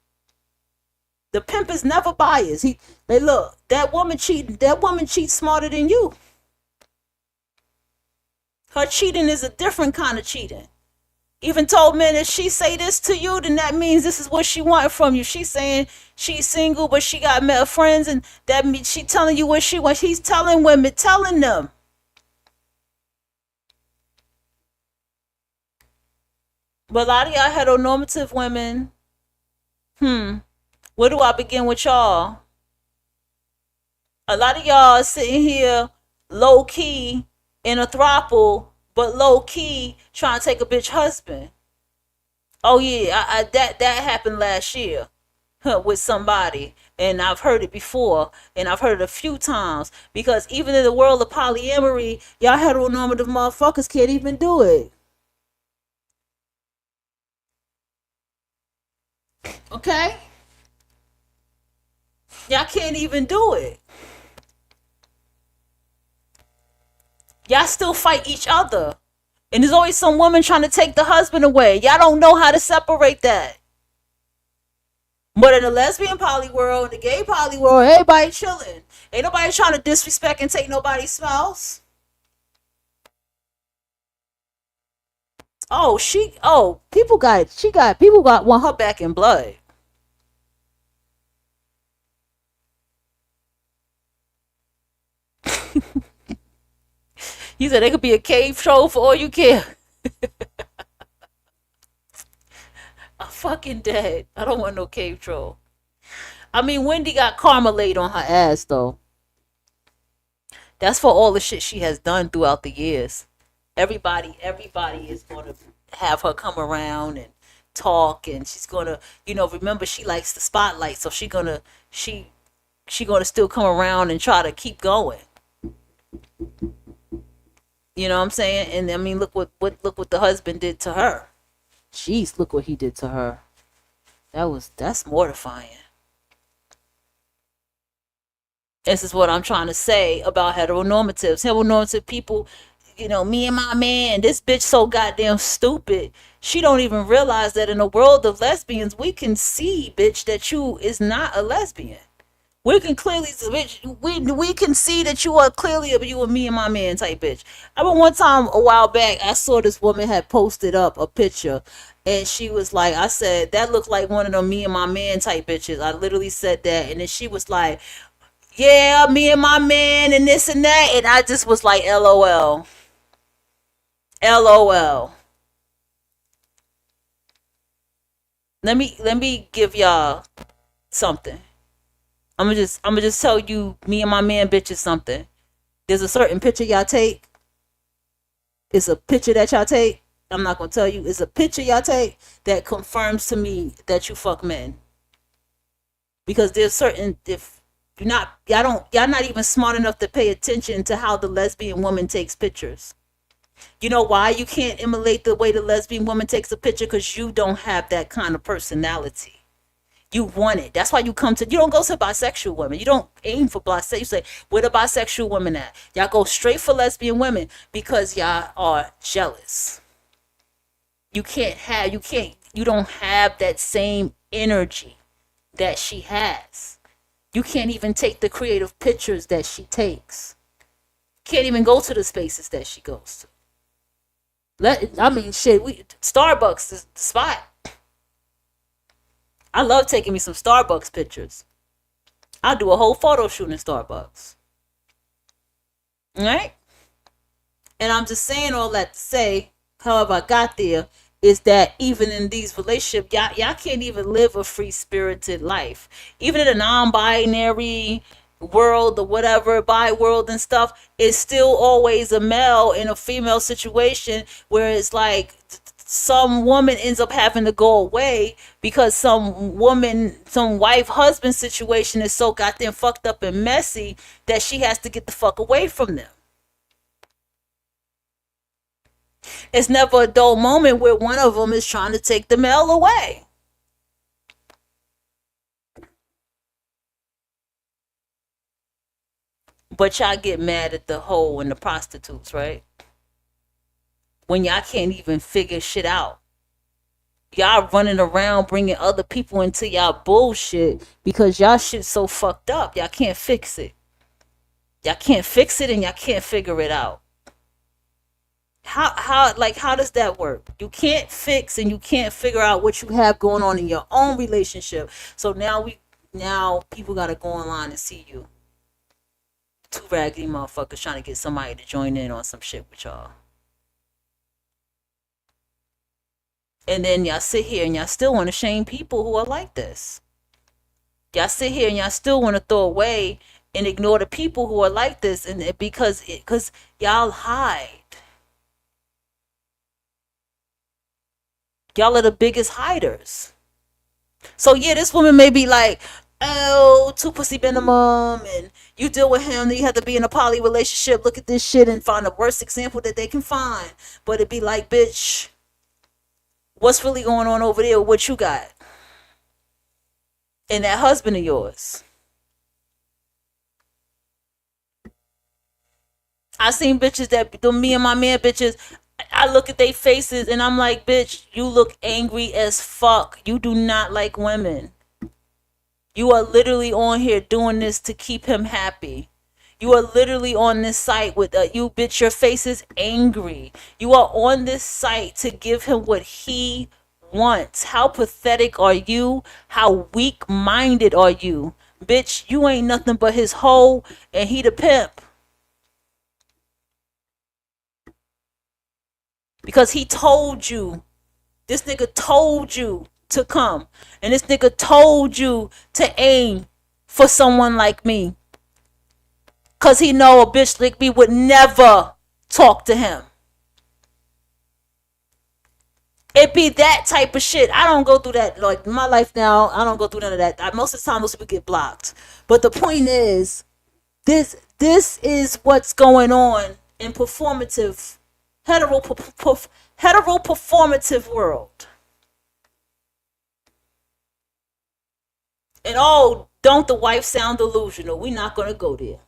The pimp is never biased. Look, that woman cheats smarter than you. Her cheating is a different kind of cheating. Even told men, if she say this to you, then that means this is what she wanted from you. She's saying she's single, but she got male friends, and that means she telling you what she wants. He's telling women, telling them. But a lot of y'all heteronormative women, where do I begin with y'all? A lot of y'all are sitting here low key in a throuple, but low key trying to take a bitch husband. Oh yeah, that happened last year with somebody, and I've heard it before, and I've heard it a few times, because even in the world of polyamory, y'all heteronormative motherfuckers can't even do it. Okay? Y'all can't even do it. Y'all still fight each other. And there's always some woman trying to take the husband away. Y'all don't know how to separate that. But in the lesbian poly world, the gay poly world, everybody chilling. Ain't nobody trying to disrespect and take nobody's spouse. People want her back in blood. He said they could be a cave troll for all you care. I'm fucking dead. I don't want no cave troll. I mean, Wendy got karma laid on her ass, though. That's for all the shit she has done throughout the years. Everybody is going to have her come around and talk, and she's going to, remember, she likes the spotlight, so she gonna still come around and try to keep going. You know what I'm saying? And I mean, look what the husband did to her. Jeez, look what he did to her. That's mortifying. This is what I'm trying to say about heteronormatives. Heteronormative people, me and my man, this bitch so goddamn stupid. She don't even realize that in a world of lesbians, we can see, bitch, that you is not a lesbian. We can clearly, we can see that you are clearly you and me and my man type bitch. I remember one time a while back, I saw this woman had posted up a picture, and she was like, I said, that looked like one of them me and my man type bitches. I literally said that, and then she was like, yeah, me and my man and this and that, and I just was like, LOL. LOL. Let me give y'all something. I'm gonna just tell you, me and my man bitches, something. There's a certain picture y'all take. It's a picture that y'all take. I'm not gonna tell you. It's a picture y'all take that confirms to me that you fuck men. Because there's certain, if you're not, y'all not even smart enough to pay attention to how the lesbian woman takes pictures. You know why you can't emulate the way the lesbian woman takes a picture? Because you don't have that kind of personality. You want it. That's why you don't go to bisexual women. You don't aim for bisexual. You say, where the bisexual women at? Y'all go straight for lesbian women because y'all are jealous. You don't have that same energy that she has. You can't even take the creative pictures that she takes. Can't even go to the spaces that she goes to. Starbucks is the spot. I love taking me some Starbucks pictures. I'll do a whole photo shoot in Starbucks. All right? And I'm just saying all that to say, however I got there, is that even in these relationships, y'all can't even live a free-spirited life. Even in a non-binary world or whatever, bi world and stuff, it's still always a male and a female situation where it's like some woman ends up having to go away because some wife husband situation is so goddamn fucked up and messy that she has to get the fuck away from them. It's never a dull moment where one of them is trying to take the male away. But y'all get mad at the hoe and the prostitutes, right? When y'all can't even figure shit out. Y'all running around bringing other people into y'all bullshit because y'all shit's so fucked up. Y'all can't fix it. Y'all can't fix it and y'all can't figure it out. How does that work? You can't fix and you can't figure out what you have going on in your own relationship. So now people gotta go online and see you. Two raggedy motherfuckers trying to get somebody to join in on some shit with y'all. And then y'all sit here and y'all still want to shame people who are like this. Y'all sit here and y'all still want to throw away and ignore the people who are like this, and because y'all hide. Y'all are the biggest hiders. So yeah, this woman may be like, oh, two pussy minimum, and you deal with him, then you have to be in a poly relationship. Look at this shit and find the worst example that they can find. But it'd be like, bitch, what's really going on over there? What you got? And that husband of yours. I seen bitches that, me and my man bitches, I look at their faces and I'm like, bitch, you look angry as fuck. You do not like women. You are literally on here doing this to keep him happy. You are literally on this site with you, bitch, your face is angry. You are on this site to give him what he wants. How pathetic are you? How weak-minded are you? Bitch, you ain't nothing but his hoe and he the pimp. Because he told you, this nigga told you to come. And this nigga told you to aim for someone like me. Because he know a bitch like me would never talk to him. It be that type of shit. I don't go through that. Like, in my life now, I don't go through none of that. Most of the time, those people get blocked. But the point is, this is what's going on in performative hetero performative world. And oh, don't the wife sound delusional? We're not gonna go there.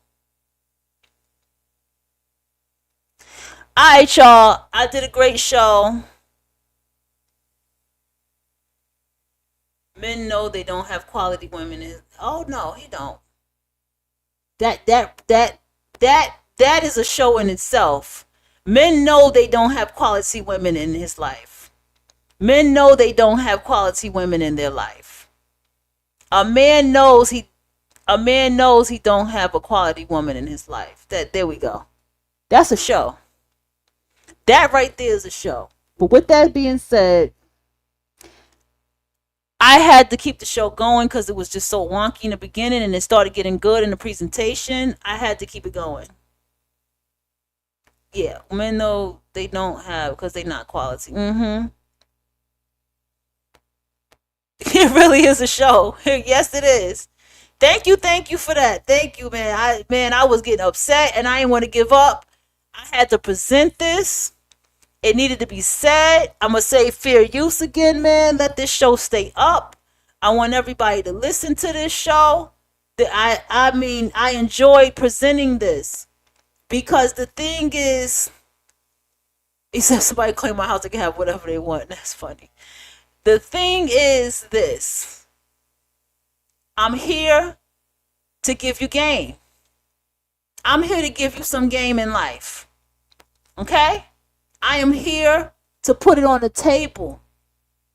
Alright, y'all. I did a great show. Men know they don't have quality women. Oh no, he don't. That is a show in itself. Men know they don't have quality women in his life. Men know they don't have quality women in their life. A man knows he don't have a quality woman in his life. There we go. That's a show. That right there is a show. But with that being said, I had to keep the show going because it was just so wonky in the beginning and it started getting good in the presentation. I had to keep it going. Yeah, men know they don't have because they're not quality. It really is a show. Yes, it is. Thank you for that. Thank you, man. I was getting upset and I didn't want to give up. I had to present this. It needed to be said. I'm gonna say fair use again, man. Let this show stay up. I want everybody to listen to this show. I enjoyed presenting this. Because the thing is, he said somebody claim my house, they can have whatever they want. That's funny. The thing is this. I'm here to give you game. I'm here to give you some game in life. Okay? I am here to put it on the table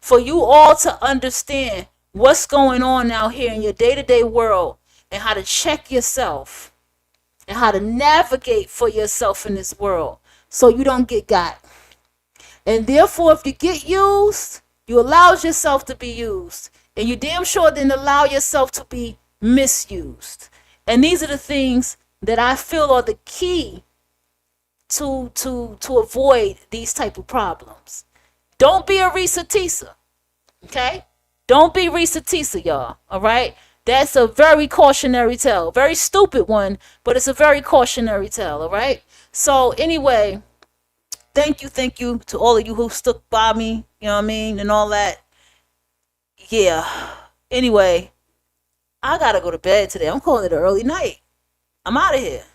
for you all to understand what's going on out here in your day-to-day world and how to check yourself. And how to navigate for yourself in this world so you don't get got. And therefore, if you get used, you allow yourself to be used. And you damn sure didn't allow yourself to be misused. And these are the things that I feel are the key to avoid these type of problems. Don't be a Risa Tisa. Okay? Don't be Risa Tisa, y'all. All right? That's a very cautionary tale. Very stupid one, but it's a very cautionary tale. All right? So anyway, thank you to all of you who stuck by me, you know what I mean, and all that. Yeah. Anyway, I gotta go to bed today. I'm calling it an early night. I'm out of here.